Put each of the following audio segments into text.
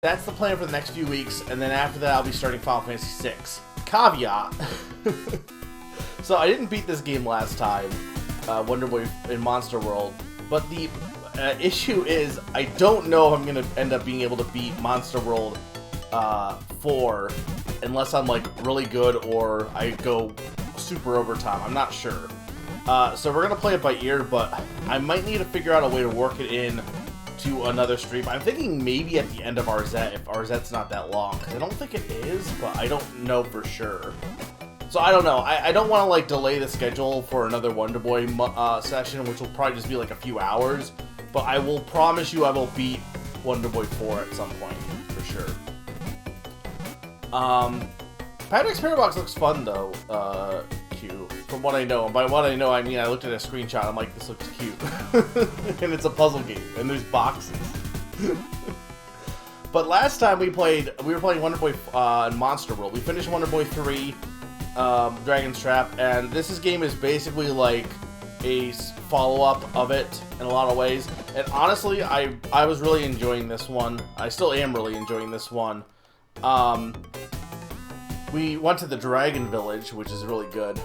That's the plan for the next few weeks, and then after that I'll be starting Final Fantasy VI. Caveat. So I didn't beat this game last time, Wonder Boy in Monster World, but the issue is I don't know if I'm going to end up being able to beat Monster World 4 unless I'm like really good or I go super overtime. I'm not sure. So we're going to play it by ear, but I might need to figure out a way to work it in to another stream. I'm thinking maybe at the end of RZ, if RZ's not that long, because I don't think it is, but I don't know for sure. So I don't know. I don't want to like delay the schedule for another Wonder Boy session, which will probably just be like a few hours. But I will promise you I will beat Wonder Boy 4 at some point, for sure. Patrick's Parabox looks fun though, Q. From what I know. And by what I know, I mean I looked at a screenshot, I'm like, this looks cute. And it's a puzzle game, and there's boxes. But last time we were playing Wonder Boy in Monster World. We finished Wonder Boy 3, Dragon's Trap, and this game is basically like a follow-up of it in a lot of ways. And honestly, I was really enjoying this one. I still am really enjoying this one. We went to the Dragon Village, which is really good.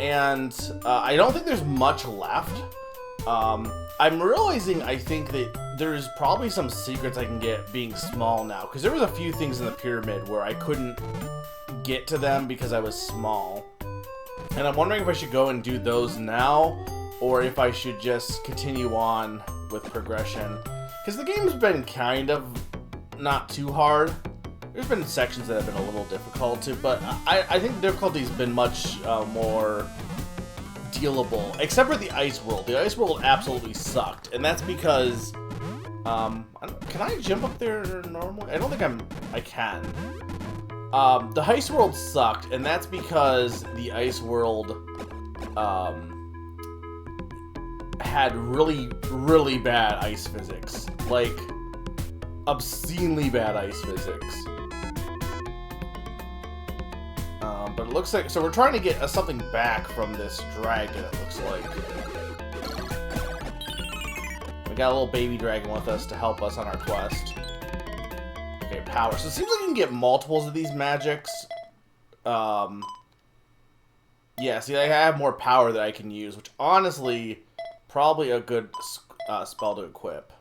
And I don't think there's much left. I'm realizing, I think that there's probably some secrets I can get being small now. Because there was a few things in the pyramid where I couldn't get to them because I was small. And I'm wondering if I should go and do those now, or if I should just continue on with progression. Because the game's been kind of not too hard. There's been sections that have been a little difficult too, but I think the difficulty's been much more dealable. Except for the Ice World. The Ice World absolutely sucked, and that's because can I jump up there normally? I don't think I can. The Ice World sucked, and that's because the Ice World had really, really bad ice physics. Like, obscenely bad ice physics. But it looks like... So we're trying to get something back from this dragon, it looks like. We got a little baby dragon with us to help us on our quest. Okay, power. So it seems like you can get multiples of these magics. Yeah, see, I have more power that I can use, which honestly, probably a good spell to equip.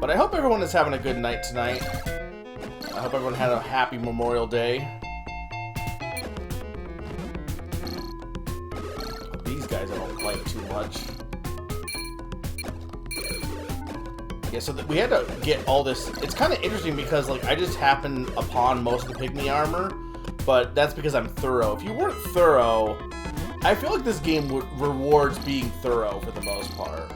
But I hope everyone is having a good night tonight. I hope everyone had a happy Memorial Day. These guys I don't like too much. Yeah, so we had to get all this. It's kind of interesting because like I just happened upon most of the pygmy armor, but that's because I'm thorough. If you weren't thorough, I feel like this game rewards being thorough for the most part.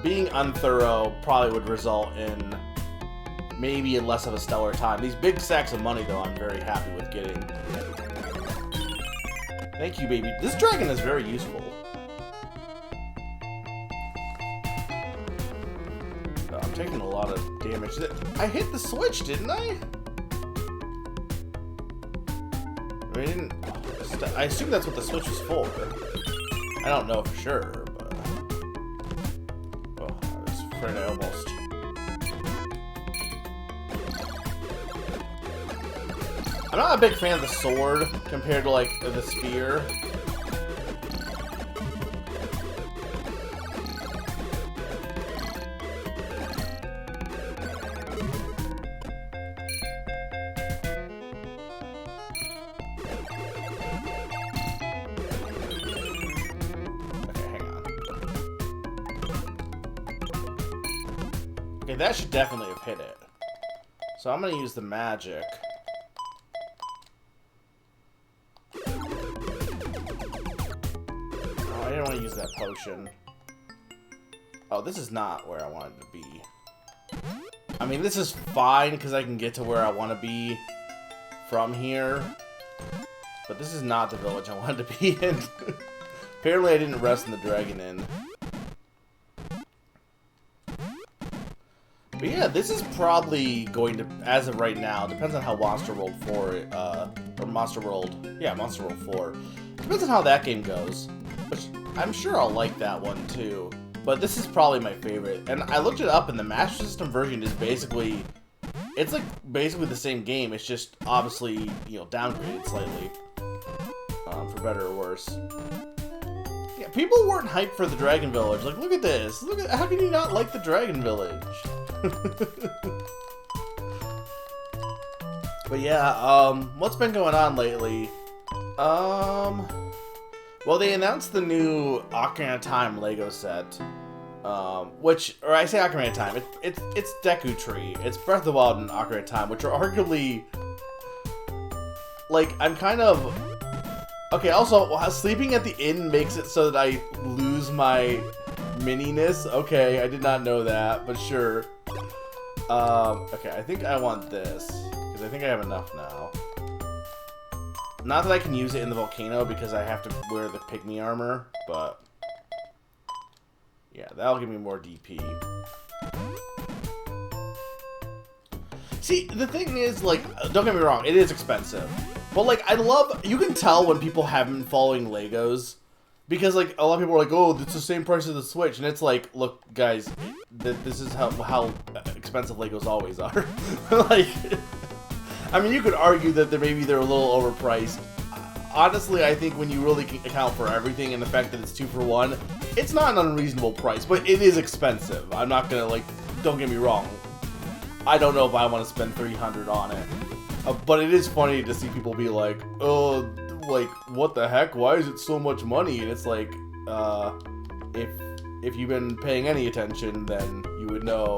Being unthorough probably would result in maybe less of a stellar time. These big sacks of money, though, I'm very happy with getting. Thank you, baby. This dragon is very useful. Oh, I'm taking a lot of damage. I hit the switch, didn't I? I didn't. I assume that's what the switch was for. I don't know for sure. Right, I almost. I'm not a big fan of the sword compared to like the spear. Okay, that should definitely have hit it. So I'm gonna use the magic. Oh, I didn't want to use that potion. Oh, this is not where I wanted to be. I mean, this is fine because I can get to where I want to be from here. But this is not the village I wanted to be in. Apparently I didn't rest in the Dragon Inn. But yeah, this is probably going to, as of right now, depends on how Monster World 4, or Monster World 4. Depends on how that game goes. Which I'm sure I'll like that one too. But this is probably my favorite. And I looked it up, and the Master System version is basically... It's like basically the same game. It's just obviously, you know, downgraded slightly. For better or worse. Yeah, people weren't hyped for the Dragon Village. Like, look at this. Look at... How can you not like the Dragon Village? But yeah, what's been going on lately? Well, they announced the new Ocarina of Time Lego set, which, or I say Ocarina of Time, it's Deku Tree. It's Breath of the Wild and Ocarina of Time, which are arguably, like, I'm kind of, okay, also, sleeping at the inn makes it so that I lose my mininess. Okay, I did not know that, but sure. Okay, I think I want this, because I think I have enough now. Not that I can use it in the volcano because I have to wear the pygmy armor, but yeah, that'll give me more DP. See, the thing is, like, don't get me wrong, it is expensive. But, like, I love, you can tell when people haven't been following Legos, because, like, a lot of people are like, oh, it's the same price as the Switch, and it's like, look, guys, this is how expensive Legos always are. Like... I mean, you could argue that maybe they're a little overpriced. Honestly, I think when you really account for everything and the fact that it's 2 for 1, it's not an unreasonable price, but it is expensive. I'm not gonna, like, don't get me wrong. I don't know if I want to spend $300 on it. But it is funny to see people be like, oh, like, what the heck? Why is it so much money? And it's like, if you've been paying any attention, then you would know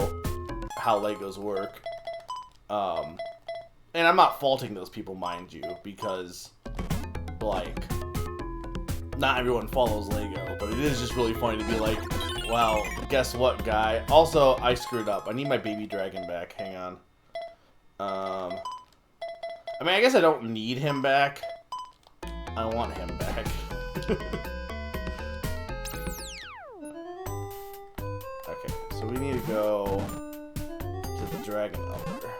how Legos work. And I'm not faulting those people, mind you, because, like, not everyone follows Lego, but it is just really funny to be like, well, guess what, guy? Also, I screwed up. I need my baby dragon back. Hang on. I mean, I guess I don't need him back. I want him back. Okay, so we need to go to the Dragon Elder.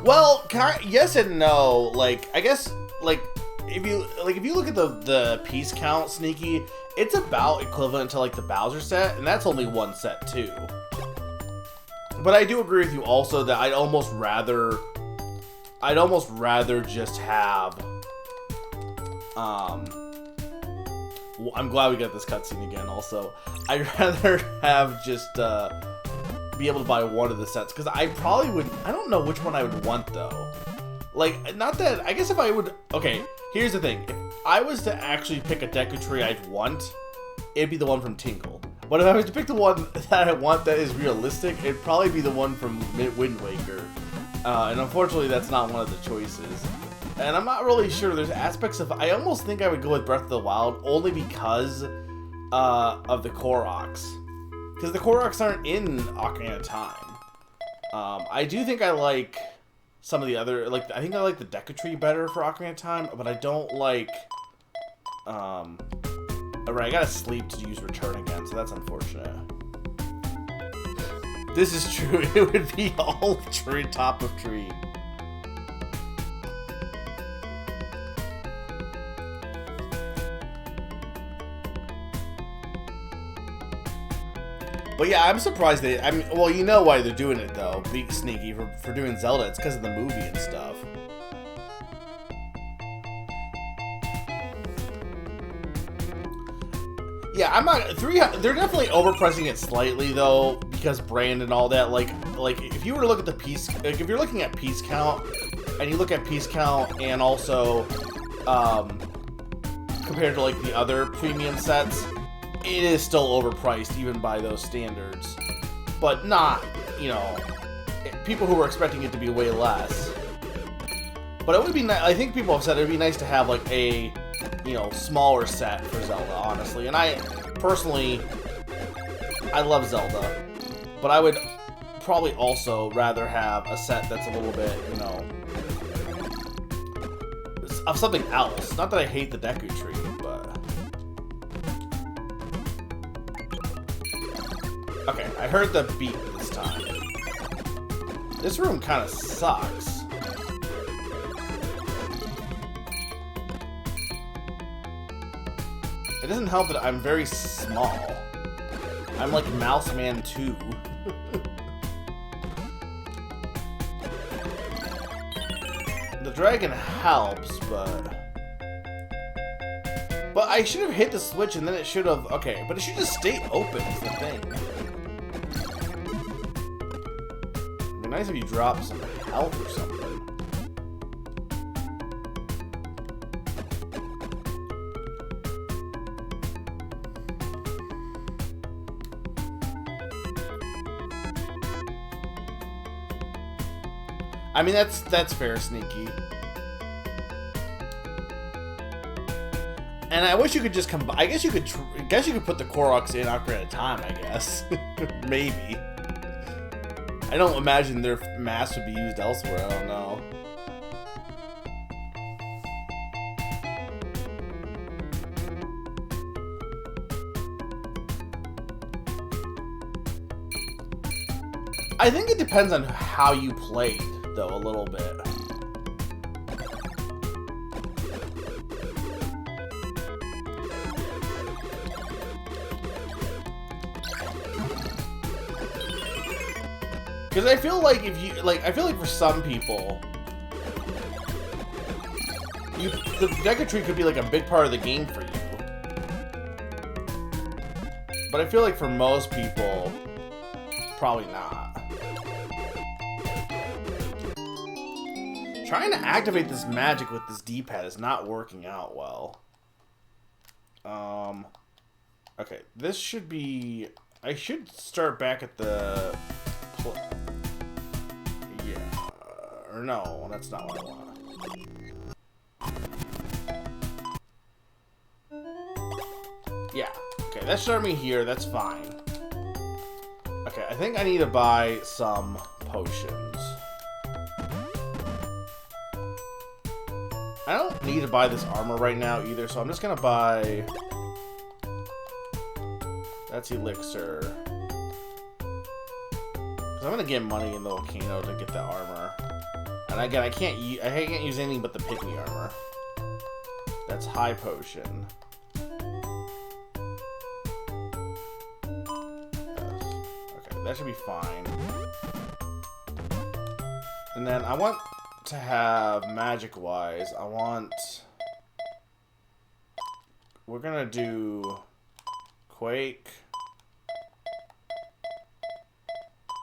Well, yes and no. Like, I guess, like, if you look at the piece count, Sneaky, it's about equivalent to, like, the Bowser set, and that's only one set too. But I do agree with you also that I'd almost rather just have, I'm glad we got this cutscene again. Also, I'd rather have just be able to buy one of the sets, because I probably would. I don't know which one I would want though. Like, not that. I guess if I would. Okay, here's the thing. If I was to actually pick a Deku Tree I'd want, it'd be the one from Tingle. But if I was to pick the one that I want that is realistic, it'd probably be the one from Wind Waker. And unfortunately, that's not one of the choices. And I'm not really sure. There's aspects of. I almost think I would go with Breath of the Wild only because of the Koroks. Because the Koroks aren't in Ocarina of Time. I do think I like some of the other, like, I think I like the Deku Tree better for Ocarina of Time, but I don't like, alright, I gotta sleep to use Return again, so that's unfortunate. This is true, it would be all tree, top of tree. But yeah, I'm surprised they, I mean, well, you know why they're doing it though, being sneaky for doing Zelda. It's because of the movie and stuff. Yeah, I'm not, they're definitely overpricing it slightly though, because brand and all that. Like if you were to look at the piece, like if you're looking at piece count, and you look at piece count and also, compared to like the other premium sets, it is still overpriced even by those standards, but not, you know, people who were expecting it to be way less. But it would be nice. I think people have said it would be nice to have like a, you know, smaller set for Zelda, honestly. And I personally, I love Zelda, but I would probably also rather have a set that's a little bit, you know, of something else. Not that I hate the Deku Tree, but okay, I heard the beat this time. This room kind of sucks. It doesn't help that I'm very small. I'm like Mouse Man 2. The dragon helps, but I should have hit the switch and then it should have... Okay, but it should just stay open is the thing. It'd be nice if you drop some health or something. I mean, that's fair, Sneaky. And I wish you could just combine. I guess you could put the Koroks in Ocarina of Time, I guess. Maybe. I don't imagine their mass would be used elsewhere. I don't know. I think it depends on how you played, though, a little bit. Because I feel like I feel like for some people, the Deku Tree could be like a big part of the game for you. But I feel like for most people, probably not. Trying to activate this magic with this D-pad is not working out well. Okay, this should be... I should start back at the... Yeah, or no, that's not what I want. Yeah, okay, that started me here, that's fine. Okay, I think I need to buy some potions. I don't need to buy this armor right now either, so I'm just gonna buy... That's Elixir. Because I'm gonna get money in the volcano to get the armor. And again, I can't use anything but the pygmy armor. That's high potion. Yes. Okay, that should be fine. And then I want to have magic-wise, we're gonna do Quake.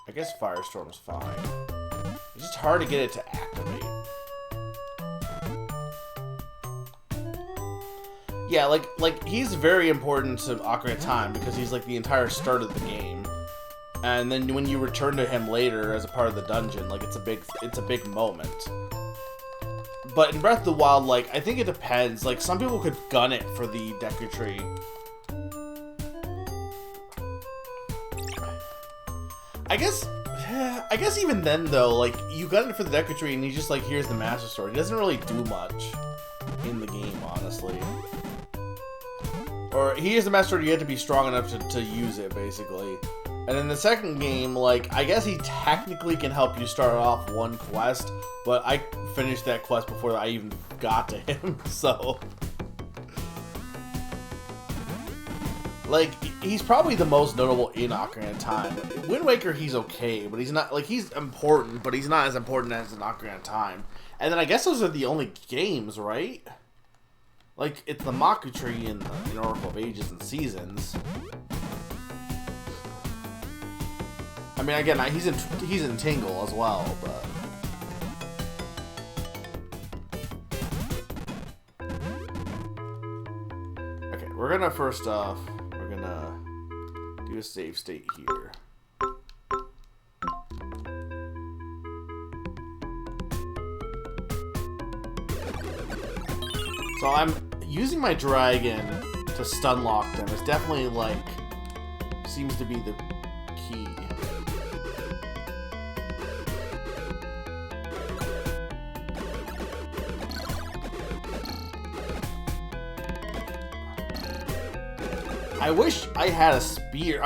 I guess Firestorm's fine. It's just hard to get it to activate. Yeah, like he's very important to Ocarina of Time because he's like the entire start of the game. And then when you return to him later as a part of the dungeon, like it's a big moment. But in Breath of the Wild, like I think it depends. Like some people could gun it for the Deku Tree. I guess even then though, like you gun it for the Deku Tree and he just like here's the Master Sword. He doesn't really do much in the game, honestly. Or he is the Master Sword, you have to be strong enough to use it, basically. And in the second game, like, I guess he technically can help you start off one quest, but I finished that quest before I even got to him, so... Like, he's probably the most notable in Ocarina of Time. Wind Waker, he's okay, but he's not, like, he's important, but he's not as important as in Ocarina of Time. And then I guess those are the only games, right? Like, it's the Maku Tree in Oracle of Ages and Seasons. I mean, again, he's in Tingle as well, but... Okay, we're gonna first off, we're gonna do a save state here. So I'm using my dragon to stun lock them. It's definitely like, seems to be the key. I wish I had a spear.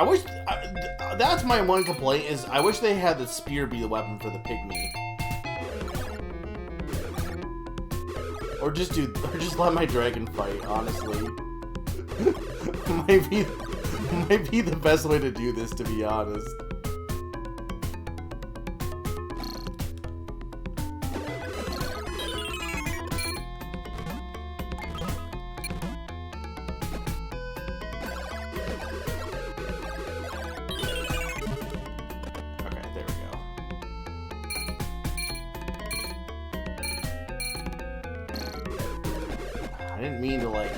That's my one complaint is I wish they had the spear be the weapon for the pygmy. Or just let my dragon fight, honestly. might be the best way to do this, to be honest. I didn't mean to, like...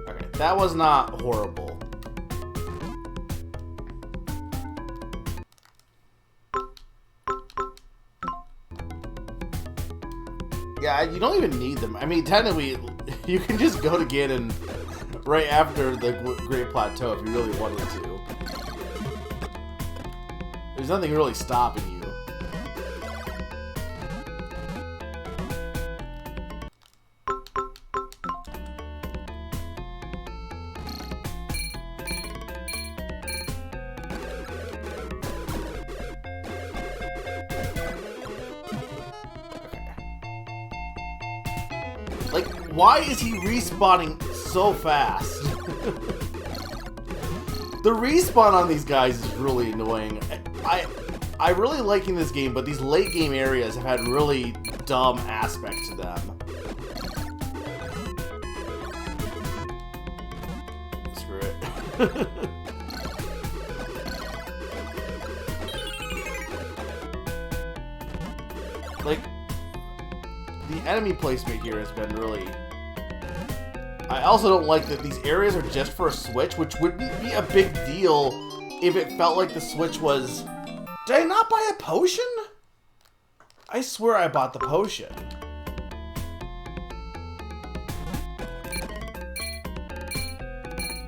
Okay, that was not horrible. Yeah, you don't even need them. I mean, technically, you can just go to Ganon right after the Great Plateau if you really wanted to. There's nothing really stopping you. Like, why is he respawning so fast? The respawn on these guys is really annoying. I'm really liking this game, but these late game areas have had really dumb aspects to them. Screw it. Like, the enemy placement here has been really... I also don't like that these areas are just for a Switch, which wouldn't be a big deal if it felt like the Switch was... Did I not buy a potion? I swear I bought the potion.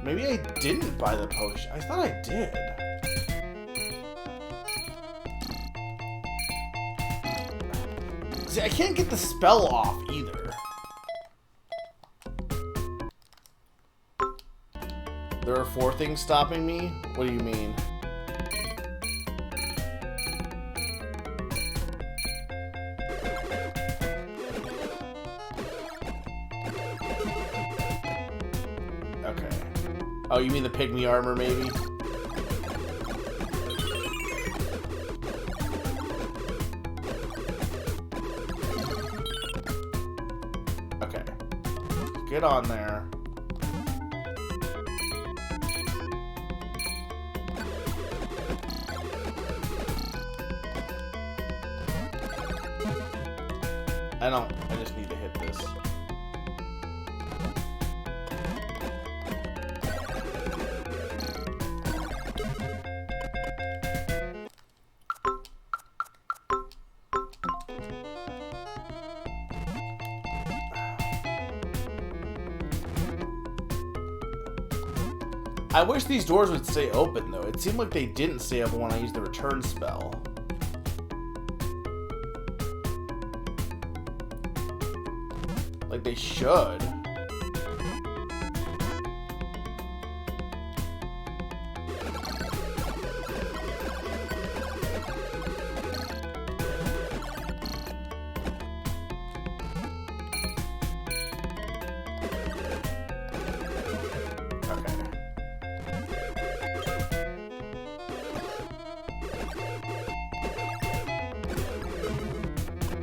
Maybe I didn't buy the potion. I thought I did. See, I can't get the spell off either. There are 4 things stopping me? What do you mean? Okay. Oh, you mean the pygmy armor, maybe? Okay. Get on there. I just need to hit this. I wish these doors would stay open, though. It seemed like they didn't stay open when I used the return spell. Like they should. Okay.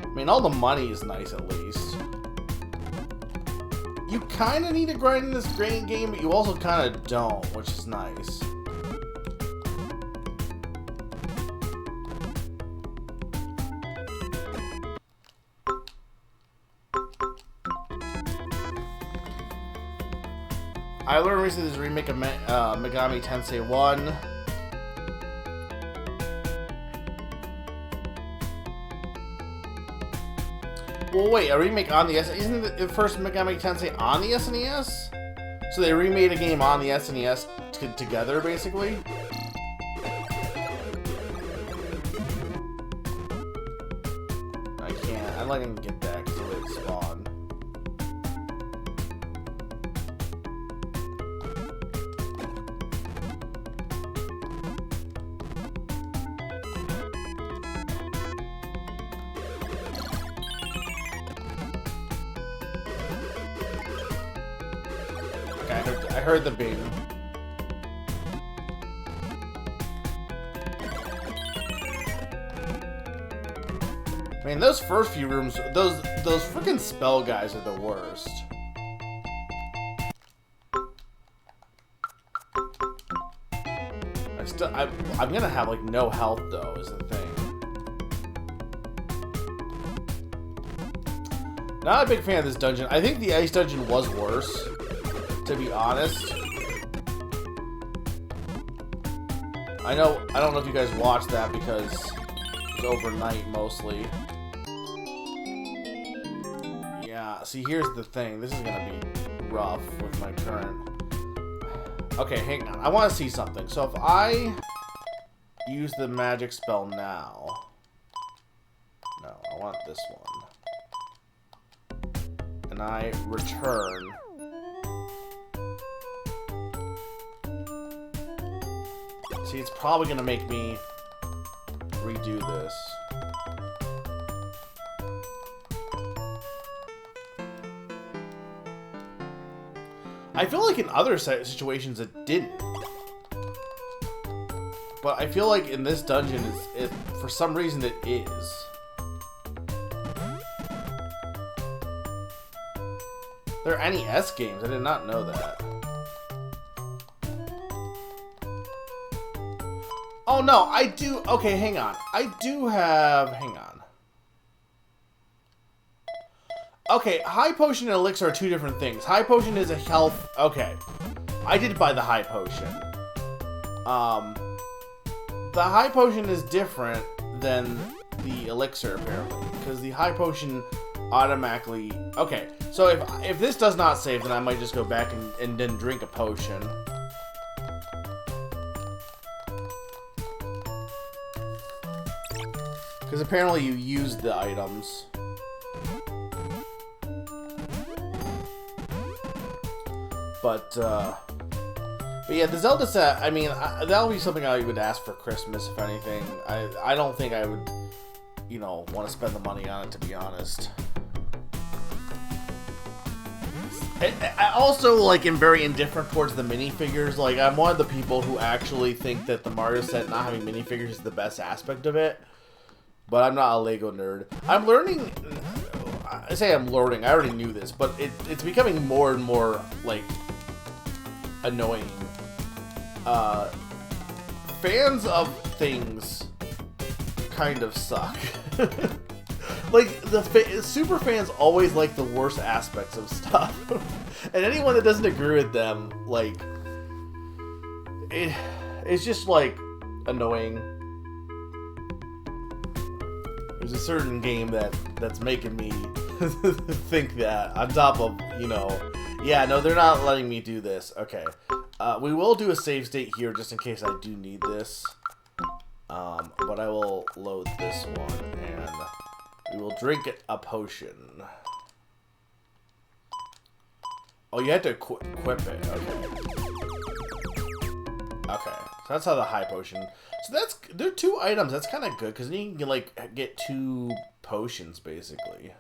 I mean, all the money is nice at least. You kind of need to grind in this grain game, but you also kind of don't, which is nice. I learned recently there's a remake of Megami Tensei 1. Well, wait, a remake on the SNES? Isn't the first Megami Tensei on the SNES? So they remade a game on the SNES together, basically? I can't. I'm not gonna get that because it'll spawn. Okay, I heard the bing. I mean, those first few rooms, those freaking spell guys are the worst. I'm gonna have like no health though, is the thing. Not a big fan of this dungeon. I think the ice dungeon was worse, to be honest. I don't know if you guys watched that because it was overnight mostly. Yeah, see, here's the thing. This is gonna be rough with my current. Okay, hang on. I want to see something. So if I use the magic spell now... No, I want this one. And I return... See, it's probably going to make me redo this. I feel like in other situations it didn't. But I feel like in this dungeon, for some reason it is. There are NES games. I did not know that. Oh no, I do. Okay, hang on. I do have. Hang on. Okay, high potion and elixir are two different things. High potion is a health... Okay. I did buy the high potion. The high potion is different than the elixir, apparently. Because the high potion automatically... Okay, so if this does not save, then I might just go back and then drink a potion. Because apparently you used the items. But yeah, the Zelda set, I mean, that'll be something I would ask for Christmas, if anything. I don't think I would, you know, want to spend the money on it, to be honest. I also, like, am very indifferent towards the minifigures. Like, I'm one of the people who actually think that the Mario set not having minifigures is the best aspect of it. But I'm not a Lego nerd. I'm learning... I say I'm learning, I already knew this, but it's becoming more and more, like... annoying. Fans of things kind of suck. Like, the super fans always like the worst aspects of stuff. And anyone that doesn't agree with them, like, it's just, like, annoying. There's a certain game that's making me think that, on top of, you know... Yeah, no, they're not letting me do this. Okay. We will do a save state here just in case I do need this. But I will load this one, and we will drink a potion. Oh, you have to equip it. Okay. Okay. So that's how the high potion... So they're 2 items. That's kind of good, because then you can, like, get 2 potions, basically.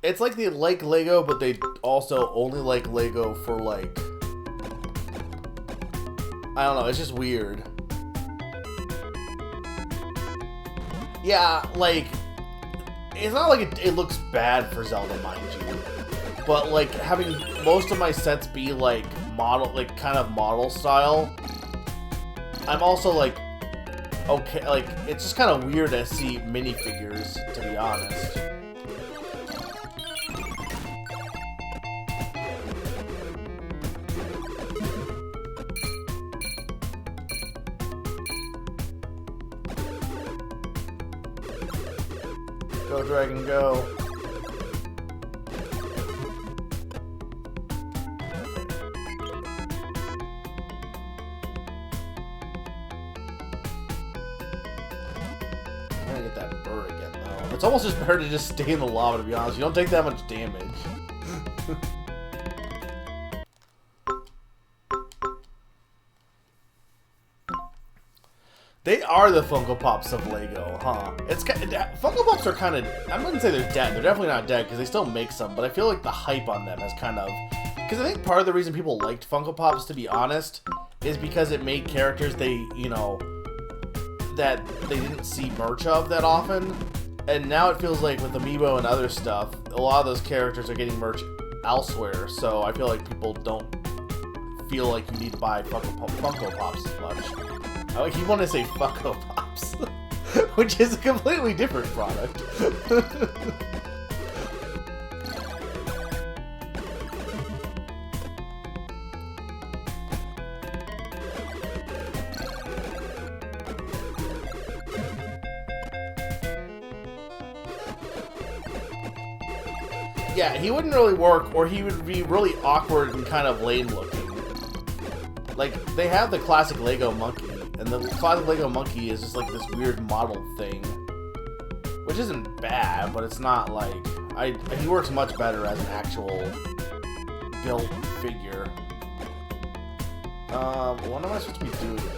It's like they like Lego, but they also only like Lego for, like... I don't know, it's just weird. Yeah, like... It's not like it looks bad for Zelda, mind you. But, like, having most of my sets be, like, model... Like, kind of model style... I'm also, like... Okay, like, it's just kind of weird to see minifigures, to be honest. Go, dragon, go. I'm gonna get that bird again, though. It's almost just better to just stay in the lava, to be honest. You don't take that much damage. They are the Funko Pops of Lego, huh? Funko Pops are kind of, I wouldn't say they're dead. They're definitely not dead because they still make some, but I feel like the hype on them has kind of, because I think part of the reason people liked Funko Pops, to be honest, is because it made characters that they didn't see merch of that often. And now it feels like with Amiibo and other stuff, a lot of those characters are getting merch elsewhere, so I feel like people don't feel like you need to buy Funko Pops as much. I keep wanting to say Funko Pops, which is a completely different product. Yeah, he wouldn't really work, or he would be really awkward and kind of lame looking. Like, they have the classic Lego monkey, and the classic Lego monkey is just like this weird model thing. Which isn't bad, but it's not like... he works much better as an actual built figure. What am I supposed to be doing here?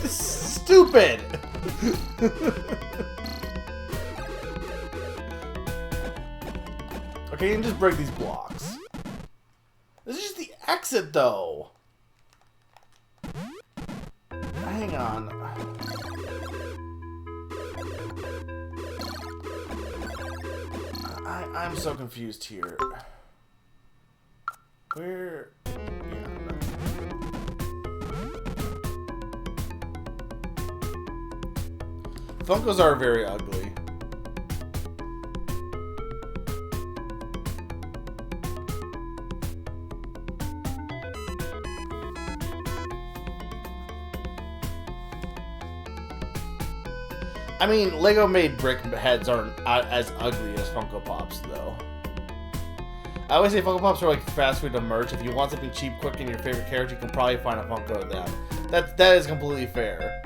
Stupid! Okay, you can just break these blocks. This is just the exit, though. Hang on. I'm so confused here. Where... yeah, no. Funkos are very ugly. I mean, Lego made brick heads aren't as ugly as Funko Pops, though. I always say Funko Pops are like fast food to merch. If you want something cheap, quick, and your favorite character, you can probably find a Funko of them. That is completely fair.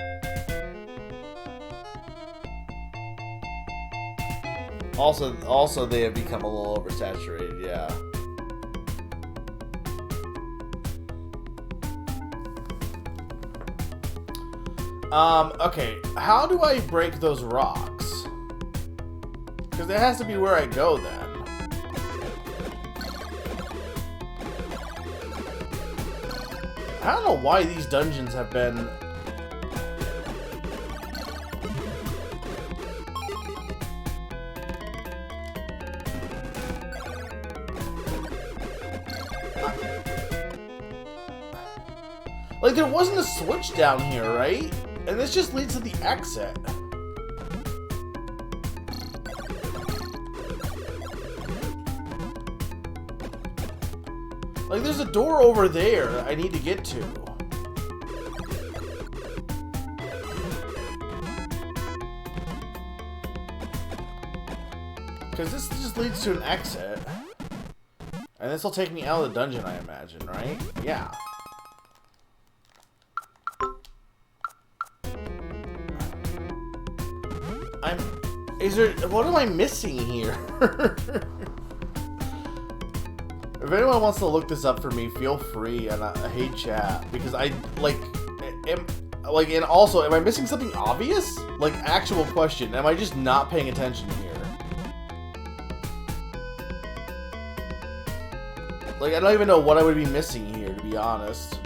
Also, they have become a little oversaturated, yeah. Okay, how do I break those rocks? Because that has to be where I go, then. I don't know why these dungeons have been... like, there wasn't a switch down here, right? And this just leads to the exit. Like, there's a door over there I need to get to. Because this just leads to an exit. And this will take me out of the dungeon, I imagine, right? Yeah. What am I missing here? If anyone wants to look this up for me, feel free, and I hate chat, because and also, am I missing something obvious? Like, actual question, am I just not paying attention here? Like, I don't even know what I would be missing here, to be honest.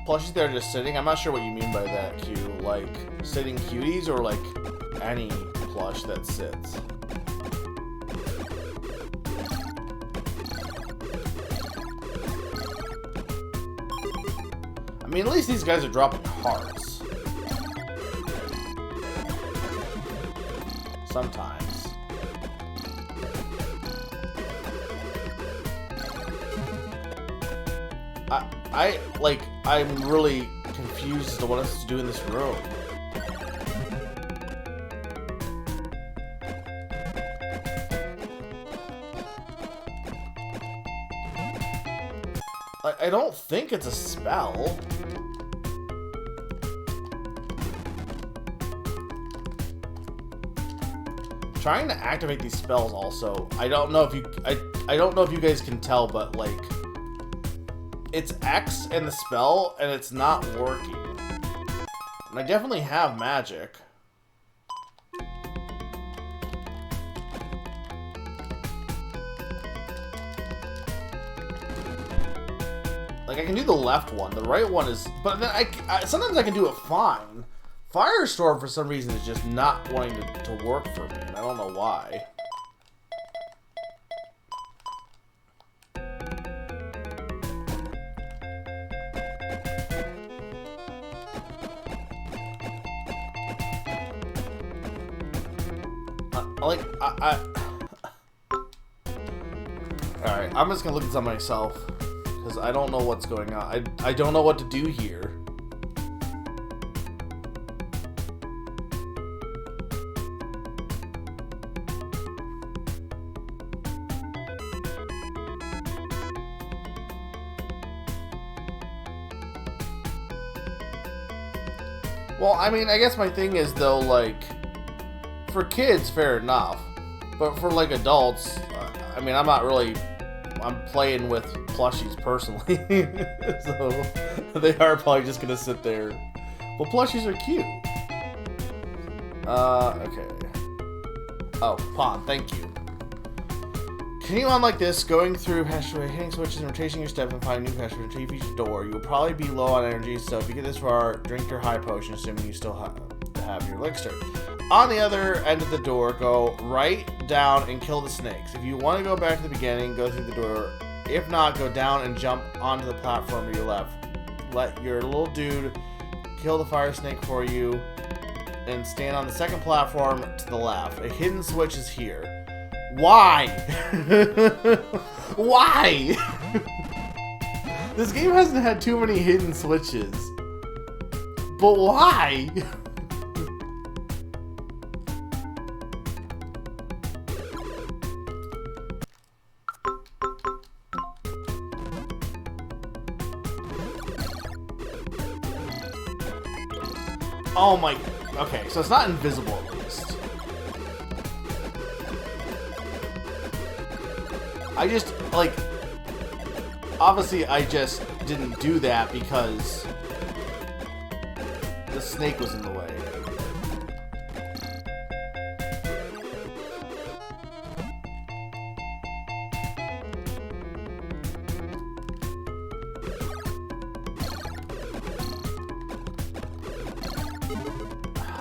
Plushies that are just sitting? I'm not sure what you mean by that, Q. Like, sitting cuties, or like any plush that sits? mean, at least these guys are dropping hearts. Sometimes. I'm really confused as to what else to do in this room. I don't think it's a spell. Trying to activate these spells also. I don't know if you I don't know if you guys can tell, but like it's X in the spell and it's not working. And I definitely have magic. Like, I can do the left one. The right one is... But then I sometimes I can do it fine. Firestorm, for some reason, is just not wanting to work for me. And I don't know why. Alright, I'm just gonna look at some myself. Because I don't know what's going on. I don't know what to do here. Well, I mean, I guess my thing is, though, like, for kids, fair enough. But for, like, adults, I mean, I'm playing with plushies personally. So, they are probably just gonna sit there. Well, plushies are cute. Okay. Oh, pawn, thank you. Continue on like this, going through passageway, hitting switches and rotating your step and finding new passageways until you reach the door. You will probably be low on energy, so if you get this far, drink your high potion, assuming you still have your elixir. On the other end of the door, go right down and kill the snakes. If you want to go back to the beginning, go through the door. If not, go down and jump onto the platform to your left. Let your little dude kill the fire snake for you, and stand on the second platform to the left. A hidden switch is here. Why? Why? This game hasn't had too many hidden switches. But why? Oh my... Okay, so it's not invisible at least. I just, like... Obviously, I just didn't do that because... the snake was in the way.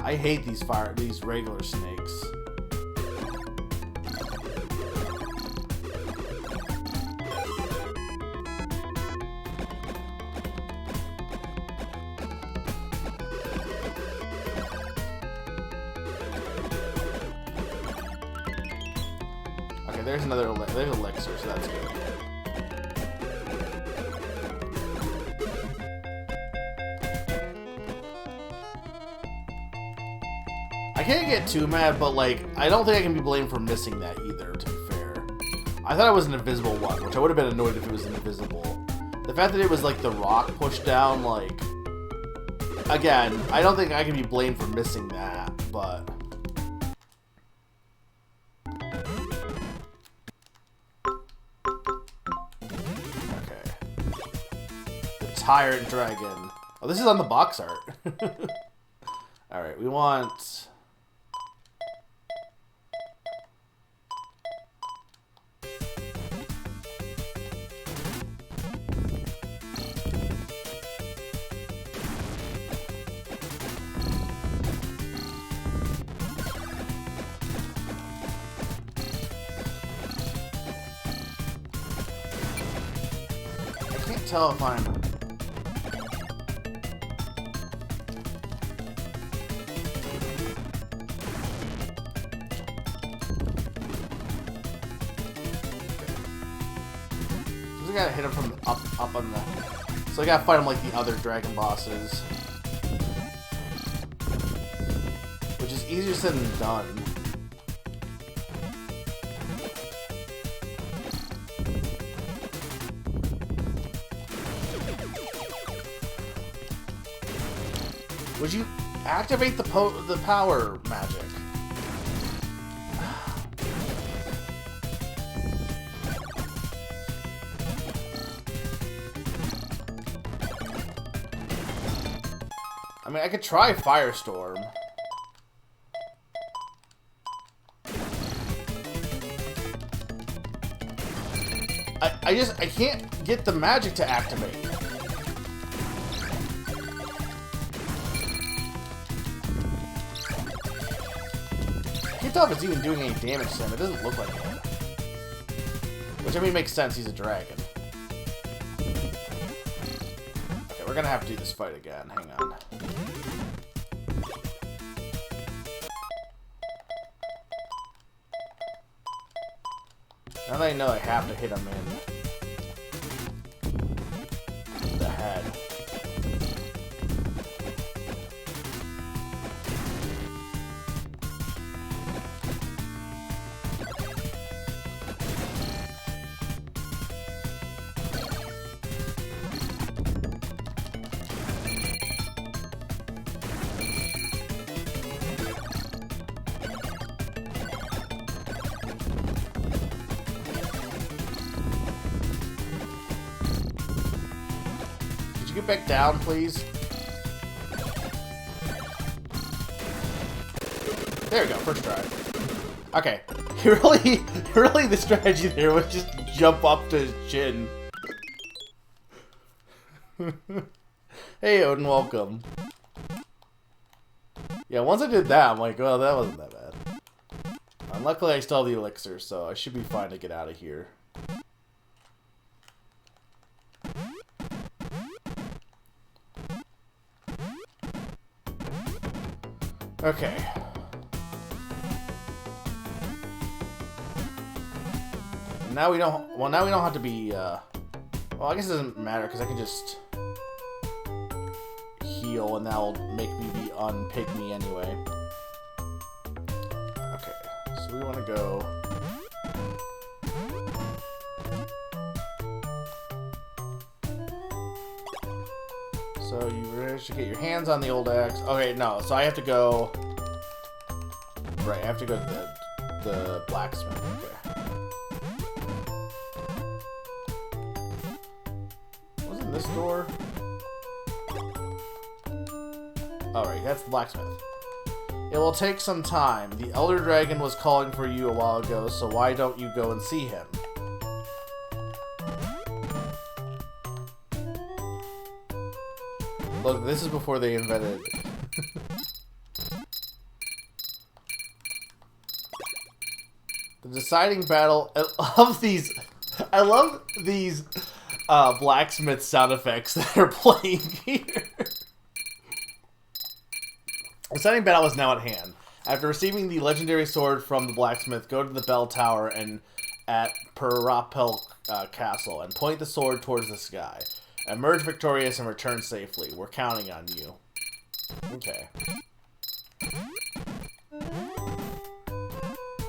I hate these regular snakes. Okay, there's elixir, so that's good. I can't get too mad, but like, I don't think I can be blamed for missing that either, to be fair. I thought it was an invisible one, which I would have been annoyed if it was invisible. The fact that it was like the rock pushed down, like... Again, I don't think I can be blamed for missing that, but... Okay. The Tyrant Dragon. Oh, this is on the box art. Alright, we want... I can't tell if I'm... we gotta hit him from up on the... So I gotta fight him like the other dragon bosses. Which is easier said than done. Would you activate the power magic? I mean, I could try Firestorm. I can't get the magic to activate. I can't tell if it's even doing any damage to him. It doesn't look like it. Which, I mean, makes sense. He's a dragon. Okay, we're gonna have to do this fight again. Hang on. Now that I know I have to hit him in the head. Get back down, please. There we go, first try. Okay, really, the strategy there was just jump up to his chin. Hey, Odin, welcome. Yeah, once I did that, I'm like, well, that wasn't that bad. Luckily, I still have the elixir, so I should be fine to get out of here. Okay. Now we don't. Well, now we don't have to be. Well, I guess it doesn't matter because I can just heal, and that'll make me be unpygmy anyway. Okay, so we want to go. So you really should get your hands on the old axe. Okay, no. So I have to go. Right, I have to go to the blacksmith. Okay. Wasn't this door? Alright, that's the blacksmith. It will take some time. The Elder Dragon was calling for you a while ago, so why don't you go and see him? Look, this is before they invented... The deciding battle... I love these blacksmith sound effects that are playing here. The deciding battle is now at hand. After receiving the legendary sword from the blacksmith, go to the bell tower and at Parapel Castle and point the sword towards the sky. Emerge victorious and return safely. We're counting on you. Okay.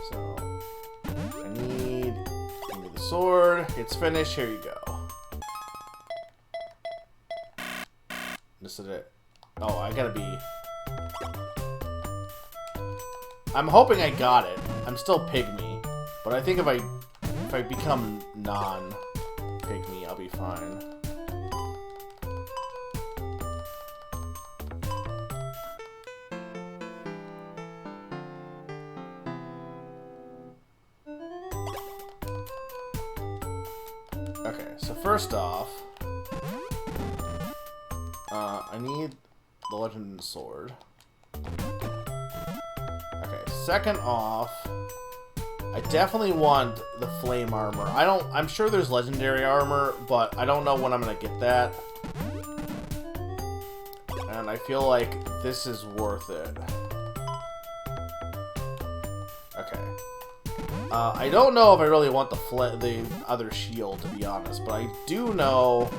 So, I need the sword. It's finished. Here you go. This is it. Oh, I gotta be... I'm hoping I got it. I'm still pygmy. But I think if I become non-pygmy, I'll be fine. Okay, so first off, I need the Legend Sword. Okay, second off, I definitely want the Flame Armor. I'm sure there's Legendary Armor, but I don't know when I'm gonna get that. And I feel like this is worth it. Okay. I don't know if I really want the other shield, to be honest, but I do know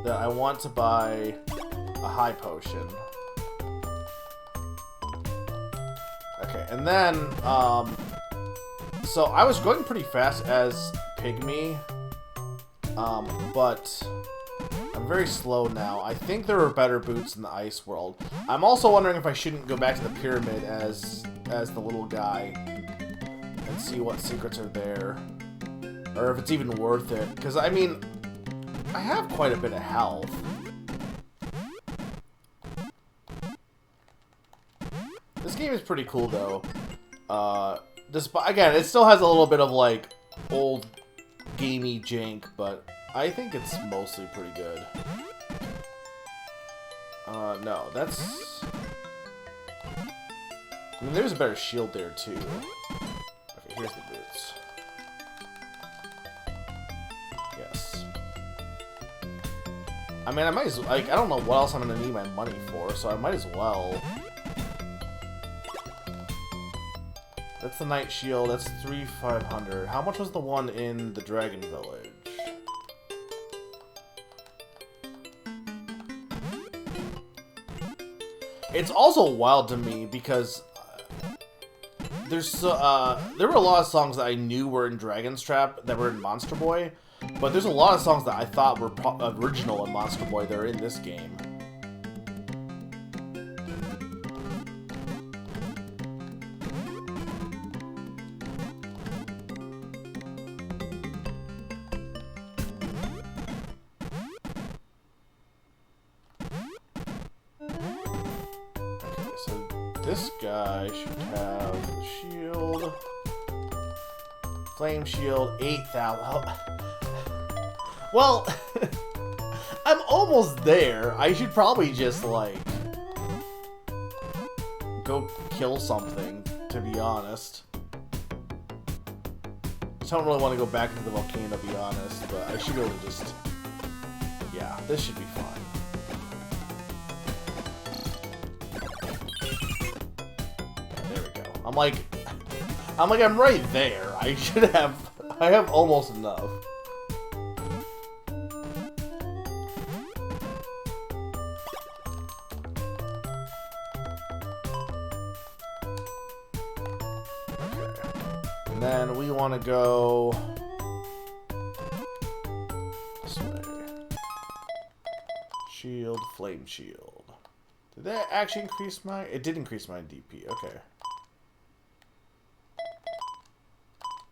that I want to buy a high potion. Okay, and then, so I was going pretty fast as Pygmy, but I'm very slow now. I think there are better boots in the ice world. I'm also wondering if I shouldn't go back to the pyramid as the little guy and see what secrets are there, or if it's even worth it. Because I mean, I have quite a bit of health. This game is pretty cool though. Despite, again, it still has a little bit of like old gamey jank, but I think it's mostly pretty good. No, that's... I mean, there's a better shield there, too. Okay, here's the boots. Yes. I mean, I might as well... Like, I don't know what else I'm gonna need my money for, so I might as well. That's the Knight Shield. That's 3,500. How much was the one in the Dragon Village? It's also wild to me because there were a lot of songs that I knew were in Dragon's Trap that were in Monster Boy, but there's a lot of songs that I thought were original in Monster Boy that are in this game. This guy should have the shield. Flame shield, 8,000. Well, I'm almost there. I should probably just, like, go kill something, to be honest. I don't really want to go back into the volcano, to be honest, but I should really just... Yeah, this should be fine. I'm right there. I have almost enough. Okay. And then we want to go this way. Shield, flame shield. Did that actually increase my... It did increase my DP. Okay.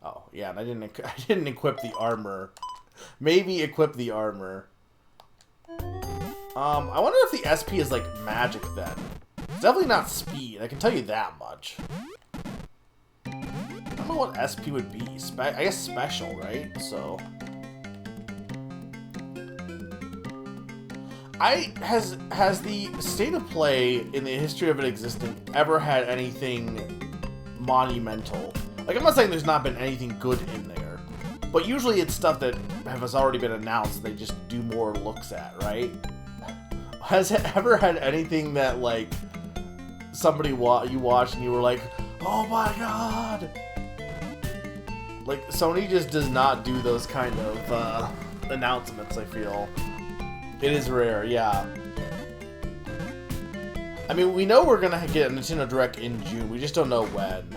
Oh, yeah, and I didn't equip the armor. Maybe equip the armor. I wonder if the SP is like magic then. It's definitely not speed, I can tell you that much. I don't know what SP would be. I guess special, right? So has the state of play in the history of it existing ever had anything monumental? Like, I'm not saying there's not been anything good in there, but usually it's stuff that has already been announced they just do more looks at, right? Has it ever had anything that, like, somebody you watched and you were like, oh my god? Like, Sony just does not do those kind of announcements, I feel. It is rare, yeah. I mean, we know we're gonna get a Nintendo Direct in June, we just don't know when.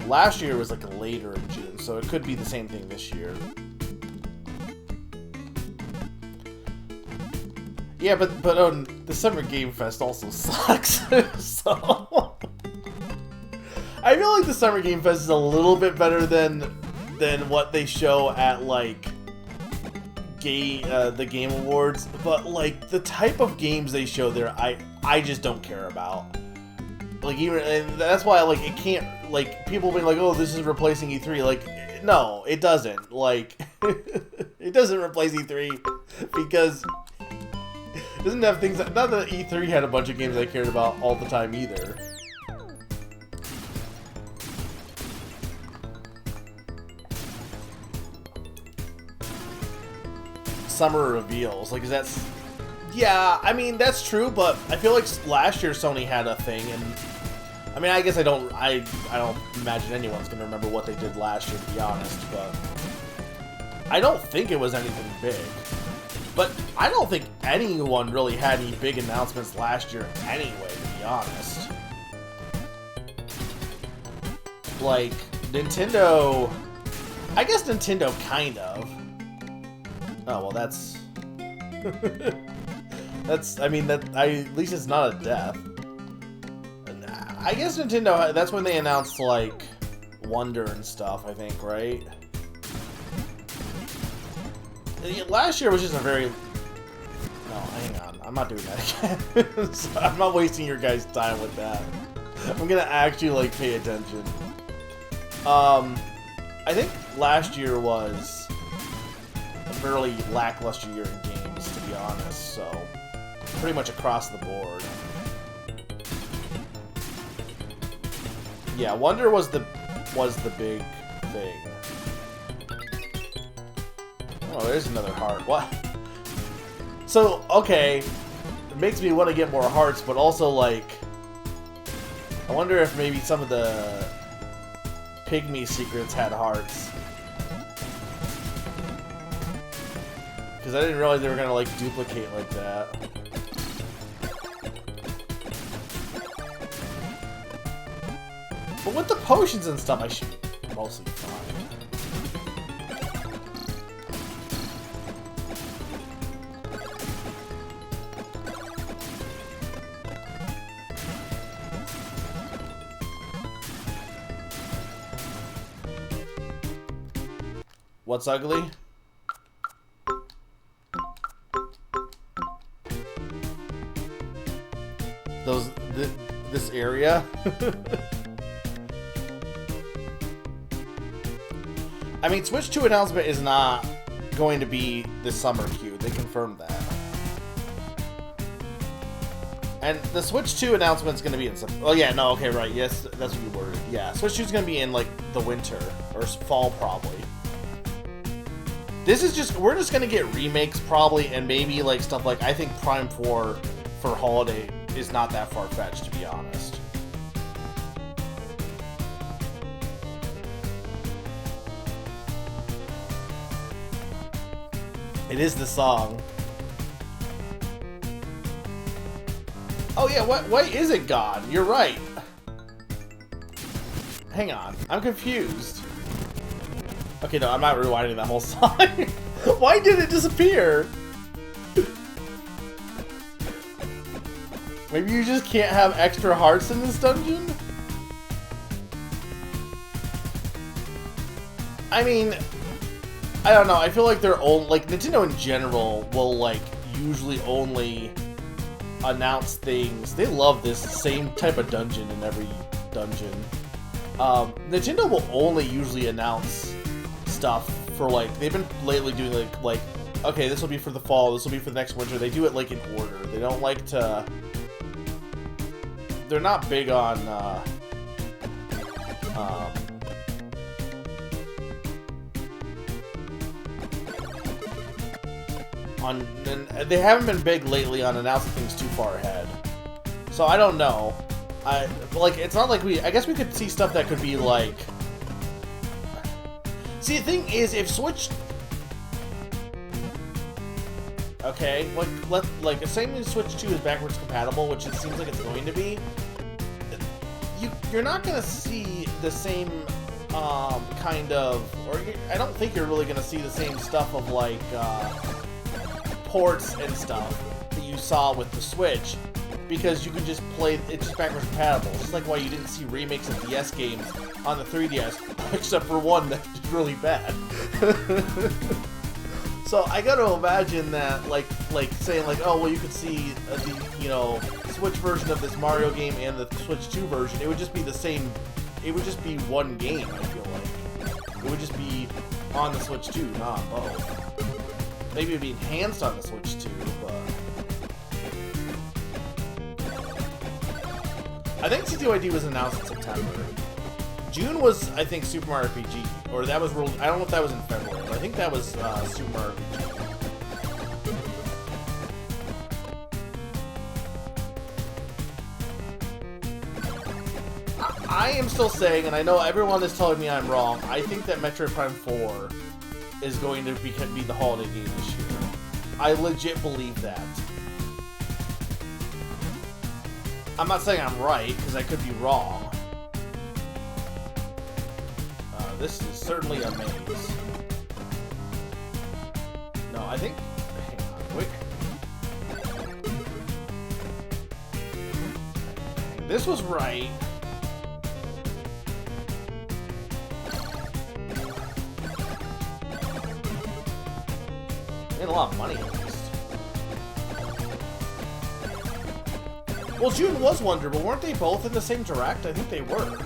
Last year was like later in June, so it could be the same thing this year. Yeah, but the Summer Game Fest also sucks. So I feel like the Summer Game Fest is a little bit better than what they show at like the Game Awards, but like the type of games they show there, I just don't care about. Like, even, and that's why, like, it can't, like, people being like, oh, this is replacing E3, like, no, it doesn't, like, it doesn't replace E3, because it doesn't have things, not that E3 had a bunch of games I cared about all the time either. Summer reveals, like, is that... Yeah, I mean, that's true, but I feel like last year Sony had a thing, and I mean, I guess I don't imagine anyone's gonna remember what they did last year, to be honest, but I don't think it was anything big. But I don't think anyone really had any big announcements last year anyway, to be honest. Like, Nintendo... I guess Nintendo kind of. Oh, well, that's... that's... I mean, that... at least it's not a death. I guess Nintendo... That's when they announced, like, Wonder and stuff, I think, right? Last year was just a very... No, hang on. I'm not doing that again. So I'm not wasting your guys' time with that. I'm gonna actually, like, pay attention. I think last year was a fairly lackluster year in games, to be honest, so pretty much across the board. Yeah, Wonder was the big thing. Oh, there's another heart. What? So, okay, it makes me want to get more hearts, but also, like, I wonder if maybe some of the Pygmy secrets had hearts. Because I didn't realize they were gonna, like, duplicate like that. But with the potions and stuff, I should be mostly fine. What's ugly? This area? I mean, Switch 2 announcement is not going to be this summer queue. They confirmed that. And the Switch 2 announcement's going to be in some... Oh, yeah, no, okay, right. Yes, that's what you worded. Yeah, Switch 2's going to be in, like, the winter. Or fall, probably. This is just... We're just going to get remakes, probably, and maybe, like, stuff like... I think Prime 4 for holiday is not that far-fetched, to be honest. It is the song. Oh yeah, why is it God? You're right. Hang on, I'm confused. Okay, no, I'm not rewinding that whole song. Why did it disappear? Maybe you just can't have extra hearts in this dungeon? I mean, I don't know, I feel like they're all, like, Nintendo in general will, like, usually only announce things. They love this same type of dungeon in every dungeon. Nintendo will only usually announce stuff for, like, they've been lately doing, like, okay, this will be for the fall, this will be for the next winter. They do it, like, in order. They don't like to... They're not big on, they haven't been big lately on announcing things too far ahead. So I don't know. Like, it's not like I guess we could see stuff that could be like... See, the thing is, if Switch... Okay, like, assuming Switch 2 is backwards compatible, which it seems like it's going to be, you're not gonna see the same, kind of... I don't think you're really gonna see the same stuff of, like, ports and stuff that you saw with the Switch, because you can just play, it's just backwards compatible. Just like why you didn't see remakes of DS games on the 3DS, except for one that did really bad. So I gotta imagine that, like saying like, oh well, you could see the, you know, Switch version of this Mario game and the Switch 2 version. It would just be the same. It would just be one game. I feel like it would just be on the Switch 2, not both. Maybe it'd be enhanced on the Switch 2, but I think CTYD was announced in September. June was, I think, Super Mario RPG, or that was World. I don't know if that was in February, but I think that was Super Mario RPG. I am still saying, and I know everyone is telling me I'm wrong, I think that Metroid Prime 4 is going to be the holiday game this year. I legit believe that. I'm not saying I'm right, because I could be wrong. This is certainly a maze. No, I think... Hang on, quick. This was right. Made a lot of money at least. Well, June was Wonder, but weren't they both in the same direct? I think they were.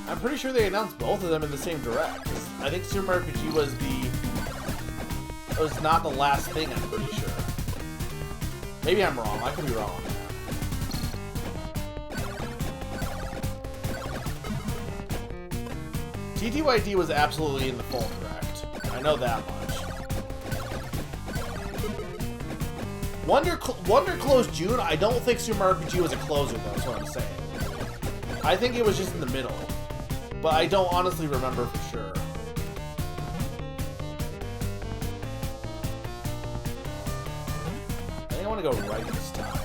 I'm pretty sure they announced both of them in the same direct. I think Super Mario RPG was not the last thing, I'm pretty sure. Maybe I'm wrong. I could be wrong on that. TTYD was absolutely in the full direct. I know that much. Wonder closed June. I don't think Super Mario RPG was a closer, though, is what I'm saying. I think it was just in the middle. But I don't honestly remember for sure. I think I want to go right this time.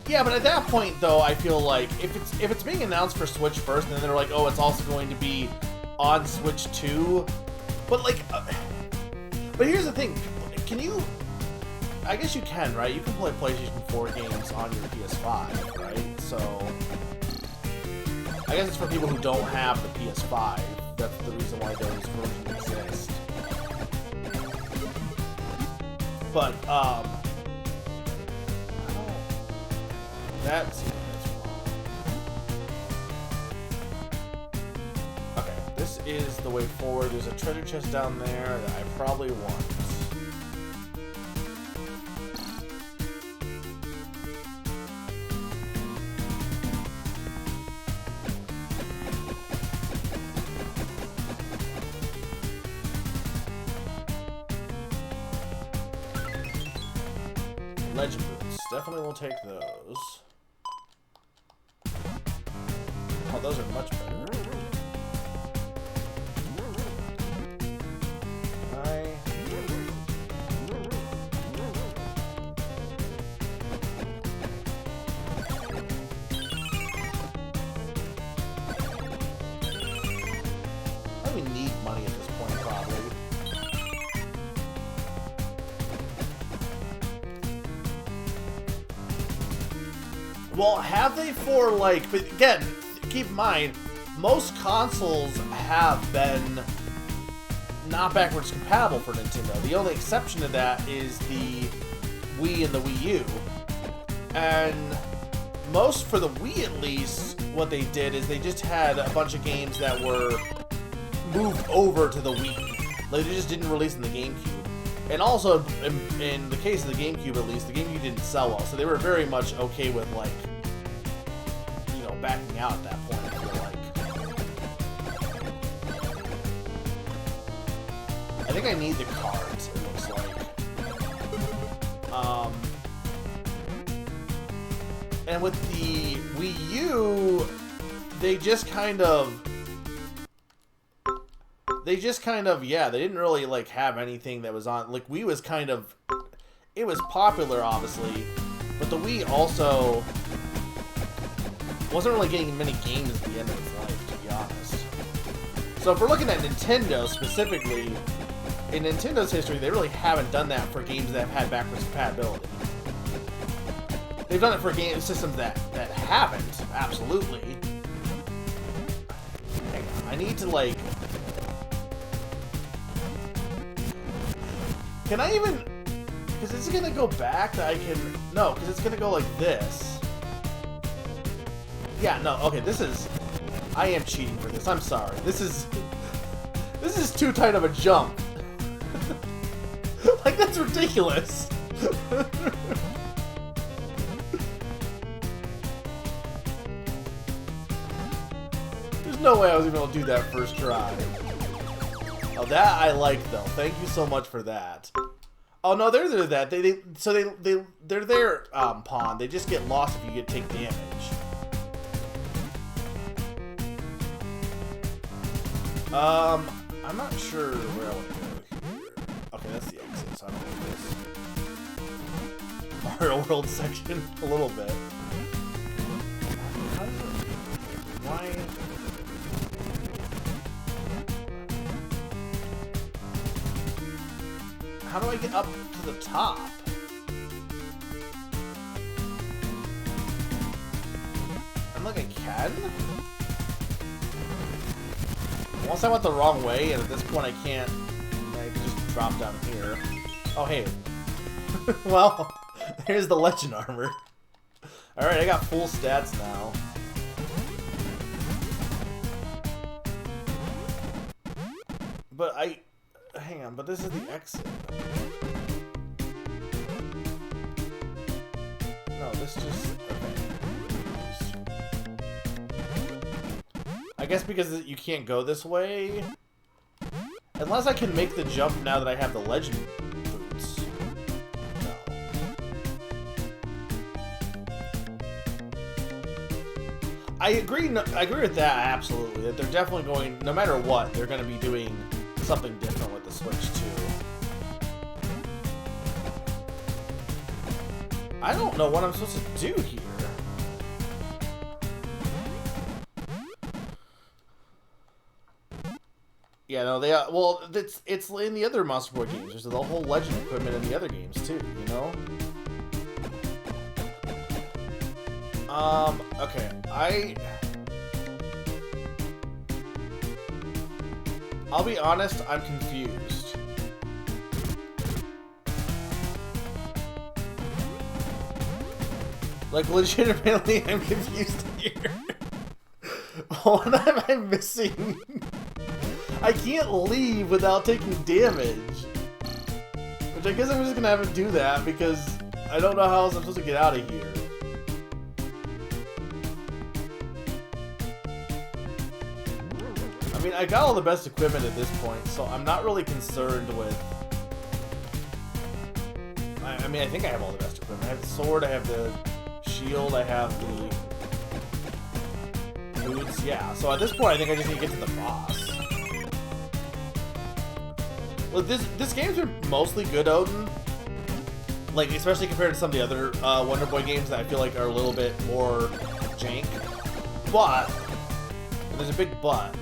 Yeah, but at that point, though, I feel like if it's being announced for Switch first, and then they're like, oh, it's also going to be on Switch 2, but like, but here's the thing, can you? I guess you can, right? You can play PlayStation 4 games on your PS5, right? So I guess it's for people who don't have the PS5. That's the reason why those versions exist. But that's wrong. Okay, this is the way forward. There's a treasure chest down there that I probably want. Legend boots. Definitely will take those. Oh, those are much better. I don't even need money at this point, probably. Well, have they for, like, but again, keep in mind, most consoles have been not backwards compatible for Nintendo. The only exception to that is the Wii and the Wii U. And most, for the Wii at least, what they did is they just had a bunch of games that were moved over to the Wii. Like, they just didn't release in the GameCube. And also, in the case of the GameCube at least, the GameCube didn't sell well, so they were very much okay with, like, you know, backing out at that point, I feel like. I think I need the cards, it looks like. And with the Wii U, they just kind of, yeah, they didn't really, like, have anything that was on, like, Wii was kind of, it was popular, obviously, but the Wii also wasn't really getting many games at the end of its life, to be honest. So if we're looking at Nintendo specifically, in Nintendo's history, they really haven't done that for games that have had backwards compatibility. They've done it for game systems that haven't, absolutely. Hang on, I need to, like... Can I even... Because it's going to go back that I can... No, because it's going to go like this. Yeah, no, okay, this is... I am cheating for this, I'm sorry. This is too tight of a jump. Like, that's ridiculous. no way I was even able to do that first try. Oh, that I like though. Thank you so much for that. Oh no, they're that. They're their pawn. They just get lost if you take damage. I'm not sure where I want to go here. Okay, that's the exit, so I don't know this. Mario World section a little bit. How does it, why? How do I get up to the top? I'm like I can? Unless I went the wrong way, and at this point I can't. I can just drop down here. Oh, hey. Well, there's the legend armor. Alright, I got full stats now. But hang on, but this is the exit. No, this just... I guess because you can't go this way. Unless I can make the jump now that I have the legend boots. No. I agree with that, absolutely. That they're definitely going, no matter what, they're going to be doing something different with the Switch too. I don't know what I'm supposed to do here. Yeah, no, they well, it's in the other Monster Boy games. There's the whole legend equipment in the other games too, you know? Okay, I'll be honest, I'm confused. Like, legitimately, I'm confused here. What am I missing? I can't leave without taking damage. Which I guess I'm just gonna have to do that because I don't know how else I'm supposed to get out of here. I mean, I got all the best equipment at this point, so I'm not really concerned with... I mean, I think I have all the best equipment. I have the sword, I have the shield, I have the boots, yeah. So at this point, I think I just need to get to the boss. Well, this game's been mostly good, Odin. Like, especially compared to some of the other Wonder Boy games that I feel like are a little bit more jank. But, and there's a big but,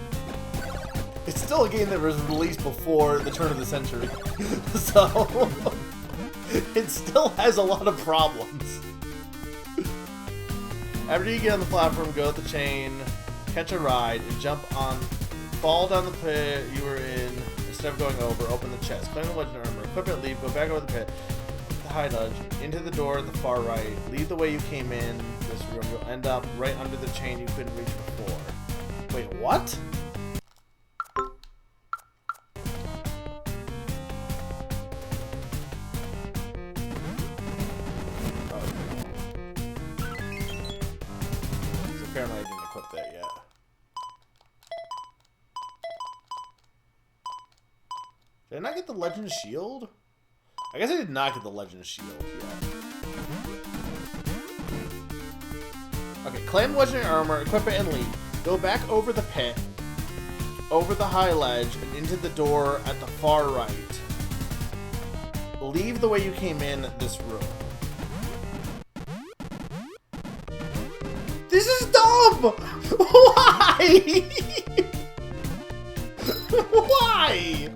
it's still a game that was released before the turn of the century. So, it still has a lot of problems. After you get on the platform, go up the chain, catch a ride, and jump on, fall down the pit you were in. Instead of going over, open the chest, claim the legend armor, equip it, leave, go back over the pit, the high ledge, into the door at the far right, leave the way you came in this room, you'll end up right under the chain you couldn't reach before. Wait, what? Oh. Because apparently I didn't equip that yet. Did I not get the Legend Shield? I guess I did not get the Legend Shield yet. Okay, claim Legendary Armor, equip it, and leave. Go back over the pit, over the high ledge, and into the door at the far right. Leave the way you came in this room. This is dumb! Why? Why?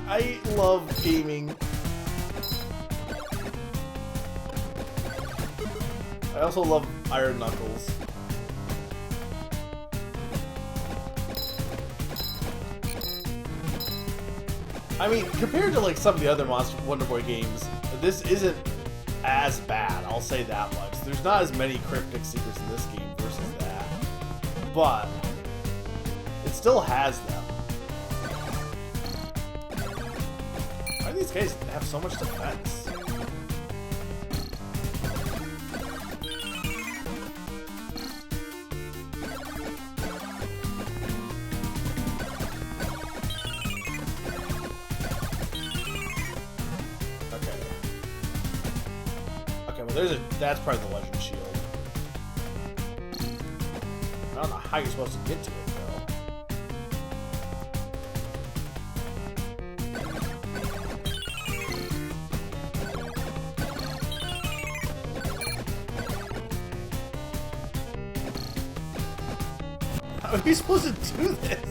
I love gaming. I also love Iron Knuckles. I mean, compared to like some of the other Wonder Boy games, this isn't as bad, I'll say that much. There's not as many cryptic secrets in this game versus that. But it still has them. Why do these guys have so much defense? That's probably the Legend Shield. I don't know how you're supposed to get to it, though. How are you supposed to do this?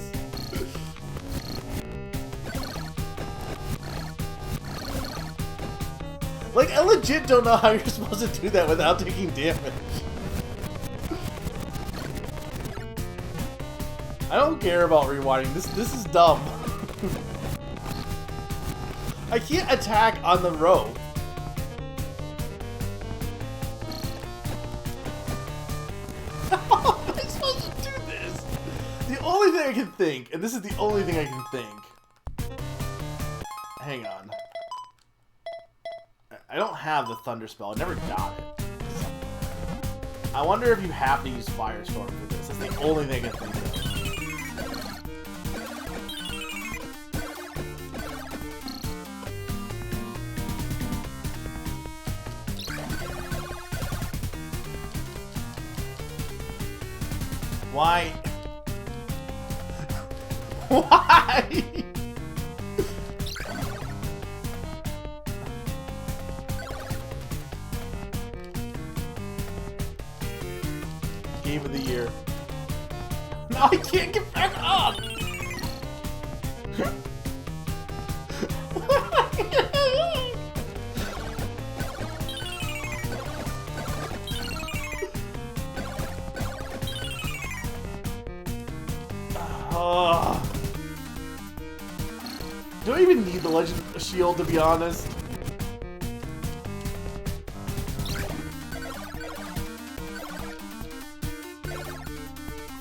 Like, I legit don't know how you're supposed to do that without taking damage. I don't care about rewinding. This is dumb. I can't attack on the rope. How am I supposed to do this? The only thing I can think, and this is the only thing I can think. Hang on. I don't have the Thunder Spell. I never got it. I wonder if you have to use Firestorm for this. That's the only thing I can think of. Why? Why? Game of the year. No, I can't get back up! Do I even need the Legend Shield, to be honest?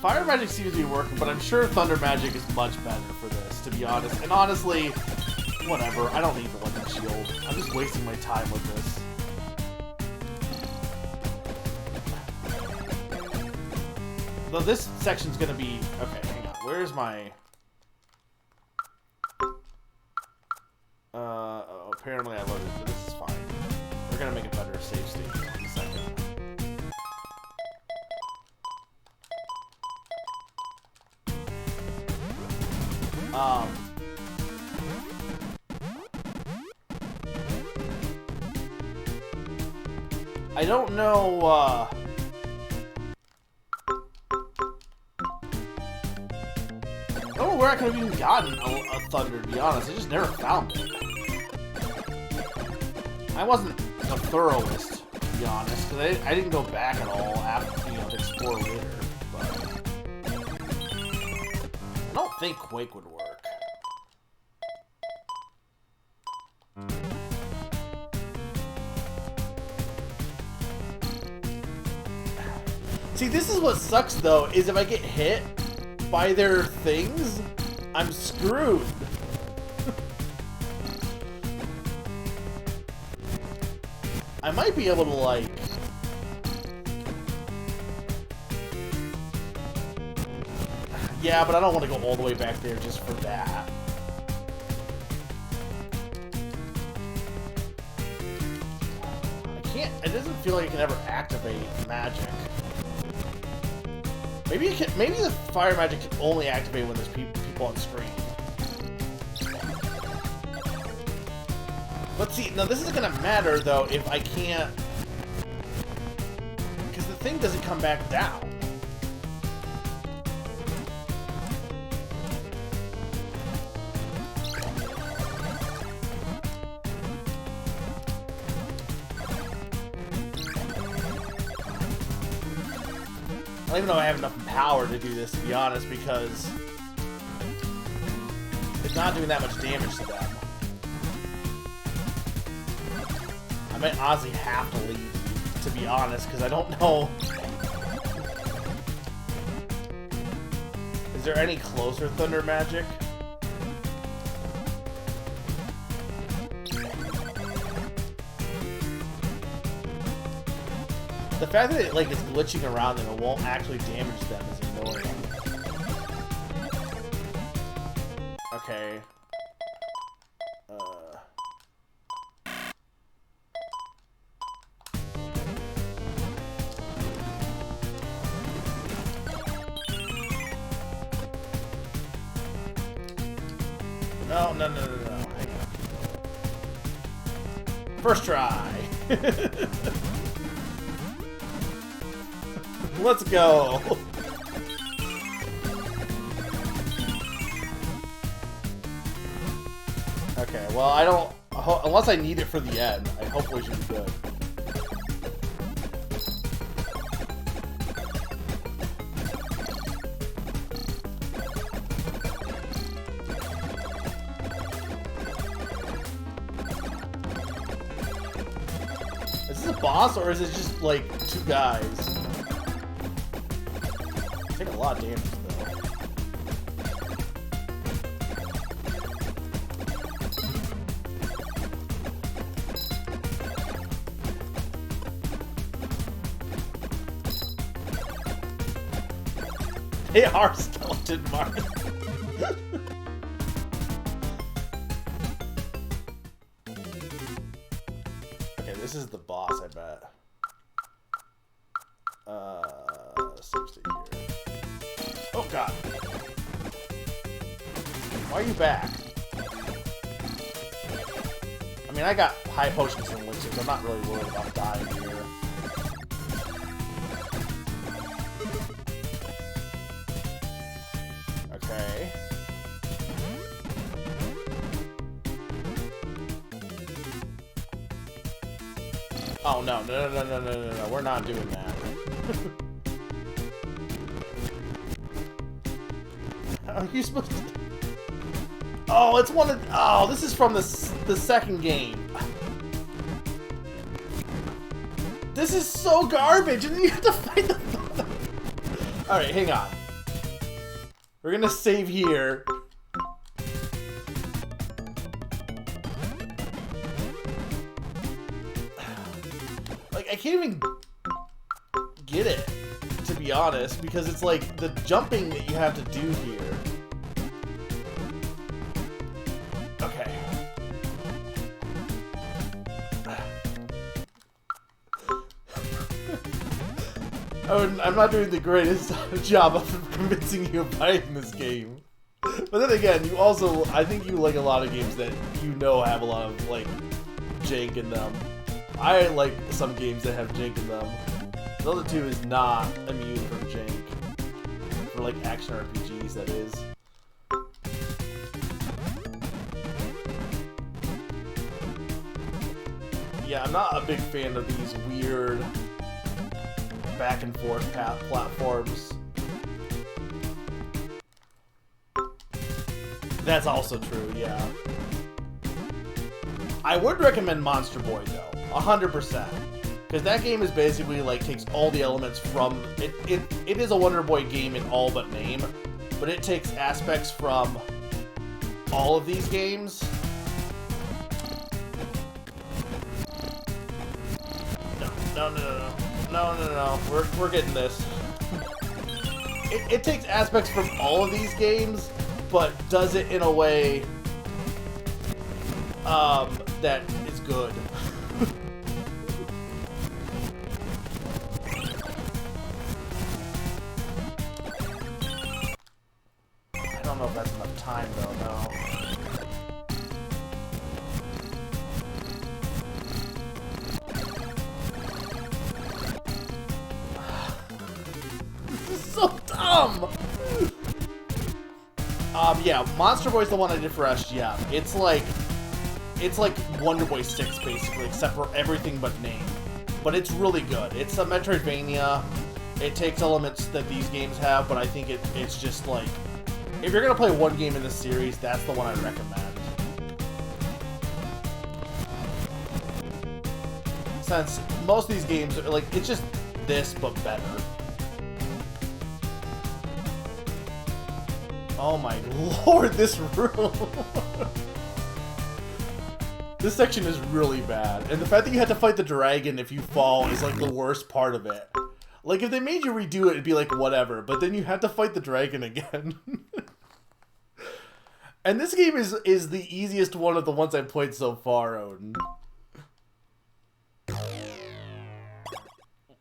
Fire Magic seems to be working, but I'm sure Thunder Magic is much better for this, to be honest. And honestly, whatever. I don't need the Legend Shield. I'm just wasting my time with this. Though this section's gonna be... Okay, hang on. Where's my... apparently I loaded, but this is fine. We're gonna make a better save state in a second. I don't know, I don't know where I could have even gotten a Thunder, to be honest. I just never found it. I wasn't a thoroughist, to be honest, because I didn't go back at all after, you know, to explore later, but I don't think Quake would work. See, this is what sucks, though, is if I get hit by their things, I'm screwed. I might be able to, like... Yeah, but I don't want to go all the way back there just for that. I can't... It doesn't feel like I can ever activate magic. Maybe it can, maybe the fire magic can only activate when there's people on screen. But see, now this isn't gonna matter though if I can't, because the thing doesn't come back down. I don't even know if I have enough power to do this, to be honest, because it's not doing that much damage to them. I might honestly have to leave, to be honest, because I don't know. Is there any closer Thunder Magic? The fact that it like is glitching around and it won't actually damage them is annoying. Okay. No, no, no, no, no. Hang on. First try. Let's go. Okay, well, I don't... Unless I need it for the end, I hope we should be good. Is this a boss, or is it just, like, two guys? Take a lot of damage, though. They are skeleton marks. Okay, this is the boss, I bet. Seriously here. Oh god. Why are you back? I mean, I got high potions and elixirs. I'm not really worried about dying here. Okay. Oh no, no, no, no, no, no, no, we're not doing that. How are you supposed to... Oh, it's one of... Oh, this is from the second game. This is so garbage, and then you have to fight the... Alright, hang on. We're gonna save here. Like, I can't even get it, to be honest, because it's like the jumping that you have to do here. Okay. Oh, I'm not doing the greatest job of convincing you of buying this game. But then again, you also, I think you like a lot of games that you know have a lot of, like, jank in them. I like some games that have jank in them. Zelda 2 is not immune from jank. For, like, action RPGs, that is. Yeah, I'm not a big fan of these weird back and forth path platforms. That's also true, yeah. I would recommend Monster Boy though, 100%. Because that game is basically like takes all the elements from it is a Wonder Boy game in all but name, but it takes aspects from all of these games. No, no, no, no. No, no, no, we're getting this. It takes aspects from all of these games, but does it in a way that is good. I don't know if that's enough time though, no. So dumb! Yeah, Monster Boy's the one I did for SGM. It's like Wonder Boy 6, basically, except for everything but name. But it's really good. It's a Metroidvania. It takes elements that these games have, but I think it's just like... If you're gonna play one game in this series, that's the one I recommend. Since most of these games are like, it's just this, but better. Oh my lord, this room! This section is really bad. And the fact that you had to fight the dragon if you fall is like the worst part of it. Like if they made you redo it, it'd be like whatever, but then you had to fight the dragon again. And this game is the easiest one of the ones I've played so far, Odin.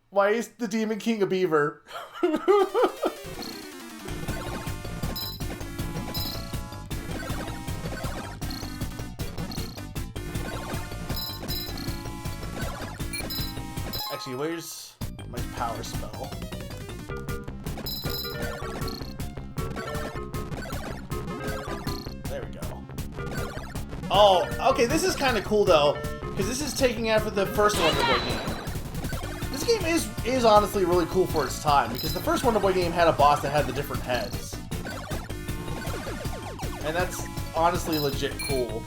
Why is the Demon King a beaver? Actually, where's my power spell? There we go. Oh, okay, this is kind of cool though, because this is taking after the first Wonder Boy game. This game is honestly really cool for its time, because the first Wonder Boy game had a boss that had the different heads. And that's honestly legit cool.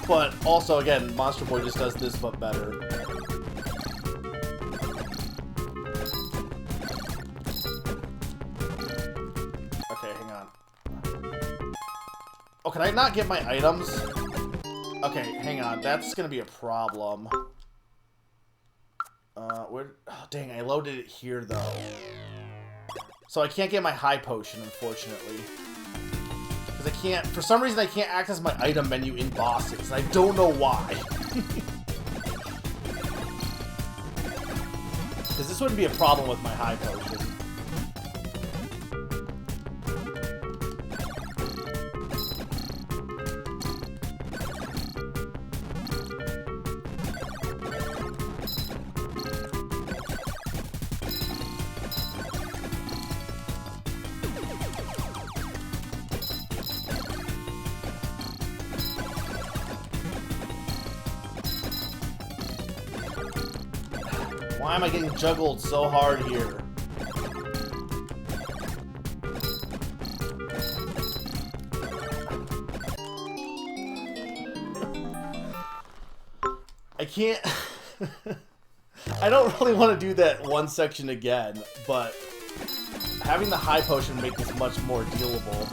But also, again, Monster Boy just does this but better. Okay, hang on. Oh, can I not get my items? Okay, hang on. That's gonna be a problem. Where? Oh, dang, I loaded it here, though. So I can't get my high potion, unfortunately. Because I can't... For some reason, I can't access my item menu in bosses. I don't know why. Because this wouldn't be a problem with my high potion. Why am I getting juggled so hard here? I can't... I don't really want to do that one section again, but having the high potion make this much more dealable.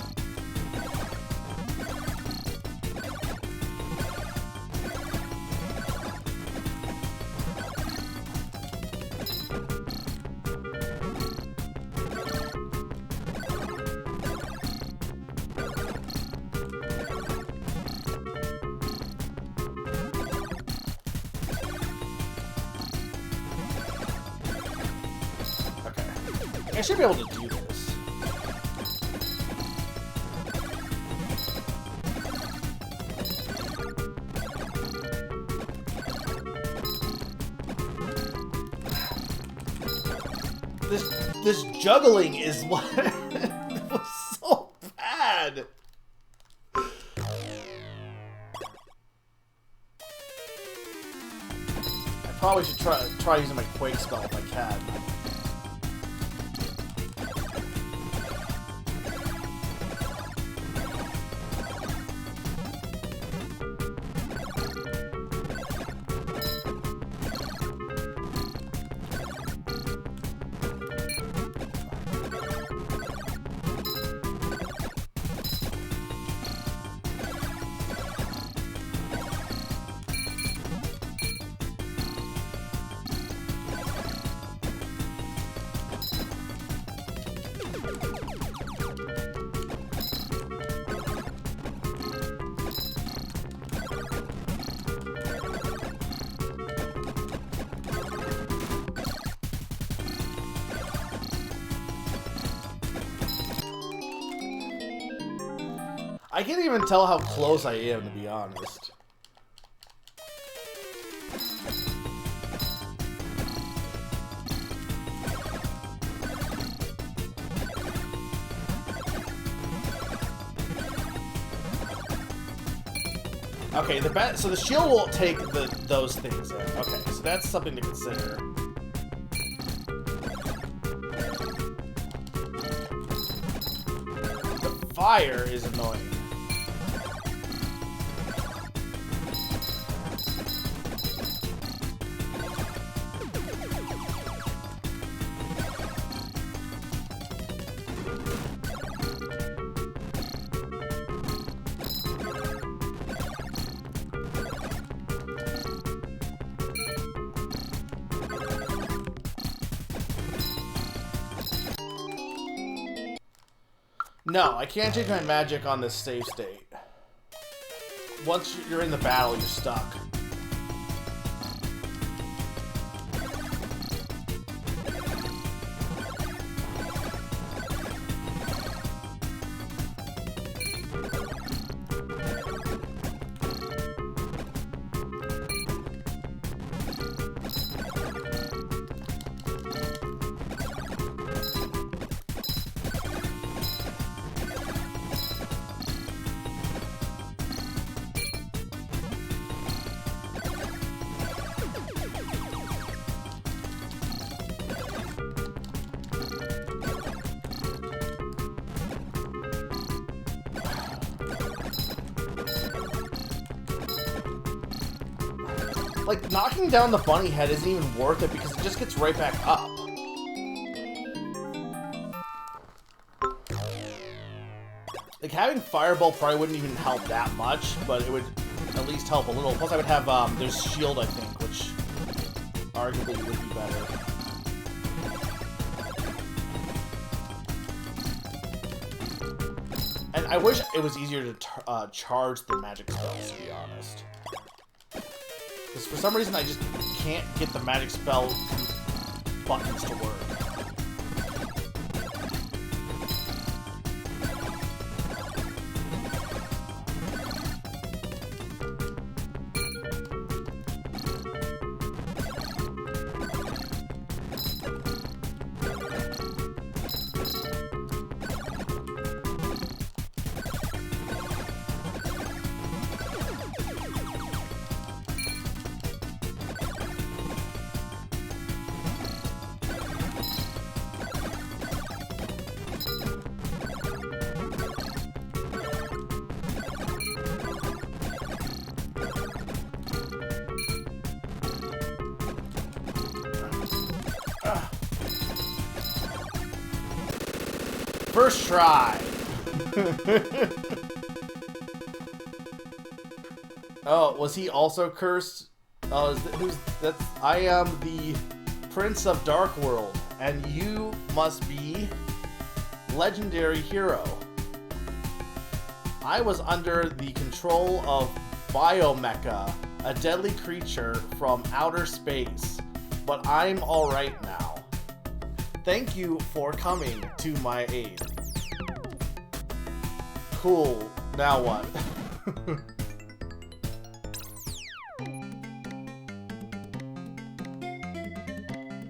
I should be able to do this. This juggling is what it was so bad. I probably should try using my Quake spell if I can. I can't even tell how close I am, to be honest. Okay, so the shield will take those things in. Okay, so that's something to consider. The fire is annoying. No, I can't change my magic on this save state. Once you're in the battle, you're stuck. like, knocking down the bunny head isn't even worth it because it just gets right back up. Like, having Fireball probably wouldn't even help that much, but it would at least help a little. Plus, I would have, there's Shield, I think, which arguably would be better. And I wish it was easier to charge the magic spells, to be honest. Because for some reason, I just can't get the magic spell buttons to work. First try. Oh, was he also cursed? Oh, that's? I am the Prince of Dark World, and you must be legendary hero. I was under the control of Biomecha, a deadly creature from outer space, but I'm alright now. Thank you for coming to my aid. Cool. Now what?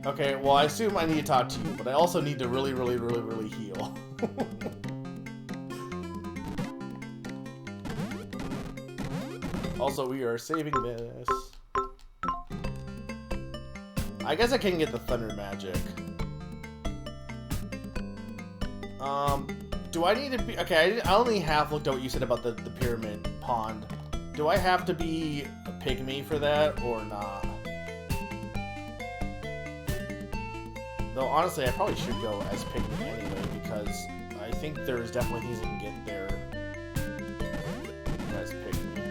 Okay, well, I assume I need to talk to you, but I also need to really heal. Also, we are saving this. I guess I can get the Thunder Magic. Do I need to be... Okay, I only half looked at what you said about the pyramid pond. Do I have to be a pygmy for that, or not? Though, honestly, I probably should go as pygmy anyway, because I think there's definitely things I can get there as pygmy.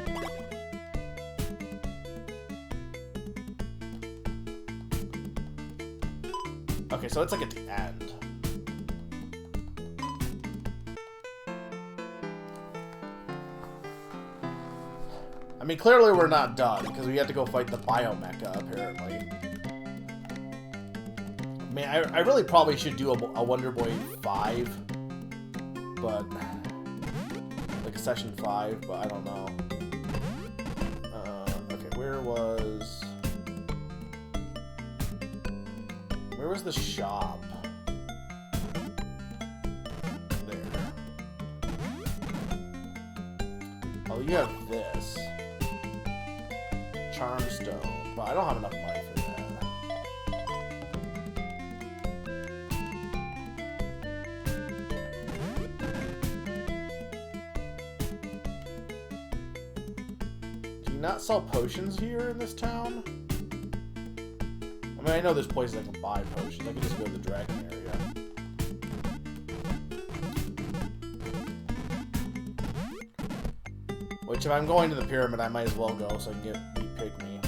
Okay, so it's like at the end. I mean, clearly we're not done, because we have to go fight the Biomecha, apparently. I mean, I really probably should do a Wonder Boy 5, but... like a Session 5, but I don't know. Okay, where was the shop? There. Oh, you have this. Charmstone, but I don't have enough money for that. Do you not sell potions here in this town? I mean, I know there's places I can buy potions. I can just go to the dragon area. Which, if I'm going to the pyramid, I might as well go so I can get the pygmy.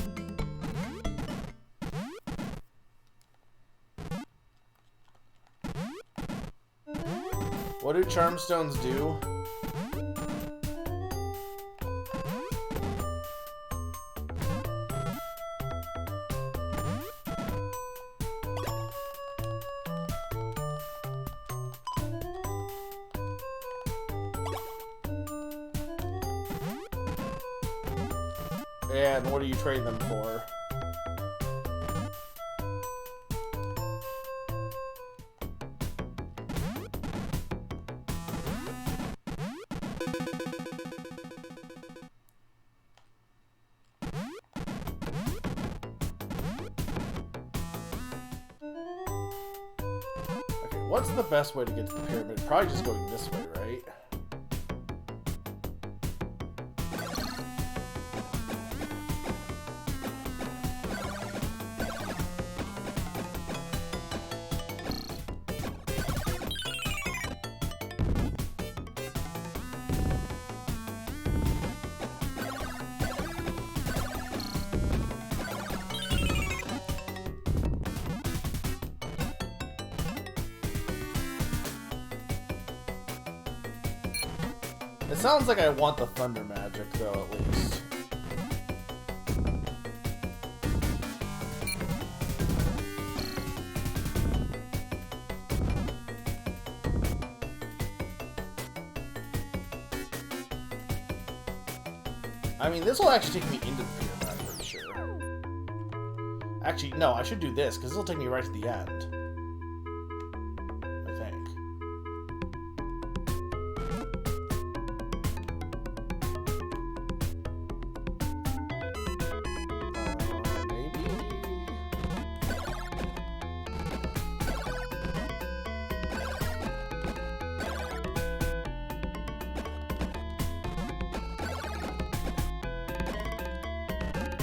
What do Charmstones do? And what do you trade them for? Okay, what's the best way to get to the pyramid? Probably just going this way, right? It sounds like I want the thunder magic, though, at least. I mean, this will actually take me into the pyramid, I'm pretty sure. Actually, no, I should do this, because this will take me right to the end. I think. Maybe?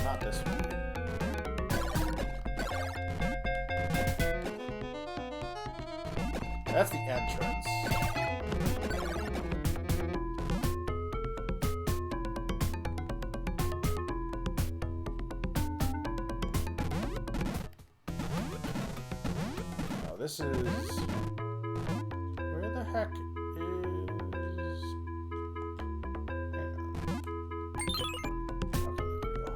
Not this way. That's the entrance. Oh, this is... Where the heck is... Hang on. Okay, there we go.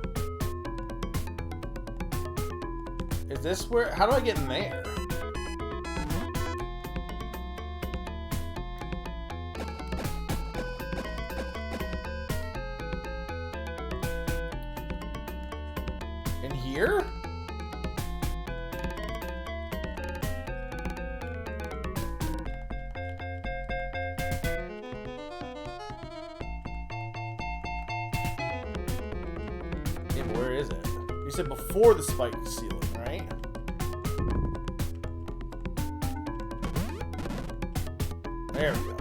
Is this where... How do I get in there? In here? Yeah, but where is it? You said before the spike ceiling, right? There we go.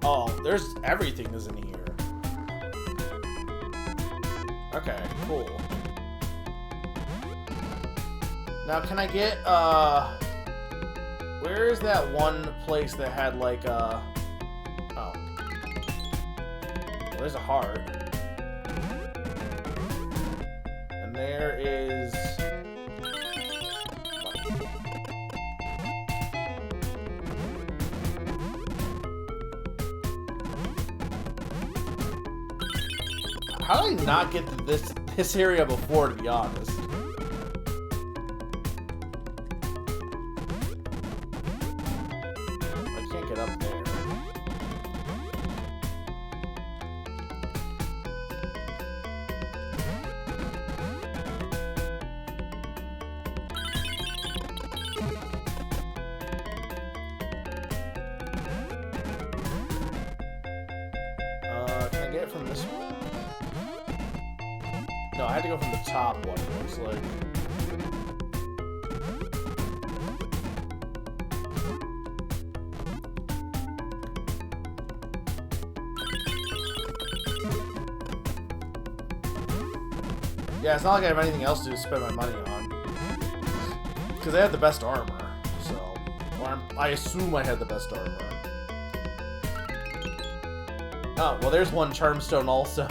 Oh, there's everything is in here. Okay, cool. Now, can I get, where is that one place that had, like, oh. Well, there's a heart. And there is... How did I not get to this area before, to be honest? I can't get up there. Can I get it from this one? No, I had to go from the top one, it looks like. Yeah, it's not like I have anything else to spend my money on. Because I have the best armor, so... Or I assume I had the best armor. Oh, well there's one Charmstone also.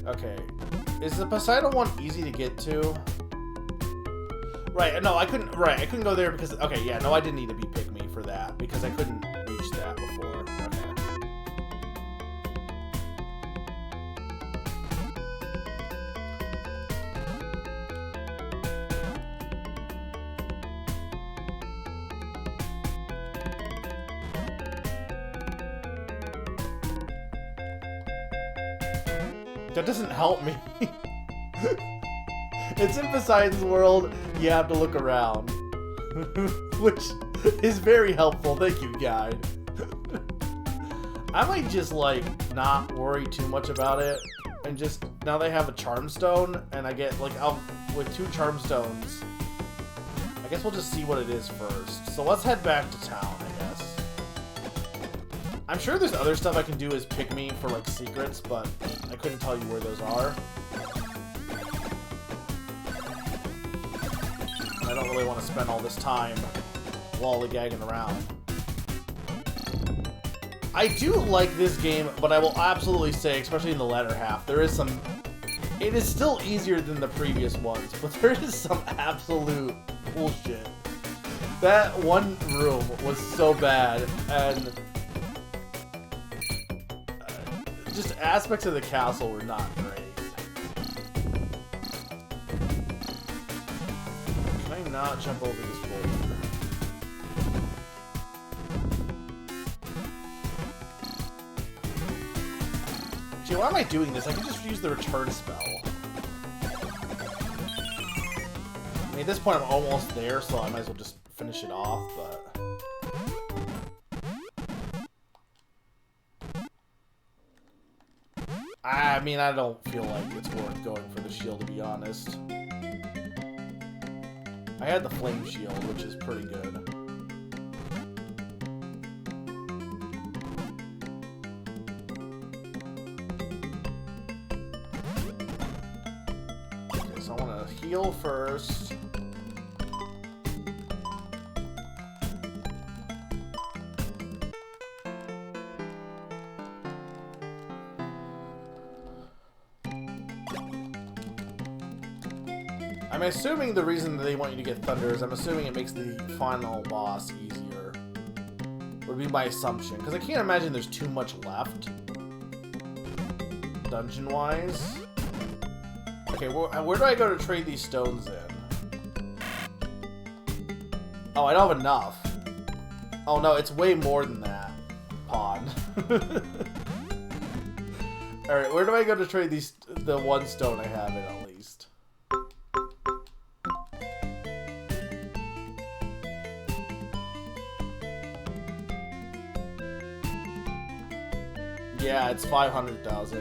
Okay. Is the Poseidon one easy to get to? Right, no, I couldn't go there because, okay, yeah, no, I didn't need to be Pick-me for that, because I couldn't reach that before. That doesn't help me. It's in Poseidon's world, you have to look around. Which is very helpful, thank you, guide. I might just, like, not worry too much about it, and just, now they have a Charmstone, and I get, like, with 2 Charmstones, I guess we'll just see what it is first. So let's head back to town, I guess. I'm sure there's other stuff I can do as Pick-me for, like, secrets, but I couldn't tell you where those are. I don't really want to spend all this time lollygagging around. I do like this game, but I will absolutely say, especially in the latter half, there is some... It is still easier than the previous ones, but there is some absolute bullshit. That one room was so bad, and... just aspects of the castle were not great. Can I not jump over this boulder? Actually, why am I doing this? I can just use the return spell. I mean, at this point I'm almost there, so I might as well just finish it off, but... I mean, I don't feel like it's worth going for the shield, to be honest. I had the flame shield, which is pretty good. Okay, so I want to heal first. I'm assuming the reason that they want you to get Thunder is I'm assuming it makes the final boss easier. Would be my assumption. Because I can't imagine there's too much left. Dungeon-wise. Okay, where do I go to trade these stones in? Oh, I don't have enough. Oh no, it's way more than that. Pawn. Alright, where do I go to trade the one stone I have in at least? Yeah, it's 500,000.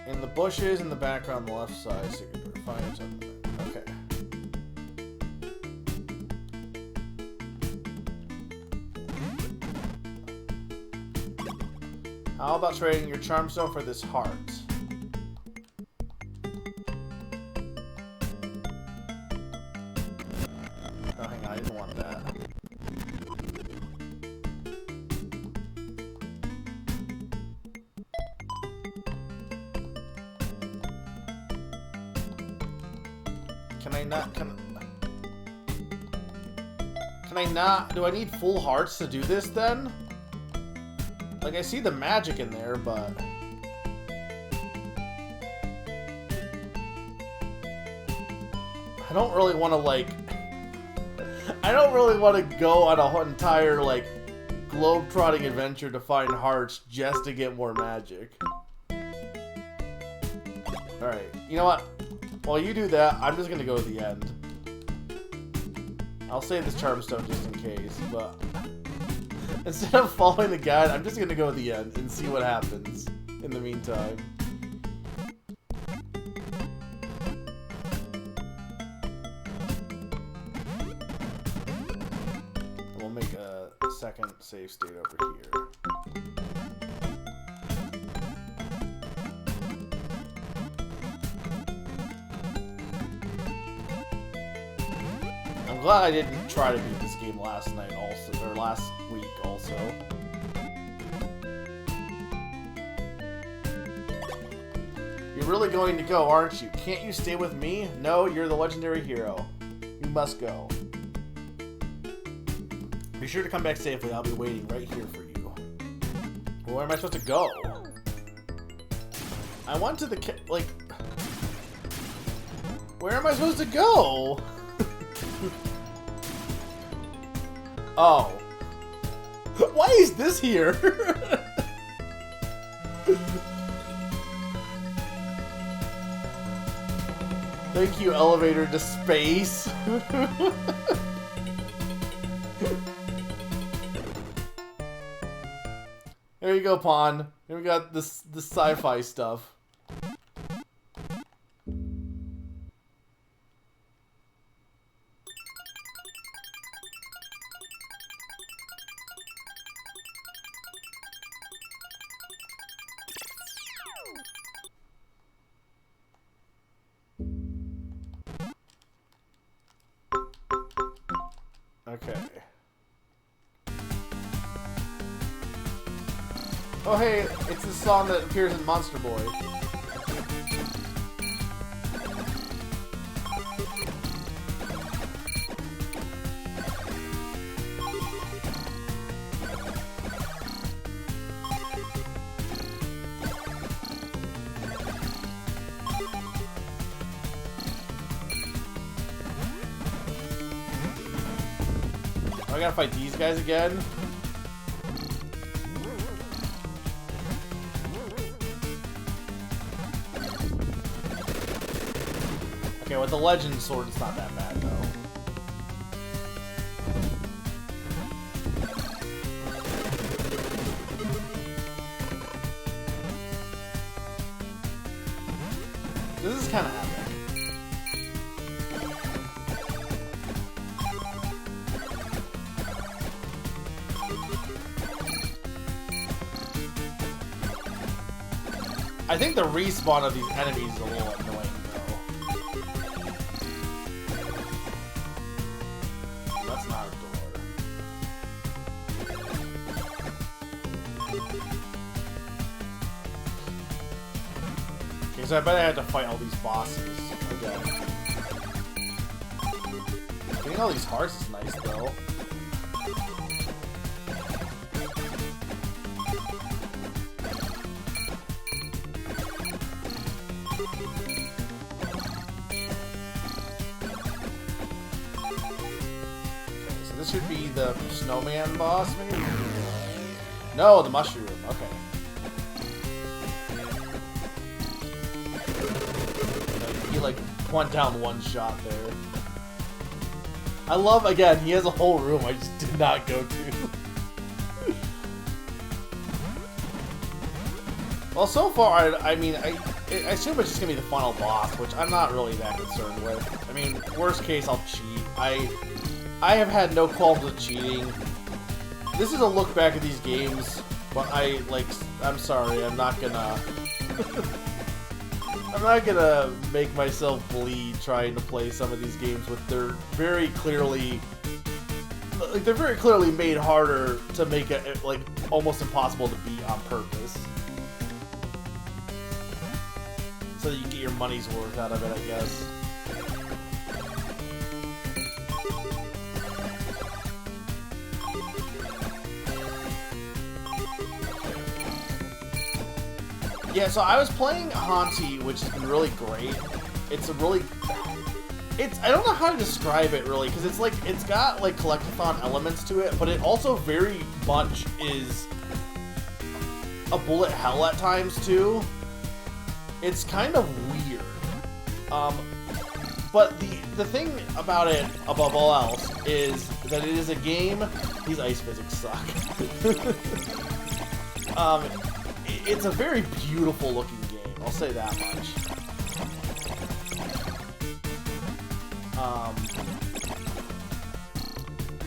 In the bushes in the background on the left side, so you can find something. Okay. How about trading your charm stone for this heart? Oh, hang on, I didn't want that. Can I not? Do I need full hearts to do this then? Like, I see the magic in there, but... I don't really want to, like... I don't really want to go on a whole entire, like, globe-trotting adventure to find hearts just to get more magic. Alright, you know what? While you do that, I'm just gonna go to the end. I'll save this charm stone just in case, but instead of following the guide, I'm just gonna go to the end and see what happens in the meantime. We'll make a second save state over here. I'm glad I didn't try to beat this game last night also, or last week also. You're really going to go, aren't you? Can't you stay with me? No, you're the legendary hero. You must go. Be sure to come back safely. I'll be waiting right here for you. Well, where am I supposed to go? I went to the like... Where am I supposed to go? Oh. Why is this here? Thank you, elevator to space. There you go, Pawn. Here we got the sci-fi stuff. Okay. Oh hey, it's the song that appears in Monster Boy. I gotta fight these guys again. Okay, with the legend sword, it's not that bad though. This is kind of epic. I think the respawn of these enemies is a little annoying, though. That's not a door. Okay, so I bet I had to fight all these bosses again. Getting all these hearts is nice, though. This should be the snowman boss, maybe? No, the mushroom. Okay. He like went down one shot there. I love, again, he has a whole room I just did not go to. Well, so far, I mean, I assume it's just gonna be the final boss, which I'm not really that concerned with. I mean, worst case, I'll cheat. I have had no qualms with cheating. This is a look back at these games, but I'm sorry, I'm not gonna... I'm not gonna make myself bleed trying to play some of these games with they're very clearly made harder to make it, like, almost impossible to beat on purpose. So that you get your money's worth out of it, I guess. Yeah, so I was playing Haunty, which has been really great. It's a really... I don't know how to describe it, really, because it's got, like, collectathon elements to it, but it also very much is a bullet hell at times, too. It's kind of weird. But the thing about it, above all else, is that it is a game... These ice physics suck. It's a very beautiful looking game, I'll say that much.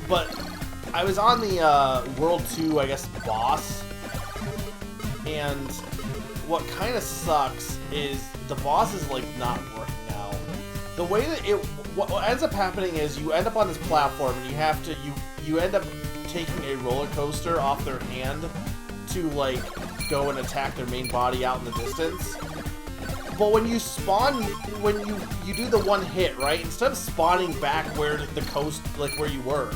But I was on the World 2, I guess, boss, and what kind of sucks is the boss is, like, not working out. The way that what ends up happening is you end up on this platform and you have to, you end up taking a roller coaster off their hand to, like, go and attack their main body out in the distance. But when you spawn, when you do the one hit, right, instead of spawning back where the coast, like where you were,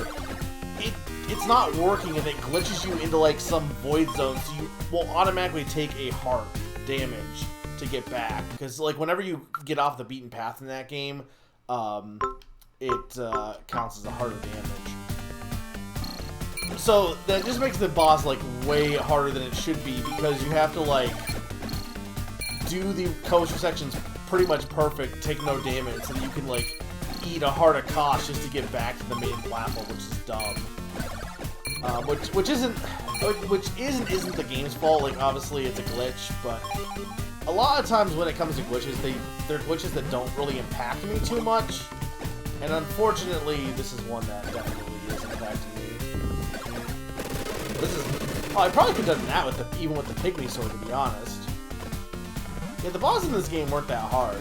it's not working and it glitches you into like some void zone, so you will automatically take a heart damage to get back. Because like whenever you get off the beaten path in that game, it counts as a heart of damage. So that just makes the boss like way harder than it should be, because you have to like do the coaster sections pretty much perfect, take no damage, so that you can like eat a heart of Kosh just to get back to the main platform, which is dumb. Which isn't the game's fault. Like obviously it's a glitch, but a lot of times when it comes to glitches, they're glitches that don't really impact me too much. And unfortunately, this is one that definitely is impacting me. This is... Oh, I probably could have done that with even with the Pygmy Sword, to be honest. Yeah, the bosses in this game weren't that hard.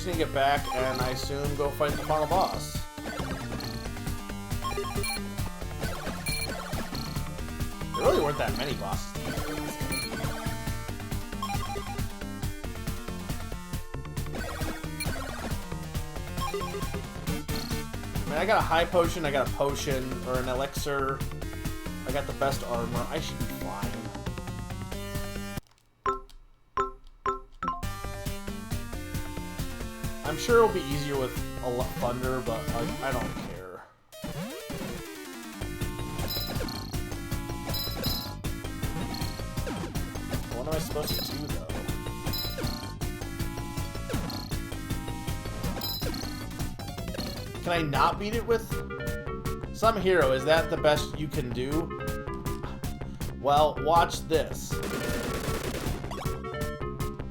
just need to get back and I assume go fight the final boss. There really weren't that many bosses. I mean, I got a high potion, I got a potion, or an elixir. I got the best armor. I should be fine. I'm sure it'll be easier with a thunder, but I don't care. What am I supposed to do, though? Can I not beat it with some hero? Is that the best you can do? Well, watch this.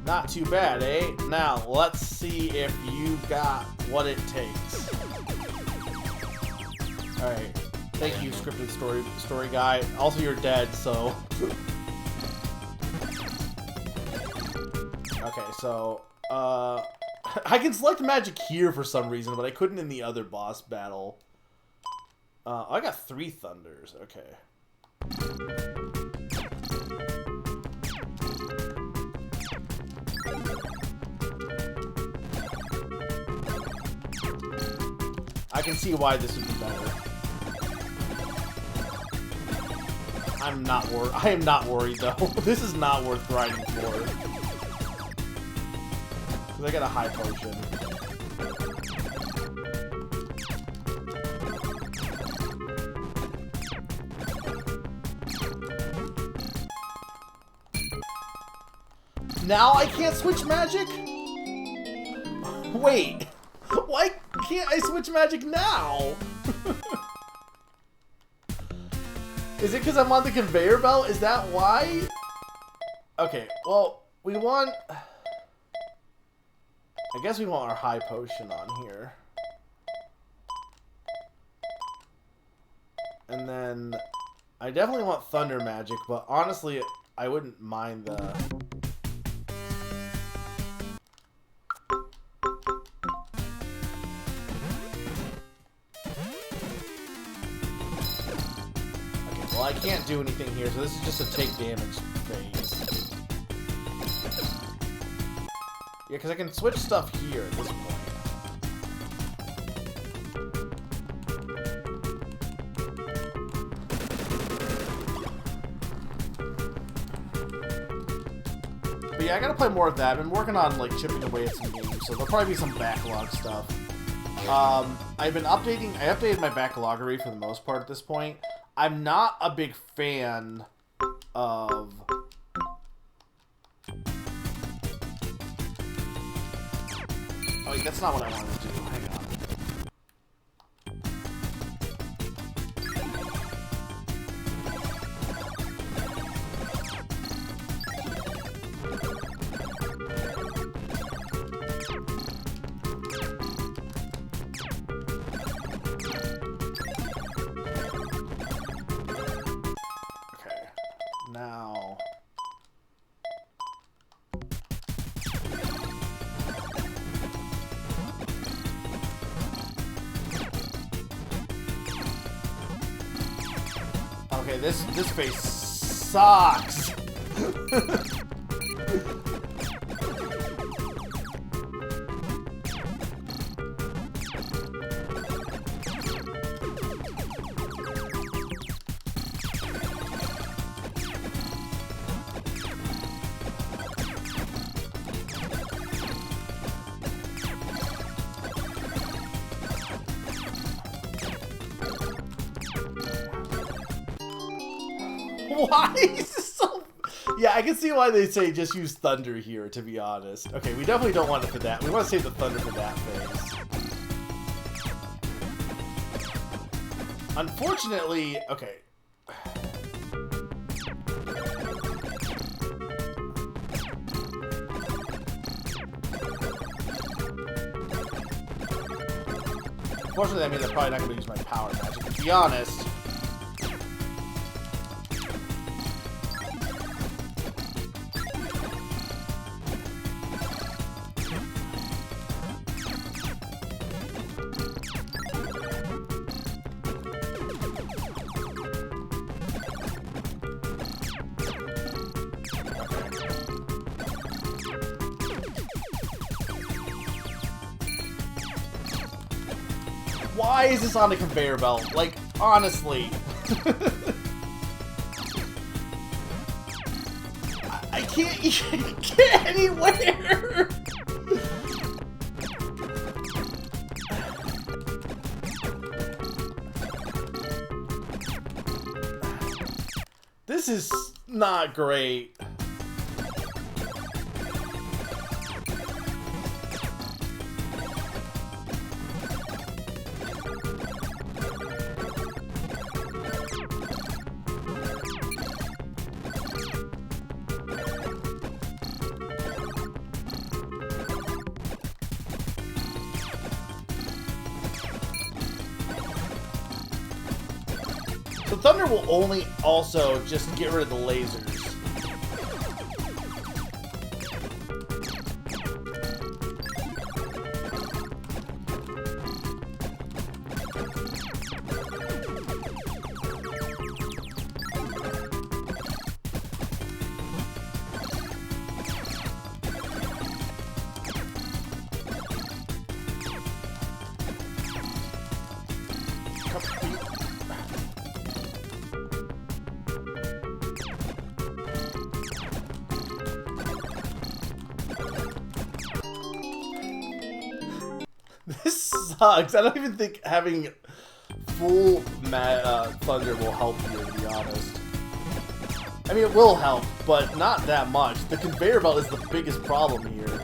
Not too bad, eh? Now, let's see if you got what it takes. Alright. Thank you, scripted story guy. Also, you're dead, so... Okay, so... I can select magic here for some reason, but I couldn't in the other boss battle. I got 3 thunders. Okay. I can see why this would be better. I am not worried though. This is not worth grinding for. Because I got a high potion. Now I can't switch magic? Wait. Why can't I switch magic now? Is it because I'm on the conveyor belt? Is that why? Okay, well, we want... I guess we want our high potion on here. And then... I definitely want thunder magic, but honestly, I wouldn't mind the... Well, I can't do anything here, so this is just a take damage phase. Yeah, because I can switch stuff here at this point. But yeah, I gotta play more of that. I've been working on, like, chipping away at some games, so there'll probably be some backlog stuff. I've been updating... I updated my backloggery for the most part at this point. I'm not a big fan of... Oh, wait, that's not what I wanted to do. Hang on. Now... Okay, this face sucks. Why is this so... Yeah, I can see why they say just use thunder here, to be honest. Okay, we definitely don't want it for that. We want to save the thunder for that phase. Unfortunately... Okay. Unfortunately, that means I'm probably not going to use my power magic, to be honest. Why is this on a conveyor belt? Like, honestly. I can't even get anywhere! This is not great. So Thunder will only also just get rid of the lasers. This sucks. I don't even think having full Thunder will help here, to be honest. I mean, it will help, but not that much. The conveyor belt is the biggest problem here.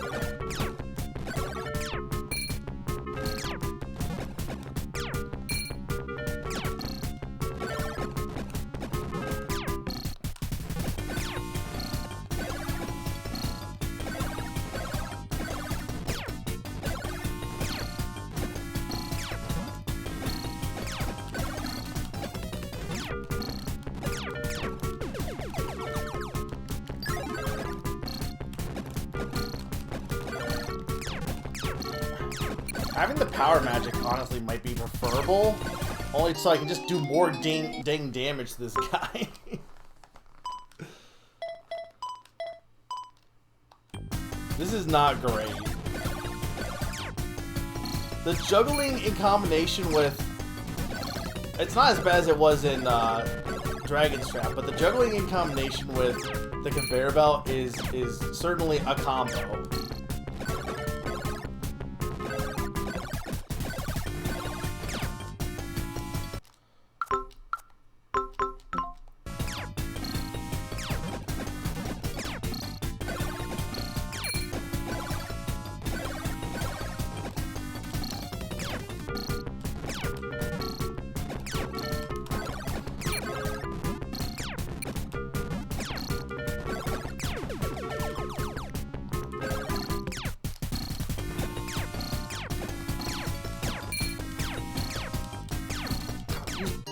Having the power magic, honestly, might be preferable. Only so I can just do more dang damage to this guy. This is not great. The juggling in combination with... It's not as bad as it was in Dragon's Trap, but the juggling in combination with the conveyor belt is certainly a combo.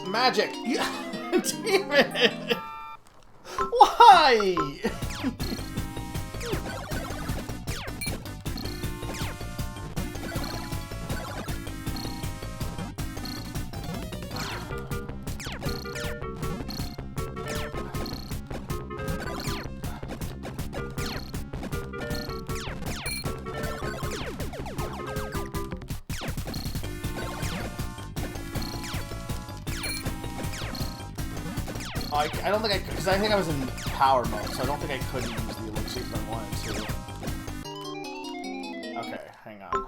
Magic! Damn it! Why? I don't think I could, because I think I was in power mode, so I don't think I could use the elixir if I wanted to. Okay, hang on.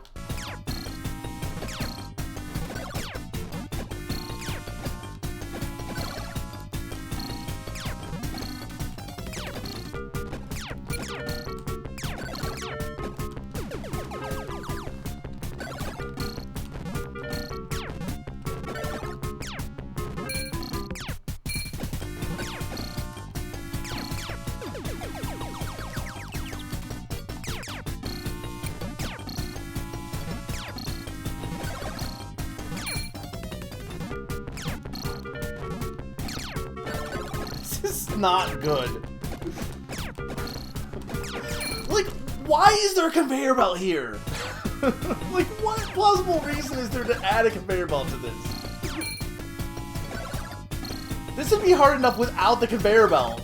This is not good. Like, why is there a conveyor belt here? Like, what plausible reason is there to add a conveyor belt to this? This would be hard enough without the conveyor belt.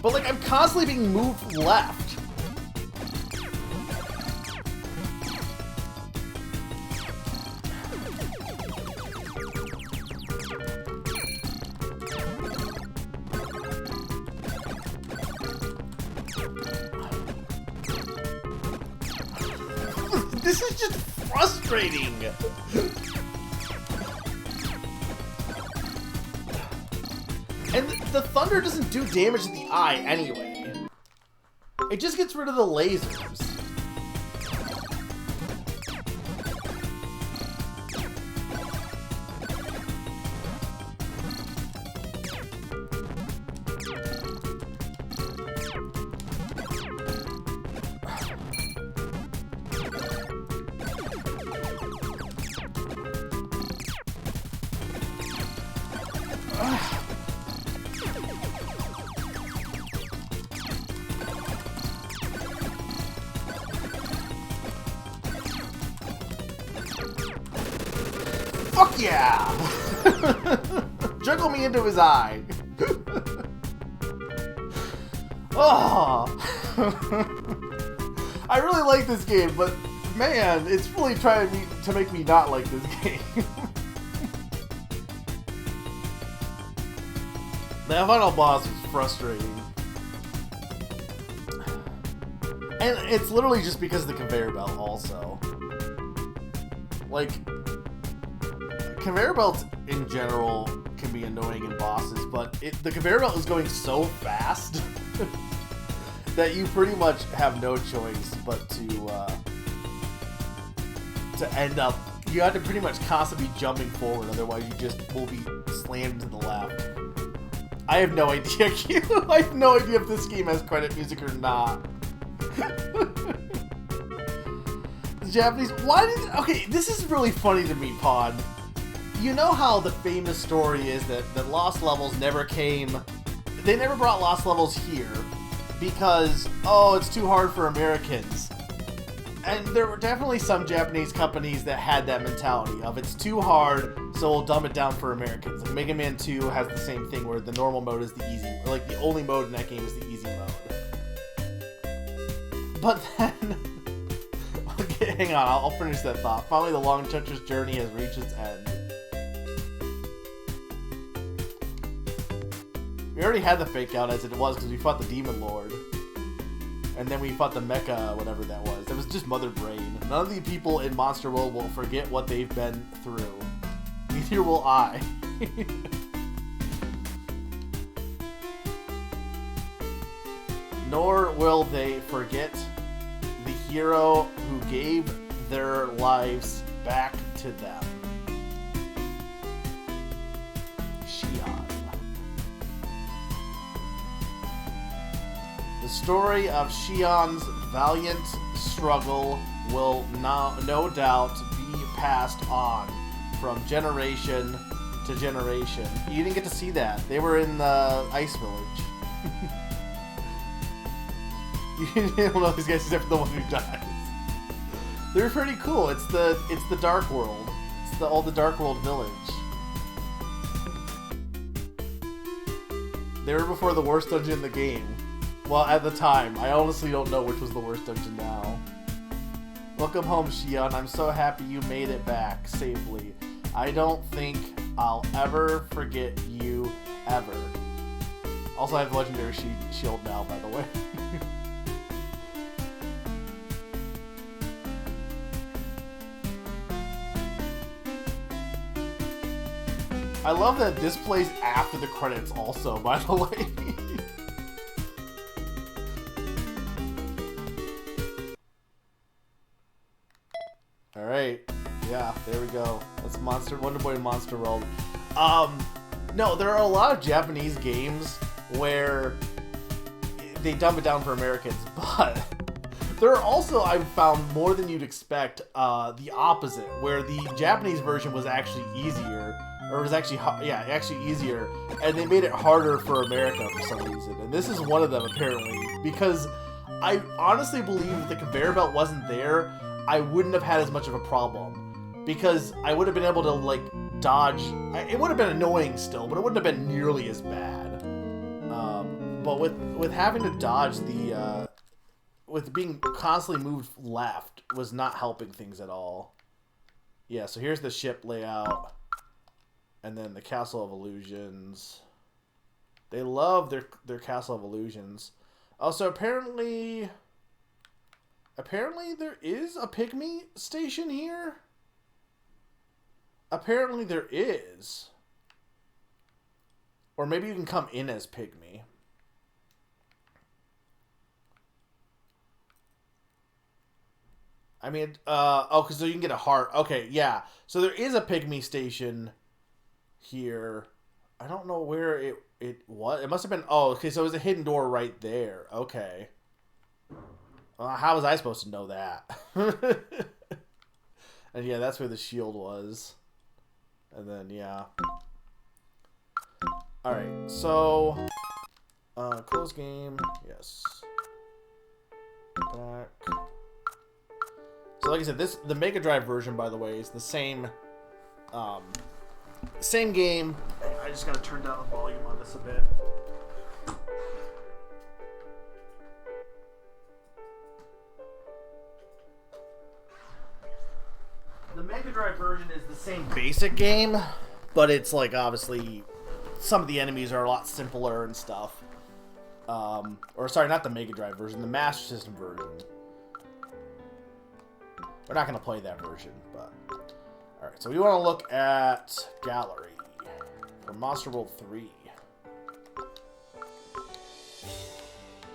But, like, I'm constantly being moved left. This is just frustrating. And the thunder doesn't do damage to the eye anyway. It just gets rid of the lasers. Fuck yeah! Juggle me into his eye. Oh! I really like this game, but man, it's really trying to make me not like this game. That final boss was frustrating. And it's literally just because of the conveyor belt also. Like, conveyor belts in general can be annoying in bosses, but the conveyor belt is going so fast that you pretty much have no choice but to end up, you have to pretty much constantly be jumping forward, otherwise you just will be slammed to the left. I have no idea, I have no idea if this game has credit music or not. The Japanese, okay, this is really funny to me, Pod. You know how the famous story is that Lost Levels never they never brought Lost Levels here because, oh, it's too hard for Americans. And there were definitely some Japanese companies that had that mentality of it's too hard, so we'll dumb it down for Americans. Like Mega Man 2 has the same thing where the normal mode is the easy, or like the only mode in that game is the easy mode. But then, okay, hang on, I'll finish that thought. Finally, the long, treacherous journey has reached its end. We already had the fake out as it was because we fought the Demon Lord. And then we fought the Mecha, whatever that was. It was just Mother Brain. None of the people in Monster World will forget what they've been through. Neither will I. Nor will they forget the hero who gave their lives back to them. Xion. The story of Xion's valiant struggle will no doubt be passed on from generation to generation. You didn't get to see that. They were in the Ice Village. You don't know these guys except for the one who dies. They're pretty cool. It's the Dark World. It's the Dark World village. They were before the worst dungeon in the game. Well, at the time. I honestly don't know which was the worst dungeon now. Welcome home, Xion. I'm so happy you made it back safely. I don't think I'll ever forget you, ever. Also, I have Legendary Shield now, by the way. I love that this plays after the credits also, by the way. Alright, yeah, there we go. That's Wonder Boy and Monster World. No, there are a lot of Japanese games where they dumb it down for Americans, but there are also, I've found more than you'd expect, the opposite, where the Japanese version was actually easier, or was actually, yeah, actually easier, and they made it harder for America for some reason, and this is one of them, apparently, because I honestly believe if the conveyor belt wasn't there, I wouldn't have had as much of a problem, because I would have been able to, like, dodge. It would have been annoying still, but it wouldn't have been nearly as bad. But with having to dodge the with being constantly moved left was not helping things at all. Yeah, so here's the ship layout. And then the Castle of Illusions. They love their Castle of Illusions. Also, apparently there is a Pygmy station here. Apparently there is. Or maybe you can come in as Pygmy. I mean, oh, because so you can get a heart. Okay, yeah. So there is a Pygmy station here. I don't know where it was. It must have been, oh, okay, so it was a hidden door right there. Okay. How was I supposed to know that? And yeah, that's where the shield was. And then, yeah. Alright, so... close game. Yes. Back. So like I said, the Mega Drive version, by the way, is the same... same game. I just gotta turn down the volume on this a bit. The Mega Drive version is the same basic game, but it's like obviously some of the enemies are a lot simpler and stuff. Or sorry, not the Mega Drive version, the Master System version. We're not gonna play that version, but alright, so we want to look at Gallery for Monster World 3.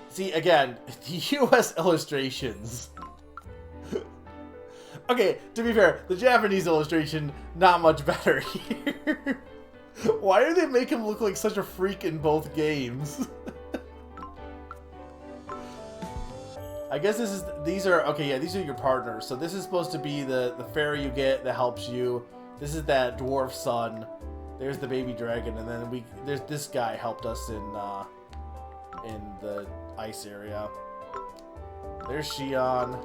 See, again, the US illustrations. Okay, to be fair, the Japanese illustration, not much better here. Why do they make him look like such a freak in both games? I guess these are your partners. So this is supposed to be the fairy you get that helps you. This is that dwarf son. There's the baby dragon, and then there's this guy helped us in the ice area. There's Shion,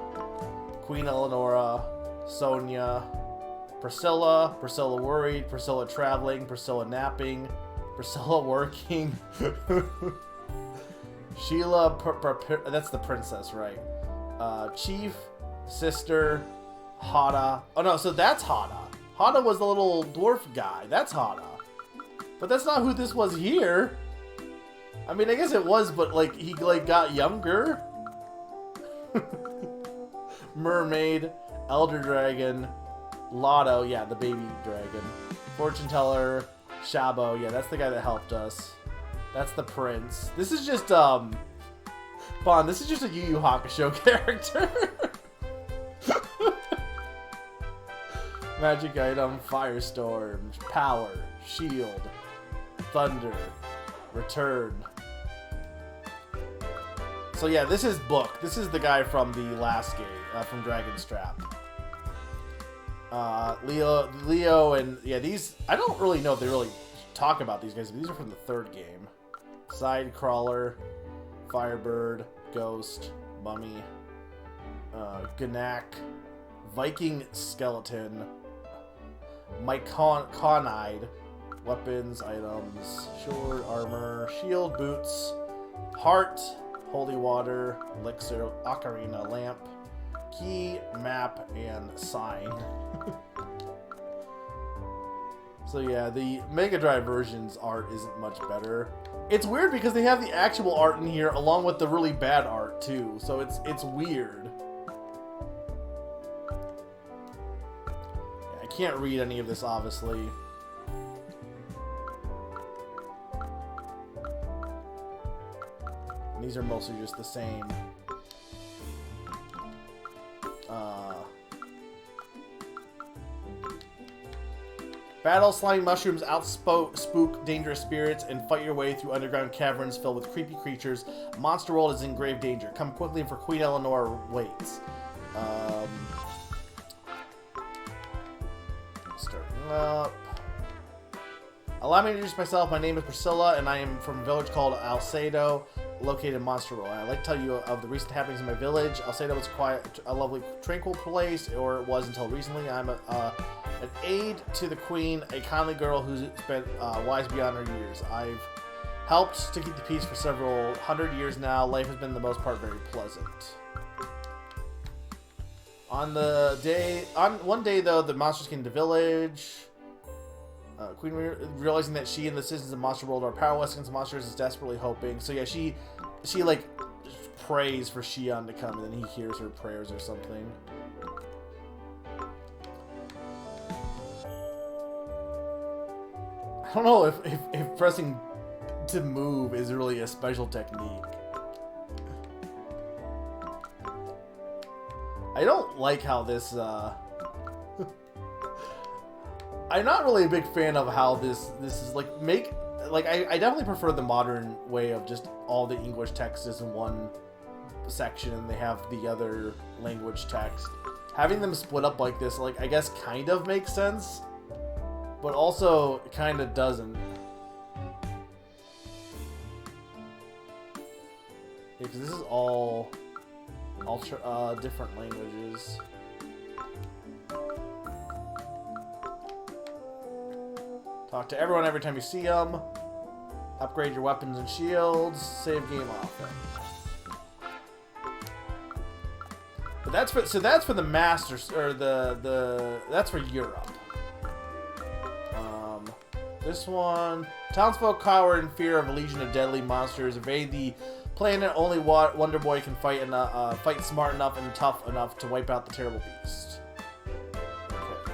Queen Eleonora, Sonia, Priscilla worried, Priscilla traveling, Priscilla napping, Priscilla working. Sheila, that's the princess, right? Chief, sister, Hada. Oh no, so that's Hada. Hada was the little dwarf guy. That's Hada. But that's not who this was here. I mean, I guess it was, but like he got younger. Mermaid, Elder Dragon, Lotto, yeah, the baby dragon. Fortune Teller, Shabo, yeah, that's the guy that helped us. That's the prince. This is just, Bon, this is just a Yu Yu Hakusho character. Magic item, Firestorm, Power, Shield, Thunder, Return. So yeah, this is Book. This is the guy from the last game, from Dragon's Trap. Leo, and yeah, these, I don't really know if they really talk about these guys, but these are from the third game. Sidecrawler, Firebird, Ghost, Mummy, Gnak, Viking Skeleton, Myconide, Weapons, Items, Sword, Armor, Shield, Boots, Heart, Holy Water, Elixir, Ocarina, Lamp, Key, Map, and Sign. So yeah, the Mega Drive version's art isn't much better. It's weird because they have the actual art in here along with the really bad art too, so it's weird. Yeah, I can't read any of this, obviously. And these are mostly just the same. Battle slimy mushrooms, spook dangerous spirits, and fight your way through underground caverns filled with creepy creatures. Monster World is in grave danger. Come quickly, for Queen Eleanor waits. Starting up. Allow me to introduce myself. My name is Priscilla, and I am from a village called Alcedo, located in Monster World. I'd like to tell you of the recent happenings in my village. Alcedo was quite a lovely, tranquil place, or it was until recently. I'm an aide to the queen, a kindly girl who's been wise beyond her years. I've Helped to keep the peace for several hundred years now. Life has been, the most part, very pleasant. On one day though, the monsters came to the village. Queen, realizing that she and the citizens of Monster World are powerless against monsters, is desperately hoping. So yeah, she like prays for Xion to come, and then he hears her prayers or something. I don't know if pressing to move is really a special technique. I don't like how this, I'm not really a big fan of how this is, like, I definitely prefer the modern way of just all the English text is in one section, and they have the other language text. Having them split up like this, like, I guess kind of makes sense, but also kind of doesn't. Yeah, because this is all different languages. Talk to everyone every time you see them. Upgrade your weapons and shields. Save game often. But that's for the Masters, or that's for Europe. This one, townsfolk cower in fear of a legion of deadly monsters. Evade the planet. Only Wonder Boy can fight smart enough and tough enough to wipe out the terrible beast. Okay.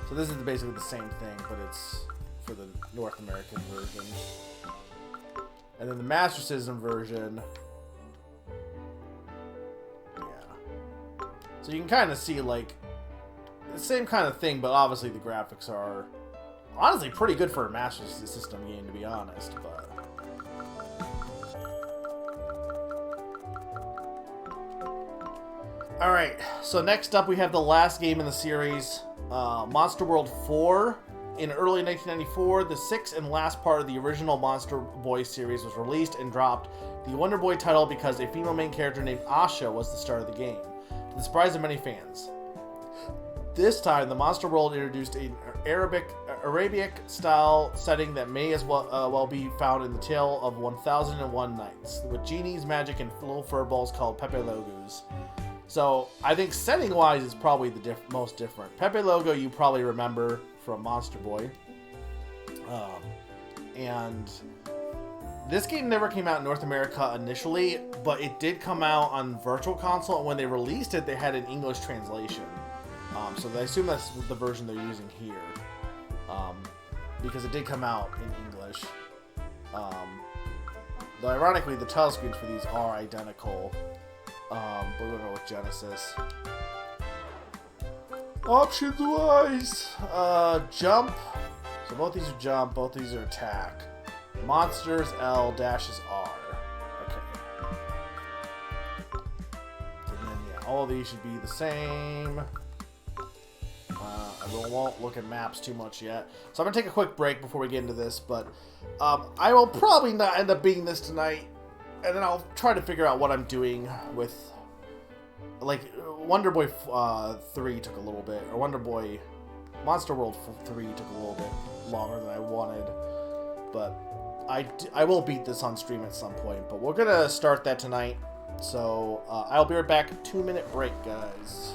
So this is basically the same thing, but it's for the North American version. And then the Master System version. Yeah. So you can kind of see, like, the same kind of thing, but obviously the graphics are honestly pretty good for a Master System game, to be honest, but... Alright, so next up we have the last game in the series, Monster World 4. In early 1994, the sixth and last part of the original Monster Boy series was released and dropped the Wonder Boy title because a female main character named Asha was the star of the game, to the surprise of many fans. This time, the Monster World introduced an Arabic-style setting that may as well be found in the Tale of 1001 Nights, with genies, magic, and little furballs called Pepe Logos. So, I think setting-wise, it's probably the most different. Pepe Logo, you probably remember from Monster Boy. And this game never came out in North America initially, but it did come out on Virtual Console, and when they released it, they had an English translation. So I assume that's the version they're using here, because it did come out in English. Though ironically, the title screens for these are identical, but we're going with Genesis. Options-wise, jump. So both these are jump, both these are attack. Monsters, L, dash is R. Okay. And then, yeah, all of these should be the same. I won't look at maps too much yet. So I'm going to take a quick break before we get into this, but I will probably not end up beating this tonight, and then I'll try to figure out what I'm doing with, like, Wonder Boy 3 took a little bit, or Wonder Boy Monster World 3 took a little bit longer than I wanted, but I will beat this on stream at some point, but we're going to start that tonight, so I'll be right back. 2-minute break, guys.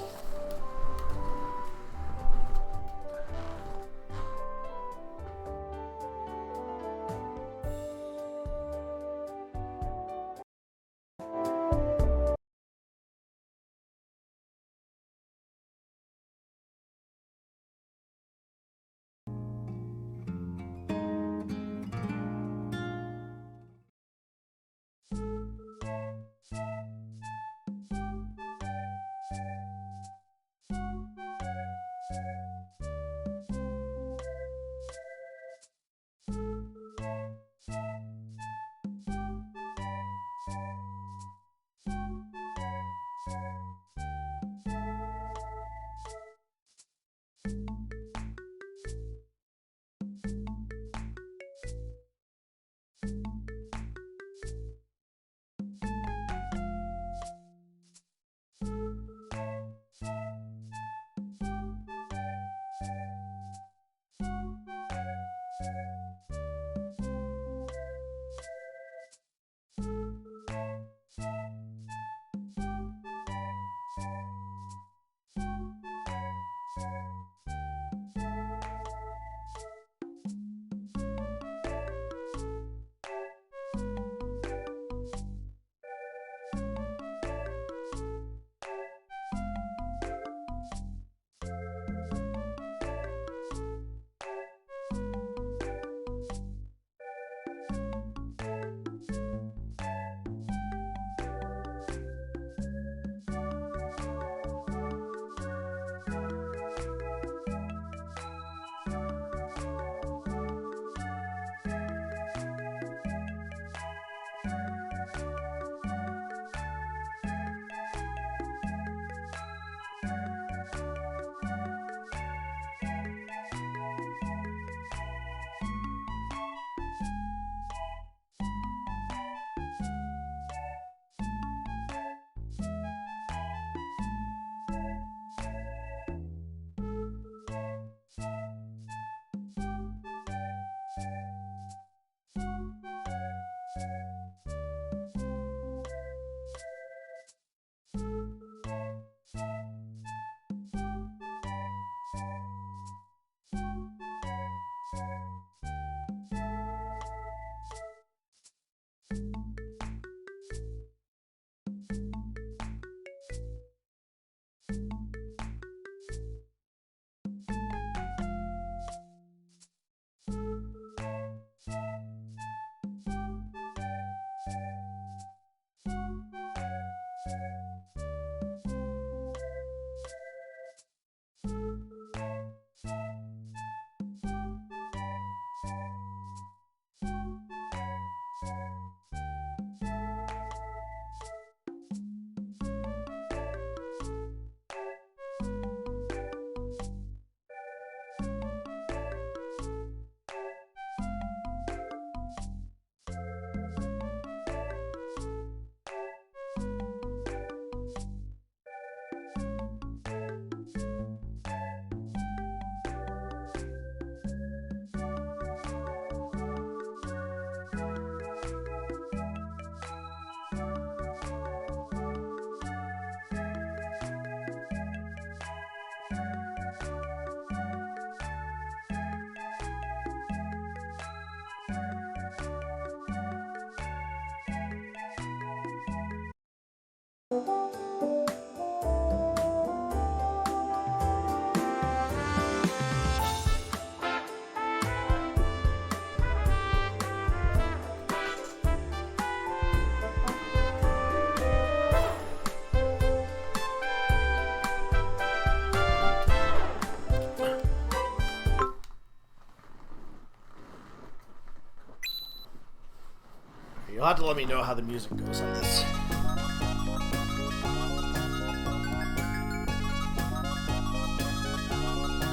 You'll have to let me know how the music goes on this.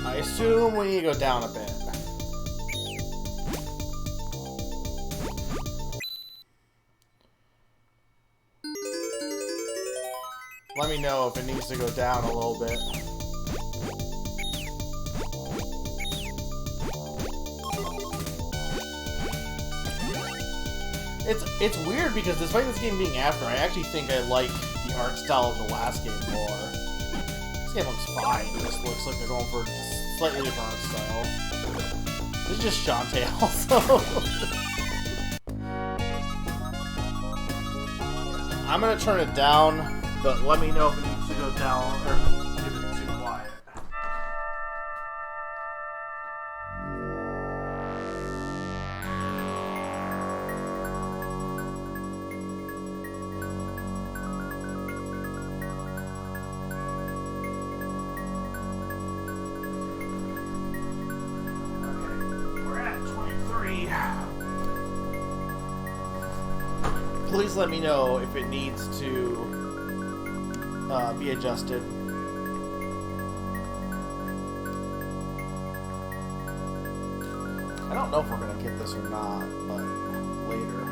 I assume we need to go down a bit. Let me know if it needs to go down a little bit. It's weird because despite this game being after, I actually think I like the art style of the last game more. This game looks fine. It just looks like they're going for a slightly different art style. This is just Shantae also. I'm gonna turn it down, but let me know if it needs to go down or if it's too quiet. Please let me know if it needs to be adjusted. I don't know if we're gonna get this or not, but later.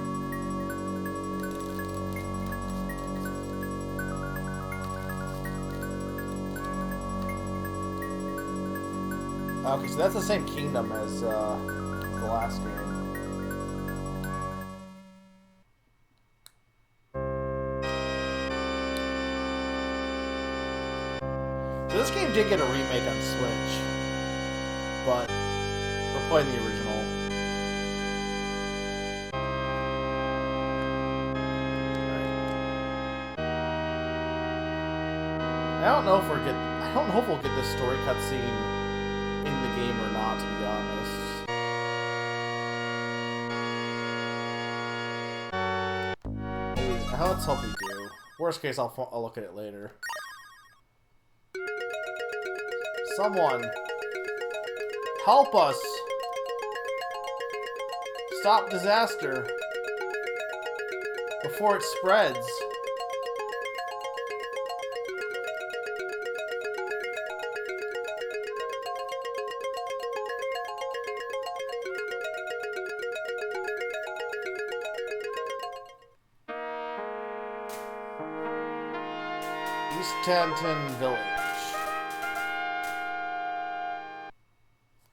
Okay, so that's the same kingdom as the last game. This game did get a remake on Switch, but we're playing the original. Right. I don't know if we'll get this story cutscene in the game or not, to be honest. Let's hope we do. Worst case, I'll look at it later. Someone, help us! Stop disaster before it spreads. East Tanton Village.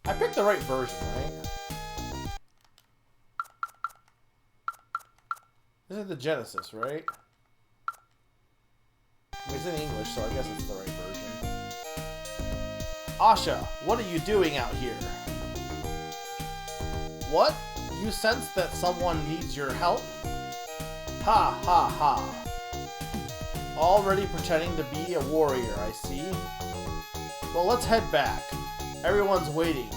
I picked the right version, right? This is the Genesis, right? It's in English, so I guess it's the right version. Asha, what are you doing out here? What? You sense that someone needs your help? Ha ha ha. Already pretending to be a warrior, I see. Well, let's head back. Everyone's waiting.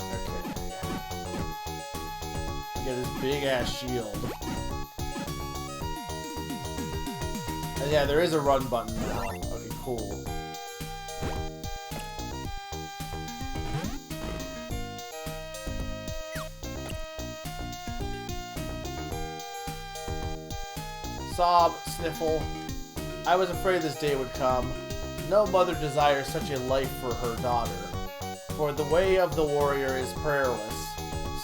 Okay. Get this big ass shield. And yeah, there is a run button now. Okay, cool. Sob, sniffle. I was afraid this day would come. No mother desires such a life for her daughter. For the way of the warrior is prayerless.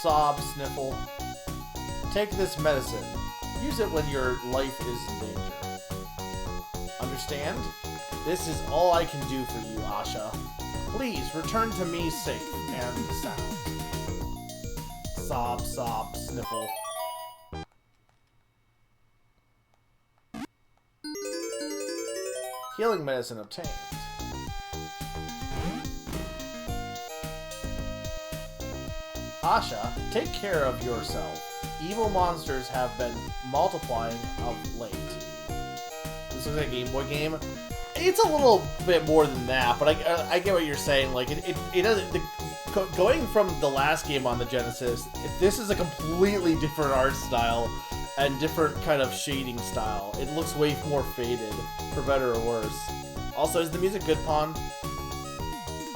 Sob, sniffle. Take this medicine. Use it when your life is in danger. Understand? This is all I can do for you, Asha. Please return to me safe and sound. Sob, sob, sniffle. Healing medicine obtained. Asha, take care of yourself. Evil monsters have been multiplying of late. This is a Game Boy game. It's a little bit more than that, but I get what you're saying. Like it doesn't. Going from the last game on the Genesis, this is a completely different art style and different kind of shading style. It looks way more faded, for better or worse. Also, is the music good, Pawn?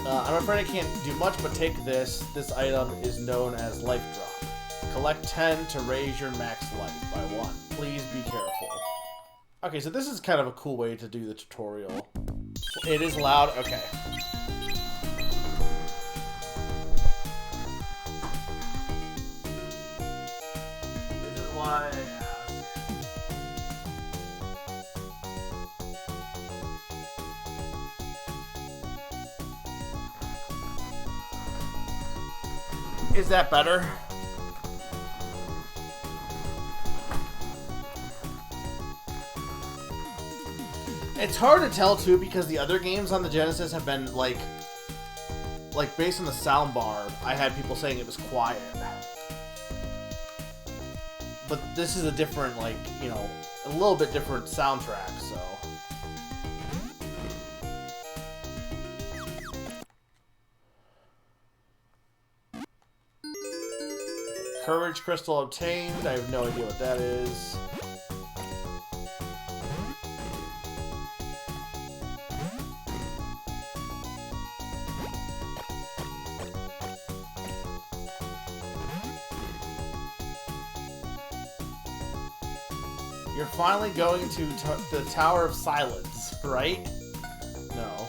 I'm afraid I can't do much, but take this. This item is known as Life Drop. Collect 10 to raise your max life by 1. Please be careful. Okay, so this is kind of a cool way to do the tutorial. It is loud. Okay. This is why I asked. Is that better? It's hard to tell too because the other games on the Genesis have been like based on the soundbar. I had people saying it was quiet, but this is a different, like, you know, a little bit different soundtrack. So Courage Crystal obtained. I have no idea what that is. You're finally going to the Tower of Silence, right? No.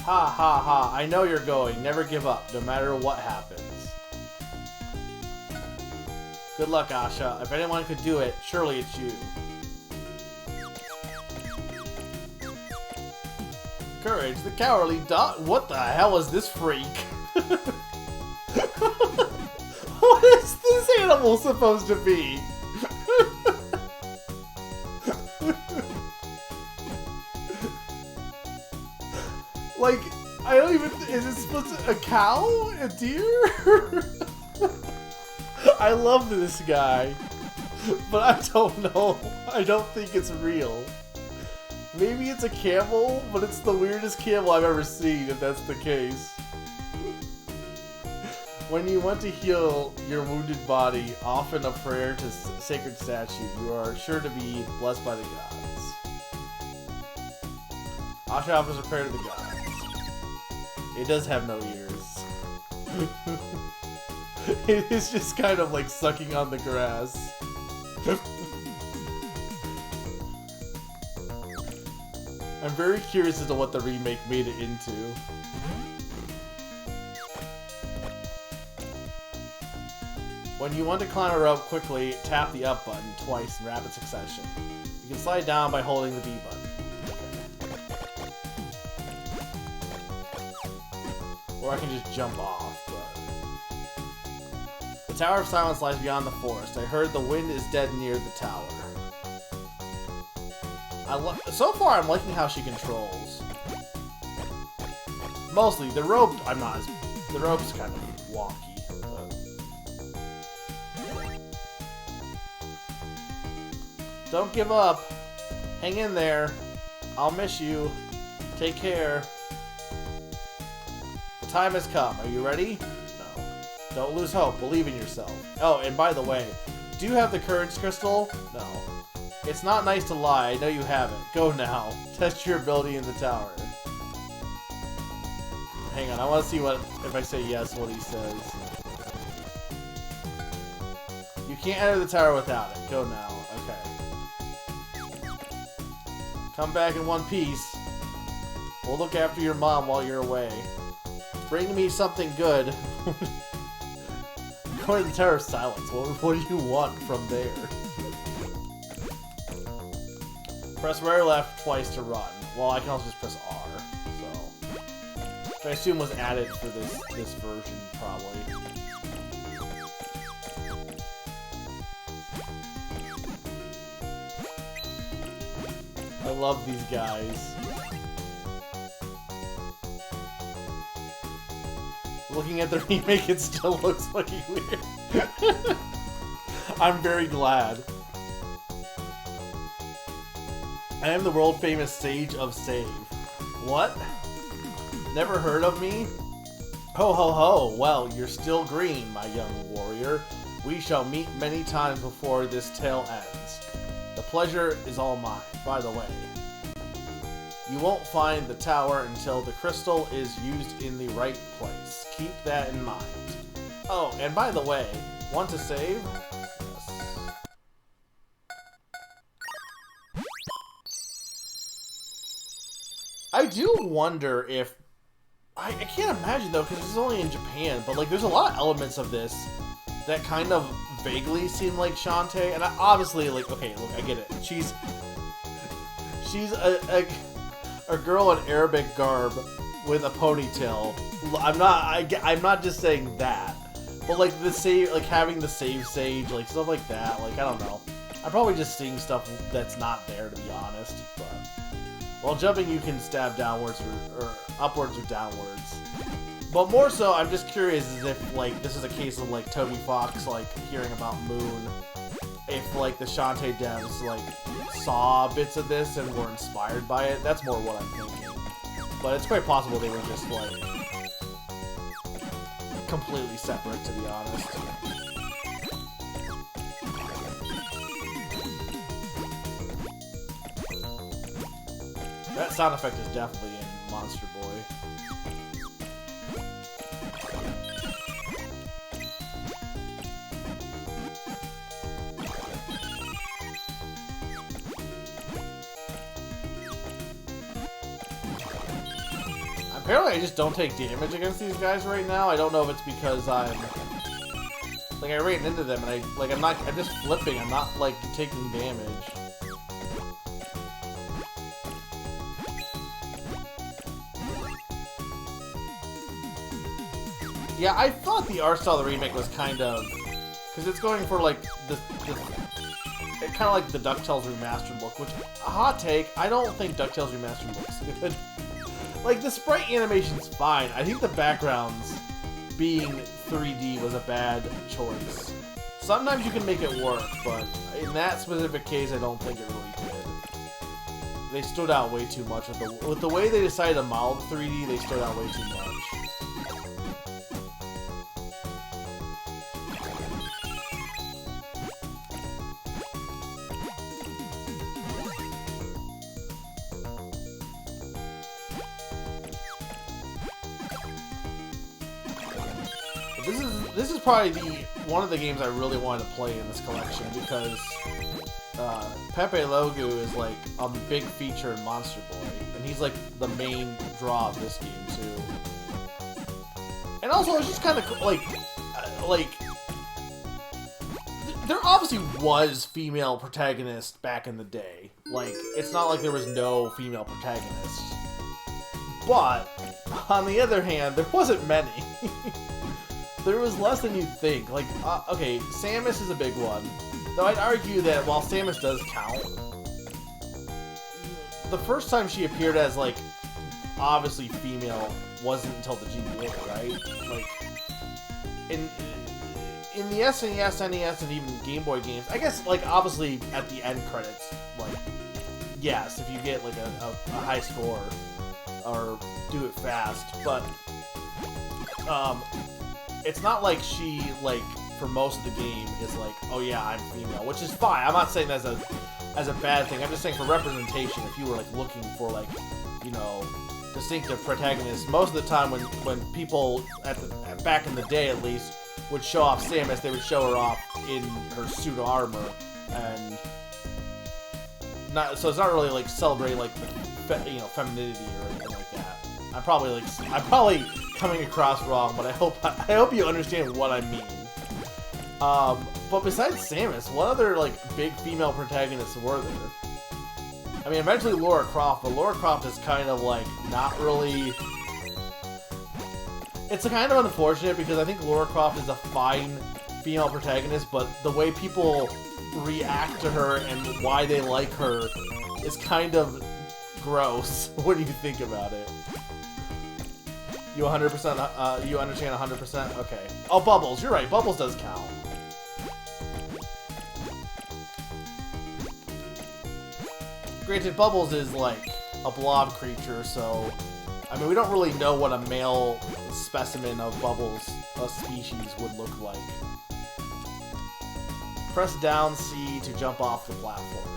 Ha ha ha, I know you're going. Never give up, no matter what happens. Good luck, Asha. If anyone could do it, surely it's you. Courage, the cowardly dog. What the hell is this freak? What is this animal supposed to be? Like, I don't even. Is it supposed to. A cow? A deer? I love this guy, but I don't know. I don't think it's real. Maybe it's a camel, but it's the weirdest camel I've ever seen, if that's the case. When you want to heal your wounded body, often a prayer to sacred statue, you are sure to be blessed by the gods. Asha offers a prayer to the gods. It does have no ears. It is just kind of like sucking on the grass. I'm very curious as to what the remake made it into. When you want to climb a rope quickly, tap the up button twice in rapid succession. You can slide down by holding the B button. Or I can just jump off, but... The Tower of Silence lies beyond the forest. I heard the wind is dead near the tower. So far, I'm liking how she controls. Mostly the rope. I'm not as. The rope's kind of wonky. But... Don't give up. Hang in there. I'll miss you. Take care. The time has come. Are you ready? No. Don't lose hope. Believe in yourself. Oh, and by the way, do you have the courage crystal? No. It's not nice to lie. I know you have it. Go now. Test your ability in the tower. Hang on. I want to see what, if I say yes, what he says. You can't enter the tower without it. Go now. Okay. Come back in one piece. We'll look after your mom while you're away. Bring me something good. Go to the Tower of Silence. What do you want from there? Press right or left twice to run. Well, I can also just press R. So, which I assume was added for this version, probably. I love these guys. Looking at the remake, it still looks fucking weird. I'm very glad. I am the world famous Sage of Save. What? Never heard of me? Ho ho ho, well, you're still green, my young warrior. We shall meet many times before this tale ends. The pleasure is all mine. By the way, you won't find the tower until the crystal is used in the right place. Keep that in mind. Oh, and by the way, want to save? Yes. I do wonder if... I can't imagine though, because this is only in Japan, but like there's a lot of elements of this that kind of vaguely seem like Shantae, and obviously, like, okay, look, I get it. She's a girl in Arabic garb with a ponytail. I'm not just saying that, but like the save, like having the save sage, like stuff like that. Like I don't know. I'm probably just seeing stuff that's not there, to be honest. But while jumping, you can stab downwards or upwards or downwards. But more so, I'm just curious as if like this is a case of like Toby Fox like hearing about Moon. If like the Shantae devs like saw bits of this and were inspired by it. That's more what I'm thinking. But it's quite possible they were just like completely separate, to be honest. That sound effect is definitely in Monster Boy. Apparently I just don't take damage against these guys right now. I don't know if it's because I'm... Like, I ran into them and I'm just flipping. I'm not, like, taking damage. Yeah, I thought the art style of the remake was kind of... Because it's going for, like, kind of like the DuckTales Remastered look, which, a hot take, I don't think DuckTales Remastered looks good. Like, the sprite animation's fine. I think the backgrounds being 3D was a bad choice. Sometimes you can make it work, but in that specific case, I don't think it really did. They stood out way too much. With the way they decided to model the 3D, they stood out way too much. This is probably one of the games I really wanted to play in this collection because Pepe Logu is like a big feature in Monster Boy, and he's like the main draw of this game too. And also, it's just kind of like there obviously was female protagonists back in the day. Like, it's not like there was no female protagonists, but on the other hand, there wasn't many. There was less than you'd think. Like, okay, Samus is a big one. Though I'd argue that while Samus does count, the first time she appeared as, like, obviously female wasn't until the GBA, right? Like, in the SNES, NES, and even Game Boy games, I guess, like, obviously at the end credits, like, yes, if you get like a high score or do it fast, but it's not like she, like, for most of the game is like, oh yeah, I'm female, which is fine. I'm not saying that as a bad thing. I'm just saying for representation, if you were like looking for, like, you know, distinctive protagonists, most of the time when people back in the day at least would show off Samus, they would show her off in her suit of armor, and so it's not really like celebrating like you know, femininity or anything like that. I'm probably coming across wrong, but I hope you understand what I mean. But besides Samus, what other like big female protagonists were there? I mean, eventually Lara Croft, but Lara Croft is kind of like not really. It's kind of unfortunate because I think Lara Croft is a fine female protagonist, but the way people react to her and why they like her is kind of gross when you think about it. You 100%, you understand 100%? Okay. Oh, Bubbles, you're right, Bubbles does count. Granted, Bubbles is like a blob creature, so I mean, we don't really know what a male specimen of Bubbles, a species, would look like. Press down C to jump off the platform.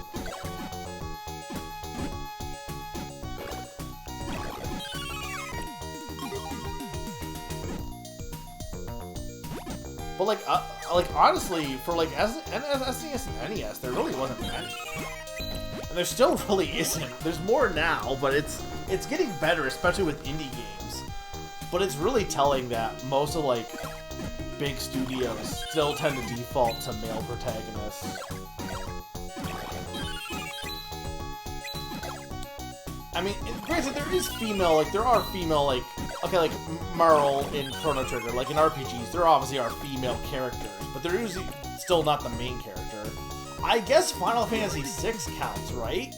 But like honestly, for like SNES and NES, there really wasn't many. And there still really isn't. There's more now, but it's getting better, especially with indie games. But it's really telling that most of like big studios still tend to default to male protagonists. I mean, granted, there is female, like, there are female, like, okay, like, Merle in Chrono Trigger, like, in RPGs, there obviously are female characters, but they're usually still not the main character. I guess Final Fantasy VI counts, right?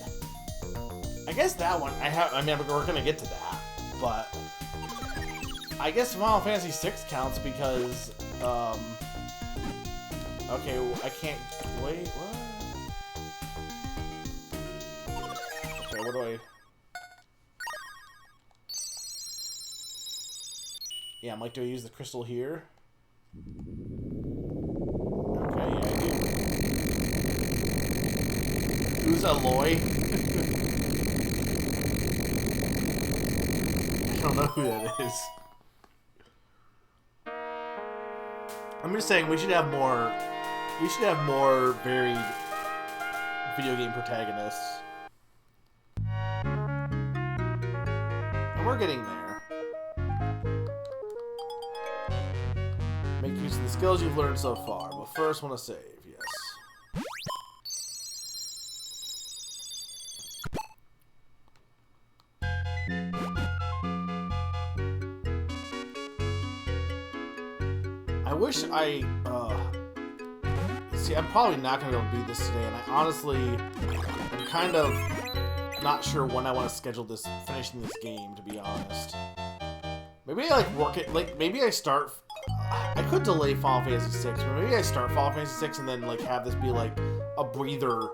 I guess that one, I mean, we're gonna get to that, but I guess Final Fantasy VI counts because, okay, I can't, wait, what? Okay, what do I... Yeah, I'm like, do I use the crystal here? Okay, yeah, I do. Who's Aloy? I don't know who that is. I'm just saying we should have more varied video game protagonists. And we're getting there. Make use of the skills you've learned so far, but first want to save, yes. I wish I, see, I'm probably not going to be able to beat this today, and I honestly am kind of not sure when I want to schedule this, finishing this game, to be honest. Maybe I, like, work it, like, maybe I start... I could delay Final Fantasy VI, but maybe I start Final Fantasy VI and then like have this be like a breather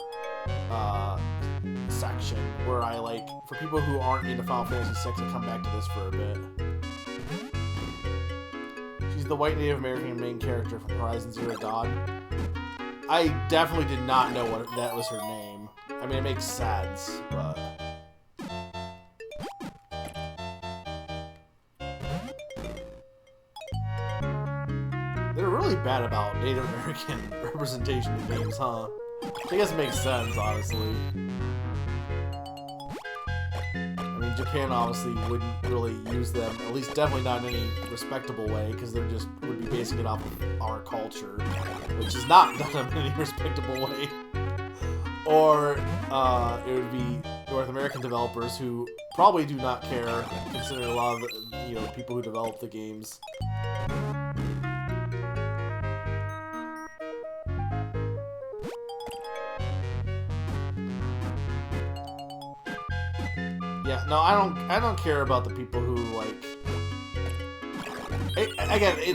section where I like, for people who aren't into Final Fantasy VI, I come back to this for a bit. She's the white Native American main character from Horizon Zero Dawn. I definitely did not know what that was her name. I mean, it makes sense, but... They're really bad about Native American representation in games, huh? I guess it makes sense, honestly. I mean, Japan obviously wouldn't really use them, at least definitely not in any respectable way, because they're just would be basing it off of our culture, which is not done in any respectable way. Or it would be North American developers who probably do not care, considering a lot of the, you know, people who develop the games. Yeah, Yeah, no, I don't care about the people who, like...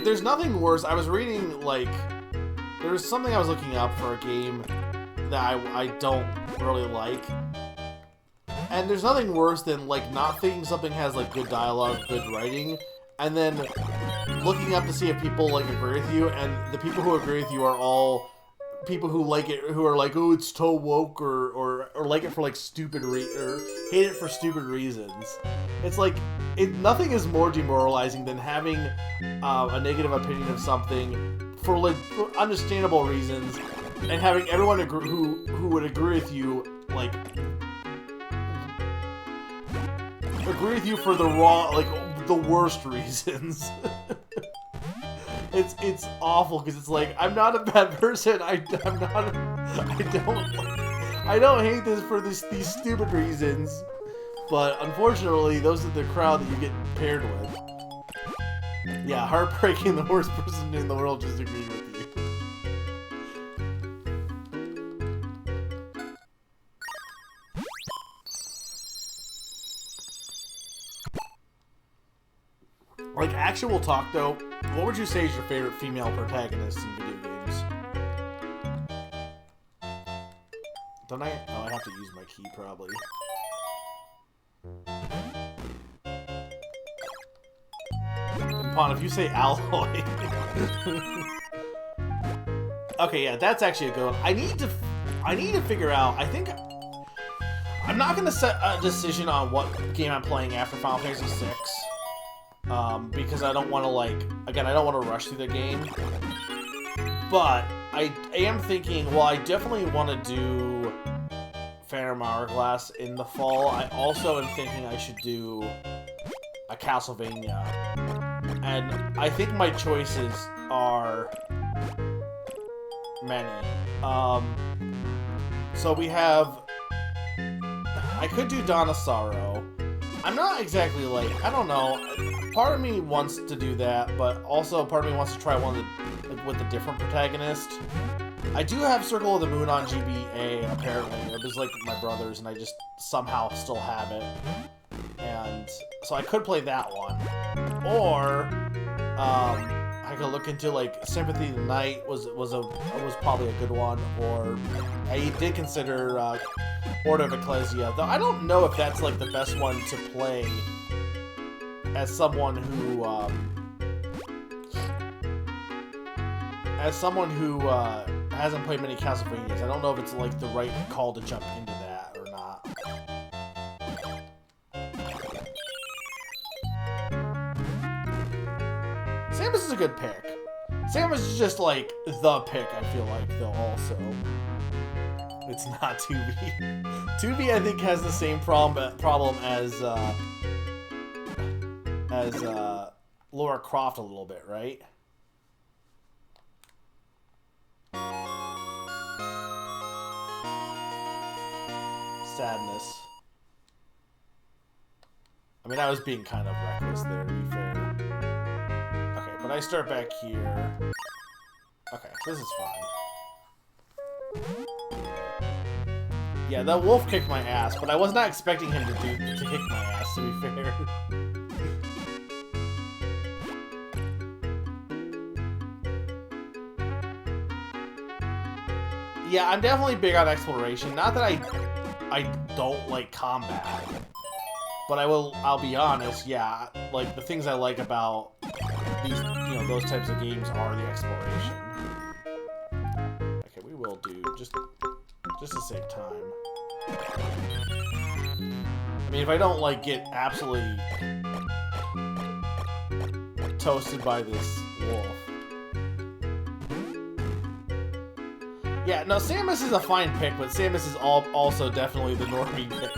there's nothing worse. I was reading, like... There was something I was looking up for a game that I don't really like. And there's nothing worse than, like, not thinking something has, like, good dialogue, good writing, and then looking up to see if people, like, agree with you, and the people who agree with you are all people who like it, who are like, oh, it's so woke, or like it for, like, or hate it for stupid reasons. It's like, nothing is more demoralizing than having a negative opinion of something for, like, understandable reasons, and having everyone who would agree with you, like, agree with you for the wrong, like, the worst reasons. It's awful, because it's like, I'm not a bad person, I don't hate this for these stupid reasons, but unfortunately, those are the crowd that you get paired with. Yeah, heartbreaking, the worst person in the world just agreed with you. Like, actual talk, though, what would you say is your favorite female protagonist in video games? Don't I? Oh, I have to use my key, probably. Pon, if you say Alloy... Okay, yeah, that's actually a good one. I need to figure out... I think... I'm not going to set a decision on what game I'm playing after Final Fantasy VI. Because I don't want to, like, again, I don't want to rush through the game, but I am thinking, well, I definitely want to do Phantom Hourglass in the fall. I also am thinking I should do a Castlevania, and I think my choices are many. So we have, I could do Dawn of Sorrow. I'm not exactly, like, I don't know. Part of me wants to do that, but also part of me wants to try one like, with a different protagonist. I do have Circle of the Moon on GBA, apparently. It was like my brother's, and I just somehow still have it. And so I could play that one. Or I could look into, like, Sympathy of the Night was probably a good one. Or I did consider Order of Ecclesia, though I don't know if that's, like, the best one to play as someone who hasn't played many Castlevanias. I don't know if it's, like, the right call to jump into that or not. Samus is a good pick. Samus is just, like, the pick, I feel like, though, also. It's not 2B. 2B, I think, has the same problem as Lara Croft a little bit, right? Sadness. I mean, I was being kind of reckless there, to be fair. Okay, but I start back here. Okay, so this is fine. Yeah, that wolf kicked my ass, but I was not expecting him to kick my ass, to be fair. Yeah, I'm definitely big on exploration. Not that I don't like combat, but I'll be honest, yeah, like, the things I like about these, those types of games are the exploration. Okay, we will do, just to save time. I mean, if I don't, like, get absolutely toasted by this wolf. Yeah, no, Samus is a fine pick, but Samus is also definitely the normie pick.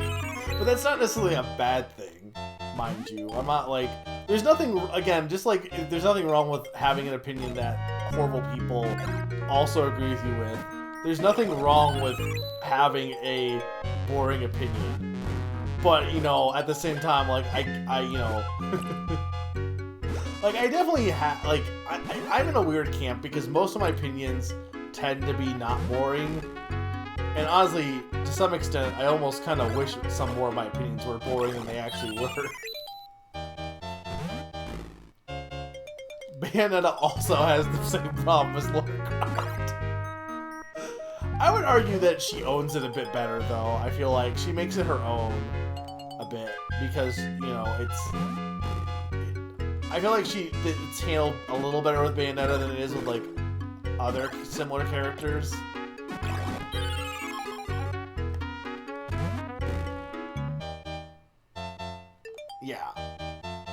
But that's not necessarily a bad thing, mind you. I'm not, like... There's nothing... Again, just like, there's nothing wrong with having an opinion that horrible people also agree with you with. There's nothing wrong with having a boring opinion. But, at the same time, like, I like, I definitely like, I'm in a weird camp because most of my opinions tend to be not boring. And honestly, to to some extent, I almost kind of wish some more of my opinions were boring than they actually were. Bayonetta also has the same problem as Lara Croft. I would argue that she owns it a bit better, though. I feel like she makes it her own a bit because, you know, I feel like it's handled a little better with Bayonetta than it is with, like, other similar characters. Yeah.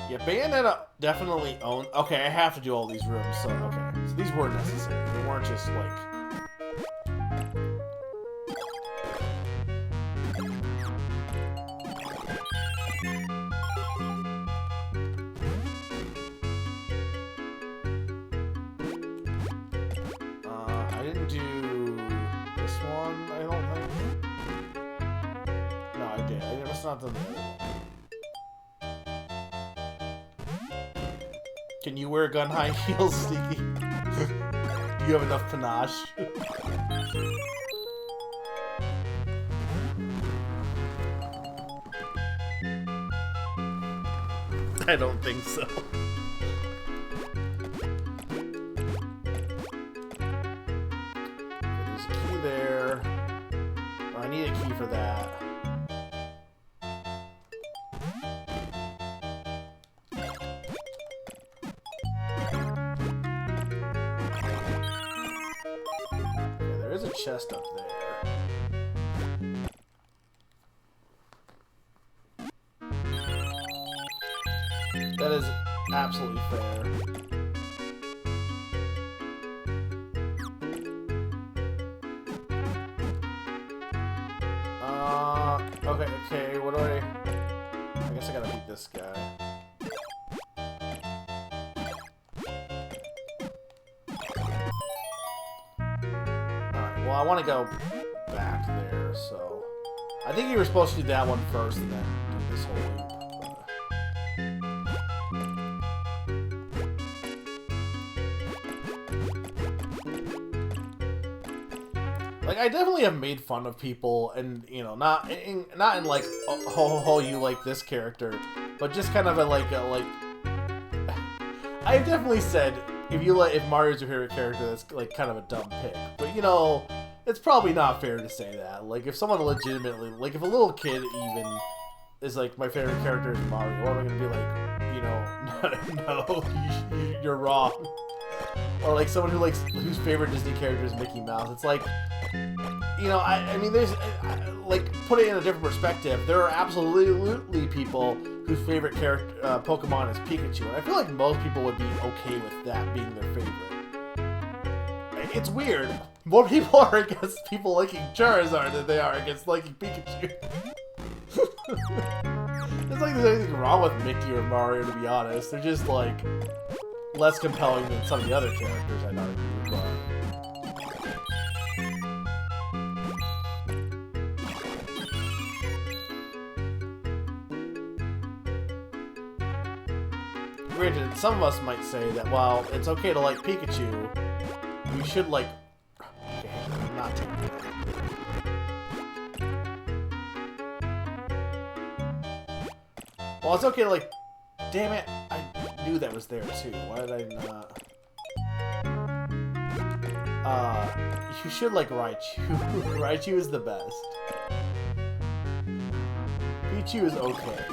Yeah, Bayonetta definitely owns... Okay, I have to do all these rooms, so okay. So these weren't necessary. They weren't just, like... I didn't do this one, I don't think. No, I did. I must not done the other one. Can you wear gun-high heels, Sneaky? Do you have enough panache? I don't think so. Okay, there's a key there. Oh, I need a key for that. There's a chest up there. That is absolutely fair. Okay, what do I guess I gotta beat this guy. Well, I want to go back there, so... I think you were supposed to do that one first and then do this whole loop. Like, I definitely have made fun of people, and, you know, not in like, oh, you like this character, but just kind of like... I've definitely said... If Mario's your favorite character, that's like kind of a dumb pick. But you know, it's probably not fair to say that. Like if someone legitimately, like if a little kid even is like my favorite character is Mario, what am I gonna be like? You know, no, you're wrong. Or like someone whose favorite Disney character is Mickey Mouse. It's like, you know, I mean, there's like put it in a different perspective. There are absolutely people whose favorite character Pokemon is Pikachu, and I feel like most people would be okay with that being their favorite. It's weird. More people are against people liking Charizard than they are against liking Pikachu. It's like there's anything wrong with Mickey or Mario, to be honest. They're just like less compelling than some of the other characters, I'd argue. But... Granted, some of us might say that while it's okay to like Pikachu, you should like... Okay, I'm not taking it. Well, it's okay to like... Damn it, I knew that was there too. Why did I not... you should like Raichu. Raichu is the best. Pichu is okay.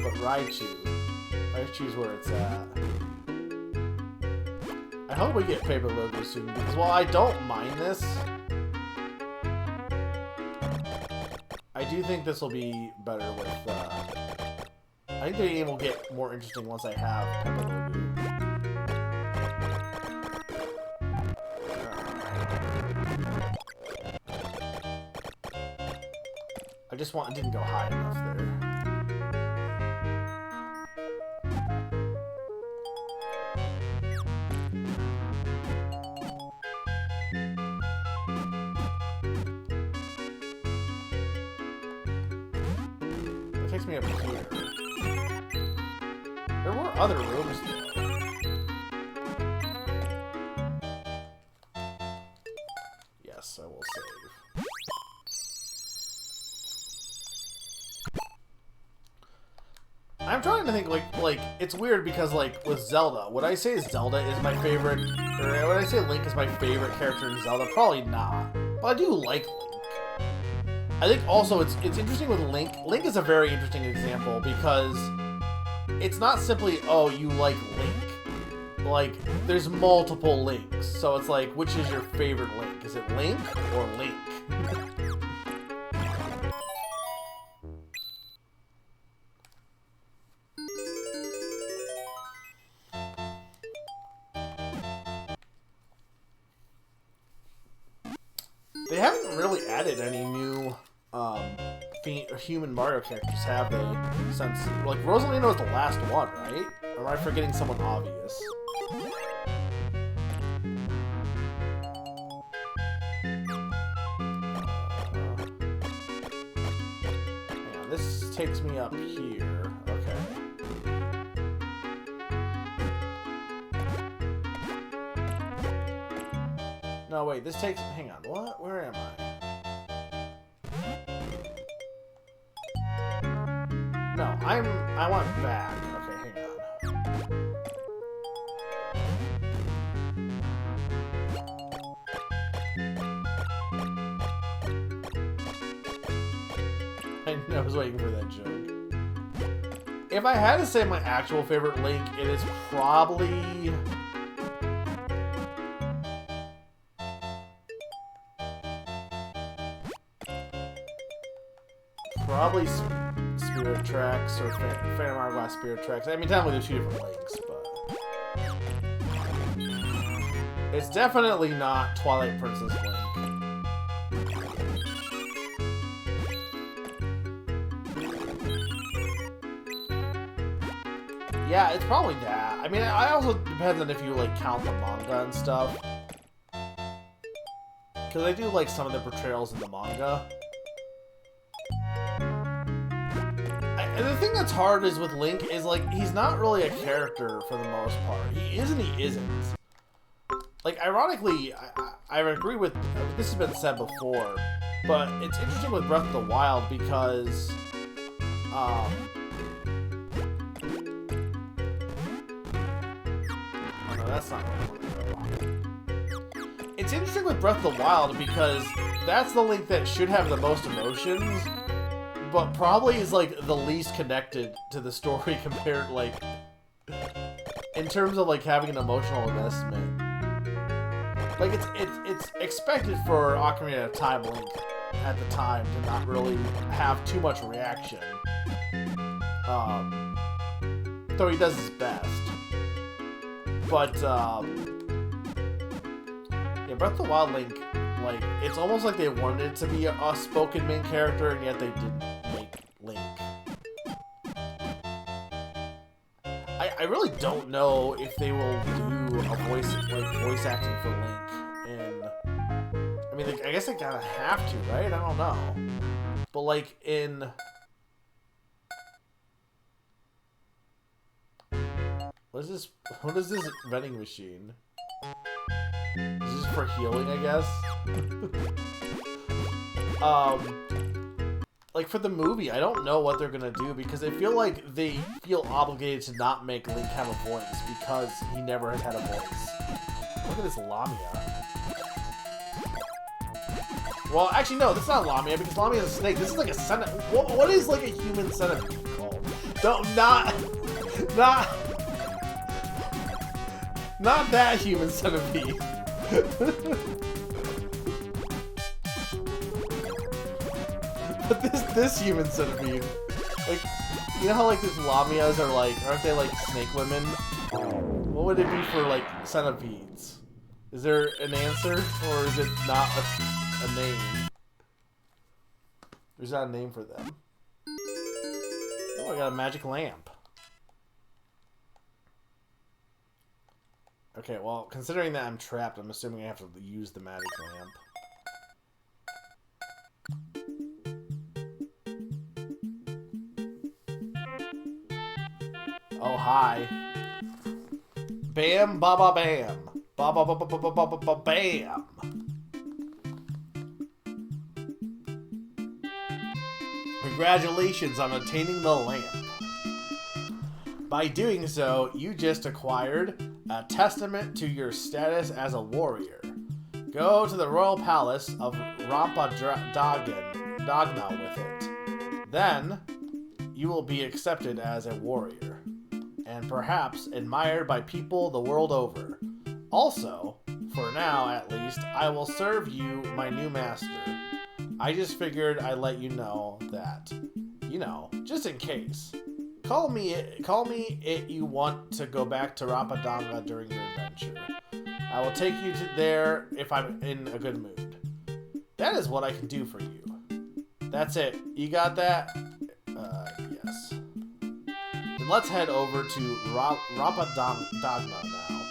But Raichu's where it's at. I hope we get Paper Logo soon, because while I don't mind this, I do think this will be better with, I think the game will get more interesting once I have Paper Logo. I didn't go high enough there. Takes me up here. There were other rooms though. Yes, I trying to think, like it's weird because, like, with Zelda, would I say Zelda is my favorite, or would I say Link is my favorite character in Zelda? Probably not, but I do like Link. I think also it's interesting with Link. Link is a very interesting example because it's not simply, oh, you like Link. Like, there's multiple Links, so it's like, which is your favorite Link? Is it Link or Link? They haven't really added any new human Mario characters, have they? Since, like, Rosalina was the last one, right? Or am I forgetting someone obvious? Hang on, this takes me up here. Okay. No, wait, this takes... Hang on, what? Where am I? No, I want back. Okay, hang on. I was waiting for that joke. If I had to say my actual favorite Link, it is probably... Probably Spirit Tracks or Phantom Hourglass Spirit Tracks. I mean, technically there's two different Links, but... It's definitely not Twilight Princess Link. Yeah, it's probably that. I mean, I also depends on if you, like, count the manga and stuff. Because I do like some of the portrayals in the manga. And the thing that's hard is with Link is, like, he's not really a character for the most part. He is and he isn't. Like, ironically, I agree with... This has been said before, but it's interesting with Breath of the Wild because... Oh, no, that's not what It's interesting with Breath of the Wild because that's the Link that should have the most emotions, but probably is, like, the least connected to the story compared, like, in terms of, like, having an emotional investment. Like, it's expected for Ocarina of Time Link at the time to not really have too much reaction. Though he does his best. But, yeah, Breath of the Wild Link, like, it's almost like they wanted it to be a spoken main character, and yet they didn't make Link. I really don't know if they will do a voice acting for Link, and I mean, like, I guess they kinda have to, right? I don't know. But, like, in... What is this vending machine? Is this for healing, I guess? Like, for the movie, I don't know what they're gonna do, because I feel like they feel obligated to not make Link have a voice, because he never has had a voice. Look at this Lamia. Well, actually, no, this is not Lamia, because Lamia is a snake. This is like a centipede. What is, like, a human centipede called? Don't, not that human centipede. But this human centipede, like, you know how, like, these Lamias are, like, aren't they, like, snake women? What would it be for, like, centipedes? Is there an answer, or is it not a name? There's not a name for them. Oh, I got a magic lamp. Okay, well, considering that I'm trapped, I'm assuming I have to use the magic lamp. Oh, hi. Bam, ba ba bam. Ba ba ba ba ba ba ba ba bam. Congratulations on attaining the lamp. By doing so, you just acquired a testament to your status as a warrior. Go to the royal palace of Dagna with it. Then, you will be accepted as a warrior, and perhaps admired by people the world over. Also, for now at least, I will serve you my new master. I just figured I'd let you know that, just in case. Call me if you want to go back to Rapadanga during your adventure. I will take you there if I'm in a good mood. That is what I can do for you. That's it. You got that? Yes. Then let's head over to Rapadanga now.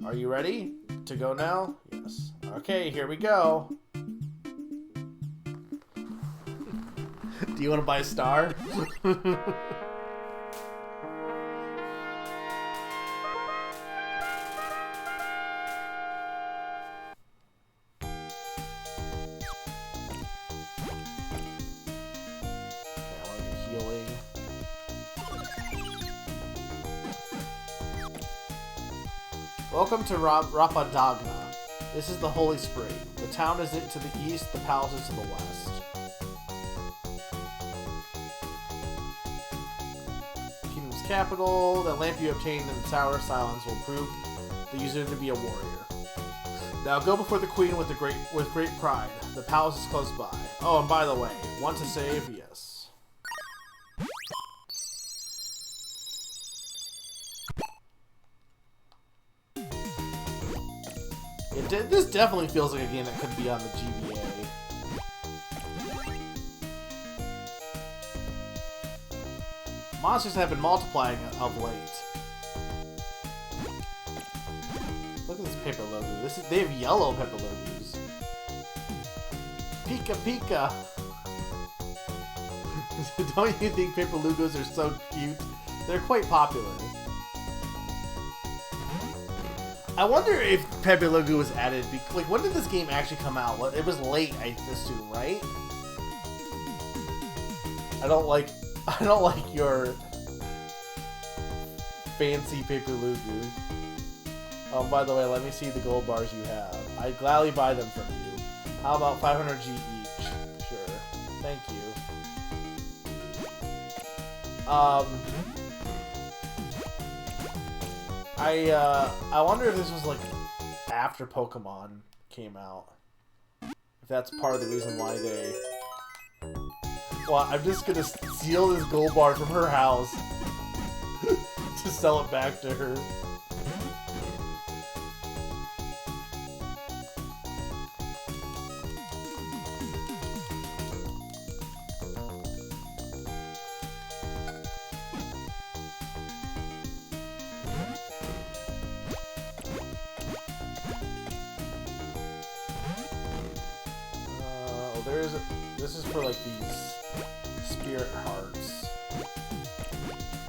Are you ready to go now? Yes. Okay, here we go. Do you want to buy a star? Welcome to Rapadagna. This is the Holy Spring. The town is to the east, the palace is to the west. Kingdom's capital. The lamp you obtained in the Tower of Silence will prove the user to be a warrior. Now go before the queen with great pride. The palace is close by. Oh, and by the way, want to save? Yes. This definitely feels like a game that could be on the GBA. Monsters have been multiplying of late. Look at this paper logo. They have yellow paper logos. Pika Pika. Don't you think paper logos are so cute? They're quite popular. I wonder if Pepe Logo was added. Like, when did this game actually come out? Well, it was late, I assume, right? I don't like your fancy Pepe Logo. Oh, by the way, let me see the gold bars you have. I'd gladly buy them from you. How about 500 G each? Sure. Thank you. I wonder if this was like after Pokemon came out. If that's part of the reason why they... Well, I'm just gonna steal this gold bar from her house to sell it back to her. This is for like these spirit hearts.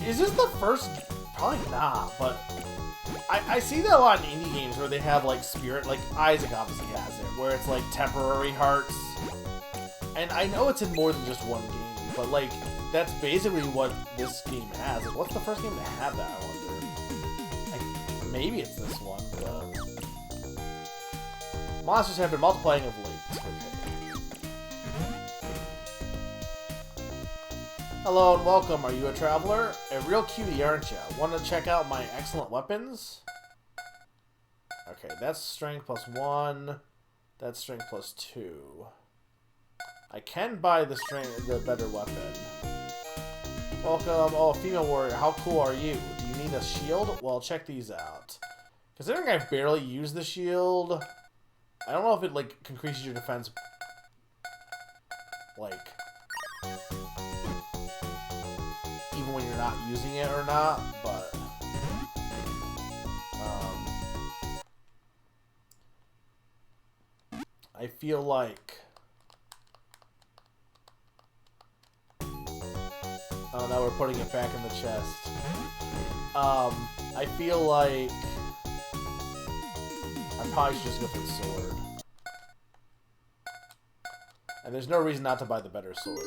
Is this the first? Probably not, but I see that a lot in indie games where they have like spirit, like Isaac obviously has it, where it's like temporary hearts. And I know it's in more than just one game, but like that's basically what this game has. Like, what's the first game to have that, I wonder? Like, maybe it's this one, but... Monsters have been multiplying of late. Okay. Hello and welcome. Are you a traveler? A real cutie, aren't you? Want to check out my excellent weapons? Okay, that's strength plus 1. That's strength plus 2. I can buy the better weapon. Welcome. Oh, female warrior. How cool are you? Do you need a shield? Well, check these out. Considering I've barely used the shield, I don't know if it like increases your defense like even when you're not using it or not, but I feel like oh, now we're putting it back in the chest. I feel like I probably should just go for the sword. And there's no reason not to buy the better sword.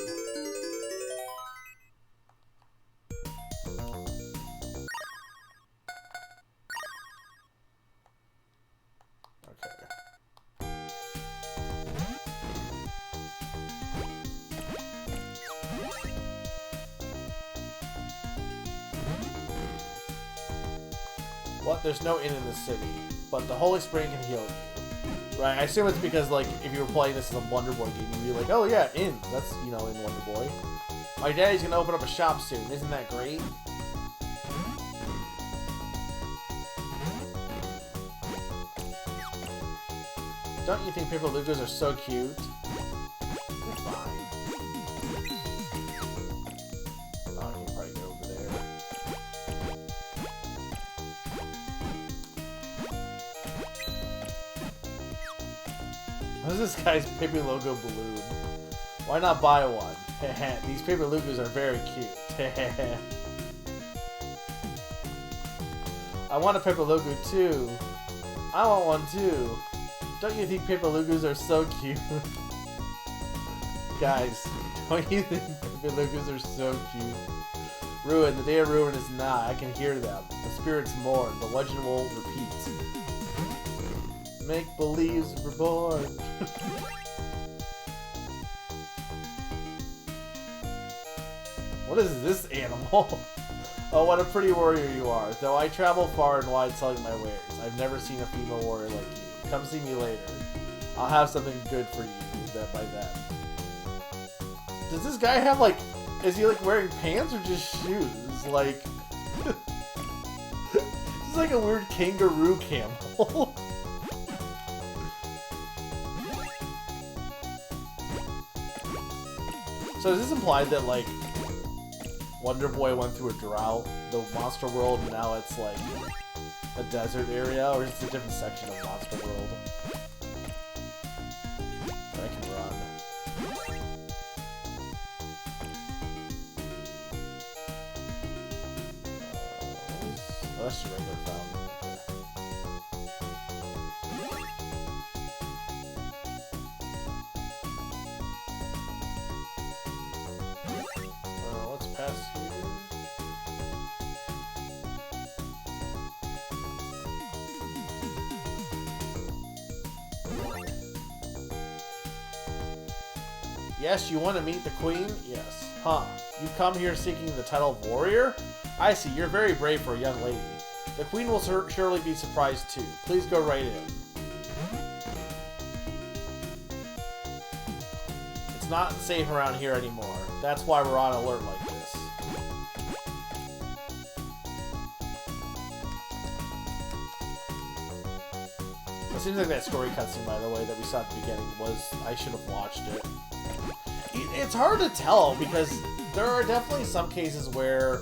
What? There's no inn in the city, but the Holy Spring can heal you. Right, I assume it's because, like, if you were playing this as a Wonder Boy game, you'd be like, oh yeah, inn. That's, you know, in Wonder Boy. My daddy's gonna open up a shop soon. Isn't that great? Don't you think Paper Lugas are so cute? They're fine. Oh, I can probably go over there. What is this guy's Paper Logo balloon? Why not buy one? These Paper Lugas are very cute. I want a Paper Logo too. I want one too. Don't you think Paper Lugas are so cute? Guys, don't you think Paper Lugas are so cute? Ruin, the day of ruin is nigh. I can hear them. The spirits mourn. The legend will repeat. Make believes reborn. What is this animal? Oh, what a pretty warrior you are. Though I travel far and wide selling my wares, I've never seen a female warrior like you. Come see me later. I'll have something good for you by then. Does this guy have, like, is he, like, wearing pants or just shoes? Like, this is like a weird kangaroo camel. So is this implied that, like, Wonder Boy went through a drought, the Monster World, and now it's, like, a desert area, or is it a different section of Monster World? I can run. Oh, that's just a regular fountain. Let's pass here. Yes, you want to meet the Queen? Yes. Huh. You come here seeking the title of warrior? I see, you're very brave for a young lady. The Queen will surely be surprised too. Please go right in. It's not safe around here anymore. That's why we're on alert like this. It seems like that story cutscene, by the way, that we saw at the beginning was... I should have watched it. It's hard to tell, because there are definitely some cases where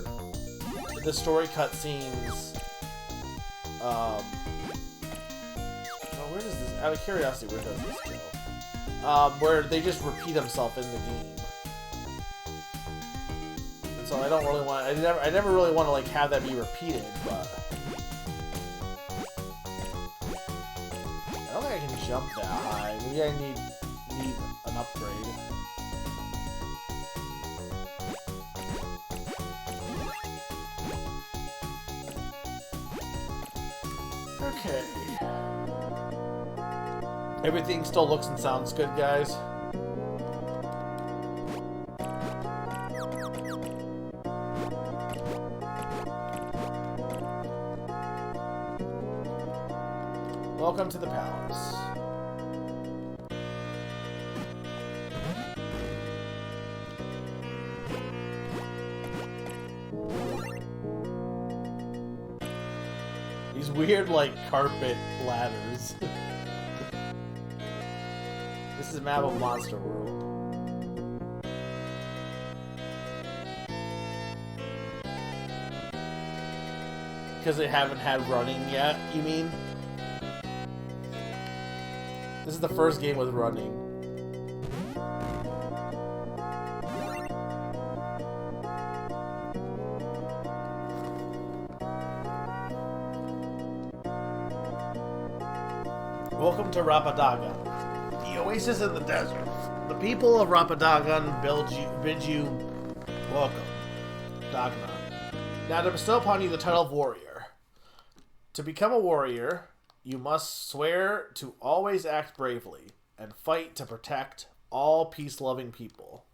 the story cutscenes... oh, where does this... Out of curiosity, where does this go? Where they just repeat themselves in the game. And so I don't really want... I never really want to, like, have that be repeated, but... I don't think I can jump that high. Maybe I need an upgrade. Okay. Everything still looks and sounds good, guys. Welcome to the palace. These weird, like, carpet ladders. This is a map of Monster World. Because they haven't had running yet, you mean? This is the first game with running. Welcome to Rapadagon, the oasis in the desert. The people of Rapadagon bid you welcome, Dagna. Now to bestow upon you the title of warrior. To become a warrior, you must swear to always act bravely and fight to protect all peace-loving people,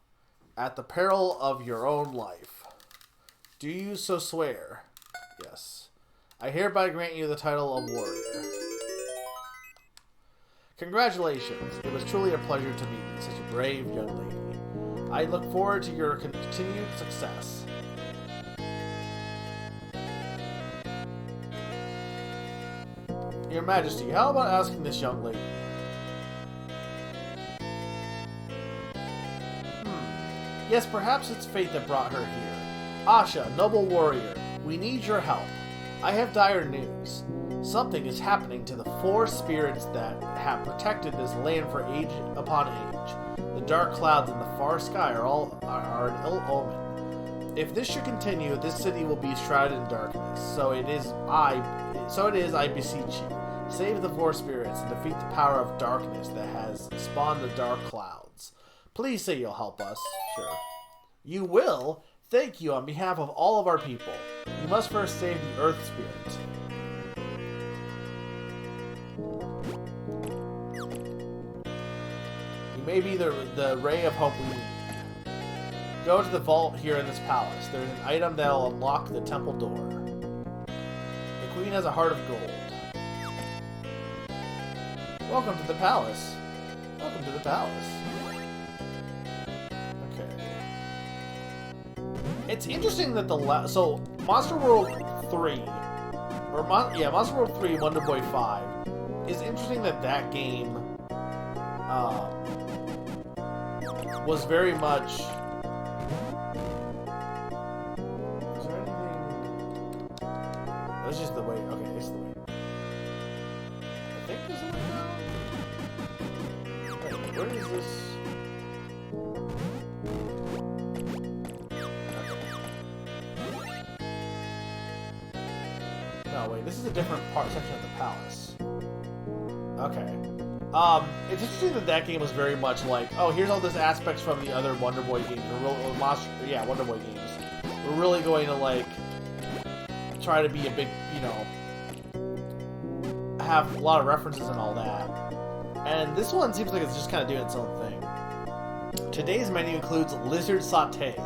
at the peril of your own life. Do you so swear? Yes. I hereby grant you the title of warrior. Congratulations. It was truly a pleasure to meet such a brave young lady. I look forward to your continued success. Your Majesty, how about asking this young lady? Yes, perhaps it's fate that brought her here. Asha, noble warrior, we need your help. I have dire news. Something is happening to the four spirits that have protected this land for age upon age. The dark clouds in the far sky are an ill omen. If this should continue, this city will be shrouded in darkness. So it is, I beseech you. Save the four spirits and defeat the power of darkness that has spawned the dark clouds. Please say you'll help us. Sure. You will? Thank you on behalf of all of our people. You must first save the Earth Spirit. You may be the ray of hope we need. Go to the vault here in this palace. There's an item that will unlock the temple door. The queen has a heart of gold. Welcome to the palace. Welcome to the palace. It's interesting that so Monster World 3, or Monster World 3 Wonder Boy 5, is interesting that game was very much. Is there anything? That's just the way. Okay, it's the way. I think this is the way down. Wait, where is this? No, wait, this is a different section of the palace. Okay. It's interesting that game was very much like, oh, here's all these aspects from the other Wonder Boy games, Wonder Boy games. We're really going to, like, try to be a big, have a lot of references and all that. And this one seems like it's just kind of doing its own thing. Today's menu includes lizard sauté.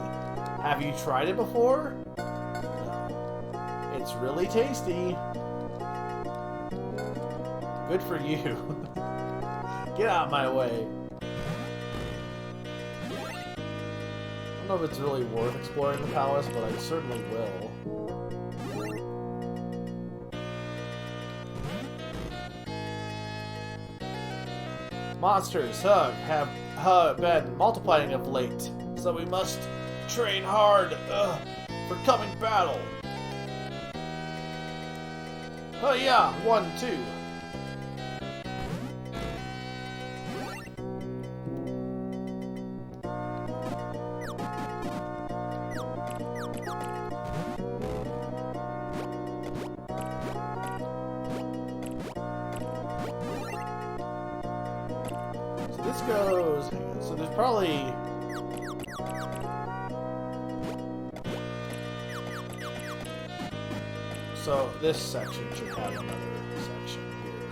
Have you tried it before? It's really tasty. Good for you. Get out of my way. I don't know if it's really worth exploring the palace, but I certainly will. Monsters have been multiplying of late, so we must train hard for coming battle. Oh yeah, 1, 2. So this goes. So there's probably. So this section should have another section here.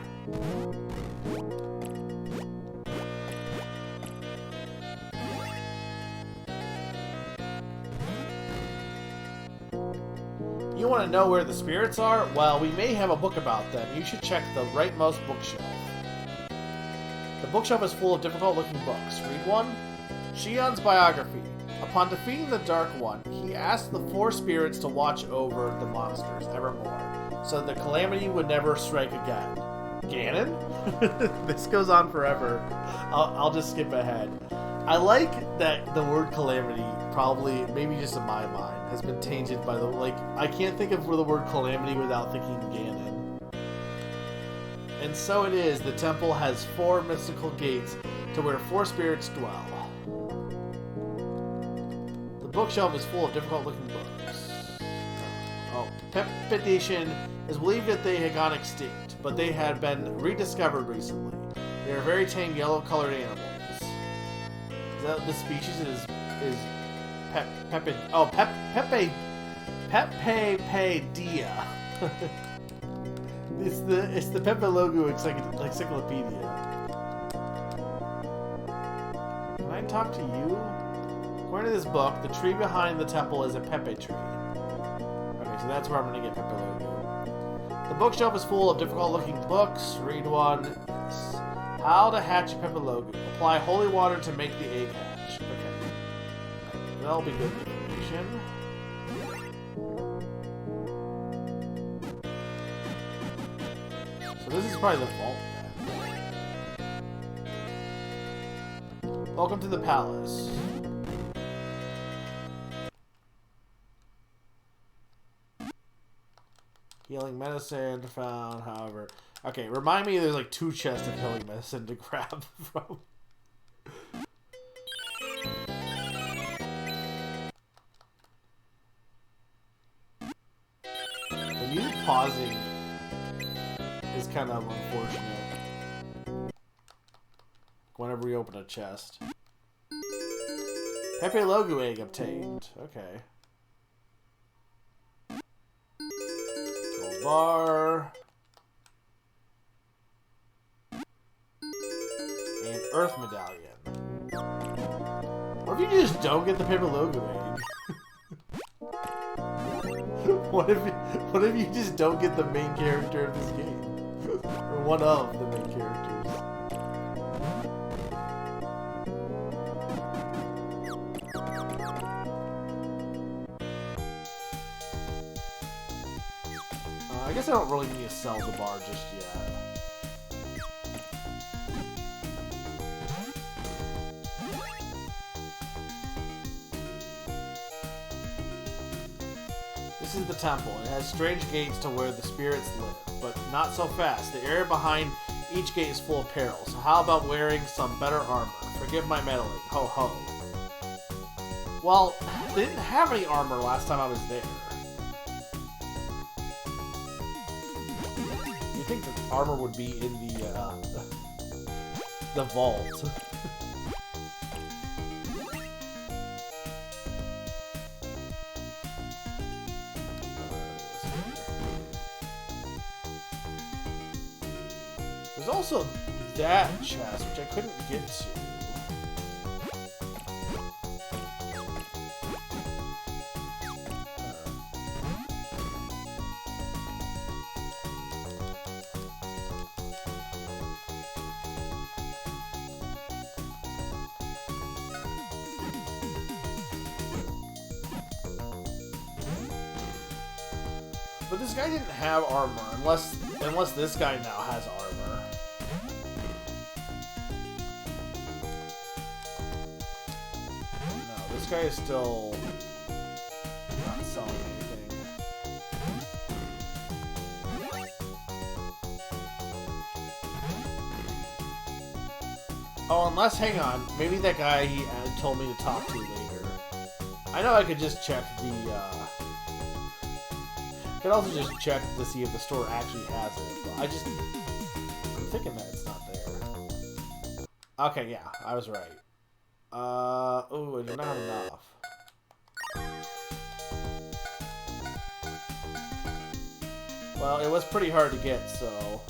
You want to know where the spirits are? Well, we may have a book about them. You should check the rightmost bookshelf. The bookshelf is full of difficult-looking books. Read one. Shion's biography. Upon defeating the Dark One, he asked the four spirits to watch over the monsters evermore, so the calamity would never strike again. Ganon? This goes on forever. I'll just skip ahead. I like that the word calamity, probably, maybe just in my mind, has been tainted by I can't think of the word calamity without thinking Ganon. And so it is, the temple has 4 mystical gates to where 4 spirits dwell. The bookshelf is full of difficult-looking books. Oh, Pepidation is believed that they had gone extinct, but they had been rediscovered recently. They are very tame, yellow-colored animals. Is that the species is Pepepedia. It's the Pepelogu Encyclopedia. Can I talk to you? According to this book, the tree behind the temple is a Pepe tree. Okay, so that's where I'm going to get Pepelogu. The bookshelf is full of difficult-looking books. Read one. Yes. How to hatch a Pepperlogu. Apply holy water to make the egg hatch. Okay. That'll be good information. So this is probably the vault then. Welcome to the palace. Healing medicine found, however. Okay, remind me there's like 2 chests of healing medicine to grab from. The music pausing is kind of unfortunate whenever we open a chest. Pepperlogu egg obtained. Okay. Gold bar. And Earth Medallion. What if you just don't get the Pepperlogu egg? What if you just don't get the main character of this game? Or one of the main characters? I guess I don't really need to sell the bar just yet. This is the temple. It has strange gates to where the spirits live, but not so fast. The area behind each gate is full of peril, so how about wearing some better armor? Forgive my meddling. Ho ho. Well, they didn't have any armor last time I was there. You'd think the armor would be in the vault. There's also that chest, which I couldn't get to. But this guy didn't have armor, unless this guy now has armor. This guy is still not selling anything. Oh, unless, hang on, maybe that guy he told me to talk to later. I know I could just check the, could also just check to see if the store actually has it, but I'm thinking that it's not there. Okay, yeah, I was right. Oh, I do not have enough. Well, it was pretty hard to get, so...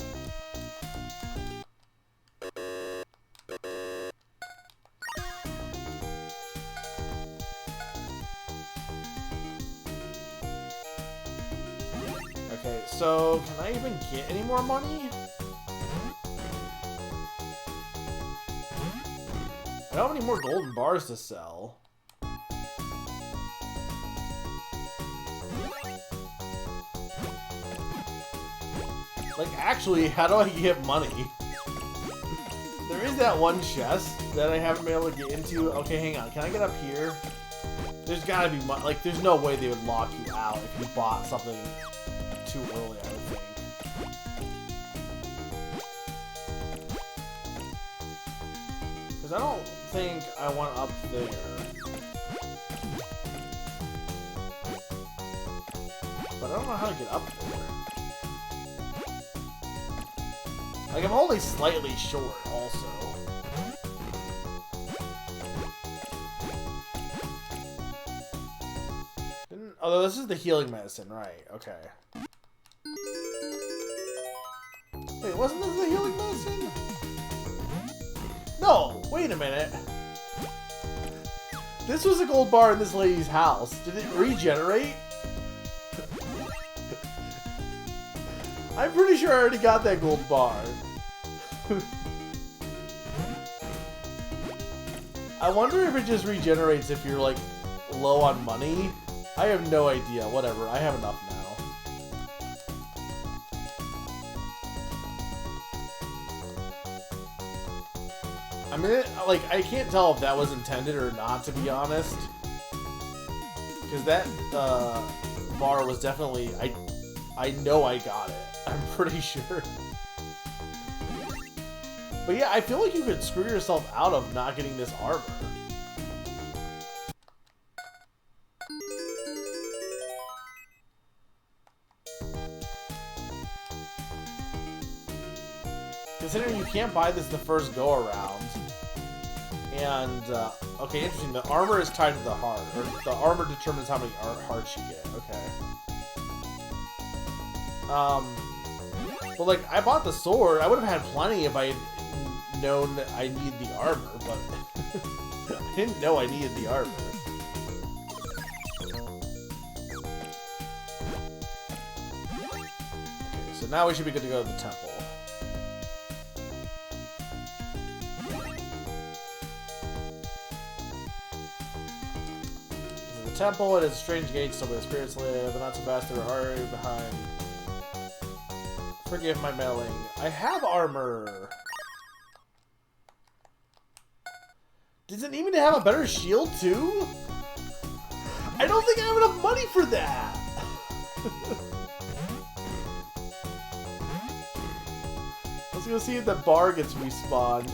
Okay, so can I even get any more money? I don't have any more golden bars to sell. Like, actually, how do I get money? There is that one chest that I haven't been able to get into. Okay, hang on. Can I get up here? There's gotta be money. Like, there's no way they would lock you out if you bought something too early, I would think. Because I don't think I want up there. But I don't know how to get up there. Like, I'm only slightly short, also. Although this is the healing medicine, right? Okay. Wait, wasn't this the healing medicine? No! Wait a minute. This was a gold bar in this lady's house. Did it regenerate? I'm pretty sure I already got that gold bar. I wonder if it just regenerates if you're like low on money. I have no idea. Whatever. I have enough now. I mean, like, I can't tell if that was intended or not, to be honest. Because that bar was definitely... I know I got it. I'm pretty sure. But yeah, I feel like you could screw yourself out of not getting this armor. Considering you can't buy this the first go around. And, okay, interesting. The armor is tied to the heart. Or the armor determines how many hearts you get. Okay. Well, like, I bought the sword. I would have had plenty if I had known that I needed the armor, but I didn't know I needed the armor. Okay, so now we should be good to go to the temple. Temple, it is a strange gate, so where the spirits live, but not so fast, they're already behind. Forgive my meddling. I have armor! Does it need to have a better shield, too? I don't think I have enough money for that! Let's go see if the bar gets respawned.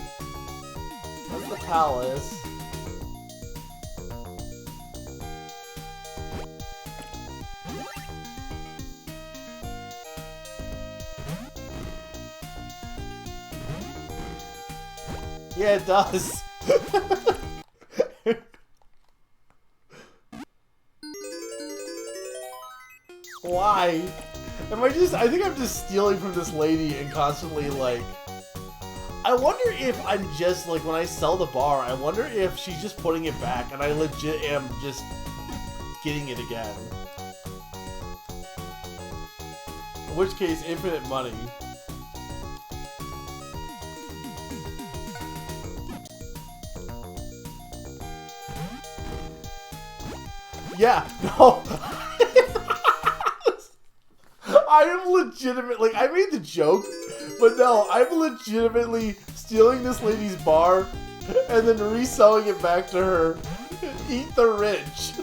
That's the palace. Yeah, it does. Why? I think I'm just stealing from this lady and constantly, like... I wonder if I'm just, like, when I sell the bar, I wonder if she's just putting it back and I legit am just getting it again. In which case, infinite money. Yeah, no. I am legitimately, I made the joke, but no, I'm legitimately stealing this lady's bar and then reselling it back to her. Eat the rich.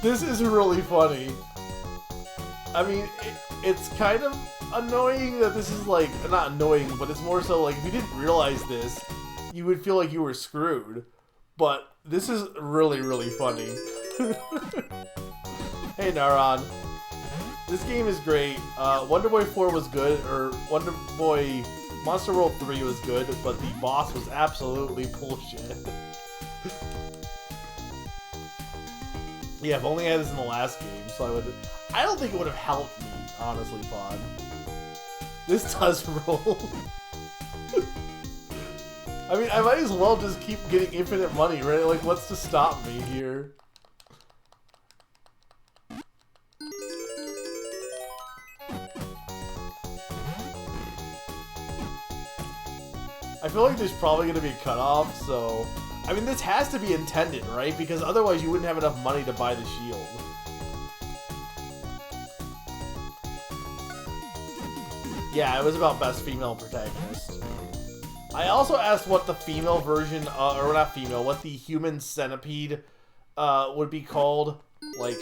This is really funny. I mean, it's kind of annoying that this is like, not annoying, but it's more so like if you didn't realize this, you would feel like you were screwed. But this is really, really funny. Hey, Naron. This game is great. Wonder Boy 4 was good, or Wonder Boy Monster World 3 was good, but the boss was absolutely bullshit. Yeah, if only I had this in the last game, so I don't think it would have helped me, honestly, Pod. This does roll. I mean, I might as well just keep getting infinite money, right? Like, what's to stop me here? I feel like there's probably going to be a cutoff, so... I mean, this has to be intended, right? Because otherwise you wouldn't have enough money to buy the shield. Yeah, it was about best female protagonist. I also asked what the female version, or not female, what the human centipede would be called. Like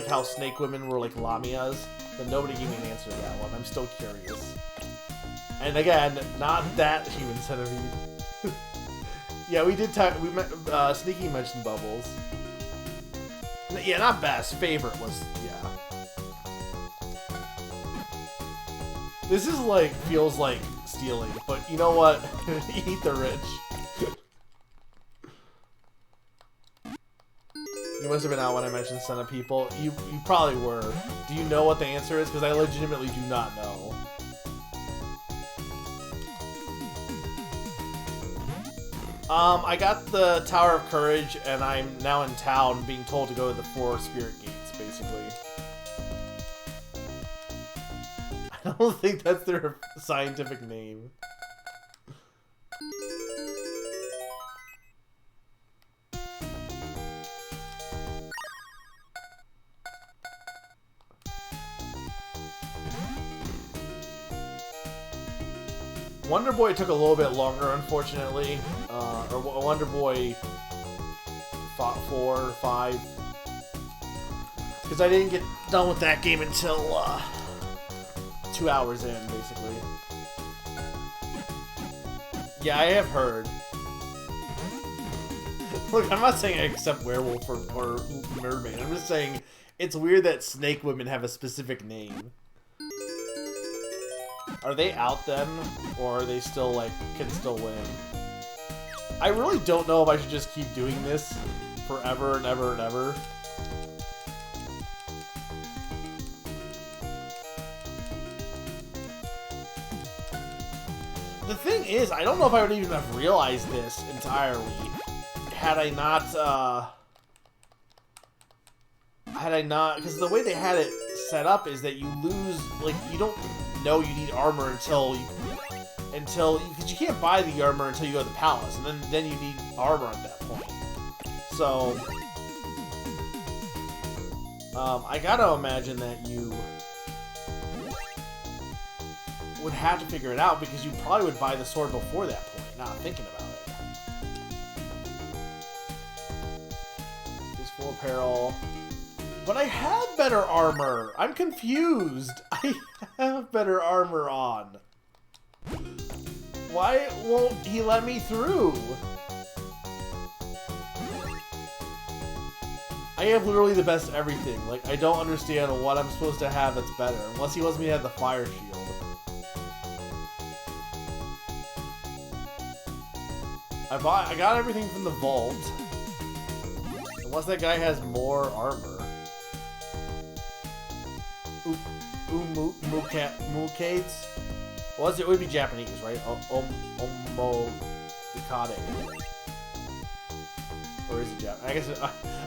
how snake women were like lamias. But nobody gave me an answer to that one. I'm still curious. And again, not that human centipede. Yeah, we did talk. Sneaky mentioned Bubbles. Yeah, not best. Favorite was, yeah. This is like, feels like stealing, but you know what? Eat the rich. You must have been out when I mentioned Centipede people. You probably were. Do you know what the answer is? Because I legitimately do not know. I got the Tower of Courage, and I'm now in town being told to go to the 4 spirit gates, mutants, basically. I don't think that's their scientific name. Wonder Boy took a little bit longer, unfortunately. Or Wonder Boy fought 4 or 5. Because I didn't get done with that game until 2 hours in, basically. Yeah, I have heard. Look, I'm not saying I accept werewolf or mermaid. I'm just saying it's weird that snake women have a specific name. Are they out then? Or are they still, like, can still win? I really don't know if I should just keep doing this forever and ever and ever. The thing is, I don't know if I would even have realized this entirely had I not, because the way they had it set up is that you lose, like, you don't know you need armor until because you can't buy the armor until you go to the palace, and then you need armor at that point. So, I gotta imagine that you would have to figure it out, because you probably would buy the sword before that point, not thinking about it. Use full apparel. But I have better armor! I'm confused! I have better armor on. Why won't he let me through? I have literally the best everything. Like, I don't understand what I'm supposed to have that's better. Unless he wants me to have the fire shield. I got everything from the vault. Unless that guy has more armor. Mukades? Well, it would be Japanese, right? Omokade. Or is it Japanese? I guess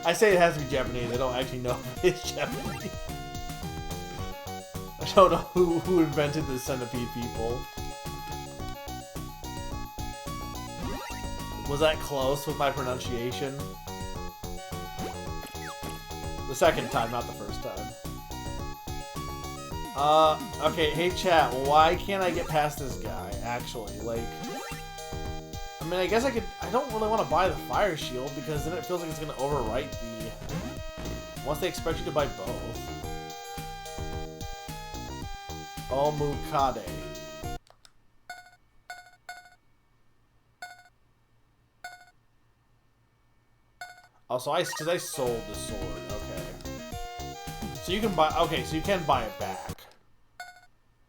I say it has to be Japanese. I don't actually know if it's Japanese. I don't know who invented the centipede people. Was that close with my pronunciation? The second time, not the first time. Okay, hey chat, why can't I get past this guy, actually? Like, I mean, I guess I don't really want to buy the fire shield, because then it feels like it's gonna overwrite the... Unless they expect you to buy both. Omukade. Oh, so because I sold the sword, okay. So you can buy, okay, so you can buy it back.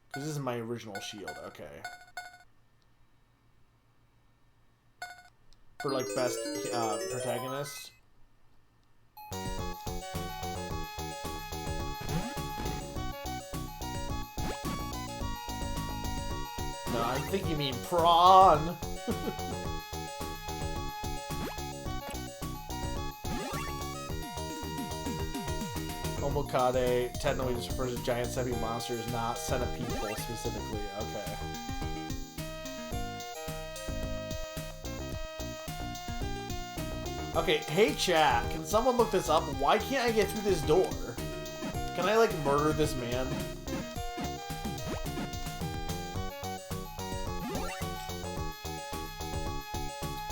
Because this is my original shield, okay. For, like, best protagonist. No, I think you mean prawn. Omokade technically just refers to giant centipede monsters, not centipede people specifically. Okay. Okay, hey chat, can someone look this up? Why can't I get through this door? Can I, like, murder this man?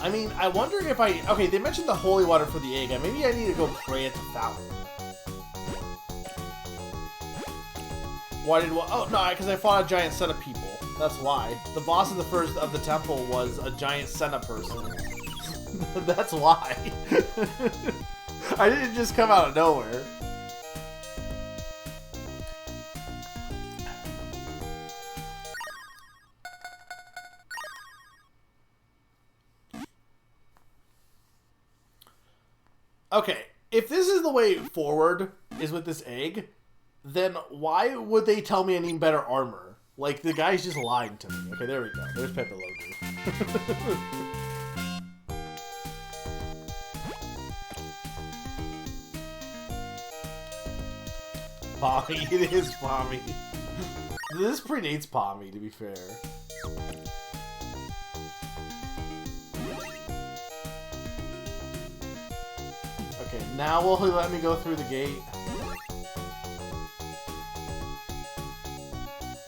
I mean, I wonder if okay, they mentioned the holy water for the egg. Maybe I need to go pray at the fountain. Why did... Oh, no, because I fought a giant set of people. That's why. The boss of the first of the temple was a giant Senna person. That's why. I didn't just come out of nowhere. Okay, if this is the way forward, is with this egg, then why would they tell me I need better armor? Like, the guy's just lying to me. Okay, there we go. There's Pepe Logu. Pommy. It is Pommy. This predates Pommy, to be fair. Okay, now will he let me go through the gate?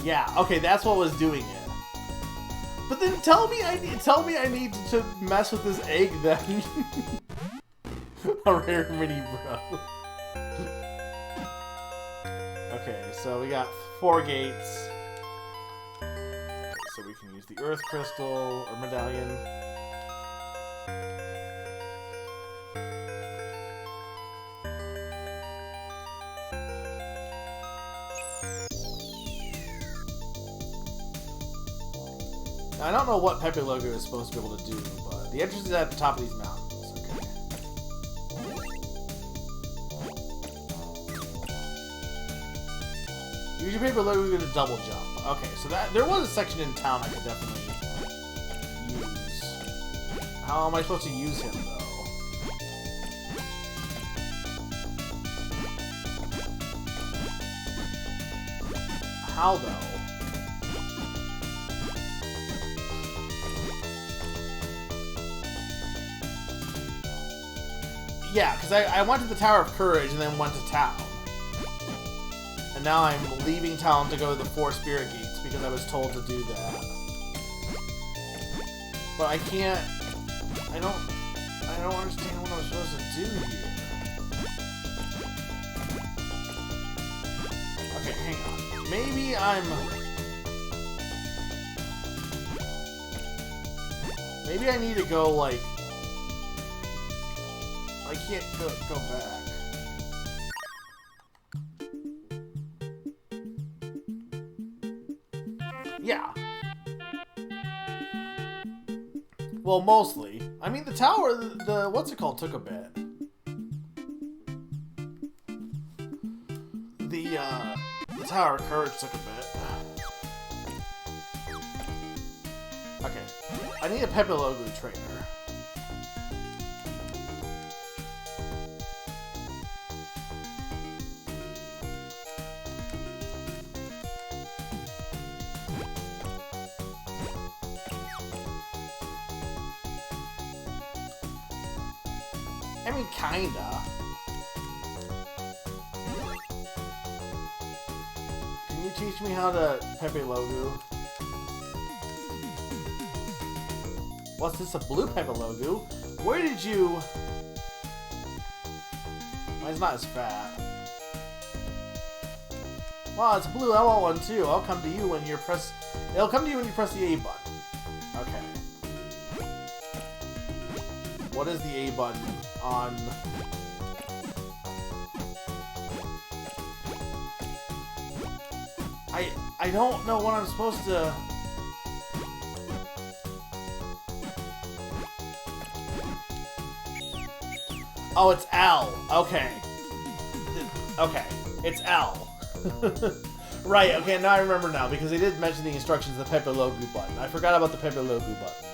Yeah, okay, that's what was doing it. But then tell me I need to mess with this egg then. A rare mini bro. Okay, so we got 4 gates. Okay, so we can use the Earth Crystal or Medallion. Now, I don't know what Pepe Logo is supposed to be able to do, but the entrance is at the top of these mountains. Okay. Use your Pepe Logo to double jump. Okay, so there was a section in town I could definitely use. How am I supposed to use him, though? How, though? Yeah, because I went to the Tower of Courage and then went to town. And now I'm leaving town to go to the 4 Spirit Gates because I was told to do that. But I can't... I don't understand what I'm supposed to do here. Okay, hang on. Maybe Maybe I need to go, like... I can't go back. Yeah. Well, mostly. I mean, the tower, the what's it called, took a bit. The Tower of Courage took a bit. Okay. I need a Pepe Logo trainer. I mean, kinda. Can you teach me how to Pepe Logo? What's this, a blue Pepe Logo? Where did you... Mine's not as fat. Wow, it's blue. I want one too. I'll come to you when you press... It'll come to you when you press the A button. Okay. What is the A button on... I don't know what I'm supposed to... Oh, it's L. Okay. Okay. It's L. Right, okay, now I remember now, because they did mention the instructions of the Pepe Logo button. I forgot about the Pepe Logo button.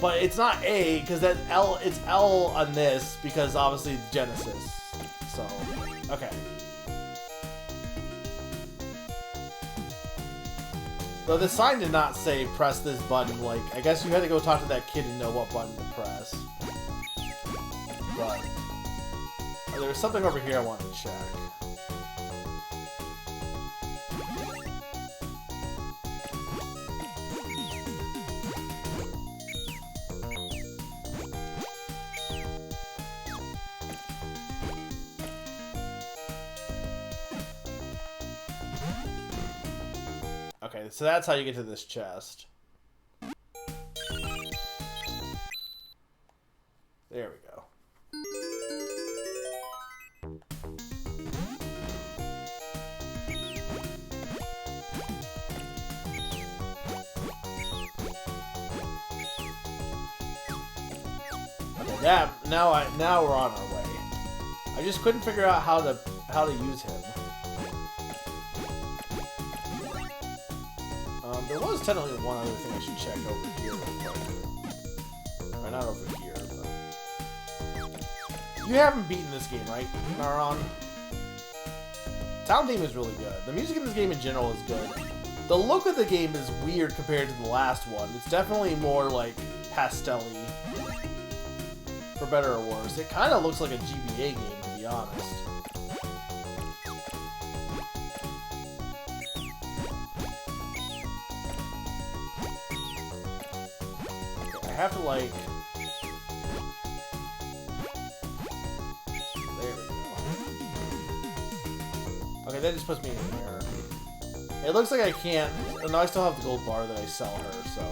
But it's not A, because that L, it's L on this, because obviously it's Genesis. So, okay. Though the sign did not say press this button, like, I guess you had to go talk to that kid and know what button to press. But, there was something over here I wanted to check. Okay, so that's how you get to this chest. There we go. Okay, now we're on our way. I just couldn't figure out how to use him. There was technically one other thing I should check over here real quick. Or not over here, but... You haven't beaten this game, right, Naron? sound theme is really good. The music in this game in general is good. The look of the game is weird compared to the last one. It's definitely more like pastel-y, for better or worse. It kind of looks like a GBA game, to be honest. Okay, I have to like... There we go. Okay, that just puts me in an error. It looks like I can't... No, I still have the gold bar that I sell her, so...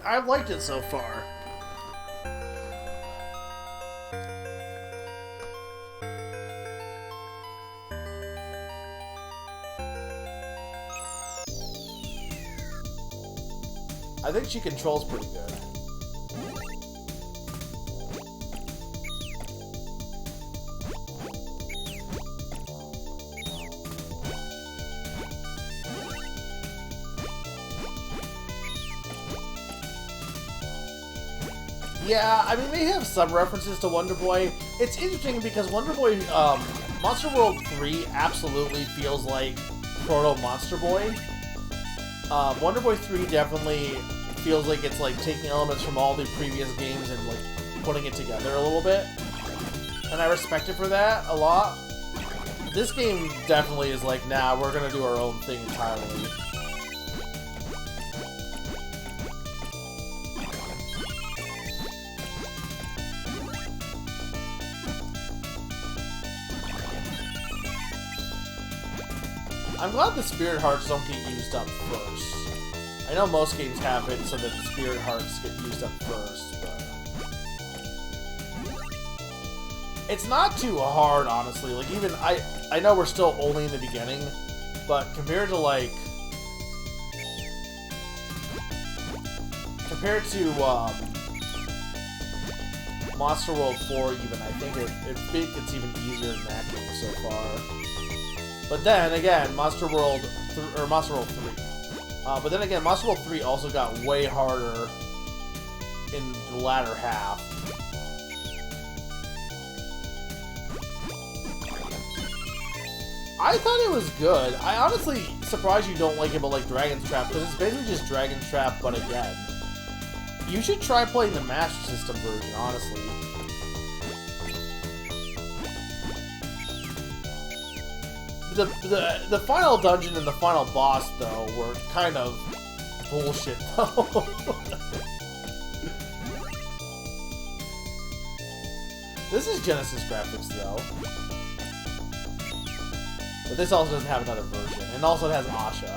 I've liked it so far. I think she controls pretty good. Yeah, I mean, they have some references to Wonder Boy. It's interesting because Wonder Boy, Monster World 3 absolutely feels like Proto Monster Boy. Wonder Boy 3 definitely feels like it's like taking elements from all the previous games and like putting it together a little bit. And I respect it for that a lot. This game definitely is like, nah, we're gonna do our own thing entirely. I'm glad the Spirit Hearts don't get used up first. I know most games have it so that the Spirit Hearts get used up first, but... It's not too hard, honestly. Like, even... I know we're still only in the beginning, but compared to, like... Compared to, Monster World 4, even, I think it's even easier in that game so far. But then again, Monster World 3. But then again, Monster World 3 also got way harder in the latter half. I thought it was good. I honestly surprised you don't like it, but like Dragon's Trap, because it's basically just Dragon's Trap, but again. You should try playing the Master System version, honestly. The final dungeon and the final boss, though, were kind of bullshit, though. This is Genesis graphics, though. But this also doesn't have another version. And also it has Asha.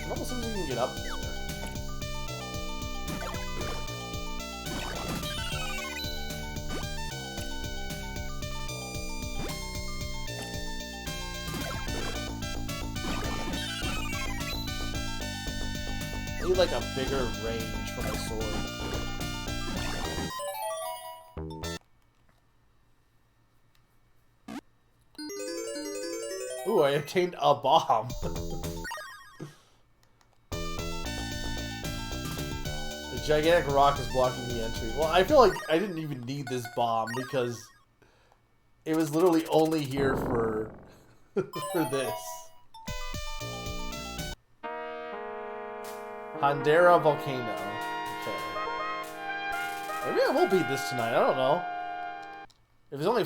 I'm almost assuming you can get up there. I need like a bigger range for my sword. Ooh, I obtained a bomb. The gigantic rock is blocking the entry. Well, I feel like I didn't even need this bomb because it was literally only here for for this. Handera Volcano. Okay. Maybe I will beat this tonight. I don't know. If there's only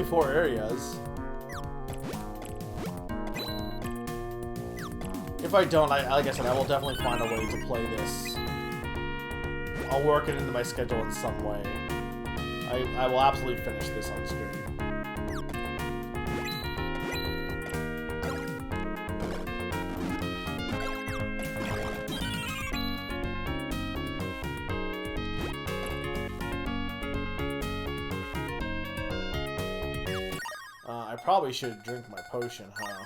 four areas. If I don't, like I said, I will definitely find a way to play this. I'll work it into my schedule in some way. I will absolutely finish this on screen. I probably should drink my potion, huh?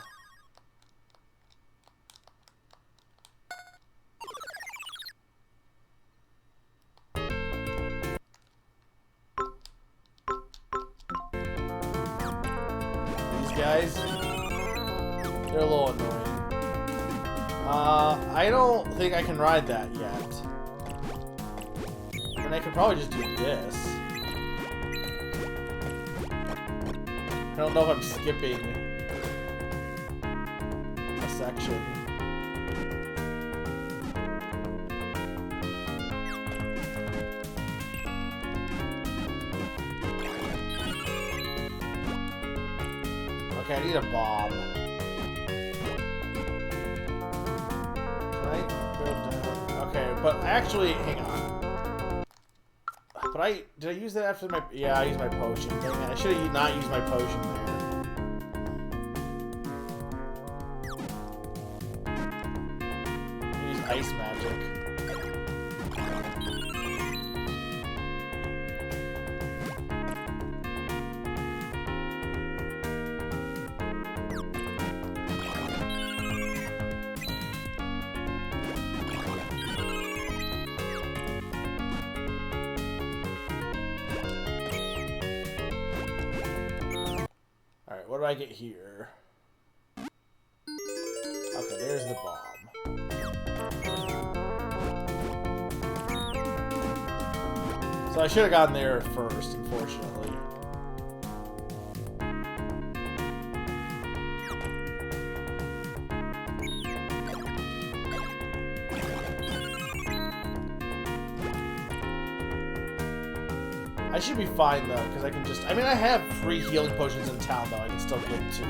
guys. They're a little annoying. I don't think I can ride that yet. And I could probably just do this. I don't know if I'm skipping a section. Okay, I need a bomb. Can I go down? Okay, but actually, hang on. But did I use that after my? Yeah, I used my potion. Dang it, I should have not used my potion there. Use ice magic. What do I get here? Okay, there's the bomb. So I should have gotten there first, unfortunately. I should be fine though, because I can just... I mean, I have 3 healing potions in town though. I can still get 2.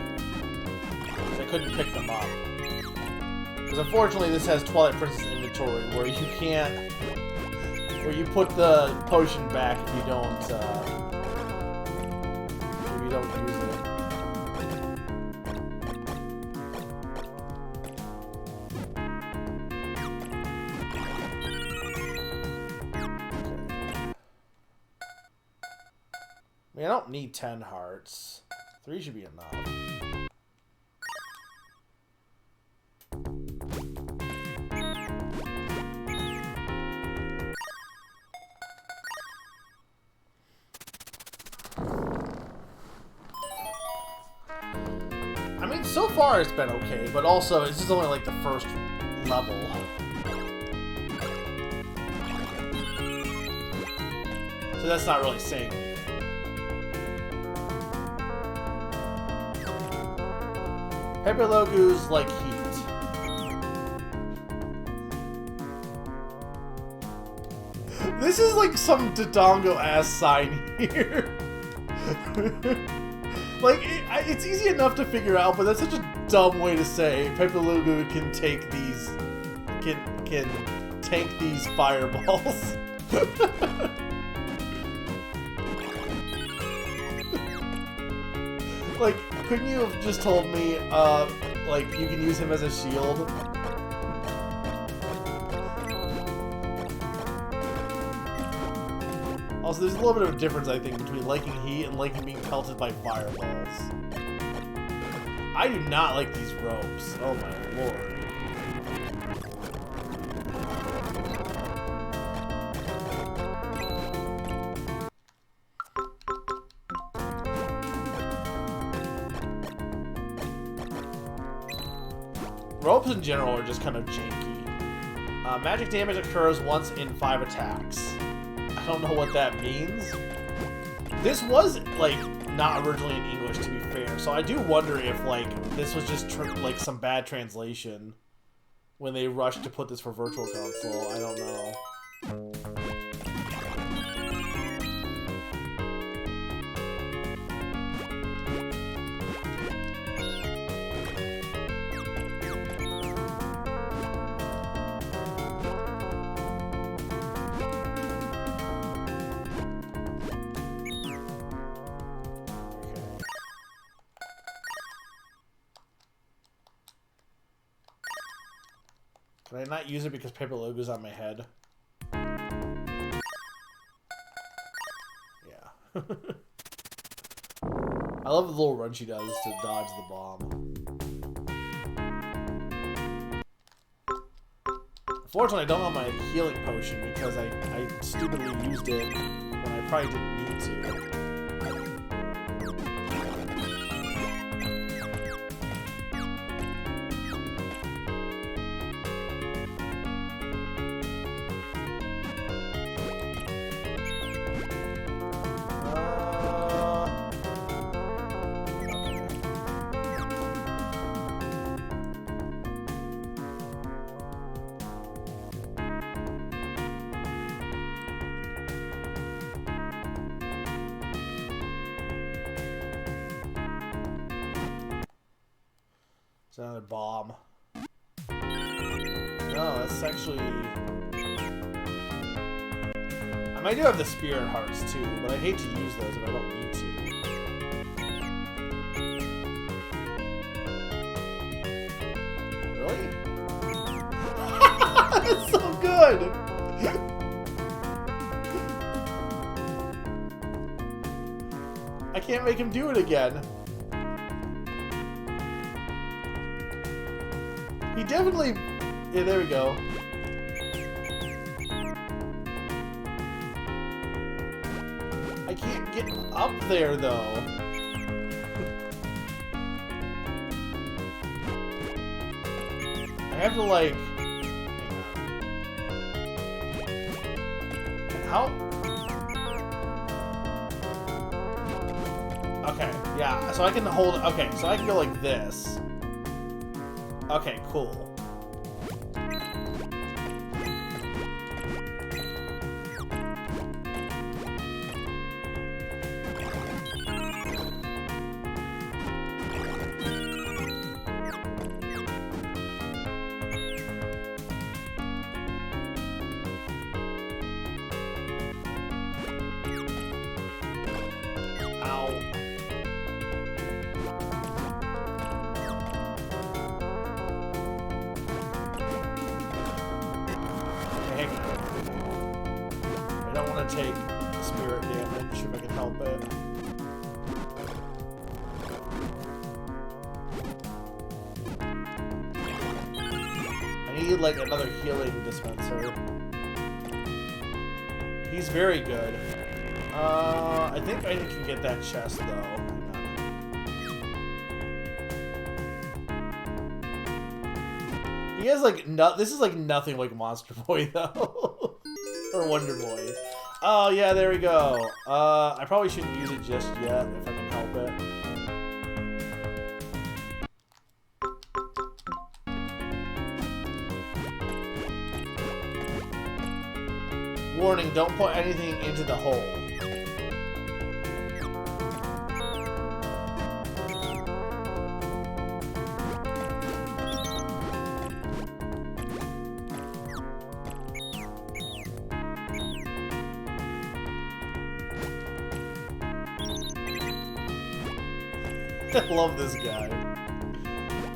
Because I couldn't pick them up. Because unfortunately, this has Twilight Princess inventory, where you can't... where you put the potion back if you don't use it. I mean, I don't need 10 hearts. 3 should be enough. I mean, so far it's been okay, but also this is only like the first level. So that's not really saying anything. Pepe Logu's like heat. This is like some Dodongo ass sign here. Like, it's easy enough to figure out, but that's such a dumb way to say Pepe Logu can take these, can tank these fireballs. Like, couldn't you have just told me, like, you can use him as a shield? Also, there's a little bit of a difference, I think, between liking heat and liking being pelted by fireballs. I do not like these ropes. Oh my lord. Ropes in general are just kind of janky. Magic damage occurs once in 5 attacks. I don't know what that means. This was, like, not originally in English, to be fair, so I do wonder if, like, this was just, like, some bad translation when they rushed to put this for Virtual Console. I don't know. Can I not use it because Pepe Logu's on my head? Yeah. I love the little run she does to dodge the bomb. Unfortunately, I don't have my healing potion because I stupidly used it when I probably didn't need to. It's another bomb. No, that's actually... I might do have the Spirit Hearts too, but I hate to use those if I don't need to. Really? That's so good! I can't make him do it again. He definitely... Yeah, there we go. I can't get up there, though. I have to, like... How? Okay, yeah, so I can hold... Okay, so I can go like this. Okay, cool. I don't want to take spirit damage if I can help it. I need like another healing dispenser. He's very good. I think I can get that chest though. He has like this is like nothing like Monster Boy though. Or Wonder Boy. Oh yeah, there we go. I probably shouldn't use it just yet if I can help it. Warning, don't put anything into the hole. I love this guy.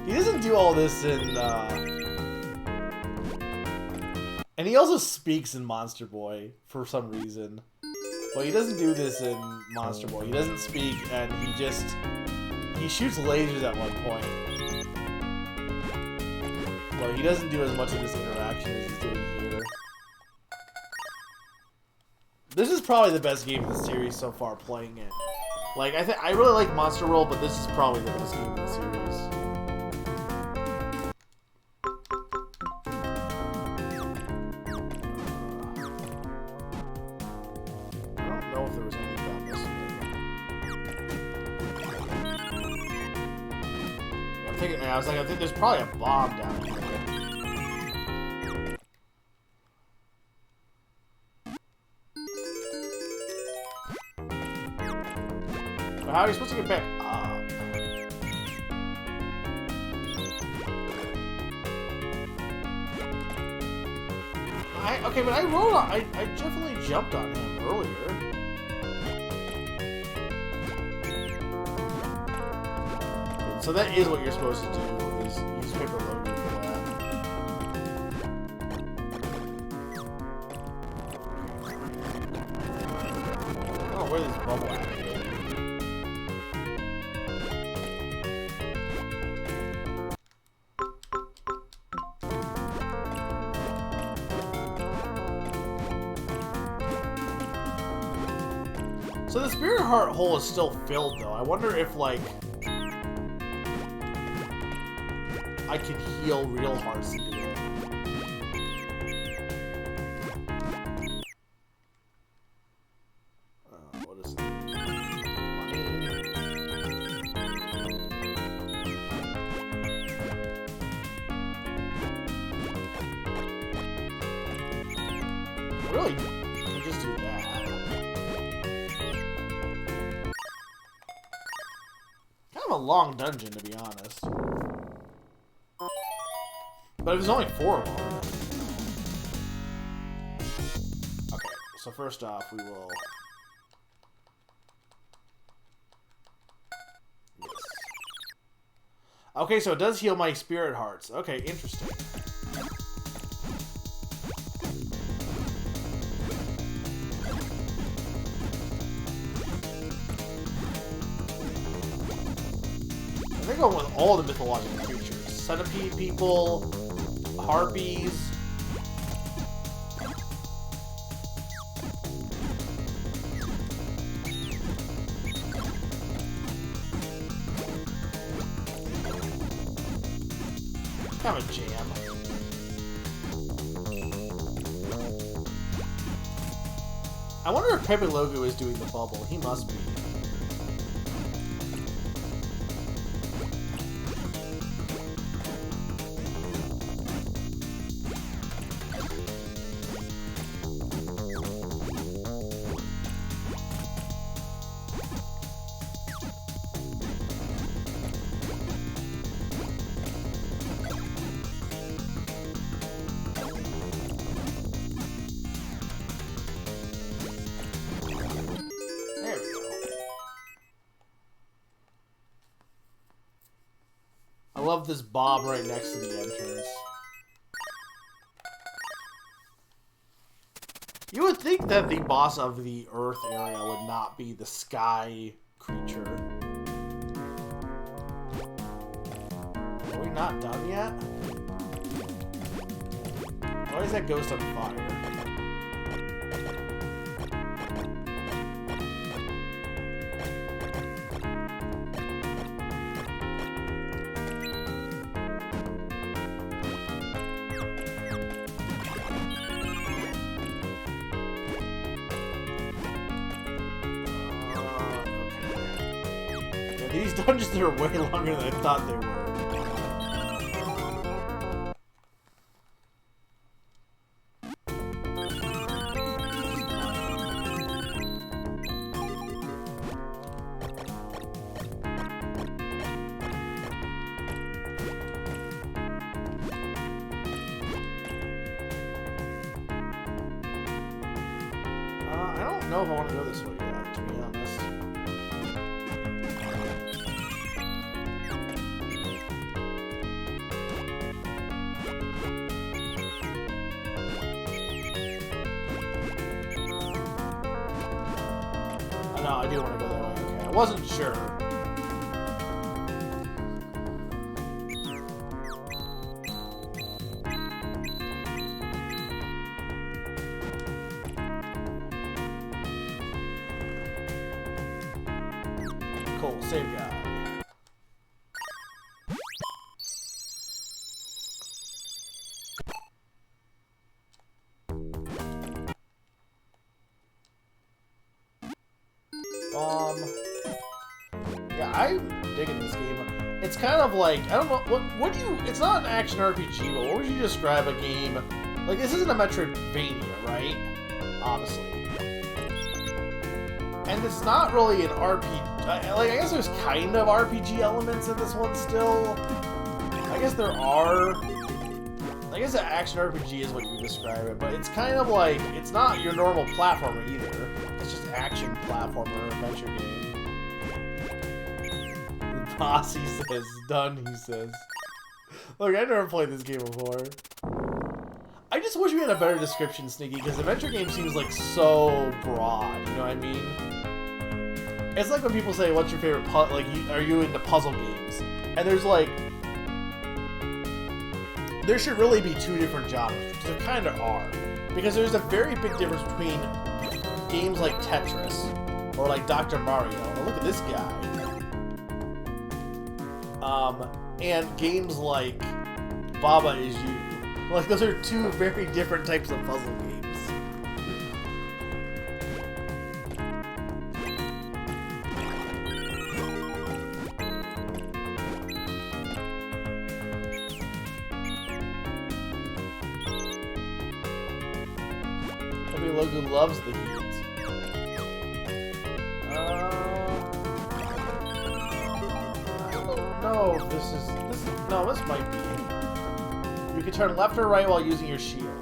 He doesn't do all this in, and he also speaks in Monster Boy for some reason. But he doesn't do this in Monster Boy. He doesn't speak, and he shoots lasers at one point. But he doesn't do as much of this interaction as he's doing here. This is probably the best game in the series so far, playing it. Like, I really like Monster World, but this is probably the best game in the series. I don't know if there was anything down this way. I think there's probably a bomb down here. How are you supposed to get back up? Okay, but I definitely jumped on him earlier. So that is what you're supposed to do, is use paper loading for that. I don't know where this bubble at. So the Spirit Heart hole is still filled, though. I wonder if, like, I could heal real hearts into it. What is it? Really? You can just do that. A long dungeon, to be honest. But if there's only 4 of them. Okay, so first off, we will. Yes. Okay, so it does heal my spirit hearts. Okay, interesting. I think I go with all the mythological creatures. Centipede people, harpies. Kind of a jam. I wonder if Pepe Logo is doing the bubble. He must be. I love this Bob right next to the entrance. You would think that the boss of the Earth area would not be the sky creature. Are we not done yet? Why is that ghost on fire? These dungeons are way longer than I thought they were. I don't know if I want to go this way yet, to be honest. No, I do want to go that way. Okay, I wasn't sure. Cool, save guy. Yeah, I'm digging this game. It's kind of like, I don't know, what do you, it's not an action RPG, but what would you describe a game, like this isn't a Metroidvania, right? Honestly. And it's not really an RPG, like I guess there's kind of RPG elements in this one still. I guess there are. I guess an action RPG is what you would describe it, but it's kind of like, it's not your normal platformer either. It's just action platformer adventure game. Boss, he says. Done, he says. Look, I've never played this game before. I just wish we had a better description, Sneaky, because adventure game seems like so broad, you know what I mean? It's like when people say, what's your favorite like, are you into puzzle games? And there's like, there should really be 2 different genres, because there kind of are. Because there's a very big difference between games like Tetris, or like Dr. Mario, oh, look at this guy. And games like Baba Is You. Like, those are 2 very different types of puzzle games. Pepe Logo loves the heat. I don't know if this is, no, this might be. You can turn left or right while using your shield.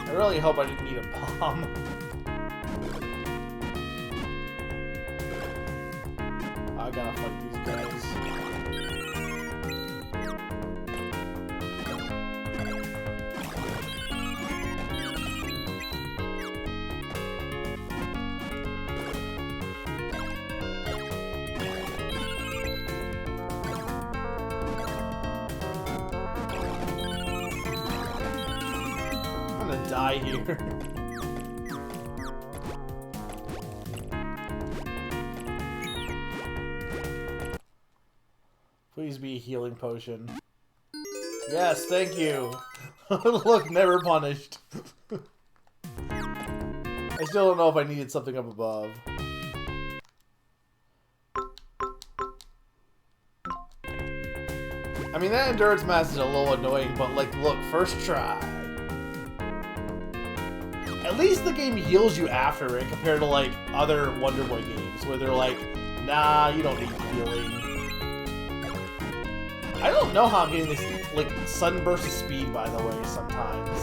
I really hope I didn't need a bomb. I gotta fight these guys. Die here. Please be a healing potion. Yes, thank you. Look, never punished. I still don't know if I needed something up above. I mean, that endurance mask is a little annoying, but like, look, first try. At least the game heals you after it, compared to like other Wonder Boy games where they're like, nah, you don't need healing. I don't know how I'm getting this like sudden burst of speed, by the way, sometimes.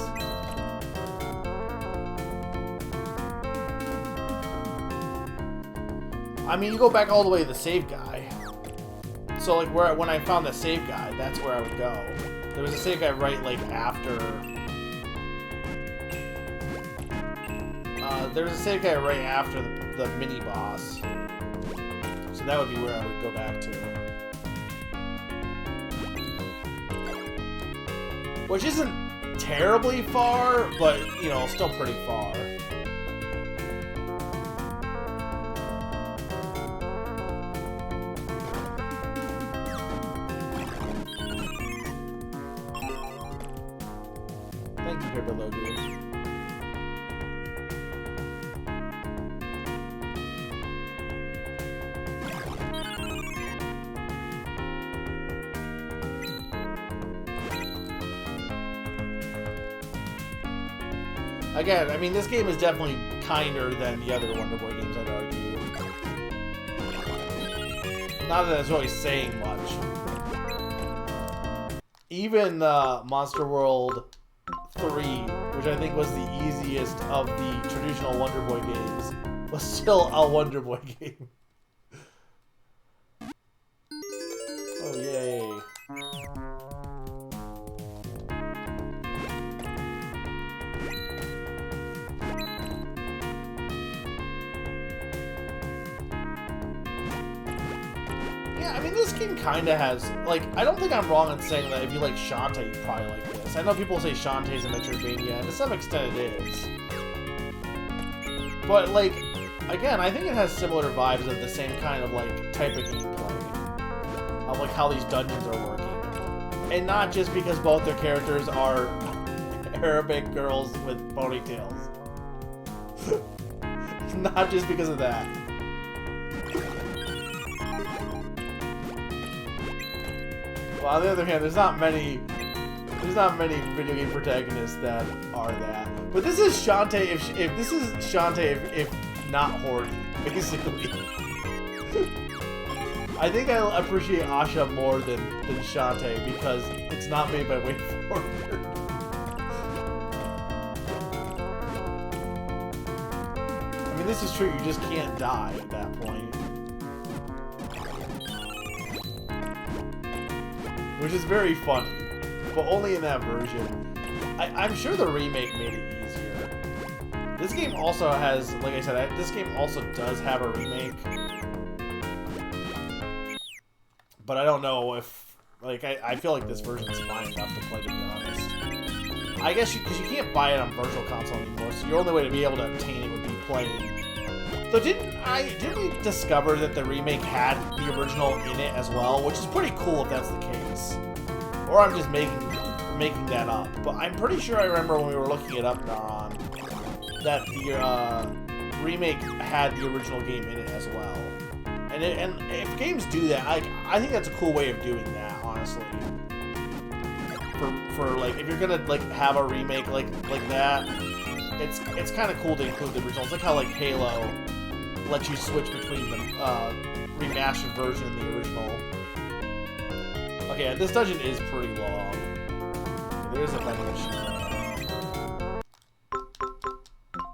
I mean, you go back all the way to the save guy. So like when I found the save guy, that's where I would go. There was a save guy right like after. There's a save guy right after the mini boss. So that would be where I would go back to. Which isn't terribly far, but, you know, still pretty far. Thank you, Paper Logu. Again, I mean, this game is definitely kinder than the other Wonder Boy games, I'd argue. Not that it's really saying much. Even Monster World 3, which I think was the easiest of the traditional Wonder Boy games, was still a Wonder Boy game. Oh, yay. I mean, this game kind of has, like, I don't think I'm wrong in saying that if you like Shantae, you probably like this. I know people say Shantae's a Metroidvania, and to some extent it is. But, like, again, I think it has similar vibes of the same kind of, like, type of gameplay. Of, like, how these dungeons are working. And not just because both their characters are Arabic girls with ponytails. Not just because of that. Well, on the other hand, there's not many video game protagonists that are that. But this is Shantae if this is Shantae if not horny, basically. I think I appreciate Asha more than Shantae because it's not made by WayForward. I mean, this is true. You just can't die at that point. Which is very funny, but only in that version. I'm sure the remake made it easier. This game also has, like I said, this game also does have a remake. But I don't know if, like, I feel like this version is fine enough to play, to be honest. I guess because you can't buy it on Virtual Console anymore, so your only way to be able to obtain it would be playing So didn't we discover that the remake had the original in it as well, which is pretty cool if that's the case. Or I'm just making that up. But I'm pretty sure I remember when we were looking it up, Naron, that the remake had the original game in it as well. And if games do that, I think that's a cool way of doing that, honestly. For like, if you're gonna like have a remake like that, it's kind of cool to include the original. It's like how like Halo lets you switch between the remastered version and the original. Okay, this dungeon is pretty long. There's a vending machine.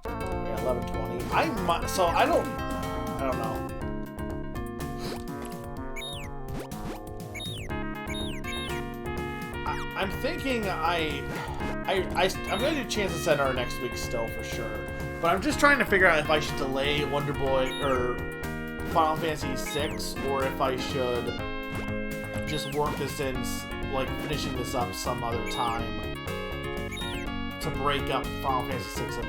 Yeah, 11:20. So I don't know. I'm thinking I'm going to do Chance of Centaur next week still for sure. But I'm just trying to figure out if I should delay Wonder Boy or Final Fantasy VI, or if I should just work this in, like finishing this up some other time to break up Final Fantasy VI a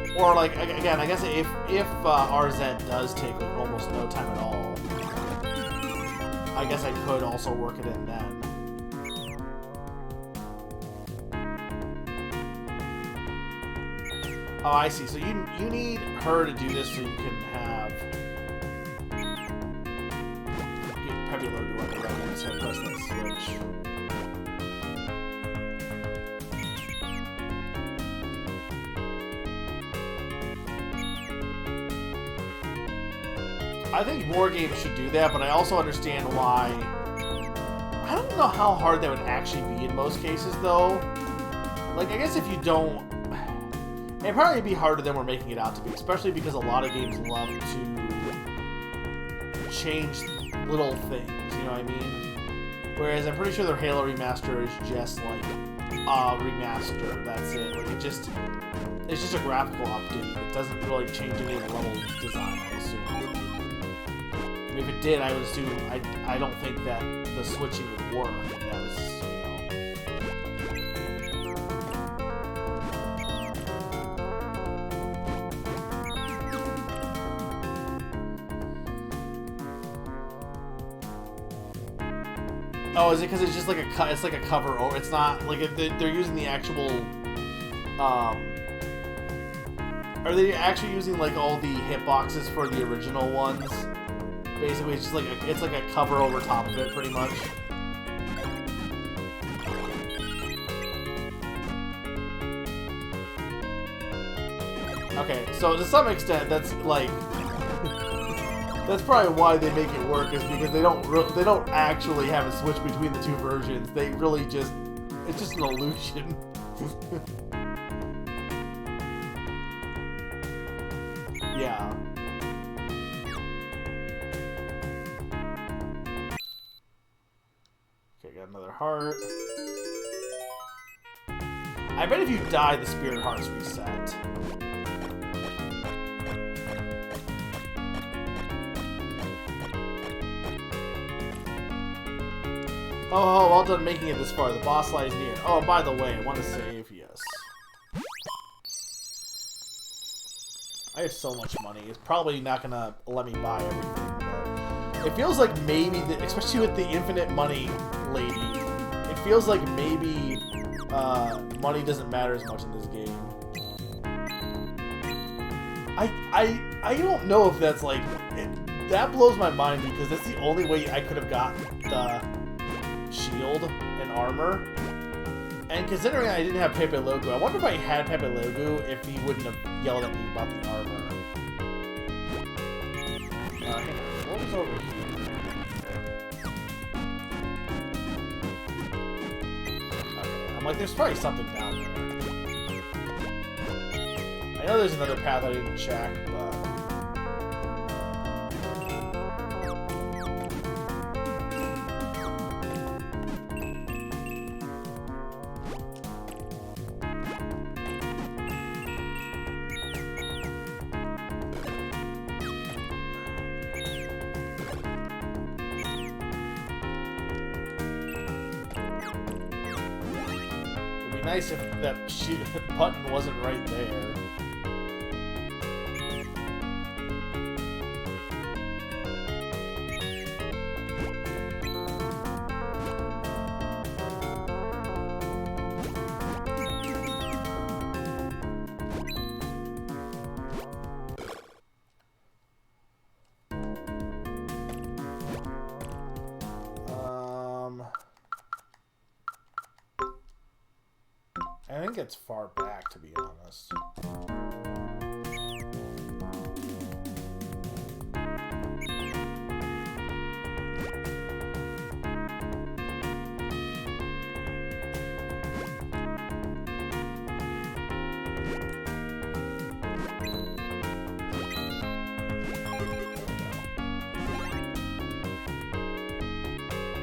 bit. Or like, again, I guess if RZ does take like almost no time at all, I guess I could also work it in then. Oh, I see. So you need her to do this so you can have get Pepe Logo on the right, so press that switch. I think more games should do that, but I also understand why. I don't know how hard that would actually be in most cases, though. Like, I guess if you don't... It'd probably be harder than we're making it out to be, especially because a lot of games love to change little things, you know what I mean? Whereas I'm pretty sure their Halo remaster is just like a remaster, that's it. Like, it's just a graphical update. It doesn't really change any of the level design, I assume. If it did, I would assume, I don't think that the switching would work. That was, Oh, is it because it's just like it's like a cover, or it's not like if they're using the actual, are they actually using like all the hitboxes for the original ones? Basically, it's just like it's like a cover over top of it, pretty much. Okay, so to some extent, that's like that's probably why they make it work, is because they don't actually have a switch between the two versions. They really just it's just an illusion. Yeah. Okay, got another heart. I bet if you die, the spirit hearts reset. Oh, well done making it this far. The boss lies near. Oh, by the way, I want to save. Yes. I have so much money. It's probably not gonna let me buy everything, but it feels like maybe, especially with the infinite money lady, it feels like maybe money doesn't matter as much in this game. I don't know if that's like that blows my mind, because that's the only way I could have gotten the shield and armor. And considering I didn't have Pepe Logo, I wonder if I had Pepe Logo if he wouldn't have yelled at me about the armor. What was over here? Okay, I'm like, there's probably something down there. I know there's another path I didn't check, but... nice if that button wasn't right there. I think it's far back, to be honest.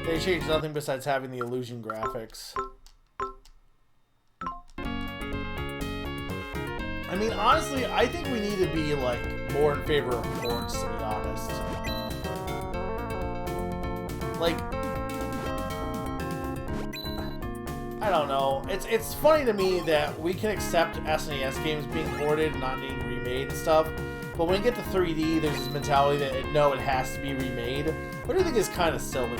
They changed nothing besides having the illusion graphics. I mean, honestly, I think we need to be, like, more in favor of ports, to be honest. Like, I don't know. It's funny to me that we can accept SNES games being ported and not being remade and stuff, but when you get to 3D, there's this mentality that, no, it has to be remade, which I think is kind of silly.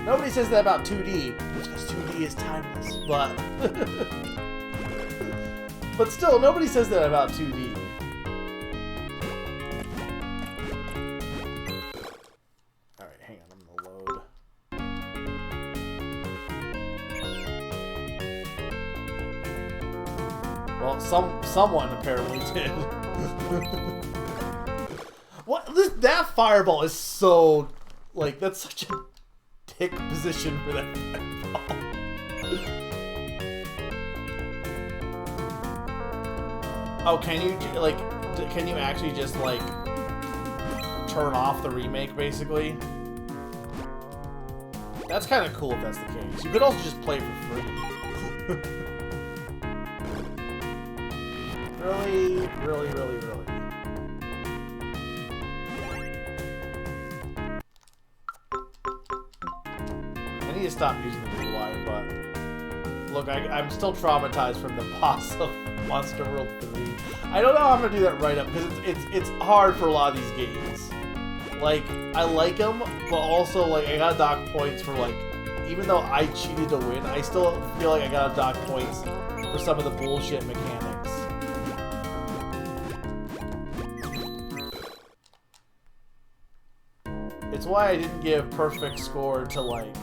Nobody says that about 2D, because 2D is timeless, but... but still, nobody says that about 2D. Alright, hang on, I'm gonna load. Well, someone apparently did. What? That fireball is so... Like, that's such a dick position for that fireball. Oh, can you, like, can you actually just, like, turn off the remake, basically? That's kind of cool if that's the case. You could also just play for free. Really, really, really, really. I need to stop using the rewind button. Look, I'm still traumatized from the boss of Monster World 3. I don't know how I'm gonna do that right up, because it's hard for a lot of these games. Like, I like them, but also, like, I gotta dock points for, like, even though I cheated to win, I still feel like I gotta dock points for some of the bullshit mechanics. It's why I didn't give perfect score to, like,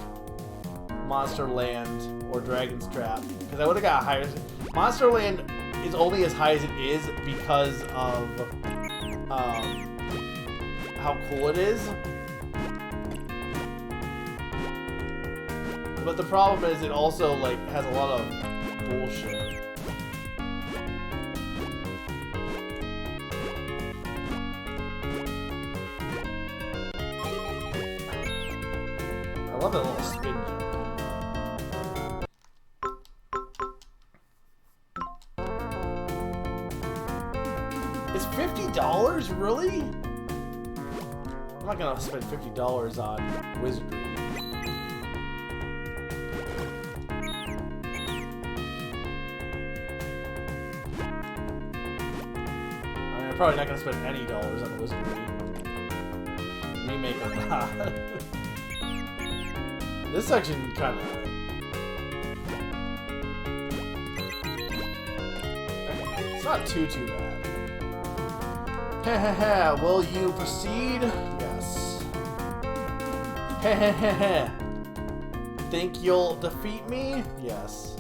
Monster Land or Dragon's Trap, because I would have got higher. Monster Land is only as high as it is because of how cool it is. But the problem is it also, like, has a lot of bullshit. I love that little spin jump. It's $50? Really? I'm not gonna spend $50 on Wizardry. I mean, I'm probably not gonna spend any dollars on Wizardry. Remake or not. This section kind of... It's not too bad. Heh, will you proceed? Yes. Heh. Think you'll defeat me? Yes.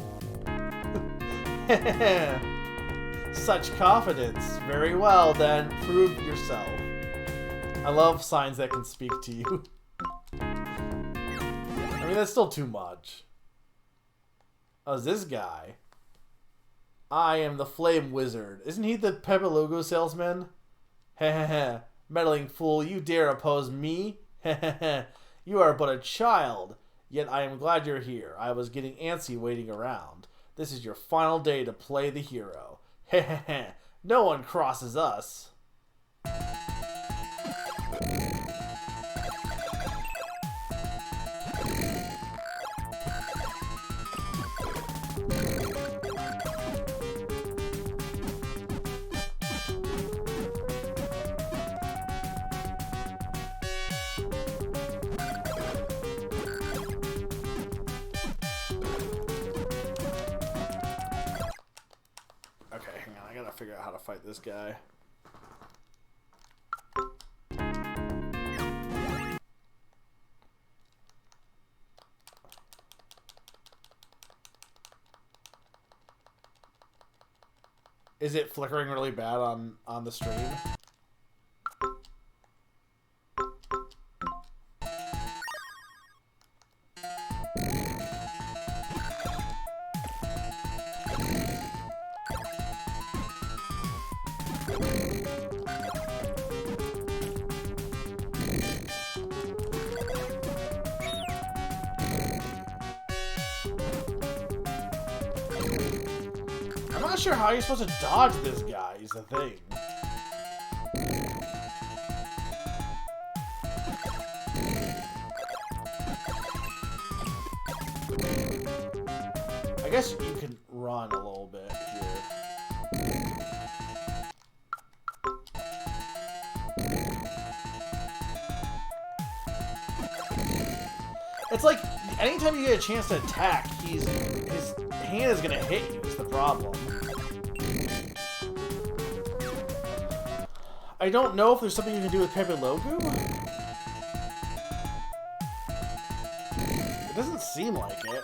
Such confidence. Very well, then. Prove yourself. I love signs that can speak to you. I mean, that's still too much. Oh, is this guy? I am the Flame Wizard. Isn't he the Pepelugo salesman? Heh. Meddling fool, you dare oppose me? Heh. You are but a child. Yet I am glad you're here. I was getting antsy waiting around. This is your final day to play the hero. Heh. No one crosses us. Figure out how to fight this guy. Is it flickering really bad on the stream? I'm not sure how you're supposed to dodge this guy, is the thing. I guess you can run a little bit here. It's like, anytime you get a chance to attack, his hand is gonna hit you, is the problem. I don't know if there's something you can do with Pepe Logu. It doesn't seem like it.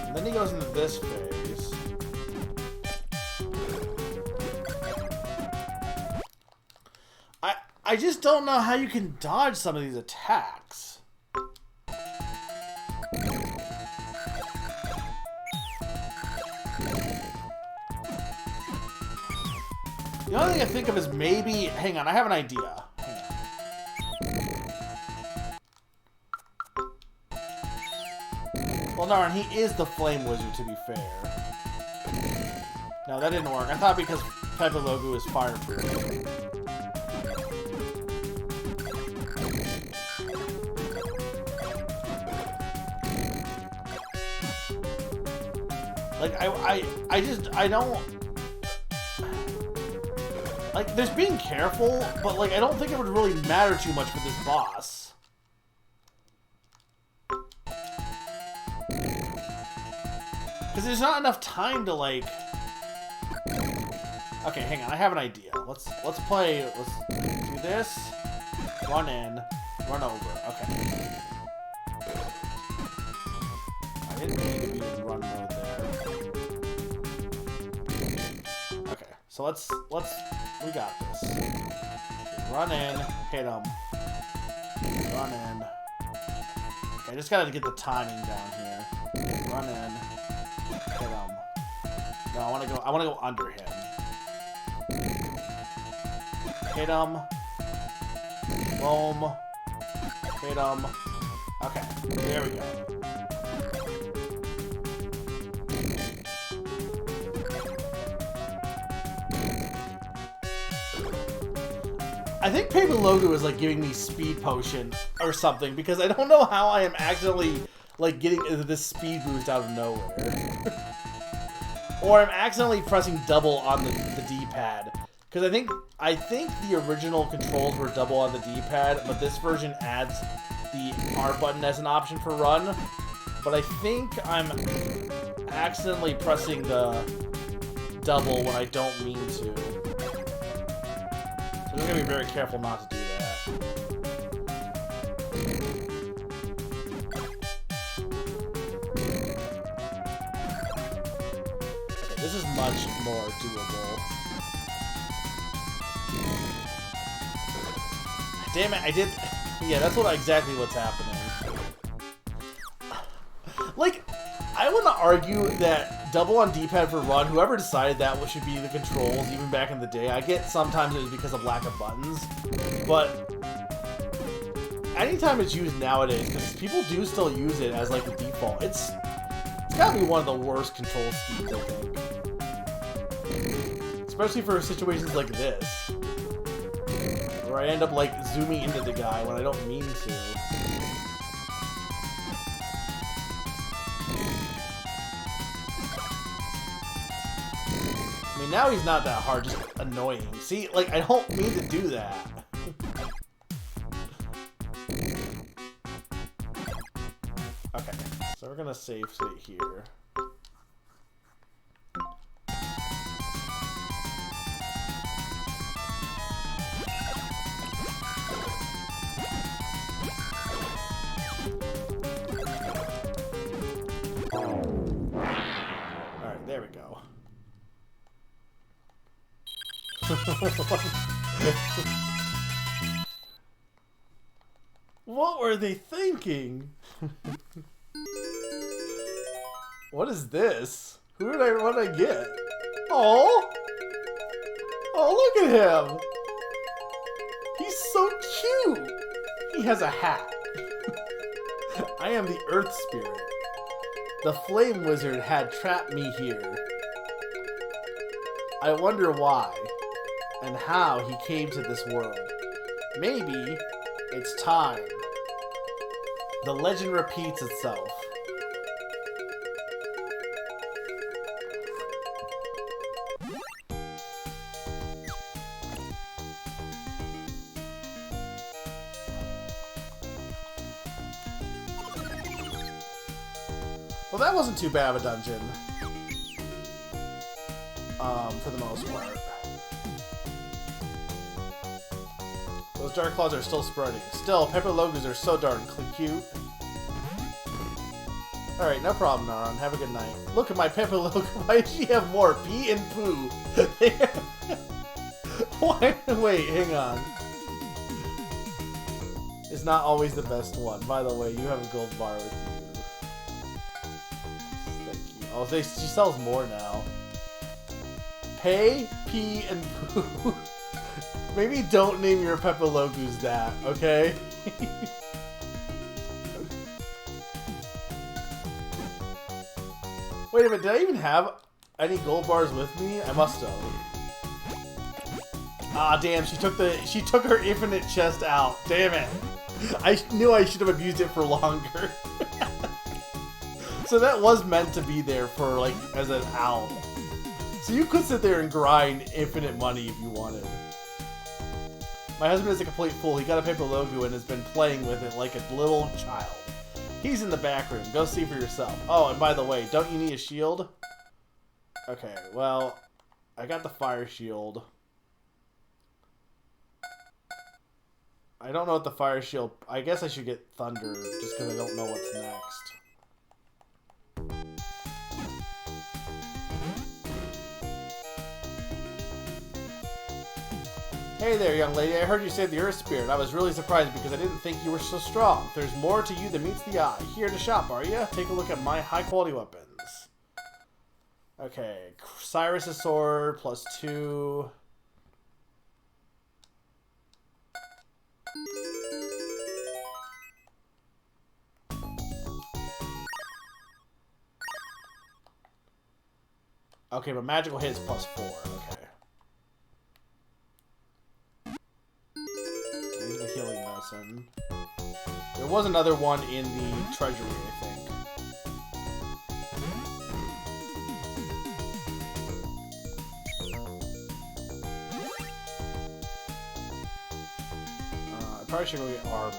And then he goes into this phase. I just don't know how you can dodge some of these attacks. The only thing I think of is maybe... Hang on, I have an idea. Well, no, he is the Flame Wizard, to be fair. No, that didn't work. I thought because Pepe Logu is fireproof. Like, I don't... Like, there's being careful, but, like, I don't think it would really matter too much for this boss. Because there's not enough time to, like... Okay, hang on, I have an idea. Let's do this, run in, run over. Okay. I didn't mean to be in run mode there. Okay, so we got this. Run in, hit him. Run in. Okay, I just gotta get the timing down here. Run in, hit him. No, I wanna go under him. Hit him. Boom. Hit him. Okay, there we go. I think Pepe Logu is like giving me speed potion or something because I don't know how I am accidentally like getting this speed boost out of nowhere. Or I'm accidentally pressing double on the D-pad. Because I think the original controls were double on the D-pad, but this version adds the R button as an option for run. But I think I'm accidentally pressing the double when I don't mean to. So I'm gonna be very careful not to do that. Okay, this is much more doable. Damn it, I did... Yeah, that's exactly what's happening. Like, I want to argue that double on D-pad for run, whoever decided that should be the controls, even back in the day. I get sometimes it was because of lack of buttons, but anytime it's used nowadays, because people do still use it as like the default, it's gotta be one of the worst control schemes, I think. Especially for situations like this. Where I end up, like, zooming into the guy when I don't mean to. I mean, now he's not that hard, just annoying. See, like, I don't mean to do that. gonna save state here. Alright, there we go. What were they thinking? What is this? What did I get? Oh! Oh, look at him! He's so cute! He has a hat. I am the Earth Spirit. The Flame Wizard had trapped me here. I wonder why and how he came to this world. Maybe it's time. The legend repeats itself. Well, that wasn't too bad of a dungeon. For the most part. Those dark claws are still spreading. Still, Pepperlogus are so darn cute. Alright, no problem, Naron. Have a good night. Look at my Pepperlogus. Why does she have more? Pee and poo. Why? Wait, hang on. It's not always the best one. By the way, you have a gold bar with you. Thank you. Oh, she sells more now. Pay, pee, and poo. Maybe don't name your Pepperlogus that, okay? Wait a minute, did I even have any gold bars with me? I must have. Ah, damn, she took her infinite chest out. Damn it. I knew I should have abused it for longer. So that was meant to be there for, like, as an owl. So you could sit there and grind infinite money if you wanted. My husband is a complete fool. He got a Pepperlogus and has been playing with it like a little child. He's in the back room. Go see for yourself. Oh, and by the way, don't you need a shield? Okay, well, I got the fire shield. I don't know what the fire shield... I guess I should get thunder, just because I don't know what's next. Hey there, young lady. I heard you say the Earth Spirit. I was really surprised because I didn't think you were so strong. There's more to you than meets the eye. Here to shop, are you? Take a look at my high-quality weapons. Okay. Cyrus' sword, +2. Okay, but magical hit is +4. Okay. The healing medicine. There was another one in the treasury, I think. I probably should go get armor.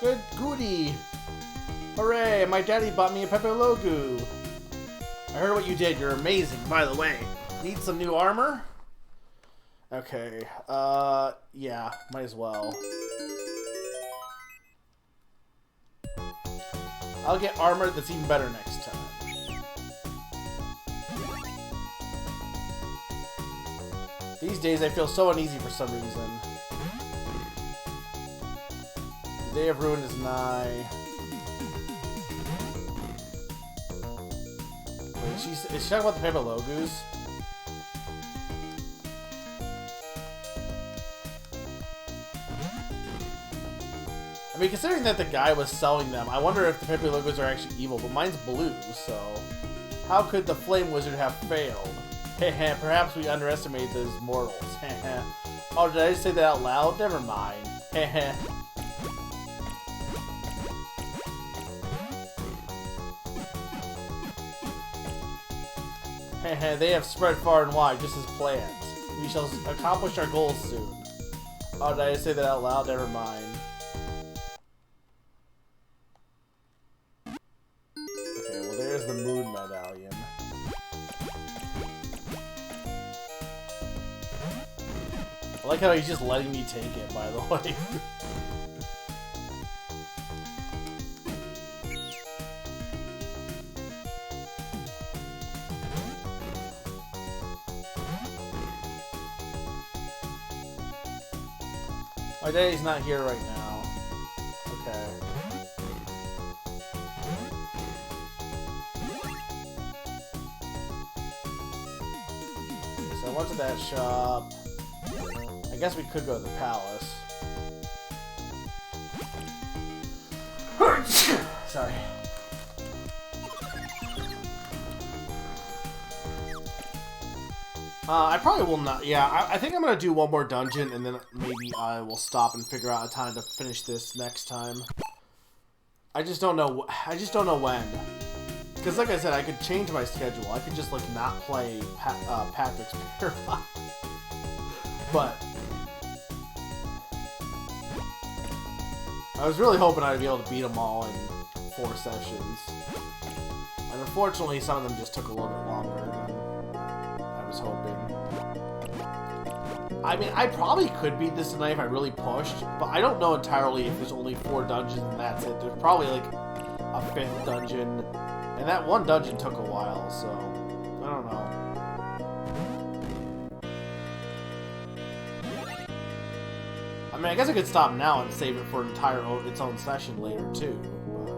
Good goody! Hooray! My daddy bought me a Pepperlogus. I heard what you did. You're amazing, by the way. Need some new armor? Okay, yeah, might as well. I'll get armor that's even better next time. These days I feel so uneasy for some reason. The day of ruin is nigh. Wait, is she talking about the Pepperlogus? I mean, considering that the guy was selling them, I wonder if the Pepperlogus are actually evil, but mine's blue, so... How could the Flame Wizard have failed? Heh perhaps we underestimated those mortals. Heh oh, did I just say that out loud? Never mind. Heh they have spread far and wide, just as planned. We shall accomplish our goals soon. Oh, did I say that out loud? Never mind. Okay, well there's the moon medallion. I like how he's just letting me take it, by the way. My daddy's not here right now. Okay. So I went to that shop. I guess we could go to the palace. Sorry. I probably will not. Yeah, I think I'm gonna do one more dungeon, and then maybe I will stop and figure out a time to finish this next time. I just don't know. I just don't know when. Because, like I said, I could change my schedule. I could just like not play Patrick's Paradox. But I was really hoping I'd be able to beat them all in 4 sessions. And unfortunately, some of them just took a little bit longer than I was hoping. I mean, I probably could beat this tonight if I really pushed, but I don't know entirely if there's only 4 dungeons and that's it. There's probably like a 5th dungeon, and that one dungeon took a while, so I don't know. I mean, I guess I could stop now and save it for its own session later too. But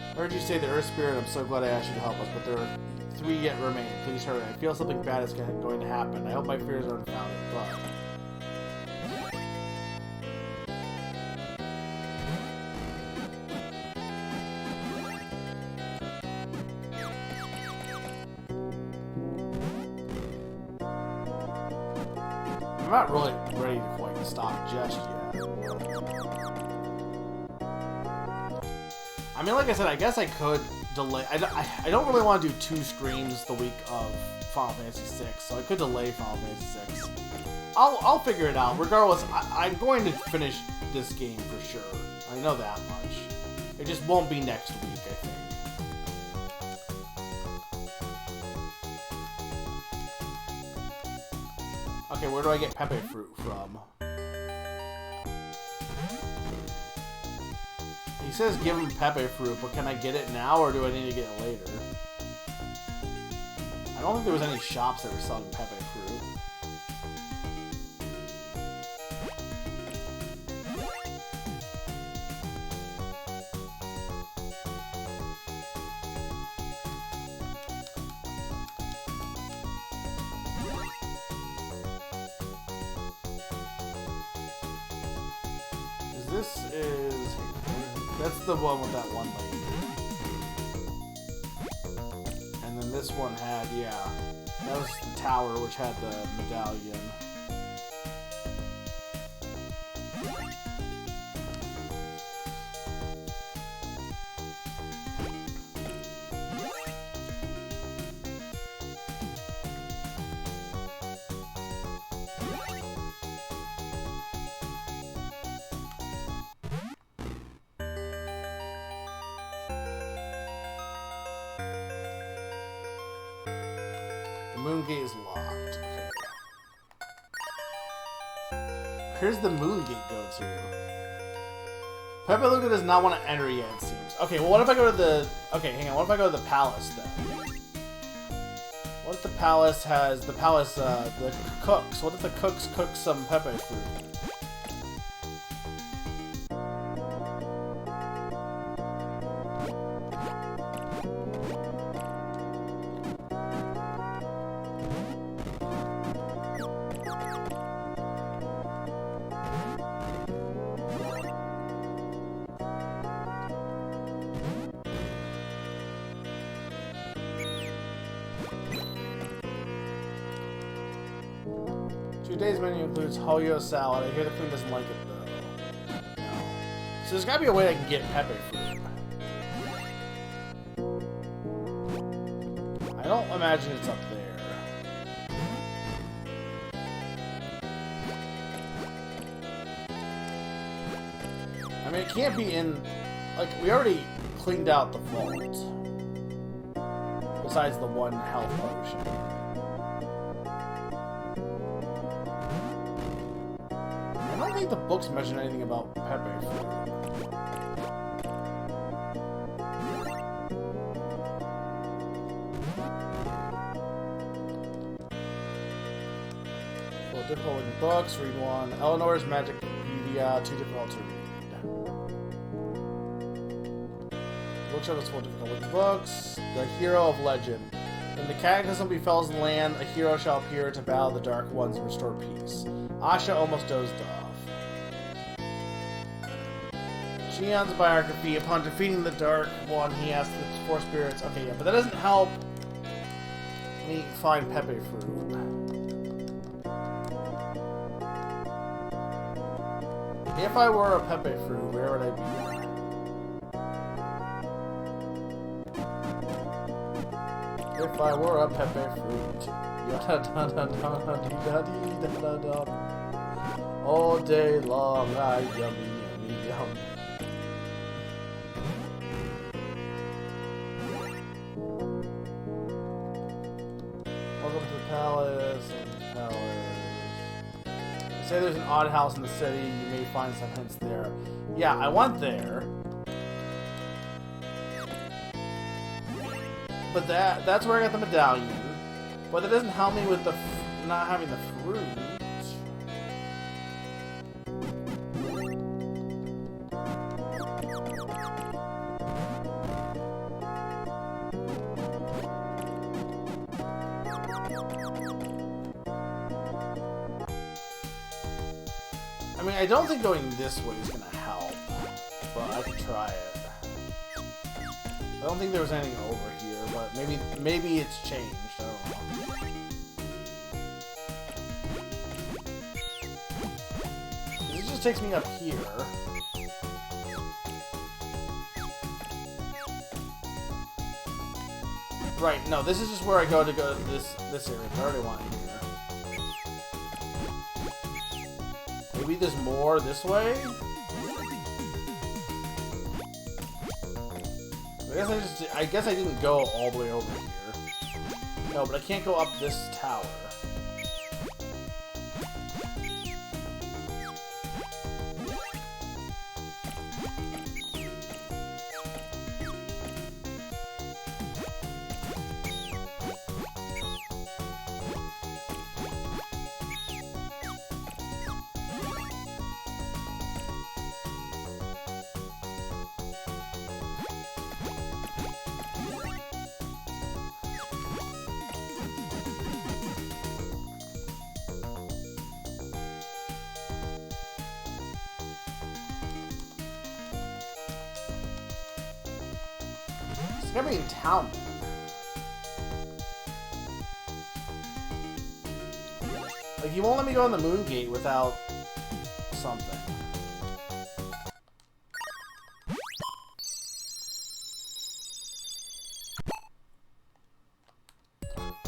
I heard you say the Earth Spirit. I'm so glad I asked you to help us, but there are 3 yet remain. Please hurry. I feel something bad is going to happen. I hope my fears are unfounded, but I'm not really ready to quite stop just yet. I mean, like I said, I guess I could delay. I don't really want to do 2 streams the week of Final Fantasy VI, so I could delay Final Fantasy VI. I'll figure it out. Regardless, I'm going to finish this game for sure. I know that much. It just won't be next week, I think. Okay, where do I get Pepe Fruit from? He says give him Pepe Fruit, but can I get it now, or do I need to get it later? I don't think there was any shops that were selling Pepe Fruit. That's the one with that one lady. And then this one had, yeah, that was the tower which had the medallion. Moon Gate is locked. Okay. Here's the Moon Gate go to. Pepe Luca does not want to enter yet, it seems. Okay, well, what if I go to the... Okay, hang on. What if I go to the palace, then? What if the palace has... The palace, the cooks. What if the cooks cook some Pepe fruit? Today's menu includes Hoyo salad. I hear the queen doesn't like it though. No. So there's gotta be a way I can get Pepe fruit. I don't imagine it's up there. it can't be in... Like, we already cleaned out the vault. Besides the one health potion. I don't think the books mention anything about Pepe fruit. Well, difficult looking books, read one. Eleanor's Magicpedia, too difficult to read. Bookshop is full of difficult looking books. The Hero of Legend. When the cataclysm befalls the land, a hero shall appear to battle the Dark Ones and restore peace. Asha almost dozed off. Shion's biography. Upon defeating the Dark One, he asked the four spirits. Okay, yeah, but that doesn't help me find Pepe fruit. If I were a Pepe fruit, where would I be? If I were a Pepe fruit, yada-da-da-da-dee-da-dee-da-da-da. All day long, I yummy, yummy, yum. Welcome to the palace. Say there's an odd house in the city. You may find some hints there. Yeah, I went there. But that's where I got the medallion. But that doesn't help me with the not having the fruit. I mean, I don't think going this way is gonna help, but I could try it. I don't think there was anything over here, but maybe it's changed. I don't know. This just takes me up here. Right, no, this is just where I go to this area. I already want it here. Maybe there's more this way? I guess I didn't go all the way over here. No, but I can't go up this tower. It's gotta be in town. Like, you won't let me go on the Moon Gate without something.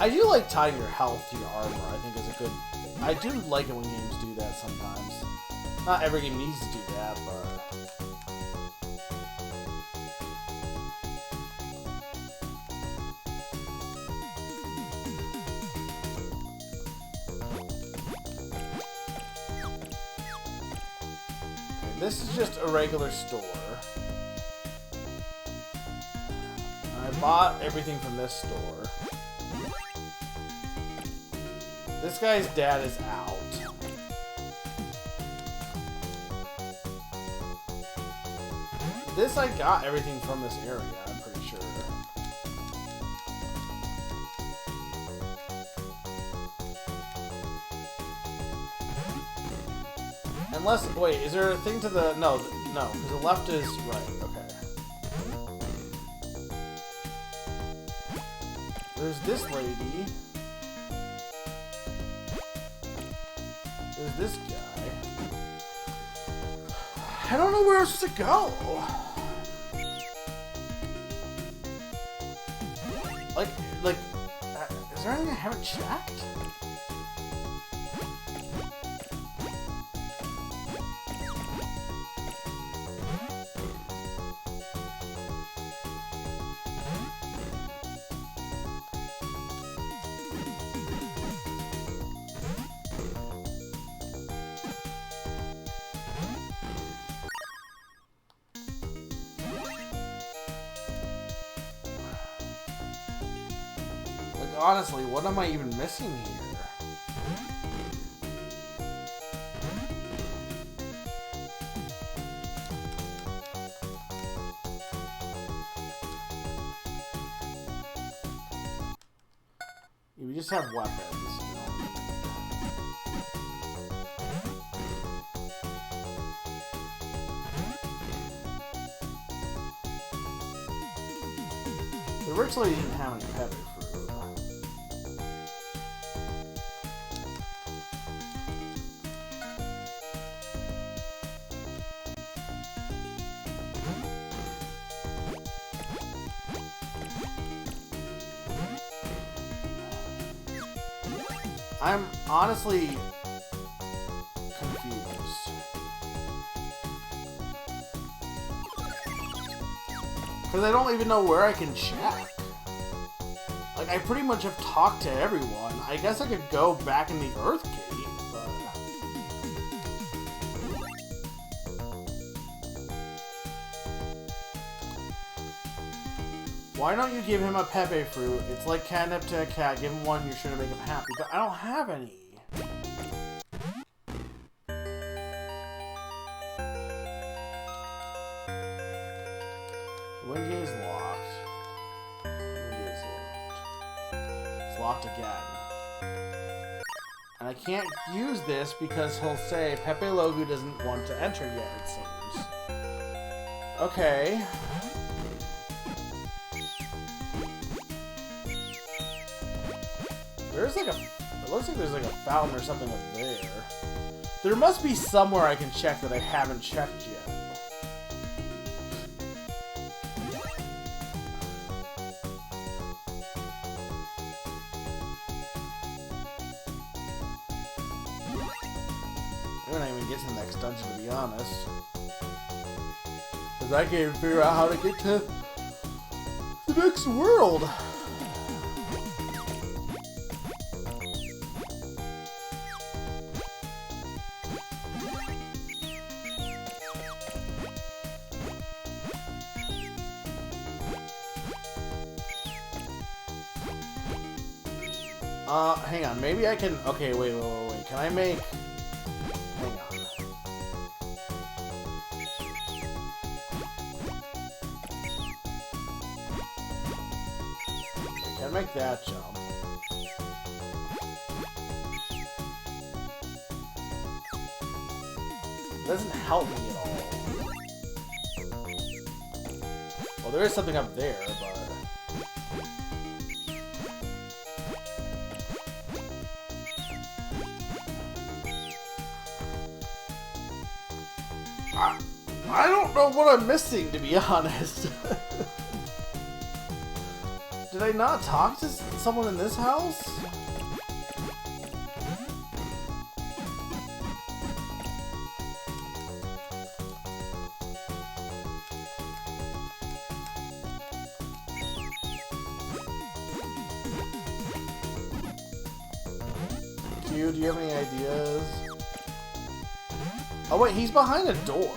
I do like tying your health to your armor. I think is a good. I do like it when games do that sometimes. Not every game needs to do that, but. This is just a regular store. I bought everything from this store. This guy's dad is out. This I got everything from this area, I'm pretty sure. Unless, wait, is there a thing to the, no, because the left is right, okay. There's this lady. There's this guy. I don't know where else to go. Like, is there anything I haven't checked? honestly, what am I even missing here? We just have weapons. We originally didn't have any peppy fruit. I'm honestly confused. Because I don't even know where I can check. Like, I pretty much have talked to everyone. I guess I could go back in the Earth Gate, but... Why don't you give him a Pepe fruit? It's like catnip to a cat. Give him one, you're sure to make him happy. But I don't have any. Wind gate is locked. Wind gate is locked. It's locked again. And I can't use this because he'll say Pepe Logu doesn't want to enter yet, it seems. Okay. There's like a... It looks like there's like a fountain or something up there. There must be somewhere I can check that I haven't checked yet. We're not even get to the next dungeon, to be honest. Because I can't even figure out how to get to the next world. Hang on, maybe I can... Okay, wait. Can I make... Hang on. I can make that jump. It doesn't help me at all. Well, there is something up there, but... I don't know what I'm missing, to be honest. Did I not talk to someone in this house? Q, do you have any ideas? Oh wait, he's behind a door.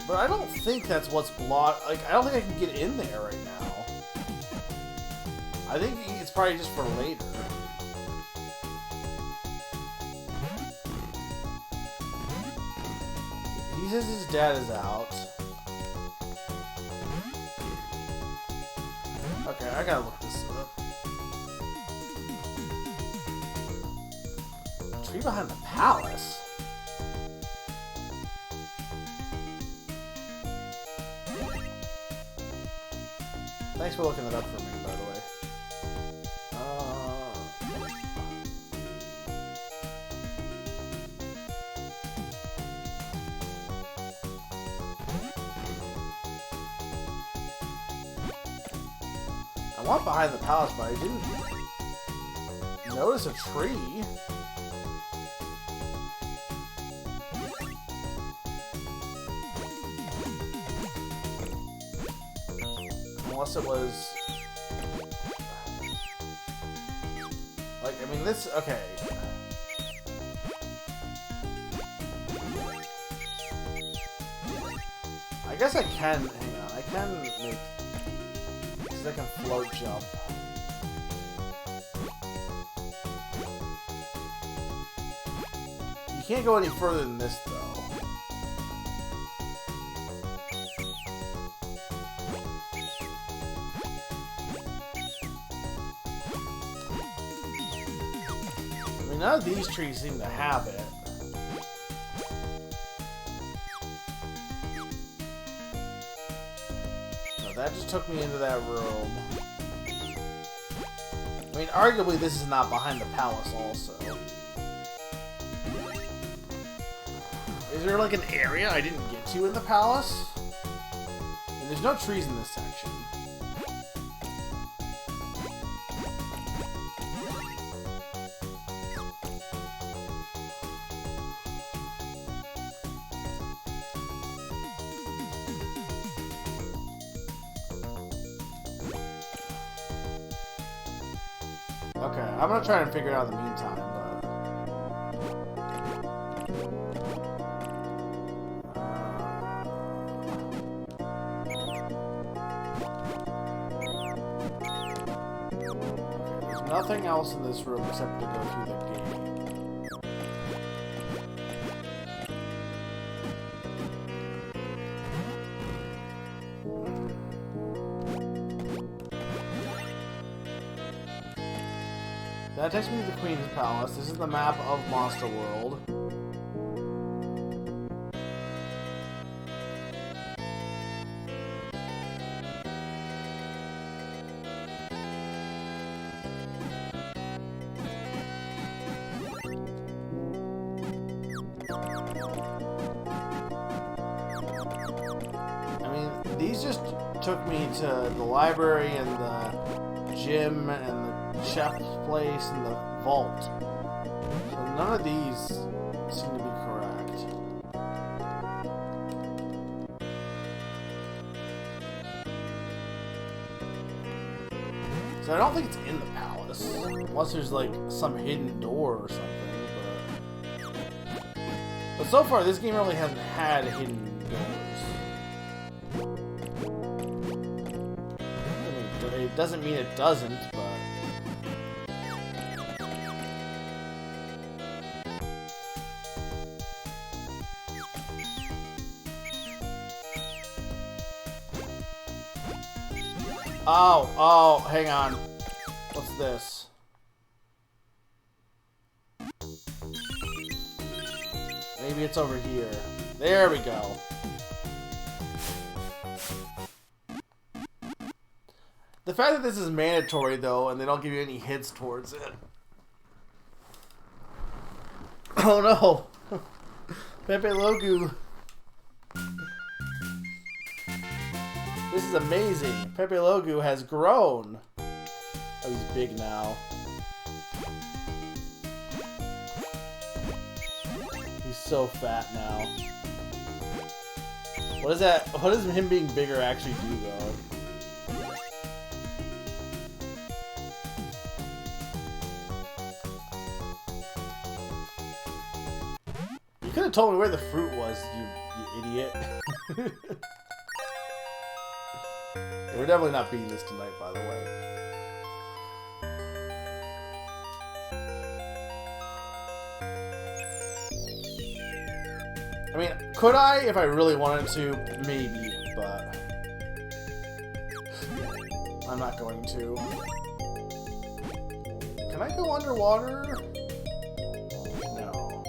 But I don't think that's what's blocked. Like, I don't think I can get in there right now. I think it's probably just for later. He says his dad is out. Okay, I gotta look this up. Tree behind the palace? Thanks for looking that up for me, by the way. I want behind the palace, but I didn't notice a tree. Unless it was... Like, I mean, this... Okay. guess I can, hang on, I can make, because I can float jump. You can't go any further than this, though. I mean, none of these trees seem to have it. That just took me into that room. I mean, arguably this is not behind the palace also. Is there like an area I didn't get to in the palace? And there's no trees in this section. Okay, I'm gonna try and figure it out in the meantime, there's nothing else in this room except to go through the gate. That takes me to the Queen's Palace. This is the map of Monster World. I mean, these just took me to the library and the gym and the chef's place and the vault. So none of these seem to be correct. So I don't think it's in the palace. Unless there's like some hidden door or something. But so far this game really hasn't had hidden doors. I mean, it doesn't mean it doesn't, but oh, hang on. What's this? Maybe it's over here. There we go. The fact that this is mandatory, though, and they don't give you any hints towards it. Oh no! Pepe Logu. This is amazing. Pepe Logu has grown. Oh, he's big now. He's so fat now. What is that? What does him being bigger actually do, though? You could have told me where the fruit was, you idiot. We're definitely not beating this tonight, by the way. I mean, could I if I really wanted to? Maybe, but I'm not going to. Can I go underwater? No.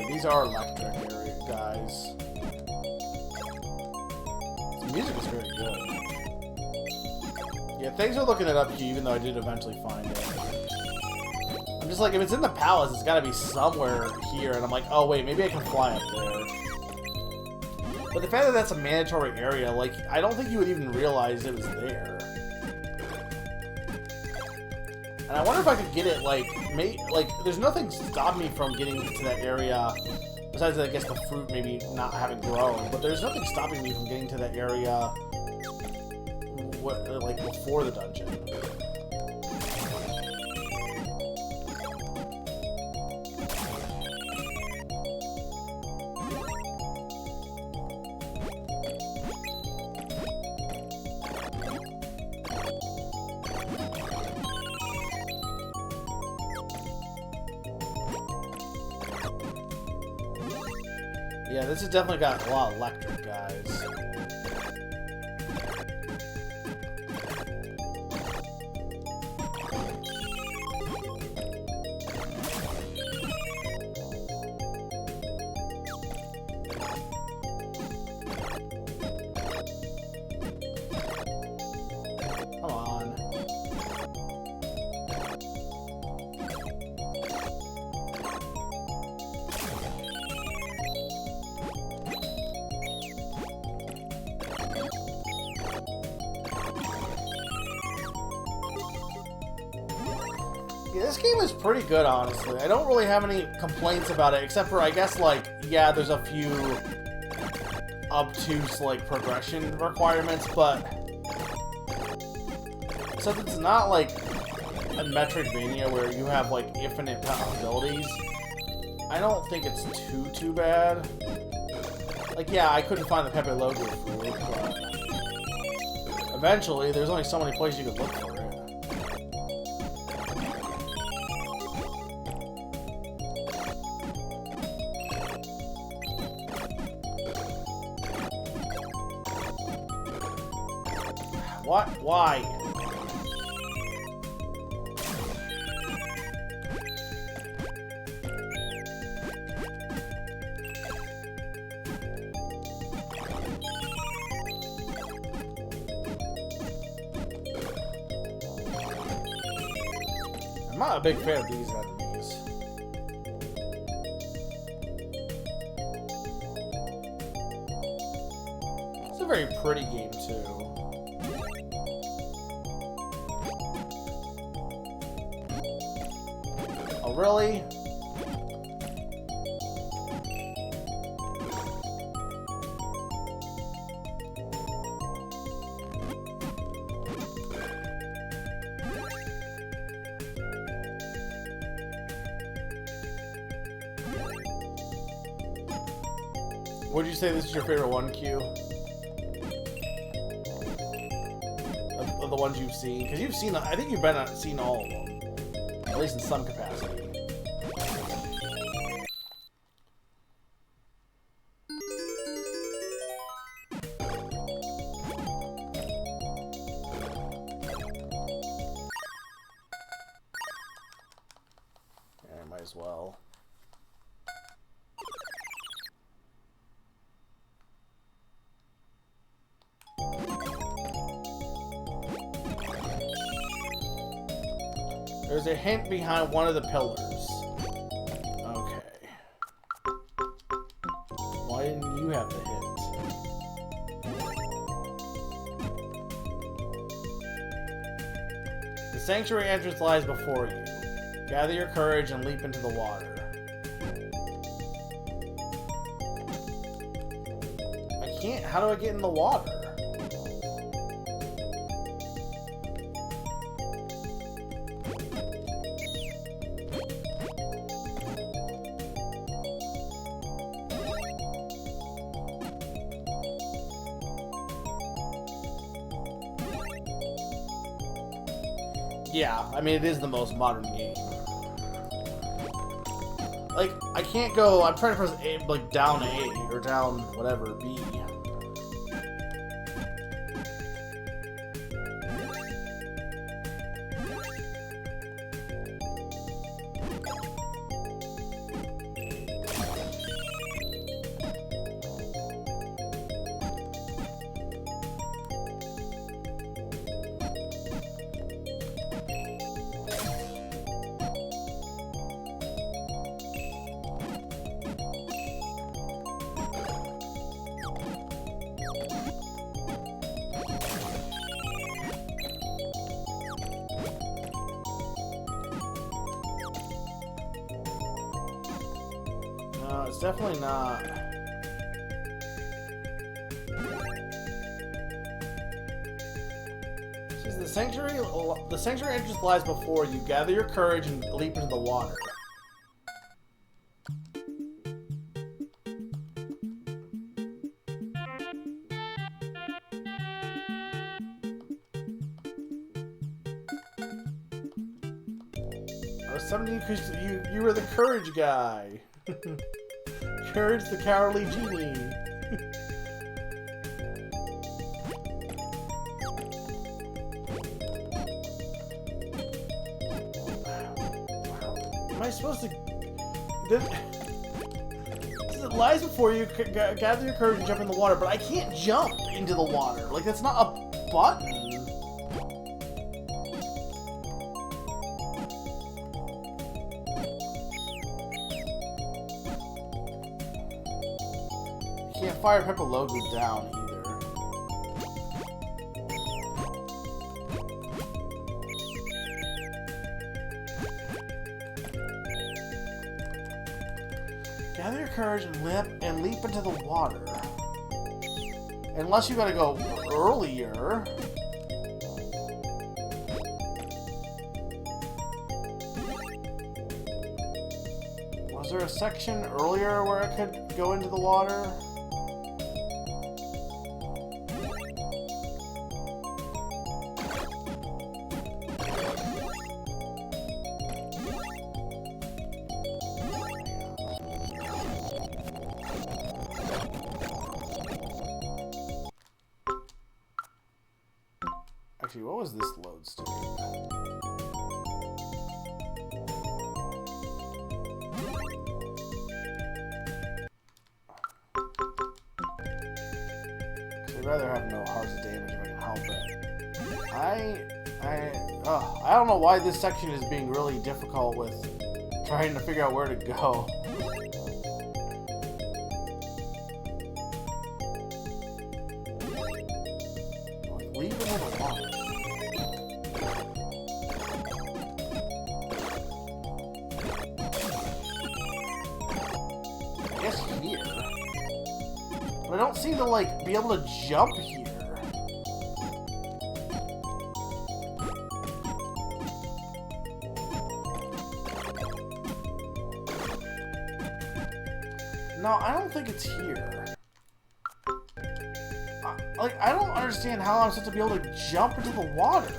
These are electric area guys. The music is very good. Yeah, thanks for looking it up, Hugh, even though I did eventually find it. I'm just like, if it's in the palace, it's gotta be somewhere here, and I'm like, oh wait, maybe I can fly up there. But the fact that that's a mandatory area, like, I don't think you would even realize it was there. And I wonder if I could get it, like, there's nothing stopping me from getting to that area, besides, I guess, the fruit maybe not having grown, but there's nothing stopping me from getting to that area, like, before the dungeon. Yeah, this has definitely got a lot of electric, guys. Come on. Yeah, this game is pretty good, honestly. I don't really have any complaints about it, except for, I guess, like, yeah, there's a few obtuse, like, progression requirements, but since it's not, like, a Metroidvania where you have, like, infinite possibilities, I don't think it's too bad. Like, yeah, I couldn't find the Pepe Logo food, but eventually, there's only so many places you could look for it. What? Why? I'm not a big fan of these enemies. It's a very pretty game, too. Oh, really? Would you say this is your favorite one, Q? Of the ones you've seen? Because you've seen, I think you've seen all of them. At least in some capacity. Yeah, might as well. There's a hint behind one of the pillars. Okay. Why didn't you have the hint? The sanctuary entrance lies before you. Gather your courage and leap into the water. I can't. How do I get in the water? Yeah, I mean, it is the most modern game. Like, I can't go, I'm trying to press A, like, down A, or down, whatever, B. No, it's definitely not. Says the sanctuary entrance lies before you. Gather your courage and leap into the water. I was summoning you because you were the courage guy. Encourage the cowardly genie. Am I supposed to... It lies before you, gather your courage and jump in the water, but I can't jump into the water. Like, that's not a button. Can't fire Peppa Logu down either. Gather your courage and leap into the water. Unless you gotta go earlier. Was there a section earlier where I could go into the water? Actually, what was this load state? I'd rather have no hearts of damage if I can help it. I don't know why this section is being really difficult with trying to figure out where to go. Leave it alone. I guess here. But I don't seem to, like, be able to jump here. No, I don't think it's here. Like, I don't understand how I'm supposed to be able to jump into the water.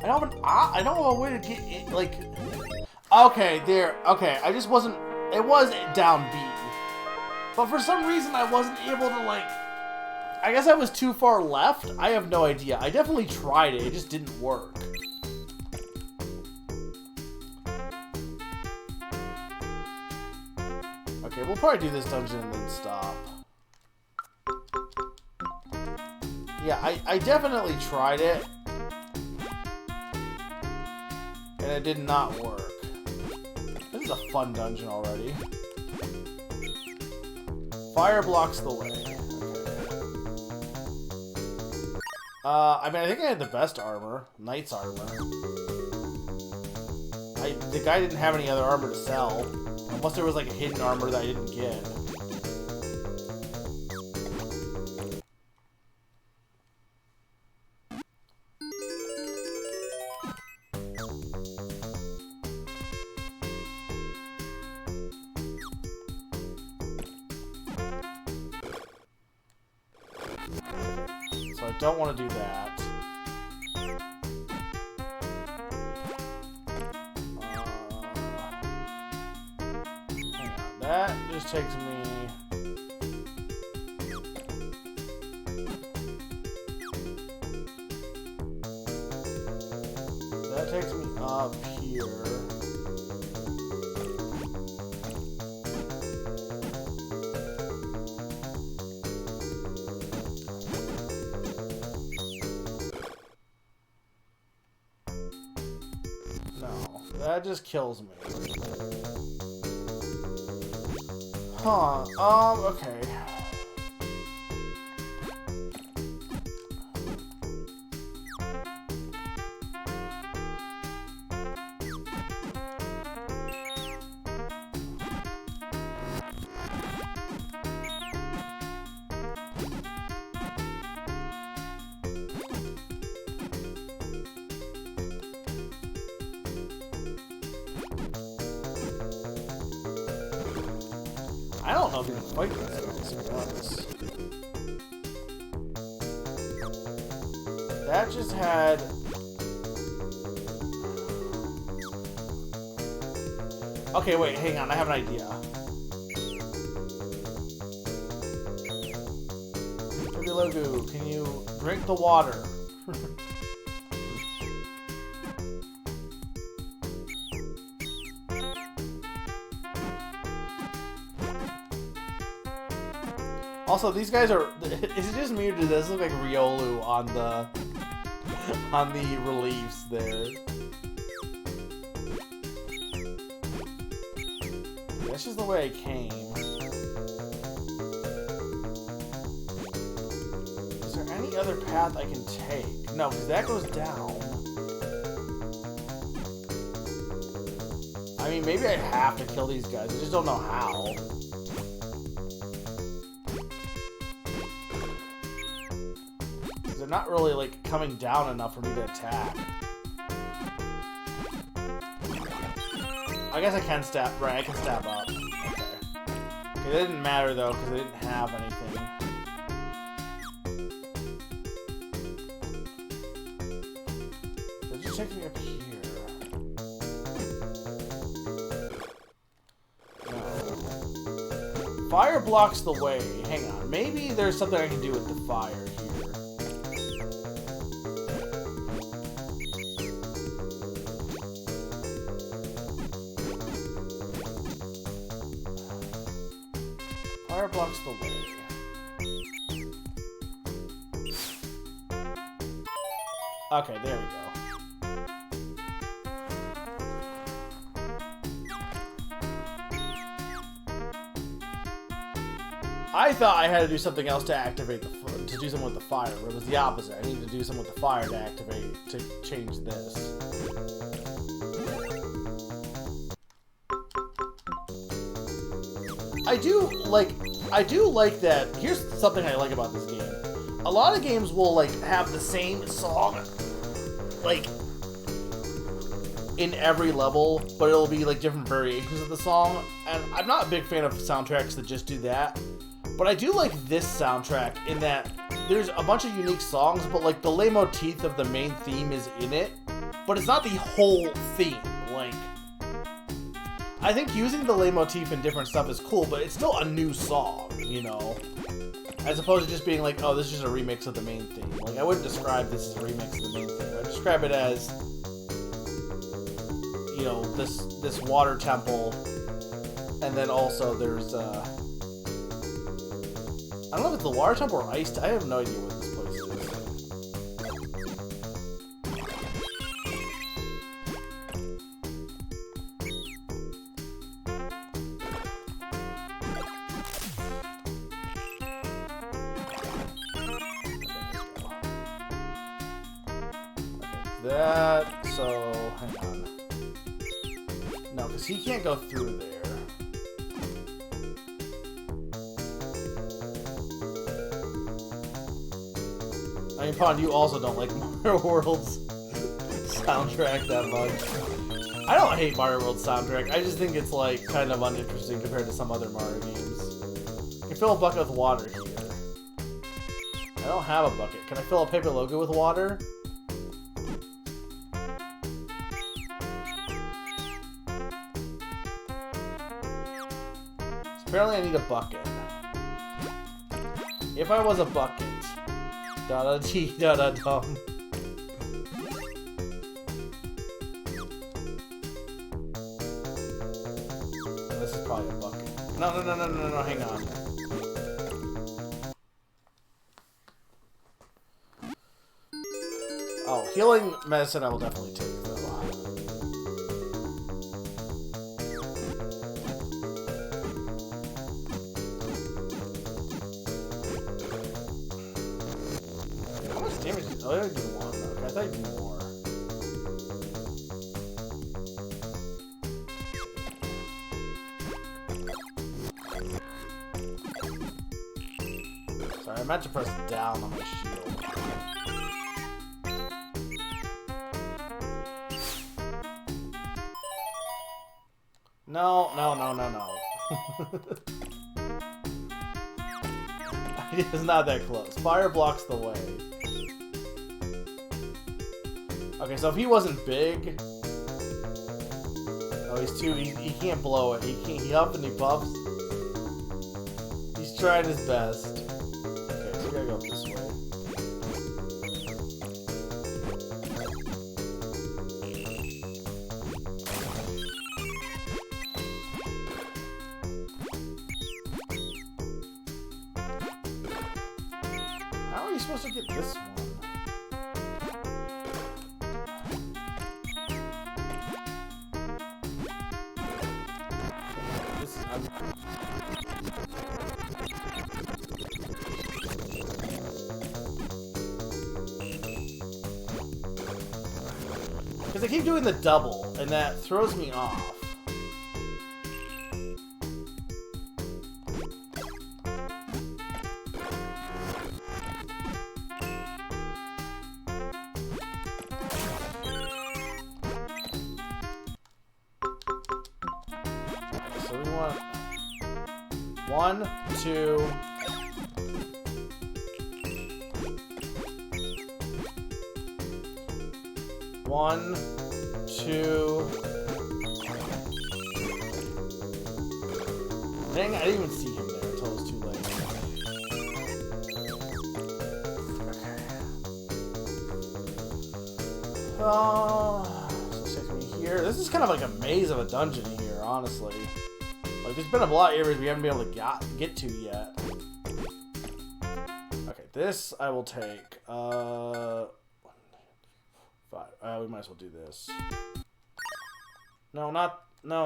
I don't have a way to get in, like... Okay, there. Okay, I just wasn't... It was down B. But for some reason, I wasn't able to, like... I guess I was too far left? I have no idea. I definitely tried it. It just didn't work. Okay, we'll probably do this dungeon and then stop. Yeah, I definitely tried it. And it did not work. This is a fun dungeon already. Fire blocks the way. I mean, I think I had the best armor. Knight's armor. The guy didn't have any other armor to sell. Unless there was like a hidden armor that I didn't get. So I don't want to do that. Hang on. That just takes me... That takes me up here. That just kills me. Huh, okay. I don't know if you can fight this, to be honest. That just had... Okay, wait, hang on, I have an idea. Logu, can you drink the water? Also, these guys are... Is it just me or does this look like Riolu on the reliefs there? That's just the way I came. Is there any other path I can take? No, because that goes down. I mean, maybe I have to kill these guys. I just don't know how. They're not really, like, coming down enough for me to attack. I guess I can stab, right, I can stab up. Okay. It didn't matter, though, because I didn't have anything. They're just taking me up here. No. Fire blocks the way. Hang on. Maybe there's something I can do with the fire here. Fire blocks the way. Okay, there we go. I thought I had to do something else to activate the to do something with the fire, but it was the opposite. I needed to do something with the fire to activate to change this. I do like that. Here's something I like about this game. A lot of games will like have the same song like in every level, but it'll be like different variations of the song. And I'm not a big fan of soundtracks that just do that. But I do like this soundtrack in that there's a bunch of unique songs, but like the leitmotif of the main theme is in it, but it's not the whole theme. Like, I think using the leitmotif and different stuff is cool, but it's still a new song, you know? As opposed to just being like, oh, this is just a remix of the main theme. Like, I wouldn't describe this as a remix of the main theme. I'd describe it as, you know, this water temple, and then also there's, I don't know if it's the water temple or ice. I have no idea what this place is. That, so, hang on. No, because he can't go through there. I mean, Pond, you also don't like Mario World's soundtrack that much. I don't hate Mario World's soundtrack, I just think it's, like, kind of uninteresting compared to some other Mario games. You can fill a bucket with water here. I don't have a bucket. Can I fill a Paper Logo with water? So apparently I need a bucket. If I was a bucket. Da-da-dee-da-da-dum. This is probably a bucket. No, hang on. Oh, healing medicine I will definitely take, though. Oh, I only do one. Okay, I thought you did more. Sorry, I meant to press down on my shield. No. It's not that close. Fire blocks the way. Okay, so if he wasn't big... Oh, he's too... He can't blow it. He huff and he puffs. He's trying his best. Okay, so we gotta go up this way. supposed to get this one? This is... Because I keep doing the double, and that throws me off. So we want 1, 2... One, two... Dang, I didn't even see him there until it was too late. So it takes me here. This is kind of like a maze of a dungeon here, honestly. Like, there's been a lot of areas we haven't been able to get to yet. Okay, this I will take. We might as well do this. No, not... No.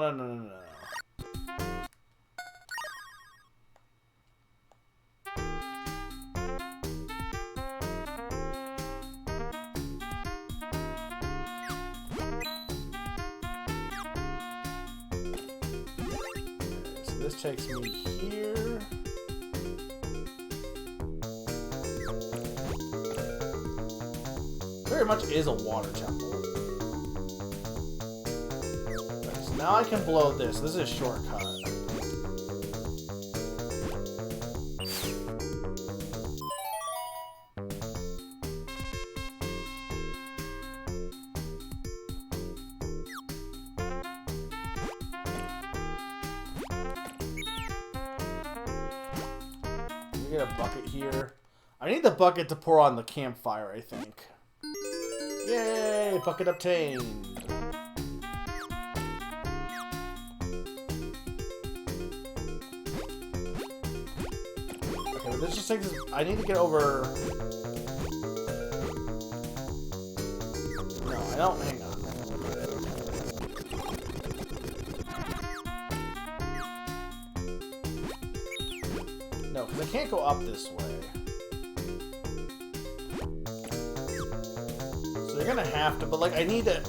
Okay, so this takes me here. Very much is a water temple. Okay, so now I can blow this. This is a shortcut. Let me get a bucket here. I need the bucket to pour on the campfire, I think. Yay! Bucket obtained! Okay, this just takes... I need to get over... No, I don't... Hang on. No, because I can't go up this way. You're gonna have to, but like, I need to...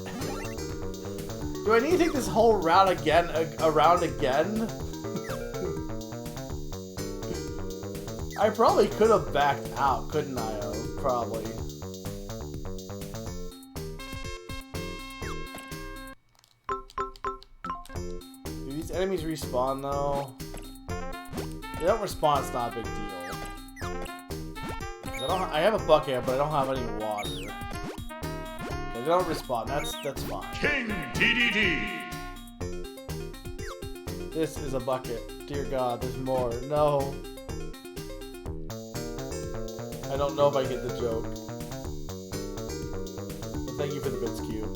Do I need to take this whole route again, around again? I probably could have backed out, couldn't I have? Probably. Do these enemies respawn, though? If they don't respawn, it's not a big deal. I have a bucket, but I don't have any water. They don't respond. That's fine. King DDD. This is a bucket. Dear God, there's more. No. I don't know if I get the joke. But thank you for the bits, Q.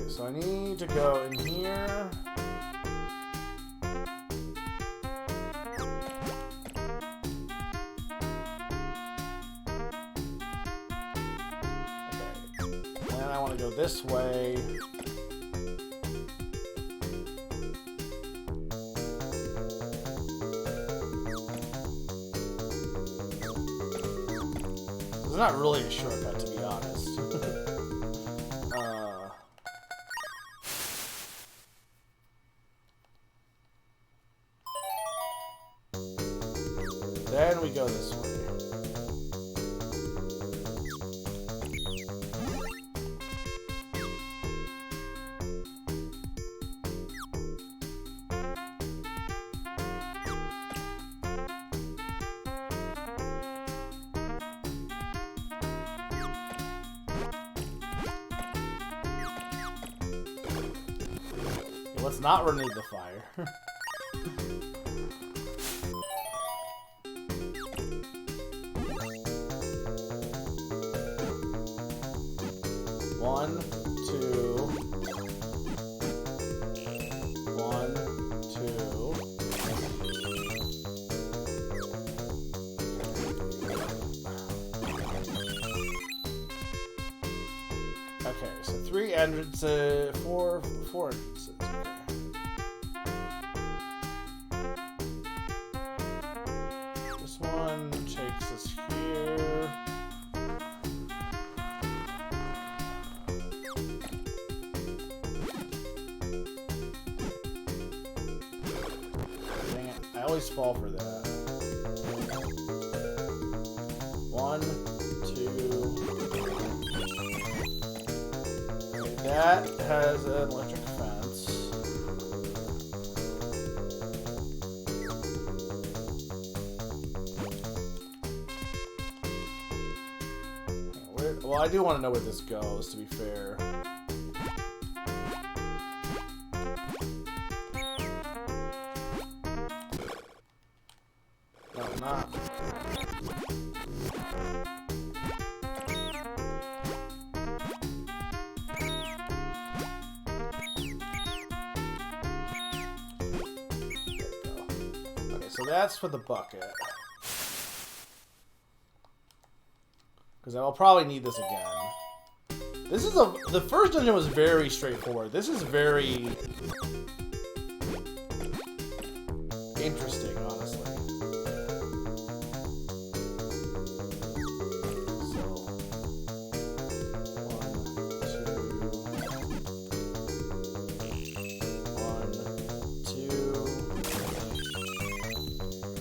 So I need to go in here. Okay. And I want to go this way. It's not really a shortcut, to be honest. Then we go this way. Let's not run into the fire. 1, 2. 1, 2. Okay, so 3 entrances, 4 entrances. Okay. This one takes us here. Dang it, I always fall for that. 1, 2. Okay, that has an electric fence. Well, I do want to know where this goes, to be fair. No, not. Okay, so that's for the bucket. Because I will probably need this again. This is the first dungeon was very straightforward. This is very interesting, honestly. So 1, 2. 1, 2.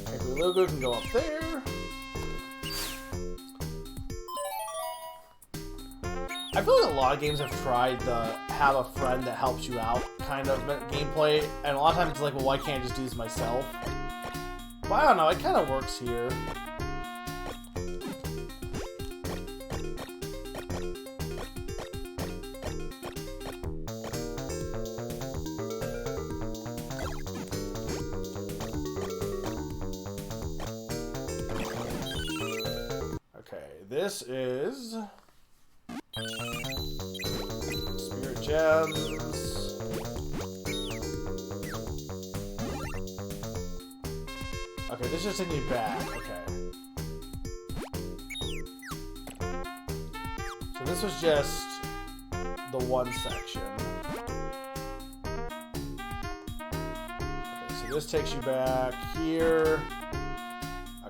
Okay, the logo can go up there. I feel like a lot of games have tried the have a friend that helps you out kind of gameplay, and a lot of times it's like, well, why can't I just do this myself? But I don't know, it kind of works here. Okay, this is Spirit Gems. Okay, this just taking me back. Okay. So this was just the one section. Okay, so this takes you back here.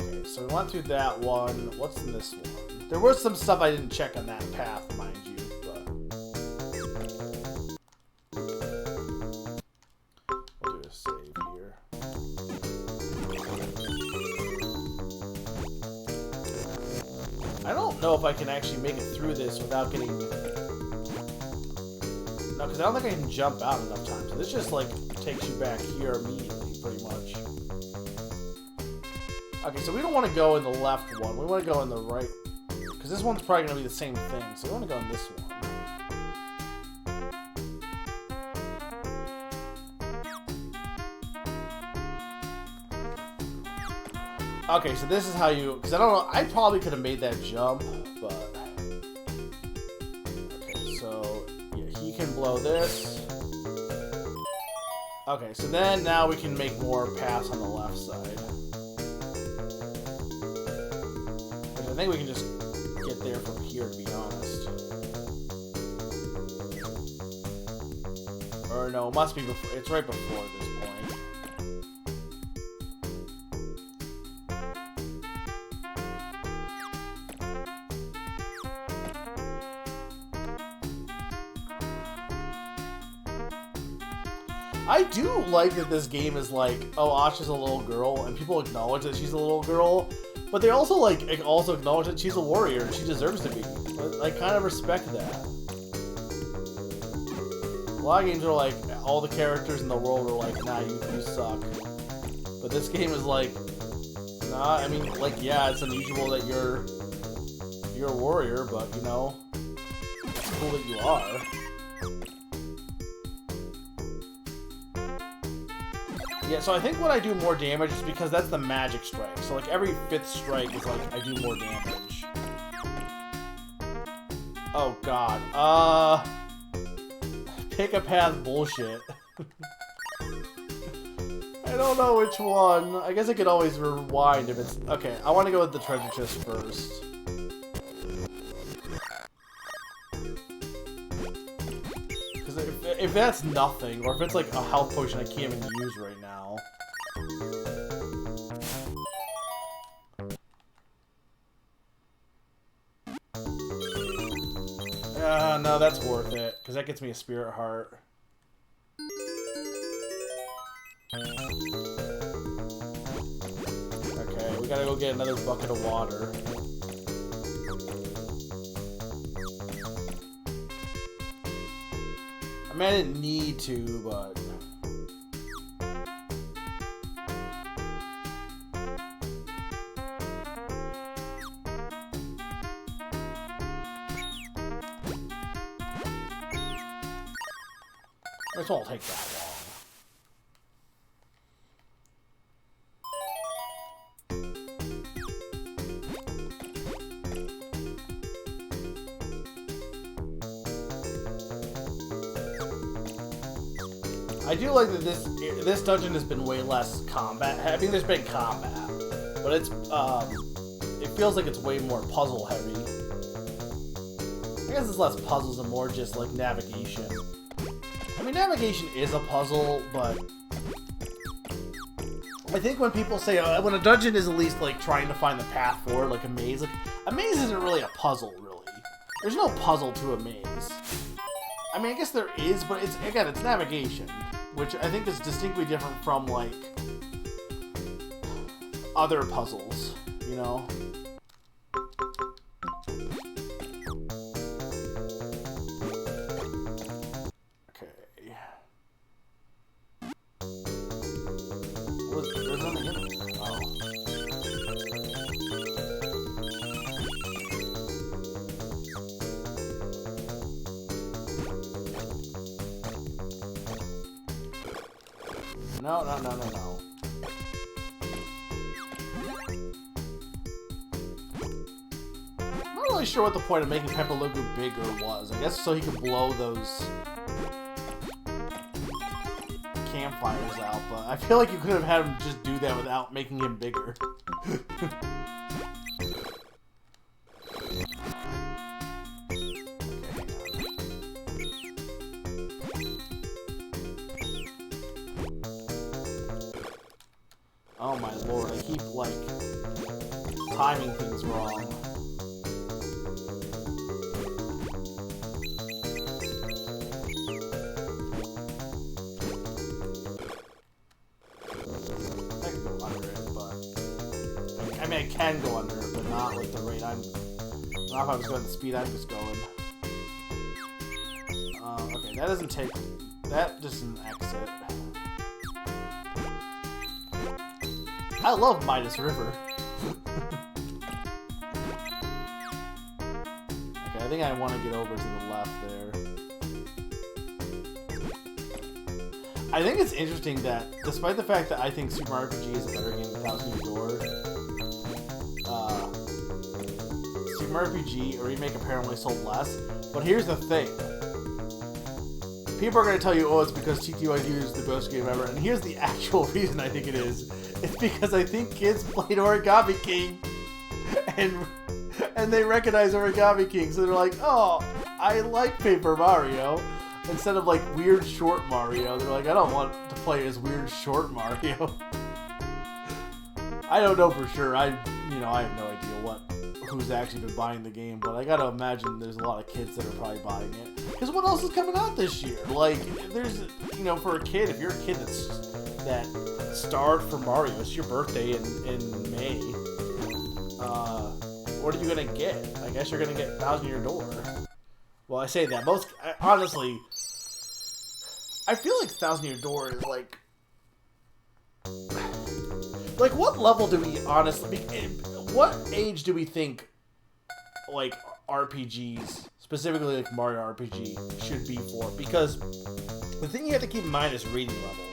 Okay, so we went through that one. What's in this one? There was some stuff I didn't check on that path, mind you, but we'll do a save here. I don't know if I can actually make it through this without getting... No, because I don't think I can jump out enough times. So this just, like, takes you back here immediately, pretty much. Okay, so we don't want to go in the left one. We want to go in the right... Because this one's probably going to be the same thing, so we want to go in this one. Okay, so this is how you... Because I don't know, I probably could have made that jump, but... Okay, so... Yeah, he can blow this. Okay, so then now we can make more paths on the left side. Which I think we can just... get there from here, to be honest. Or no, it must be before. It's right before this point. I do like that this game is like, oh, Asha's a little girl, and people acknowledge that she's a little girl. But they also also acknowledge that she's a warrior and she deserves to be. I kind of respect that. A lot of games are like, all the characters in the world are like, nah, you suck. But this game is like, nah, I mean, like, yeah, it's unusual that you're a warrior, but, you know, it's cool that you are. Yeah, so I think when I do more damage is because that's the magic strike. So like every 5th strike is like I do more damage. Oh god. Pick a path bullshit. I don't know which one. I guess I could always rewind if it's... Okay, I want to go with the treasure chest first. Because if that's nothing, or if it's like a health potion I can't even use right now. No, that's worth it, because that gets me a spirit heart. Okay, we gotta go get another bucket of water. I mean, I didn't need to, but... This won't take that long. I do like that this dungeon has been way less combat. I mean, there's been combat, but it's it feels like it's way more puzzle heavy. I guess it's less puzzles and more just like navigation. I mean, navigation is a puzzle, but I think when people say when a dungeon is at least like trying to find the path forward, like a maze isn't really a puzzle, really. There's no puzzle to a maze. I mean, I guess there is, but it's navigation, which I think is distinctly different from like other puzzles, you know. There's nothing in it. Oh. No. I'm not really sure what the point of making Pepperlugu bigger was. I guess so he could blow those campfires out, but I feel like you could have had him just do that without making him bigger. Oh my lord, I keep, like, timing things wrong. I can go under it, but... I mean, I can go under it, but not like the rate I'm... Not if I was going the speed I'm just going. Okay, that doesn't take... That just an exit. I love Midas River. Okay, I think I want to get over to the left there. I think it's interesting that, despite the fact that I think Super Mario RPG is a better game than Thousand Year Door, Super Mario RPG, a remake, apparently sold less. But here's the thing. People are going to tell you, oh, it's because TTYD is the best game ever. And here's the actual reason I think it is. It's because I think kids played Origami King. And they recognize Origami King. So they're like, oh, I like Paper Mario. Instead of like weird short Mario. They're like, I don't want to play as weird short Mario. I don't know for sure. I have no idea who's actually been buying the game, but I gotta imagine there's a lot of kids that are probably buying it. Because what else is coming out this year? Like, there's, for a kid, if you're a kid that starved for Mario, it's your birthday in May, what are you gonna get? I guess you're gonna get Thousand Year Door. Well, I say that. Honestly, I feel like Thousand Year Door is like, what level do we honestly, what age do we think, like, RPGs, specifically like Mario RPG, should be for? Because the thing you have to keep in mind is reading level.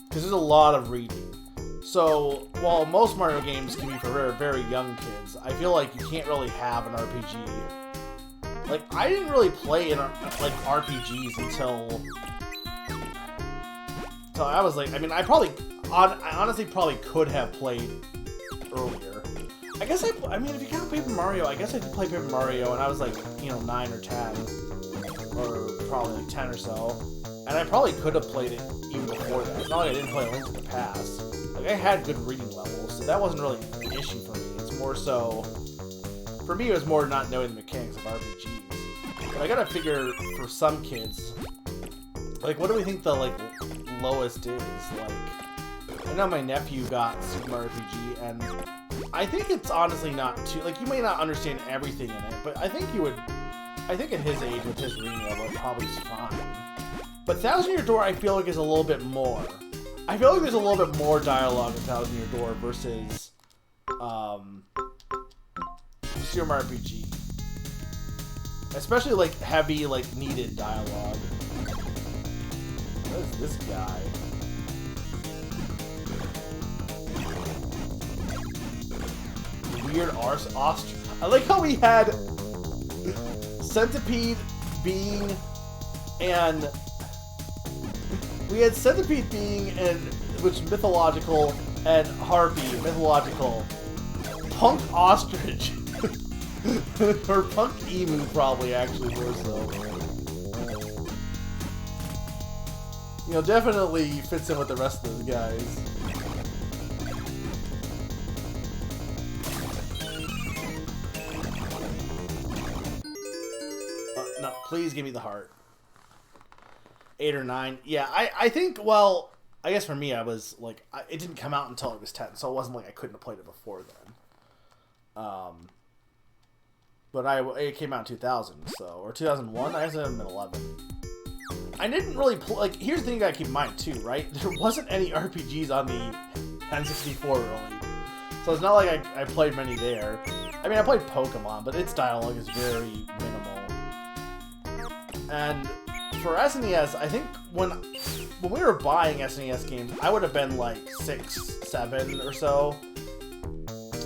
Because there's a lot of reading. So, while most Mario games can be for very, very young kids, I feel like you can't really have an RPG Like, I didn't really play in like RPGs until I was like, I mean, I honestly probably could have played earlier. I guess I mean, if you count Paper Mario, I guess I did play Paper Mario, and I was like, you know, 9 or 10, or probably like 10 or so, and I probably could have played it even before that. It's not like I didn't play Link to the Past. Like, I had good reading levels, so that wasn't really an issue for me. It's more so, for me, it was more not knowing the mechanics of RPGs. But I gotta figure, for some kids, like, what do we think the, like, lowest is? Like, I know my nephew got Super Mario RPG, and I think it's honestly not too, like, you may not understand everything in it, but I think at his age, with his reading level, it probably is fine. But Thousand Year Door, I feel like, is a little bit more. I feel like there's a little bit more dialogue in Thousand Year Door versus, Super Mario RPG. Especially, like, heavy, like, needed dialogue. What is this guy? Weird ostrich. I like how we had Centipede being and which mythological, and Harpy mythological. Punk ostrich. Or punk emu, probably, actually, more so. You know, definitely fits in with the rest of those guys. No, please give me the heart. 8 or 9. Yeah, I think, well, I guess for me, I was, like, it didn't come out until I was 10, so it wasn't like I couldn't have played it before then. But it came out in 2000, so, or 2001, I guess it had been 11. I didn't really play, like, here's the thing you gotta keep in mind, too, right? There wasn't any RPGs on the N64, really. So it's not like I played many there. I mean, I played Pokemon, but its dialogue is very minimal. And for SNES, I think when we were buying SNES games, I would have been like 6, 7 or so.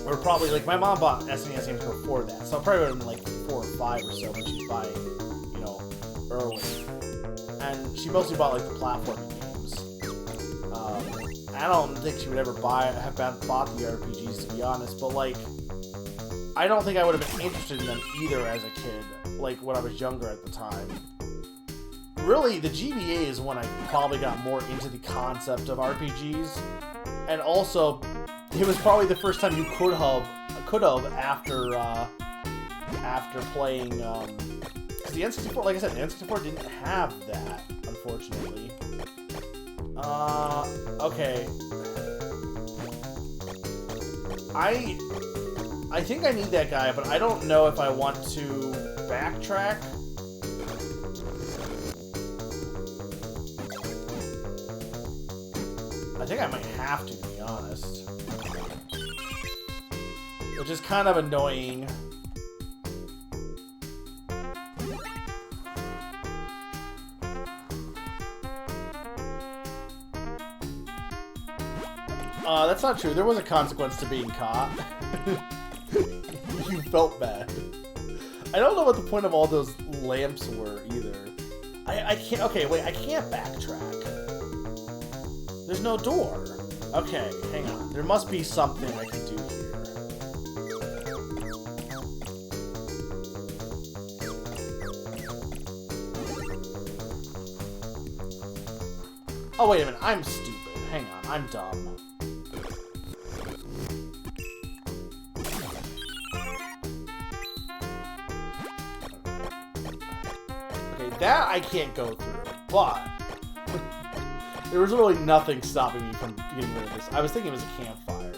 Or probably, like, my mom bought SNES games before that, so I probably would have been like 4 or 5 or so when she was buying, you know, early. And she mostly bought, like, the platforming games. I don't think she would ever have bought the RPGs, to be honest, but, like, I don't think I would have been interested in them either as a kid, like, when I was younger at the time. Really, the GBA is when I probably got more into the concept of RPGs, and also, it was probably the first time you could have after playing, because the N64, like I said, the N64 didn't have that, unfortunately. Okay. I think I need that guy, but I don't know if I want to backtrack. I think I might have to be honest. Which is kind of annoying. That's not true. There was a consequence to being caught. You felt bad. I don't know what the point of all those lamps were either. I can't. Okay, wait. I can't backtrack. There's no door. Okay, hang on. There must be something I can do here. Oh, wait a minute. I'm stupid. Hang on. I'm dumb. Okay, that I can't go through, but there was really nothing stopping me from getting rid of this. I was thinking it was a campfire.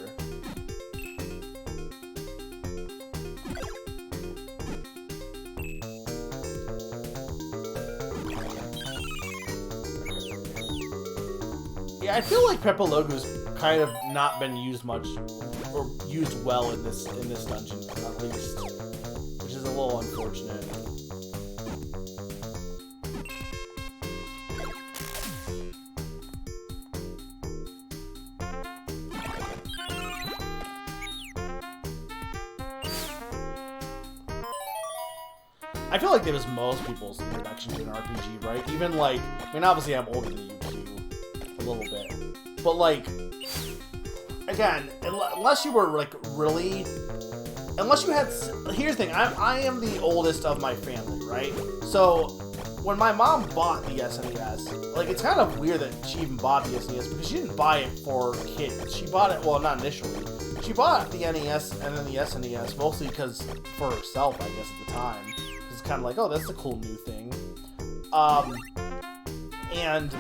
Yeah, I feel like Peppa Logo's kind of not been used much, or used well in this dungeon, at least, which is a little unfortunate. I feel like that was most people's introduction to an RPG, right? Even like, I mean, obviously I'm older than you, Q, a little bit, but like, again, unless you were like really, unless you had, here's the thing, I am the oldest of my family, right? So when my mom bought the SNES, like, it's kind of weird that she even bought the SNES because she didn't buy it for kids. She bought it, well, not initially. She bought the NES and then the SNES mostly because for herself, I guess, at the time. It's kind of like, oh, that's a cool new thing. And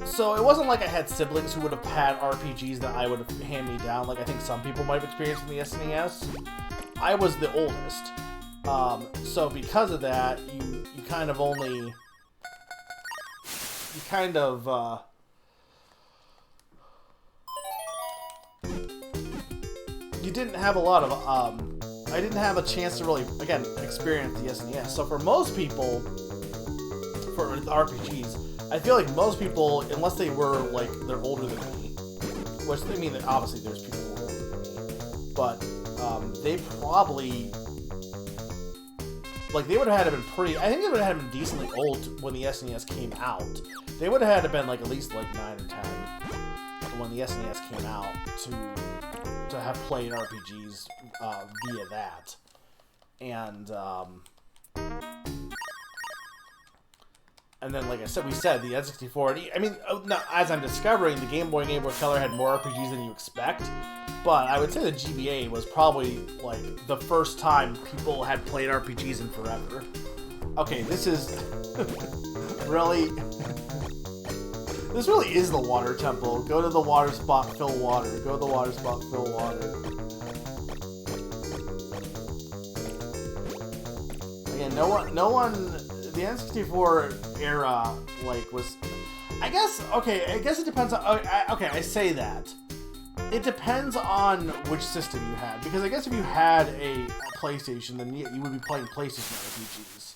so it wasn't like I had siblings who would have had RPGs that I would have hand me down, like I think some people might have experienced in the SNES. I was the oldest. So because of that, you kind of only, you didn't have a lot of, I didn't have a chance to really, again, experience the SNES. So for most people, for RPGs, I feel like most people, unless they were, like, they're older than me, which, I mean, obviously there's people who are older than me, but, they probably, like, they would have had to been pretty, I think they would have had to been decently old when the SNES came out. They would have had to been, like, at least, like, 9 or 10 when the SNES came out to have played RPGs via that. And then, like I said, we said the N64. I mean, now, as I'm discovering, the Game Boy and Game Boy Color had more RPGs than you expect. But I would say the GBA was probably, like, the first time people had played RPGs in forever. Okay, this is really... This really is the water temple. Go to the water spot, fill water. Go to the water spot, fill water. Again, no one, the N64 era, like, was, I guess it depends on, okay, I say that. It depends on which system you had, because I guess if you had a PlayStation, then you would be playing PlayStation RPGs.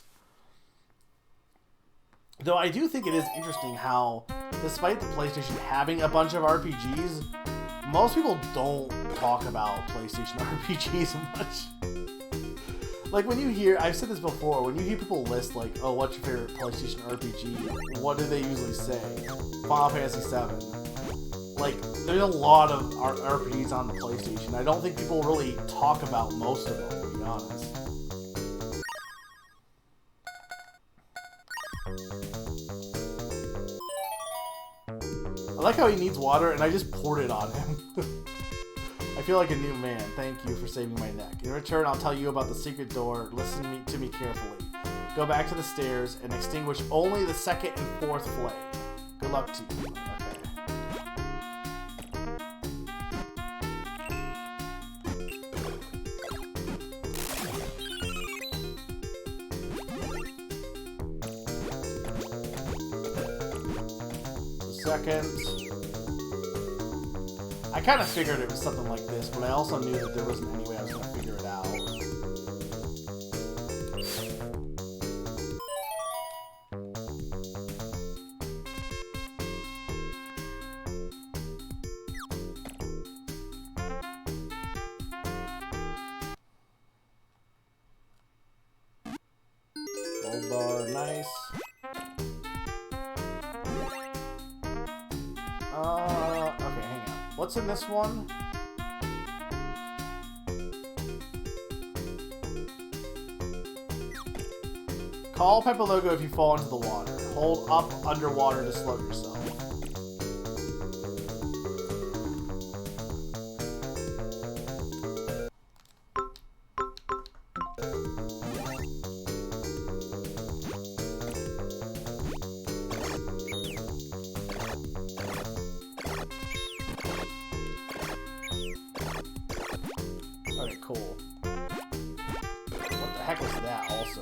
Though I do think it is interesting how, despite the PlayStation having a bunch of RPGs, most people don't talk about PlayStation RPGs much. Like, when you hear, I've said this before, when you hear people list, like, oh, what's your favorite PlayStation RPG, what do they usually say? Final Fantasy VII. Like, there's a lot of RPGs on the PlayStation. I don't think people really talk about most of them, to be honest. I like how he needs water, and I just poured it on him. I feel like a new man. Thank you for saving my neck. In return, I'll tell you about the secret door. Listen to me carefully. Go back to the stairs and extinguish only the second and fourth flame. Good luck to you. Okay. Second. I kind of figured it was something like this, but I also knew that there wasn't any way I was going to figure it out. Gold bar, nice. Okay, hang on. What's in this one? Call Peppa Logo if you fall into the water. Hold up underwater to slow yourself. Okay, cool. What the heck was that also?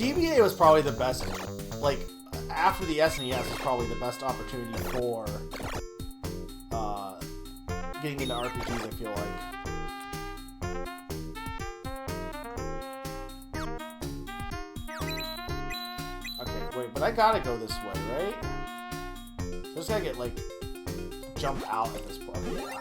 GBA was probably the best, like, after the SNES was probably the best opportunity for getting into RPGs, I feel like. Okay, wait, but I gotta go this way, right? So I just gotta get, like, jump out at this point. Yeah.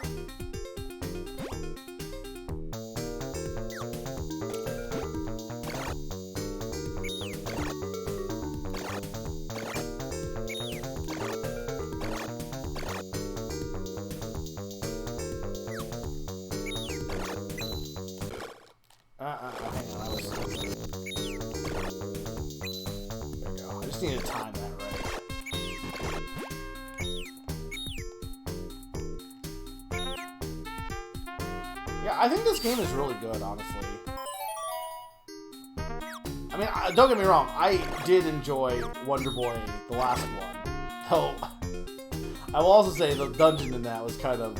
Hang on, there we go. I just need to time that right. Yeah, I think this game is really good, honestly. I mean, don't get me wrong, I did enjoy Wonder Boy, the last one. Though, I will also say the dungeon in that was kind of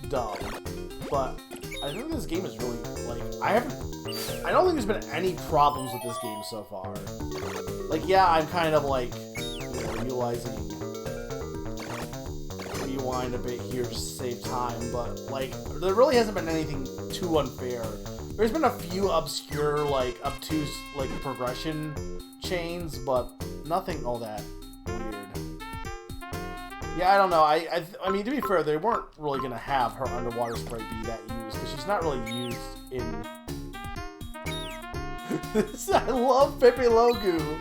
dumb. But I think this game is really, like, I don't think there's been any problems with this game so far. Like, yeah, I'm kind of, like, you know, utilizing rewind a bit here just to save time, but, like, there really hasn't been anything too unfair. There's been a few obscure, like, obtuse, like, progression chains, but nothing all that weird. Yeah, I don't know. I mean, to be fair, they weren't really gonna have her underwater sprite be that used, because she's not really used in... I love Pepe Logu!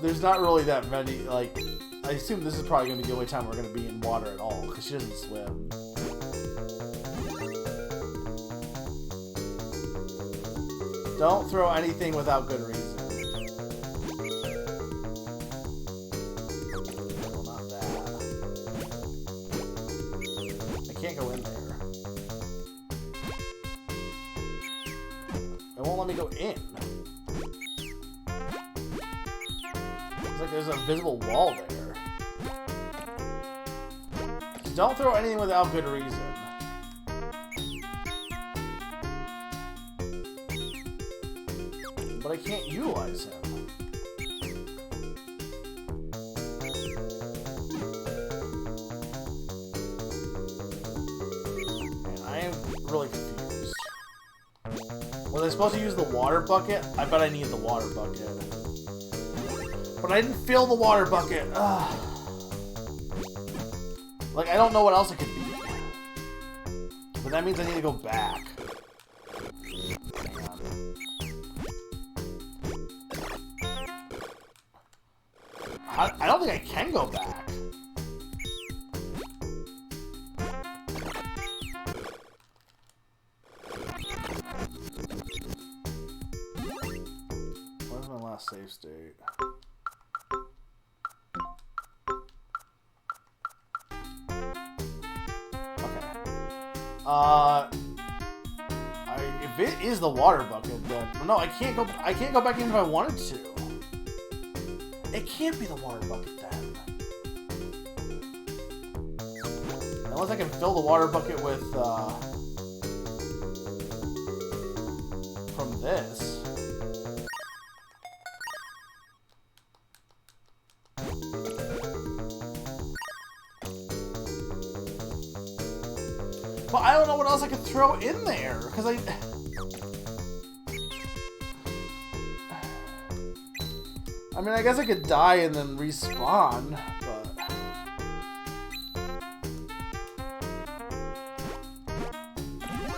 There's not really that many, like... I assume this is probably gonna be the only time we're gonna be in water at all, because she doesn't swim. Don't throw anything without good reason. Well, not that. I can't go in there. It won't let me go in. It's like there's a visible wall there. Just don't throw anything without good reason. But I can't utilize him. Man, I am really confused. Was I supposed to use the water bucket? I bet I need the water bucket. But I didn't fill the water bucket. Ugh. Like, I don't know what else it could be. But that means I need to go back. I don't think I can go back. Where's my last save state? Okay. If it is the water bucket, then no, I can't go back in if I wanted to. It can't be the water bucket then. Unless I can fill the water bucket with, from this. But I don't know what else I could throw in there, because I mean, I guess I could die and then respawn, but...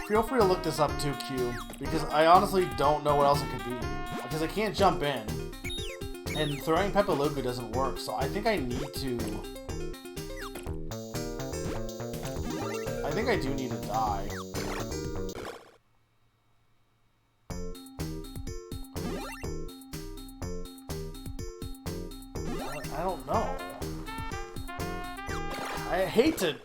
Feel free to look this up too, Q, because I honestly don't know what else it could be. Because I can't jump in, and throwing Pepe Logu doesn't work, so I think I need to... I think I do need to die. I don't know. I hate to...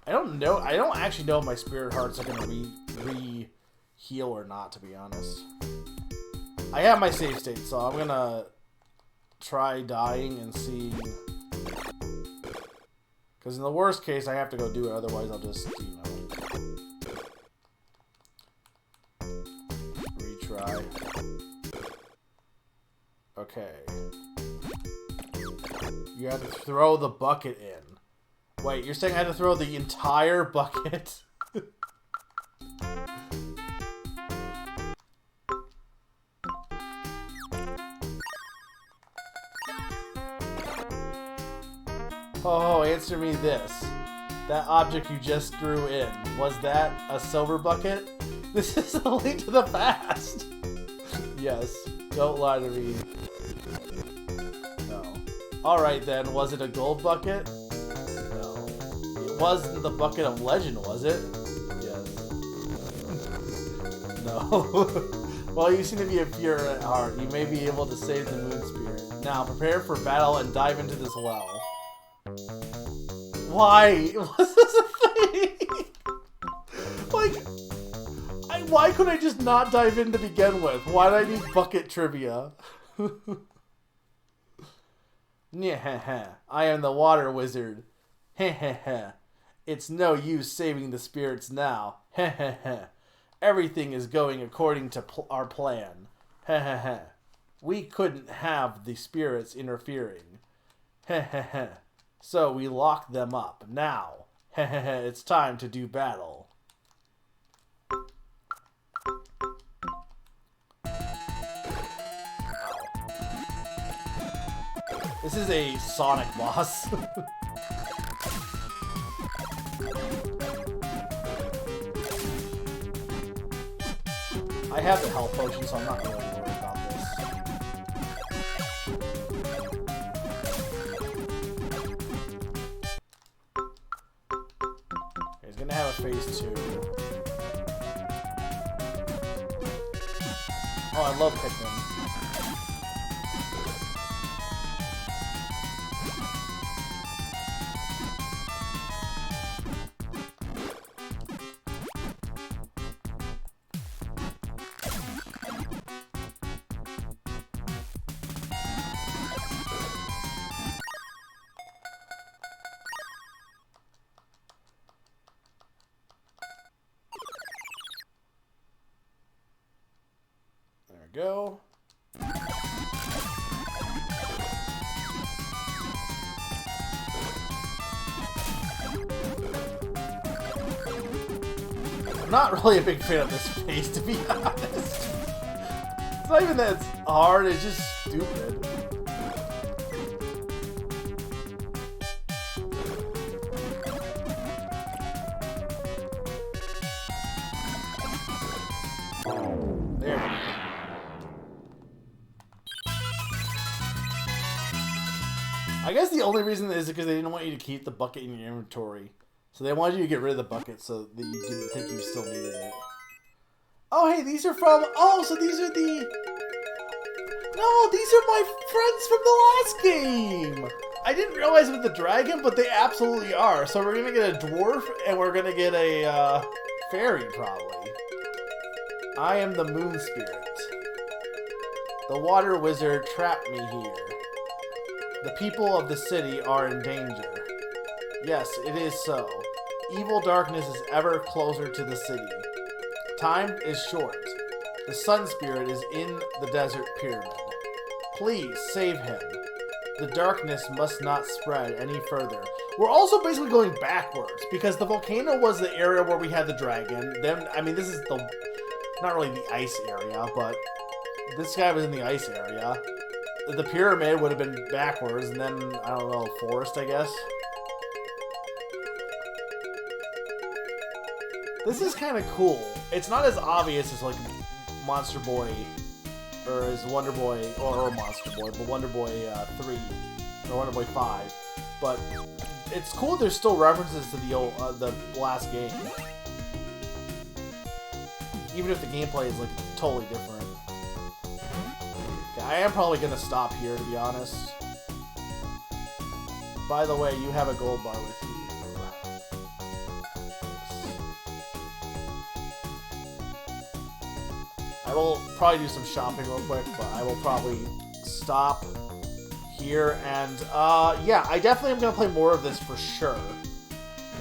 I don't know. I don't actually know if my spirit hearts are gonna re-heal or not, to be honest. I have my save state, so I'm gonna try dying and see... Because in the worst case, I have to go do it, otherwise I'll just, you know... retry. Okay. You have to throw the bucket in. Wait, you're saying I have to throw the entire bucket? Oh, answer me this. That object you just threw in, was that a silver bucket? This is a Link to the Past. Yes, don't lie to me. No. Alright then, was it a gold bucket? No. It wasn't the bucket of legend, was it? Yes. No. Well, you seem to be a pure at heart. You may be able to save the moon spirit. Now, prepare for battle and dive into this well. Why? Was this a thing? Like, why couldn't I just not dive in to begin with? Why did I need bucket trivia? Nyeh, I am the water wizard. Heh. It's no use saving the spirits now. Heh. Everything is going according to our plan. Heh. We couldn't have the spirits interfering. Heh. So we locked them up. Now, it's time to do battle. This is a Sonic boss. I have the health potion, so I'm not really worried about this. He's gonna have a phase 2. Oh, I love Pikmin. Go. I'm not really a big fan of this phase, to be honest. It's not even that it's hard, it's just stupid. There we go. I guess the only reason is because they didn't want you to keep the bucket in your inventory. So they wanted you to get rid of the bucket so that you didn't think you still needed it. Oh, hey, these are from... Oh, so these are the... No, these are my friends from the last game! I didn't realize with the dragon, but they absolutely are. So we're going to get a dwarf, and we're going to get a fairy, probably. I am the moon spirit. The water wizard trapped me here. The people of the city are in danger. Yes, it is so. Evil darkness is ever closer to the city. Time is short. The sun spirit is in the desert pyramid. Please save him. The darkness must not spread any further. We're also basically going backwards because the volcano was the area where we had the dragon. Then, I mean, this is the not really the ice area, but this guy was in the ice area. The pyramid would have been backwards, and then, I don't know, forest, I guess. This is kind of cool. It's not as obvious as, like, Monster Boy, or as Wonder Boy, or Monster Boy, but Wonder Boy 3, or Wonder Boy 5. But it's cool there's still references to the old, the last game. Even if the gameplay is, like, totally different. I am probably going to stop here, to be honest. By the way, you have a gold bar with you. I will probably do some shopping real quick, but I will probably stop here. And, yeah, I definitely am going to play more of this for sure.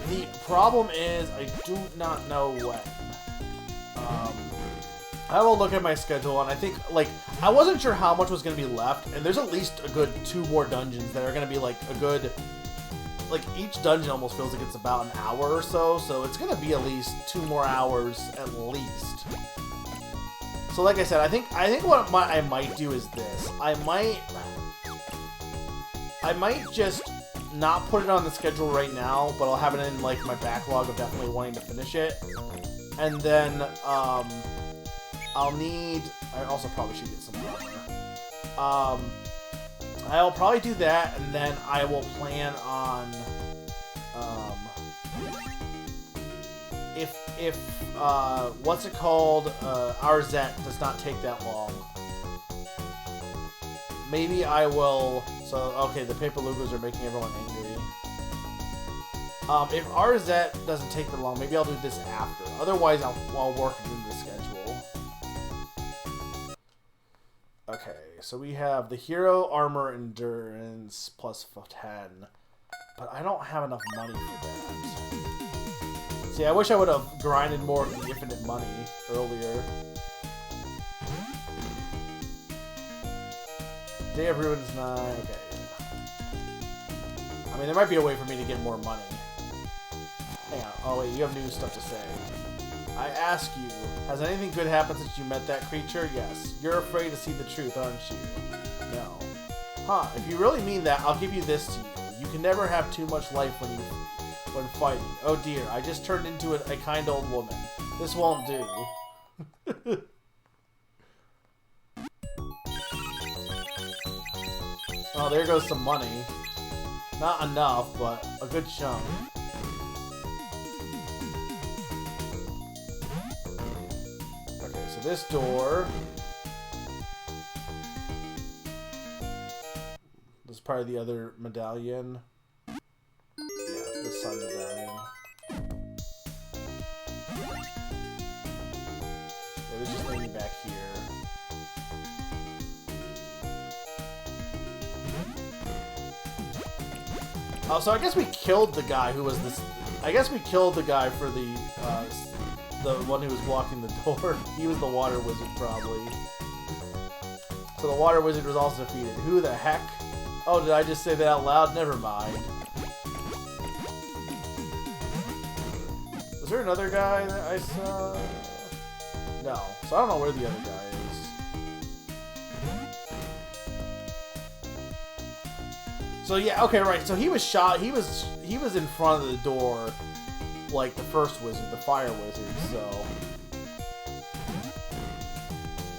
The problem is I do not know when. I will look at my schedule, and I think, like, I wasn't sure how much was going to be left, and there's at least a good 2 more dungeons that are going to be, like, a good, like, each dungeon almost feels like it's about an hour or so it's going to be at least 2 more hours at least. So, like I said, I think what I might do is this. I might just not put it on the schedule right now, but I'll have it in, like, my backlog of definitely wanting to finish it. And then, I also probably should get some armor. I'll probably do that, and then I will plan on, if what's it called, Arzette does not take that long. Maybe I will, so, okay, the Paper Lugos are making everyone angry. If Arzette doesn't take that long, maybe I'll do this after. Otherwise, I'll work it into the schedule. Okay, so we have the Hero Armor Endurance plus 10. But I don't have enough money for that. See, I wish I would have grinded more of the infinite money earlier. Day of Ruins 9, okay. I mean, there might be a way for me to get more money. Hang on, oh wait, you have new stuff to say. I ask you, has anything good happened since you met that creature? Yes. You're afraid to see the truth, aren't you? No. Huh, if you really mean that, I'll give you this to you. You can never have too much life when fighting. Oh dear, I just turned into a kind old woman. This won't do. Oh, there goes some money. Not enough, but a good chunk. Okay, so this door... This is part of the other medallion. Yeah, the sun medallion. Yeah, there's just maybe back here. Oh, so I guess we killed the guy who was this... I guess we killed the guy for the one who was blocking the door. He was the water wizard, probably. So the water wizard was also defeated. Who the heck? Oh, did I just say that out loud? Never mind. Was there another guy that I saw? No. So I don't know where the other guy is. So yeah, okay, right. So he was shot. He was in front of the door, like the first wizard, the fire wizard. So,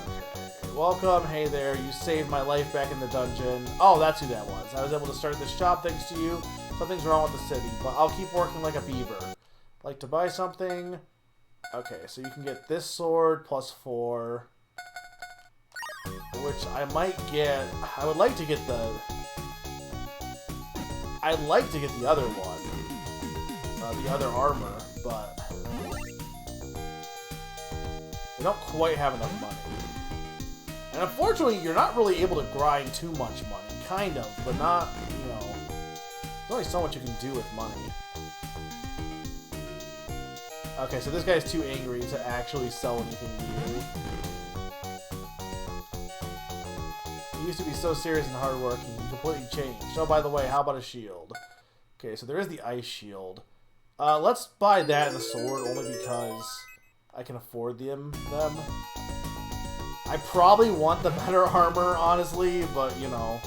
okay. Welcome. Hey there. You saved my life back in the dungeon. Oh, that's who that was. I was able to start this shop thanks to you. Something's wrong with the city, but I'll keep working like a beaver. Like to buy something. Okay, so you can get this sword plus 4, which I might get. I would like to get the. I'd like to get the other one, the other armor, but we don't quite have enough money. And unfortunately, you're not really able to grind too much money. Kind of, but not, you know, there's only so much you can do with money. Okay, so this guy's too angry to actually sell anything to you. He used to be so serious and hardworking. He completely changed. Oh, by the way, how about a shield? Okay, so there is the ice shield. Let's buy that and the sword only because I can afford them. I probably want the better armor, honestly, but, you know,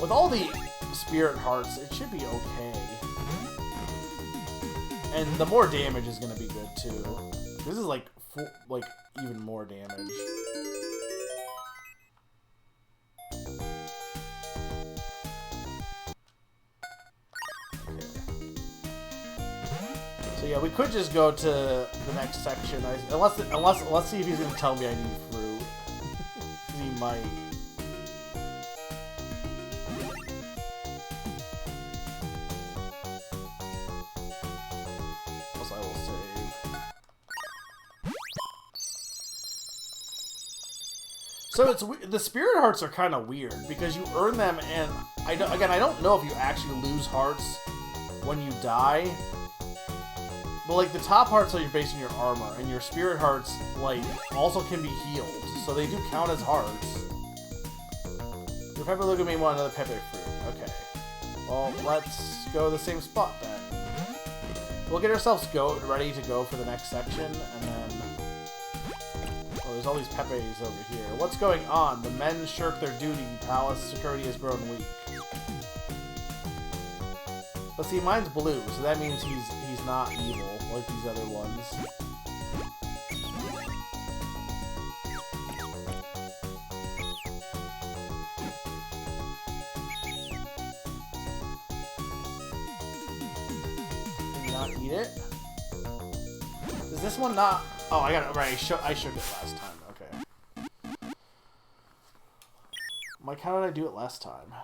with all the spirit hearts, it should be okay. And the more damage is going to be good, too. This is, like, even more damage. So yeah, we could just go to the next section. Unless let's see if he's gonna tell me I need fruit. He might. Also, I will save. So the spirit hearts are kind of weird because you earn them, and I don't know if you actually lose hearts when you die. But like the top hearts are based on your armor, and your spirit hearts like also can be healed, so they do count as hearts. Your Pepe Logo may want another Pepe fruit. Okay. Well, let's go to the same spot then. We'll get ourselves ready to go for the next section, and then... Oh, there's all these Pepes over here. What's going on? The men shirk their duty. Palace security has grown weak. But see, mine's blue, so that means he's not evil like these other ones. Can you not eat it? Is this one not? Oh, I got it right. I shook it last time. Okay. Mike, how did I do it last time?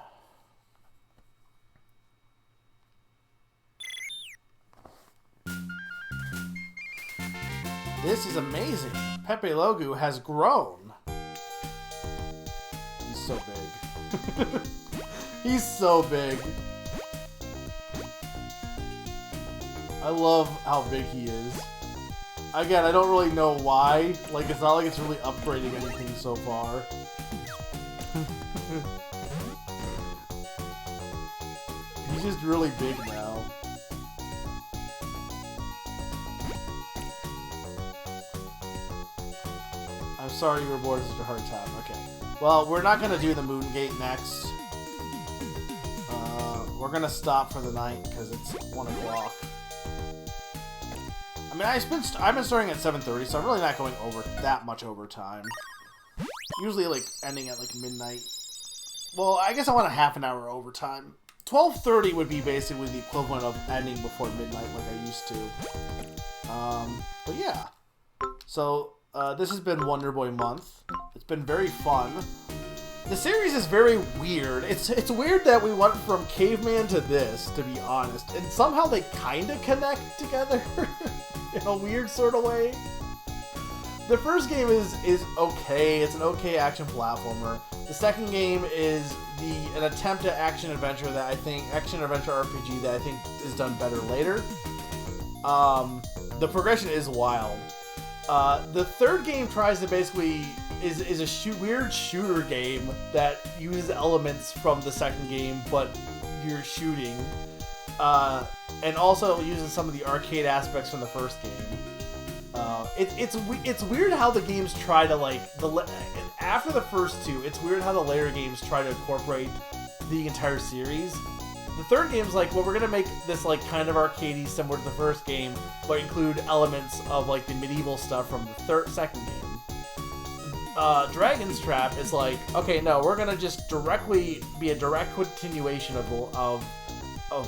This is amazing. Pepe Logu has grown. He's so big. He's so big. I love how big he is. Again, I don't really know why. Like, it's not like it's really upgrading anything so far. He's just really big now. I'm sorry you were born such a hard time. Okay. Well, we're not going to do the Moon Gate next. We're going to stop for the night because it's 1 o'clock. I mean, I've been starting at 7:30, so I'm really not going over that much overtime. Usually, like, ending at, like, midnight. Well, I guess I want a half an hour overtime. 12:30 would be basically the equivalent of ending before midnight like I used to. But yeah. So, this has been Wonder Boy Month. It's been very fun. The series is very weird. It's weird that we went from Caveman to this, to be honest. And somehow they kind of connect together in a weird sort of way. The first game is okay. It's an okay action platformer. The second game is an attempt at action adventure RPG that I think is done better later. The progression is wild. The third game tries to basically is a weird shooter game that uses elements from the second game, but you're shooting, and also uses some of the arcade aspects from the first game. It's weird how the games try to after the first two. It's weird how the later games try to incorporate the entire series. The third game's like, well, we're gonna make this like kind of arcadey, similar to the first game, but include elements of like the medieval stuff from the second game. Dragon's Trap is like, okay, no, we're gonna just be a direct continuation of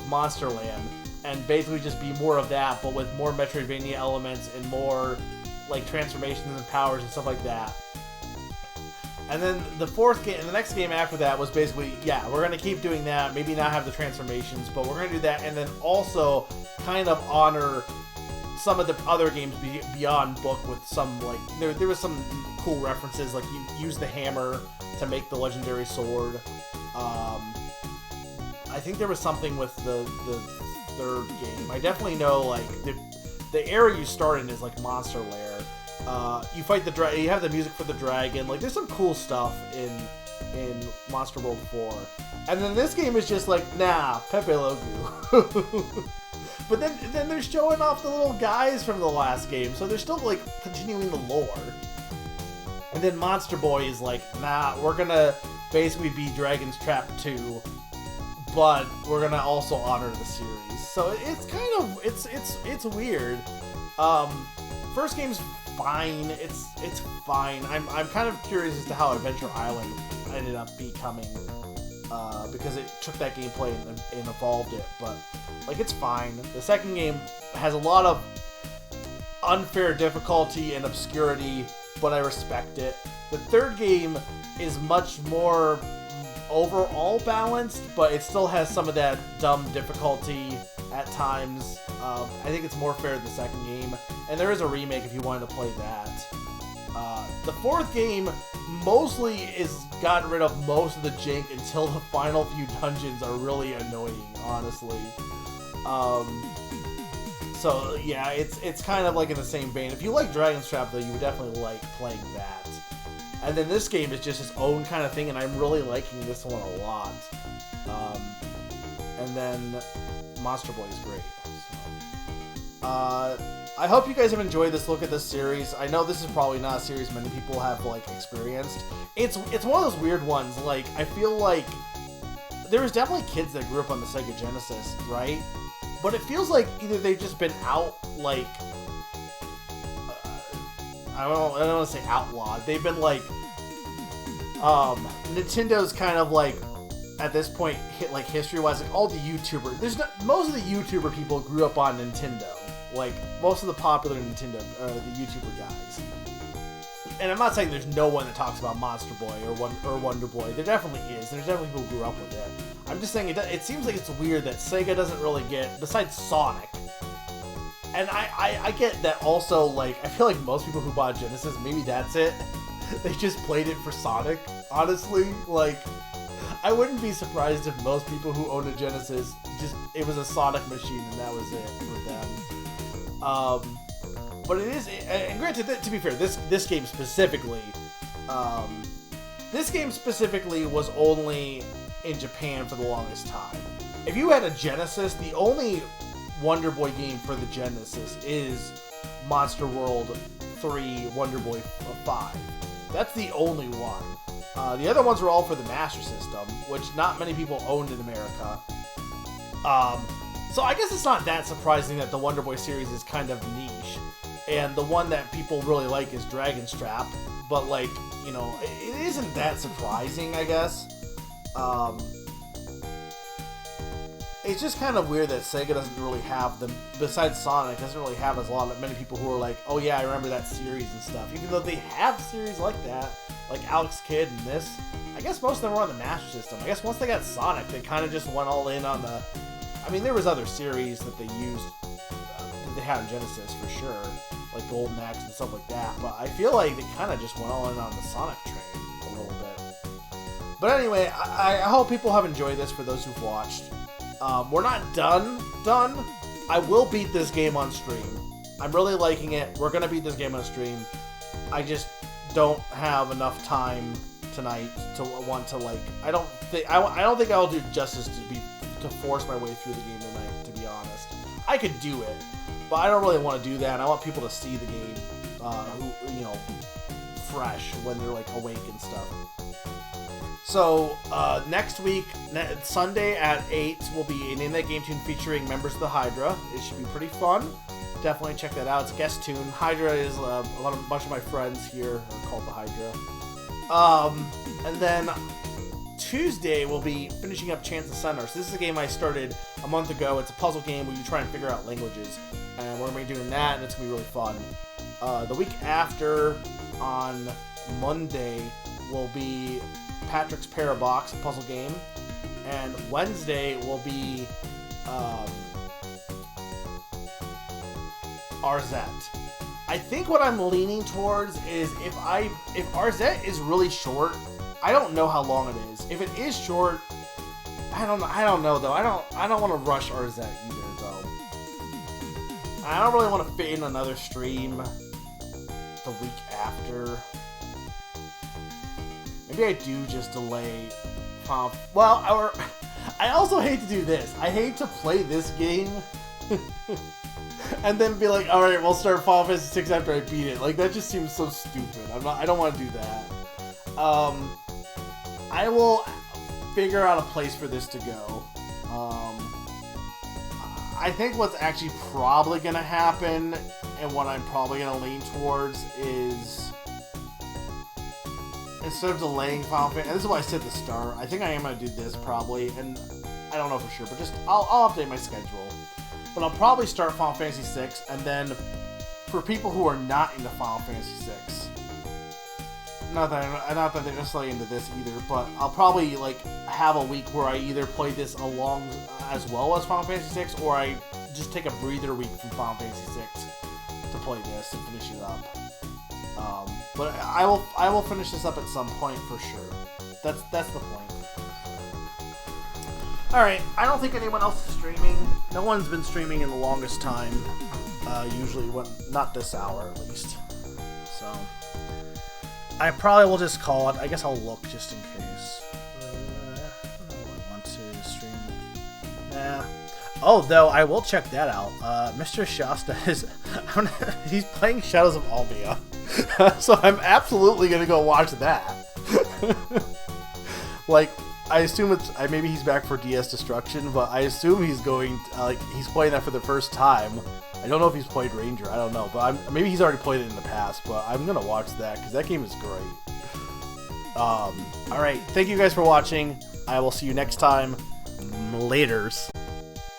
Monsterland, and basically just be more of that, but with more Metroidvania elements and more like transformations and powers and stuff like that. And then the next game after that was basically, yeah, we're going to keep doing that, maybe not have the transformations, but we're going to do that, and then also kind of honor some of the other games beyond Book with some, like, there was some cool references, like you use the hammer to make the legendary sword. I think there was something with the third game. I definitely know, like, the area you start in is, like, Monster Lair. You fight the dragon. You have the music for the dragon. Like, there's some cool stuff in Monster World 4. And then this game is just like, nah, Pepe Logu. But then they're showing off the little guys from the last game, so they're still like continuing the lore. And then Monster Boy is like, nah, we're gonna basically be Dragon's Trap 2, but we're gonna also honor the series. So it's kind of it's weird. First game's fine. It's fine. I'm kind of curious as to how Adventure Island ended up becoming, because it took that gameplay and evolved it. But like, it's fine. The second game has a lot of unfair difficulty and obscurity, but I respect it. The third game is much more overall balanced, but it still has some of that dumb difficulty at times. I think it's more fair than the second game, and there is a remake if you wanted to play that. The fourth game mostly is gotten rid of most of the jank until the final few dungeons are really annoying, honestly. So yeah, it's kind of like in the same vein. If you like Dragon's Trap though, you would definitely like playing that. And then this game is just its own kind of thing, and I'm really liking this one a lot. And then Monster Boy is great. So, I hope you guys have enjoyed this look at this series. I know this is probably not a series many people have like experienced. It's one of those weird ones. Like I feel like there was definitely kids that grew up on the Sega Genesis, right? But it feels like either they've just been out like I don't want to say outlawed. They've been like Nintendo's kind of like at this point hit like history-wise like all the YouTubers. Most of the YouTuber people grew up on Nintendo. Like most of the popular Nintendo the YouTuber guys. And I'm not saying there's no one that talks about Monster Boy or Wonder Boy. There definitely is. There's definitely people who grew up with it. I'm just saying it seems like it's weird that Sega doesn't really get, besides Sonic. And I get that also, like, I feel like most people who bought Genesis, maybe that's it. They just played it for Sonic, honestly. Like, I wouldn't be surprised if most people who owned a Genesis, it was a Sonic machine and that was it for them. But it is, and granted, to be fair, this game specifically was only in Japan for the longest time. If you had a Genesis, the only Wonder Boy game for the Genesis is Monster World 3 Wonder Boy 5. That's the only one. The other ones were all for the Master System, which not many people owned in America. So I guess it's not that surprising that the Wonder Boy series is kind of niche. And the one that people really like is Dragon's Trap. But, like, you know, it isn't that surprising, I guess. It's just kind of weird that Sega doesn't really have them, besides Sonic, doesn't really have many people who are like, oh yeah, I remember that series and stuff. Even though they have series like that, like Alex Kidd and this. I guess most of them were on the Master System. I guess once they got Sonic, they kind of just went all in on the... I mean, there was other series that they used, that they had in Genesis for sure, like Golden Axe and stuff like that, but I feel like they kind of just went all in on the Sonic train a little bit. But anyway, I hope people have enjoyed this for those who've watched. We're not done. I will beat this game on stream. I'm really liking it. We're gonna beat this game on stream. I just don't have enough time tonight to want to like. I don't think I'll do justice to force my way through the game tonight. To be honest, I could do it, but I don't really want to do that. And I want people to see the game, fresh when they're like awake and stuff. So, next week, Sunday at 8, will be an In That Game Tune featuring members of the Hydra. It should be pretty fun. Definitely check that out. It's a guest tune. Hydra is a bunch of my friends here are called the Hydra. And then Tuesday, we'll be finishing up Chance of Sunrise. This is a game I started a month ago. It's a puzzle game where you try and figure out languages. And we're going to be doing that, and it's going to be really fun. The week after, on Monday, will be Patrick's Parabox, a puzzle game, and Wednesday will be Arzette. I think what I'm leaning towards is if Arzette is really short, I don't know how long it is. If it is short, I don't know though. I don't want to rush Arzette either though. I don't really want to fit in another stream the week after. Maybe I do just delay Final... Well, I also hate to do this. I hate to play this game and then be like, alright, we'll start Final Fantasy VI after I beat it. Like, that just seems so stupid. I don't want to do that. I will figure out a place for this to go. I think what's actually probably going to happen, and what I'm probably going to lean towards, is... instead of delaying Final Fantasy, and this is what I said at the start, I think I am going to do this probably, and I don't know for sure, but just, I'll update my schedule. But I'll probably start Final Fantasy VI, and then, for people who are not into Final Fantasy VI, not that they're necessarily into this either, but I'll probably, like, have a week where I either play this along as well as Final Fantasy VI, or I just take a breather week from Final Fantasy VI to play this and finish it up. But I will finish this up at some point for sure. That's the point. Alright, I don't think anyone else is streaming. No one's been streaming in the longest time. Usually, not this hour at least. So, I probably will just call it. I guess I'll look just in case. I want to stream. Nah. Oh, though, I will check that out. Mr. Shasta is... he's playing Shadows of Albia. So I'm absolutely going to go watch that. Like... I assume it's maybe he's back for DS Destruction, but I assume he's going he's playing that for the first time. I don't know if he's played Ranger. I don't know, but maybe he's already played it in the past. But I'm gonna watch that because that game is great. All right, thank you guys for watching. I will see you next time. Laters.